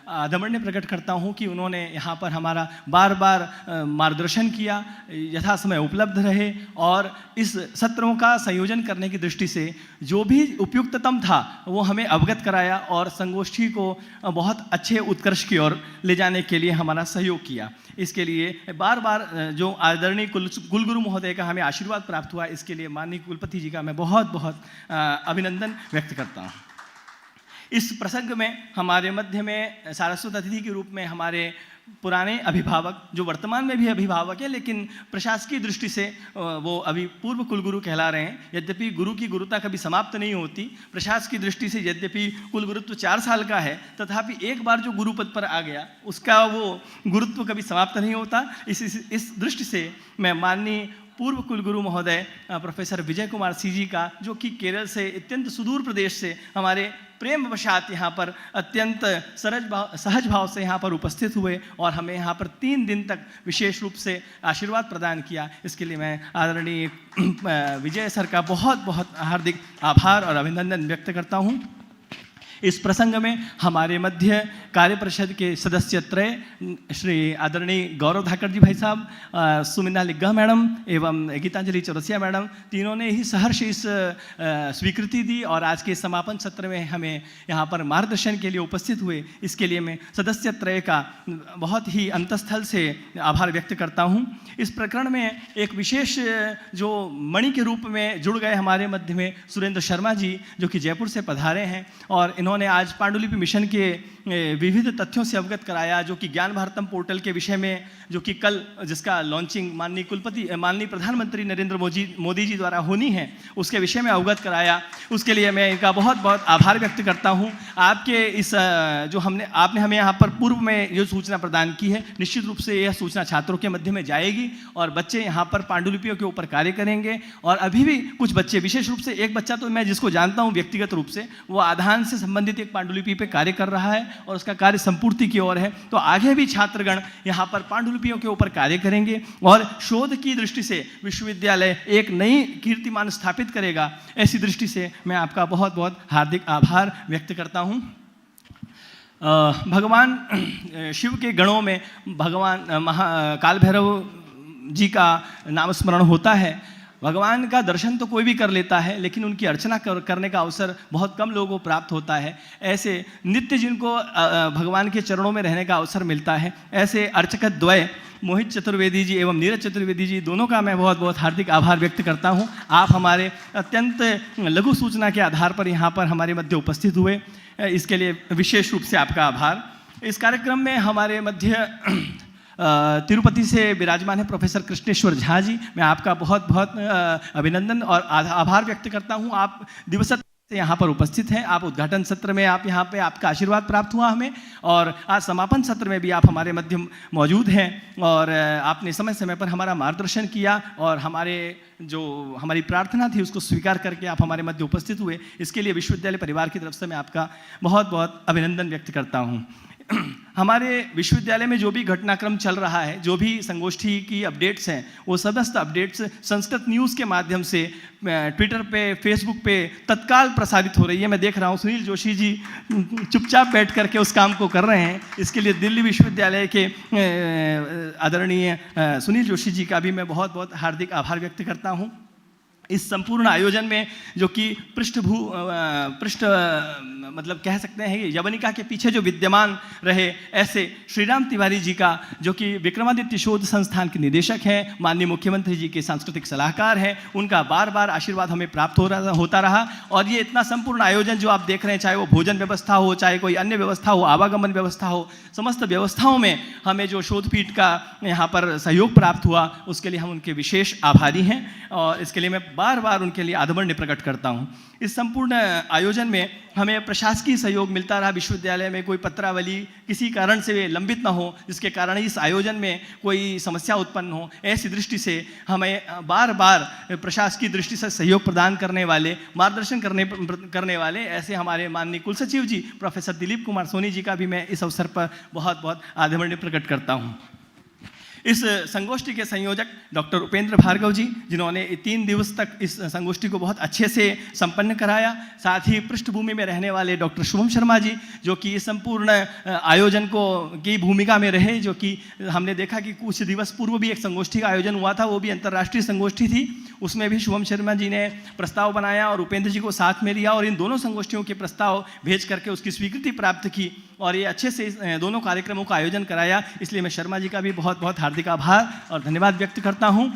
आदमर्ण्य प्रकट करता हूँ कि उन्होंने यहाँ पर हमारा बार बार मार्गदर्शन किया, यथासमय उपलब्ध रहे और इस सत्रों का संयोजन करने की दृष्टि से जो भी उपयुक्ततम था वो हमें अवगत कराया और संगोष्ठी को बहुत अच्छे उत्कर्ष की ओर ले जाने के लिए हमारा सहयोग किया। इसके लिए बार बार जो आदरणीय कुलगुरु महोदय का हमें आशीर्वाद प्राप्त हुआ, इसके लिए माननीय कुलपति जी का मैं बहुत बहुत अभिनंदन व्यक्त करता हूँ। इस प्रसंग में हमारे मध्य में सारस्वत अतिथि के रूप में हमारे पुराने अभिभावक, जो वर्तमान में भी अभिभावक हैं लेकिन प्रशासकीय दृष्टि से वो अभी पूर्व कुलगुरु कहला रहे हैं। यद्यपि गुरु की गुरुता कभी समाप्त नहीं होती, प्रशास की दृष्टि से यद्यपि कुल गुरुत्व 4 साल का है, तथापि एक बार जो गुरु पद पर आ गया उसका वो गुरुत्व कभी समाप्त नहीं होता। इस दृष्टि से मैं माननीय पूर्व कुलगुरु महोदय प्रोफेसर विजय कुमार सी जी का, जो कि केरल से अत्यंत सुदूर प्रदेश से हमारे प्रेमवशात यहाँ पर अत्यंत सहज भाव से यहाँ पर उपस्थित हुए और हमें यहाँ पर 3 दिन तक विशेष रूप से आशीर्वाद प्रदान किया, इसके लिए मैं आदरणीय विजय सर का बहुत बहुत हार्दिक आभार और अभिनंदन व्यक्त करता हूँ। इस प्रसंग में हमारे मध्य कार्य परिषद के सदस्य त्रय श्री आदरणीय गौरव धाकड़ जी भाई साहब, सुमिना लिग्गा मैडम एवं गीतांजलि चौरसिया मैडम, तीनों ने ही सहर्ष इस स्वीकृति दी और आज के समापन सत्र में हमें यहाँ पर मार्गदर्शन के लिए उपस्थित हुए। इसके लिए मैं सदस्य त्रय का बहुत ही अंतस्थल से आभार व्यक्त करता हूँ। इस प्रकरण में एक विशेष जो मणि के रूप में जुड़ गए हमारे मध्य में सुरेंद्र शर्मा जी, जो कि जयपुर से पधारे हैं और इन्होंने आज पांडुलिपि मिशन के विविध तथ्यों से अवगत कराया, जो कि ज्ञान भारतम पोर्टल के विषय में, जो कि कल जिसका लॉन्चिंग माननीय प्रधानमंत्री नरेंद्र मोदी जी द्वारा होनी है, उसके विषय में अवगत कराया। उसके लिए मैं इनका बहुत बहुत आभार व्यक्त करता हूं। आपके इस जो आपने हमें यहाँ पर पूर्व में जो सूचना प्रदान की है, निश्चित रूप से यह सूचना छात्रों के मध्य में जाएगी और बच्चे यहाँ पर पांडुलिपियों के ऊपर कार्य करेंगे। और अभी भी कुछ बच्चे, विशेष रूप से एक बच्चा तो मैं जिसको जानता हूँ व्यक्तिगत रूप से, वो आधान से संबंधित एक पांडुलिपि पे कार्य कर रहा है और उसका कार्य संपूर्ति की ओर है। तो आगे भी छात्रगण यहाँ पर पांडुलिपियों के ऊपर कार्य करेंगे और शोध की दृष्टि से विश्वविद्यालय एक नई कीर्तिमान स्थापित करेगा। ऐसी दृष्टि से मैं आपका बहुत बहुत हार्दिक आभार व्यक्त करता हूँ। भगवान शिव के गणों में भगवान काल भैरव जी का नाम स्मरण होता है। भगवान का दर्शन तो कोई भी कर लेता है, लेकिन उनकी अर्चना करने का अवसर बहुत कम लोगों को प्राप्त होता है। ऐसे नित्य जिनको भगवान के चरणों में रहने का अवसर मिलता है, ऐसे अर्चक द्वय मोहित चतुर्वेदी जी एवं नीरज चतुर्वेदी जी, दोनों का मैं बहुत बहुत हार्दिक आभार व्यक्त करता हूं। आप हमारे अत्यंत लघु सूचना के आधार पर यहाँ पर हमारे मध्य उपस्थित हुए, इसके लिए विशेष रूप से आपका आभार। इस कार्यक्रम में हमारे मध्य तिरुपति से विराजमान है प्रोफेसर कृष्णेश्वर झा जी, मैं आपका बहुत बहुत अभिनंदन और आभार व्यक्त करता हूं। आप दिवस से यहाँ पर उपस्थित हैं, आप उद्घाटन सत्र में आप यहाँ पे आपका आशीर्वाद प्राप्त हुआ हमें, और आज समापन सत्र में भी आप हमारे मध्य मौजूद हैं और आपने समय समय पर हमारा मार्गदर्शन किया और हमारी प्रार्थना थी उसको स्वीकार करके आप हमारे मध्य उपस्थित हुए। इसके लिए विश्वविद्यालय परिवार की तरफ से मैं आपका बहुत बहुत अभिनंदन व्यक्त करता हूँ। हमारे विश्वविद्यालय में जो भी घटनाक्रम चल रहा है, जो भी संगोष्ठी की अपडेट्स हैं, वो समस्त अपडेट्स संस्कृत न्यूज़ के माध्यम से ट्विटर पे, फेसबुक पे तत्काल प्रसारित हो रही है। मैं देख रहा हूँ सुनील जोशी जी चुपचाप बैठ करके उस काम को कर रहे हैं। इसके लिए दिल्ली विश्वविद्यालय के आदरणीय सुनील जोशी जी का भी मैं बहुत बहुत हार्दिक आभार व्यक्त करता हूँ। इस संपूर्ण आयोजन में जो कि पृष्ठ मतलब कह सकते हैं यवनिका के पीछे जो विद्यमान रहे, ऐसे श्रीराम तिवारी जी का, जो कि विक्रमादित्य शोध संस्थान के निदेशक हैं, माननीय मुख्यमंत्री जी के सांस्कृतिक सलाहकार हैं, उनका बार बार आशीर्वाद हमें प्राप्त होता रहा। और ये इतना संपूर्ण आयोजन जो आप देख रहे हैं, चाहे वो भोजन व्यवस्था हो, चाहे कोई अन्य व्यवस्था हो, आवागमन व्यवस्था हो, समस्त व्यवस्थाओं में हमें जो शोधपीठ का यहाँ पर सहयोग प्राप्त हुआ, उसके लिए हम उनके विशेष आभारी हैं और इसके लिए मैं बार बार उनके लिए आदमर्य प्रकट करता हूँ। इस संपूर्ण आयोजन में हमें प्रशासकीय सहयोग मिलता रहा। विश्वविद्यालय में कोई पत्रावली किसी कारण से लंबित न हो, जिसके कारण इस आयोजन में कोई समस्या उत्पन्न हो, ऐसी दृष्टि से हमें बार बार प्रशासकीय दृष्टि से सहयोग प्रदान करने वाले, मार्गदर्शन करने वाले ऐसे हमारे माननीय कुलसचिव जी प्रोफेसर दिलीप कुमार सोनी जी का भी मैं इस अवसर पर बहुत बहुत आदमर्य प्रकट करता हूँ। इस संगोष्ठी के संयोजक डॉक्टर उपेंद्र भार्गव जी, जिन्होंने 3 दिवस तक इस संगोष्ठी को बहुत अच्छे से संपन्न कराया, साथ ही पृष्ठभूमि में रहने वाले डॉक्टर शुभम शर्मा जी, जो कि इस संपूर्ण आयोजन की भूमिका में रहे, जो कि हमने देखा कि कुछ दिवस पूर्व भी एक संगोष्ठी का आयोजन हुआ था, वो भी अंतर्राष्ट्रीय संगोष्ठी थी, उसमें भी शुभम शर्मा जी ने प्रस्ताव बनाया और उपेंद्र जी को साथ में लिया और इन दोनों संगोष्ठियों के प्रस्ताव भेज करके उसकी स्वीकृति प्राप्त की और ये अच्छे से दोनों कार्यक्रमों का आयोजन कराया। इसलिए मैं शर्मा जी का भी बहुत बहुत हार्दिक आभार और धन्यवाद व्यक्त करता हूँ।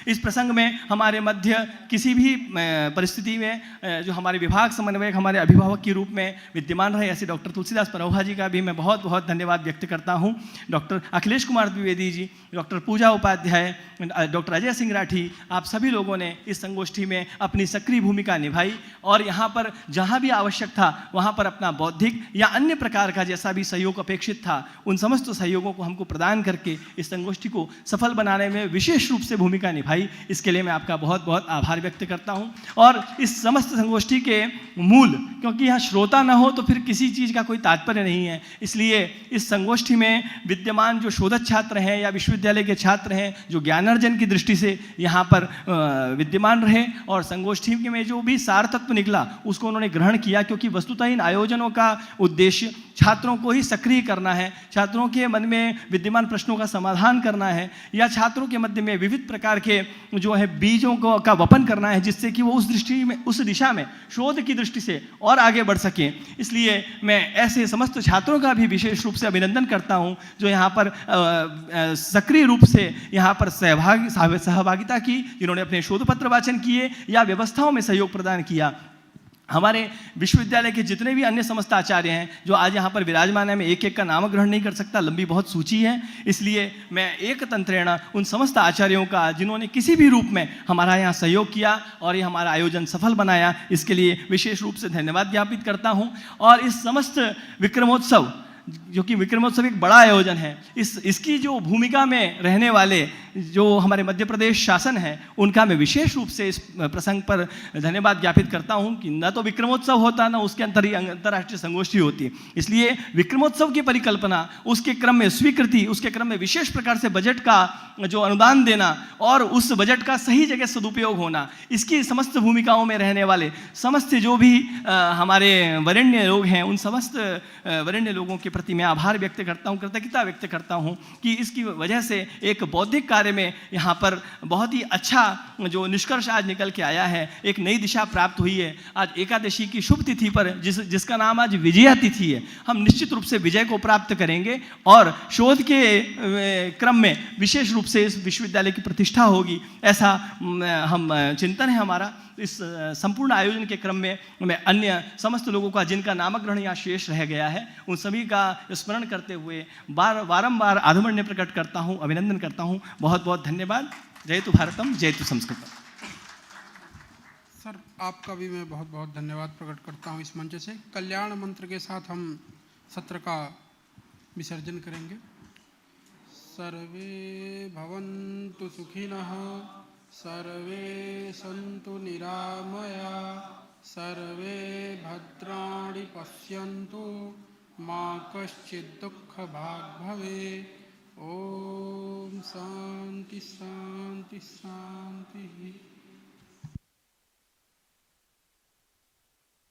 इस प्रसंग में हमारे मध्य किसी भी परिस्थिति में जो हमारे विभाग समन्वयक, हमारे अभिभावक के रूप में विद्यमान रहे, ऐसे डॉक्टर तुलसीदास परोहा जी का भी मैं बहुत बहुत धन्यवाद व्यक्त करता हूं। डॉक्टर अखिलेश कुमार द्विवेदी जी, डॉक्टर पूजा उपाध्याय, डॉक्टर अजय सिंह राठी, आप सभी लोगों ने इस संगोष्ठी में अपनी सक्रिय भूमिका निभाई और यहाँ पर जहाँ भी आवश्यक था वहाँ पर अपना बौद्धिक या अन्य प्रकार का जैसा भी सहयोग अपेक्षित था, उन समस्त सहयोगों को हमको प्रदान करके इस संगोष्ठी को सफल बनाने में विशेष रूप से भूमिका निभाई। इसके लिए मैं आपका बहुत बहुत आभार व्यक्त करता हूं। और इस समस्त संगोष्ठी के मूल, क्योंकि यहाँ श्रोता न हो तो फिर किसी चीज़ का कोई तात्पर्य नहीं है, इसलिए इस संगोष्ठी में विद्यमान जो शोधक छात्र हैं या विश्वविद्यालय के छात्र हैं, जो ज्ञानार्जन की दृष्टि से यहाँ पर विद्यमान रहे और संगोष्ठी में जो भी सार तत्व निकला उसको उन्होंने ग्रहण किया, क्योंकि वस्तुतः इन आयोजनों का उद्देश्य छात्रों को ही सक्रिय करना है, छात्रों के मन में विद्यमान प्रश्नों का समाधान करना है या छात्रों के मध्य में विविध प्रकार के जो है बीजों का वपन करना है, जिससे कि वो उस दिशा में शोध की दृष्टि से और आगे बढ़ सकें। इसलिए मैं ऐसे समस्त छात्रों का भी विशेष रूप से अभिनंदन करता हूं, जो यहाँ पर सक्रिय रूप से यहाँ पर सहभागिता की, जिन्होंने अपने शोध पत्र वाचन किए या व्यवस्थाओं में सहयोग प्रदान किया। हमारे विश्वविद्यालय के जितने भी अन्य समस्त आचार्य हैं जो आज यहाँ पर विराजमान है, मैं एक एक का नाम ग्रहण नहीं कर सकता, लंबी बहुत सूची है, इसलिए मैं एक तंत्रेण उन समस्त आचार्यों का जिन्होंने किसी भी रूप में हमारा यहाँ सहयोग किया और ये हमारा आयोजन सफल बनाया, इसके लिए विशेष रूप से धन्यवाद ज्ञापित करता हूँ। और इस समस्त विक्रमोत्सव, जो कि विक्रमोत्सव एक बड़ा आयोजन है, इसकी जो भूमिका में रहने वाले जो हमारे मध्य प्रदेश शासन है, उनका मैं विशेष रूप से इस प्रसंग पर धन्यवाद ज्ञापित करता हूं कि न तो विक्रमोत्सव होता, न उसके अंतर्राष्ट्रीय संगोष्ठी होती। इसलिए विक्रमोत्सव की परिकल्पना, उसके क्रम में स्वीकृति, उसके क्रम में विशेष प्रकार से बजट का जो अनुदान देना और उस बजट का सही जगह सदुपयोग होना, इसकी समस्त भूमिकाओं में रहने वाले समस्त जो भी हमारे वरेण्य लोग हैं, उन समस्त वरेण्य लोगों के प्रति मैं आभार व्यक्त करता हूँ, कृतज्ञता व्यक्त करता हूँ कि इसकी वजह से एक बौद्धिक कार्य में यहाँ पर बहुत ही अच्छा जो निष्कर्ष आज निकल के आया है, एक नई दिशा प्राप्त हुई है। आज एकादशी की शुभ तिथि पर जिसका नाम आज विजया तिथि है, हम निश्चित रूप से विजय को प्राप्त करेंगे और शोध के क्रम में विशेष रूप से इस विश्वविद्यालय की प्रतिष्ठा होगी, ऐसा हम चिंतन है हमारा। इस संपूर्ण आयोजन के क्रम में मैं अन्य समस्त लोगों का जिनका नामकरण यहाँ शेष रह गया है, उन सभी का स्मरण करते हुए बारंबार आभार प्रकट करता हूँ, अभिनंदन करता हूँ। बहुत बहुत धन्यवाद। जयतु भारतम, जयतु संस्कृतम। सर, आपका भी मैं बहुत बहुत धन्यवाद प्रकट करता हूँ इस मंच से। कल्याण मंत्र के साथ हम सत्र का विसर्जन करेंगे। सर्वे भवन्तु सुखिनः, सर्वे सन्तु निरामया, सर्वे भद्राणि पश्यन्तु, मा कश्चित् दुःखभाग् भवेत्। ओम शांति शांति शांति।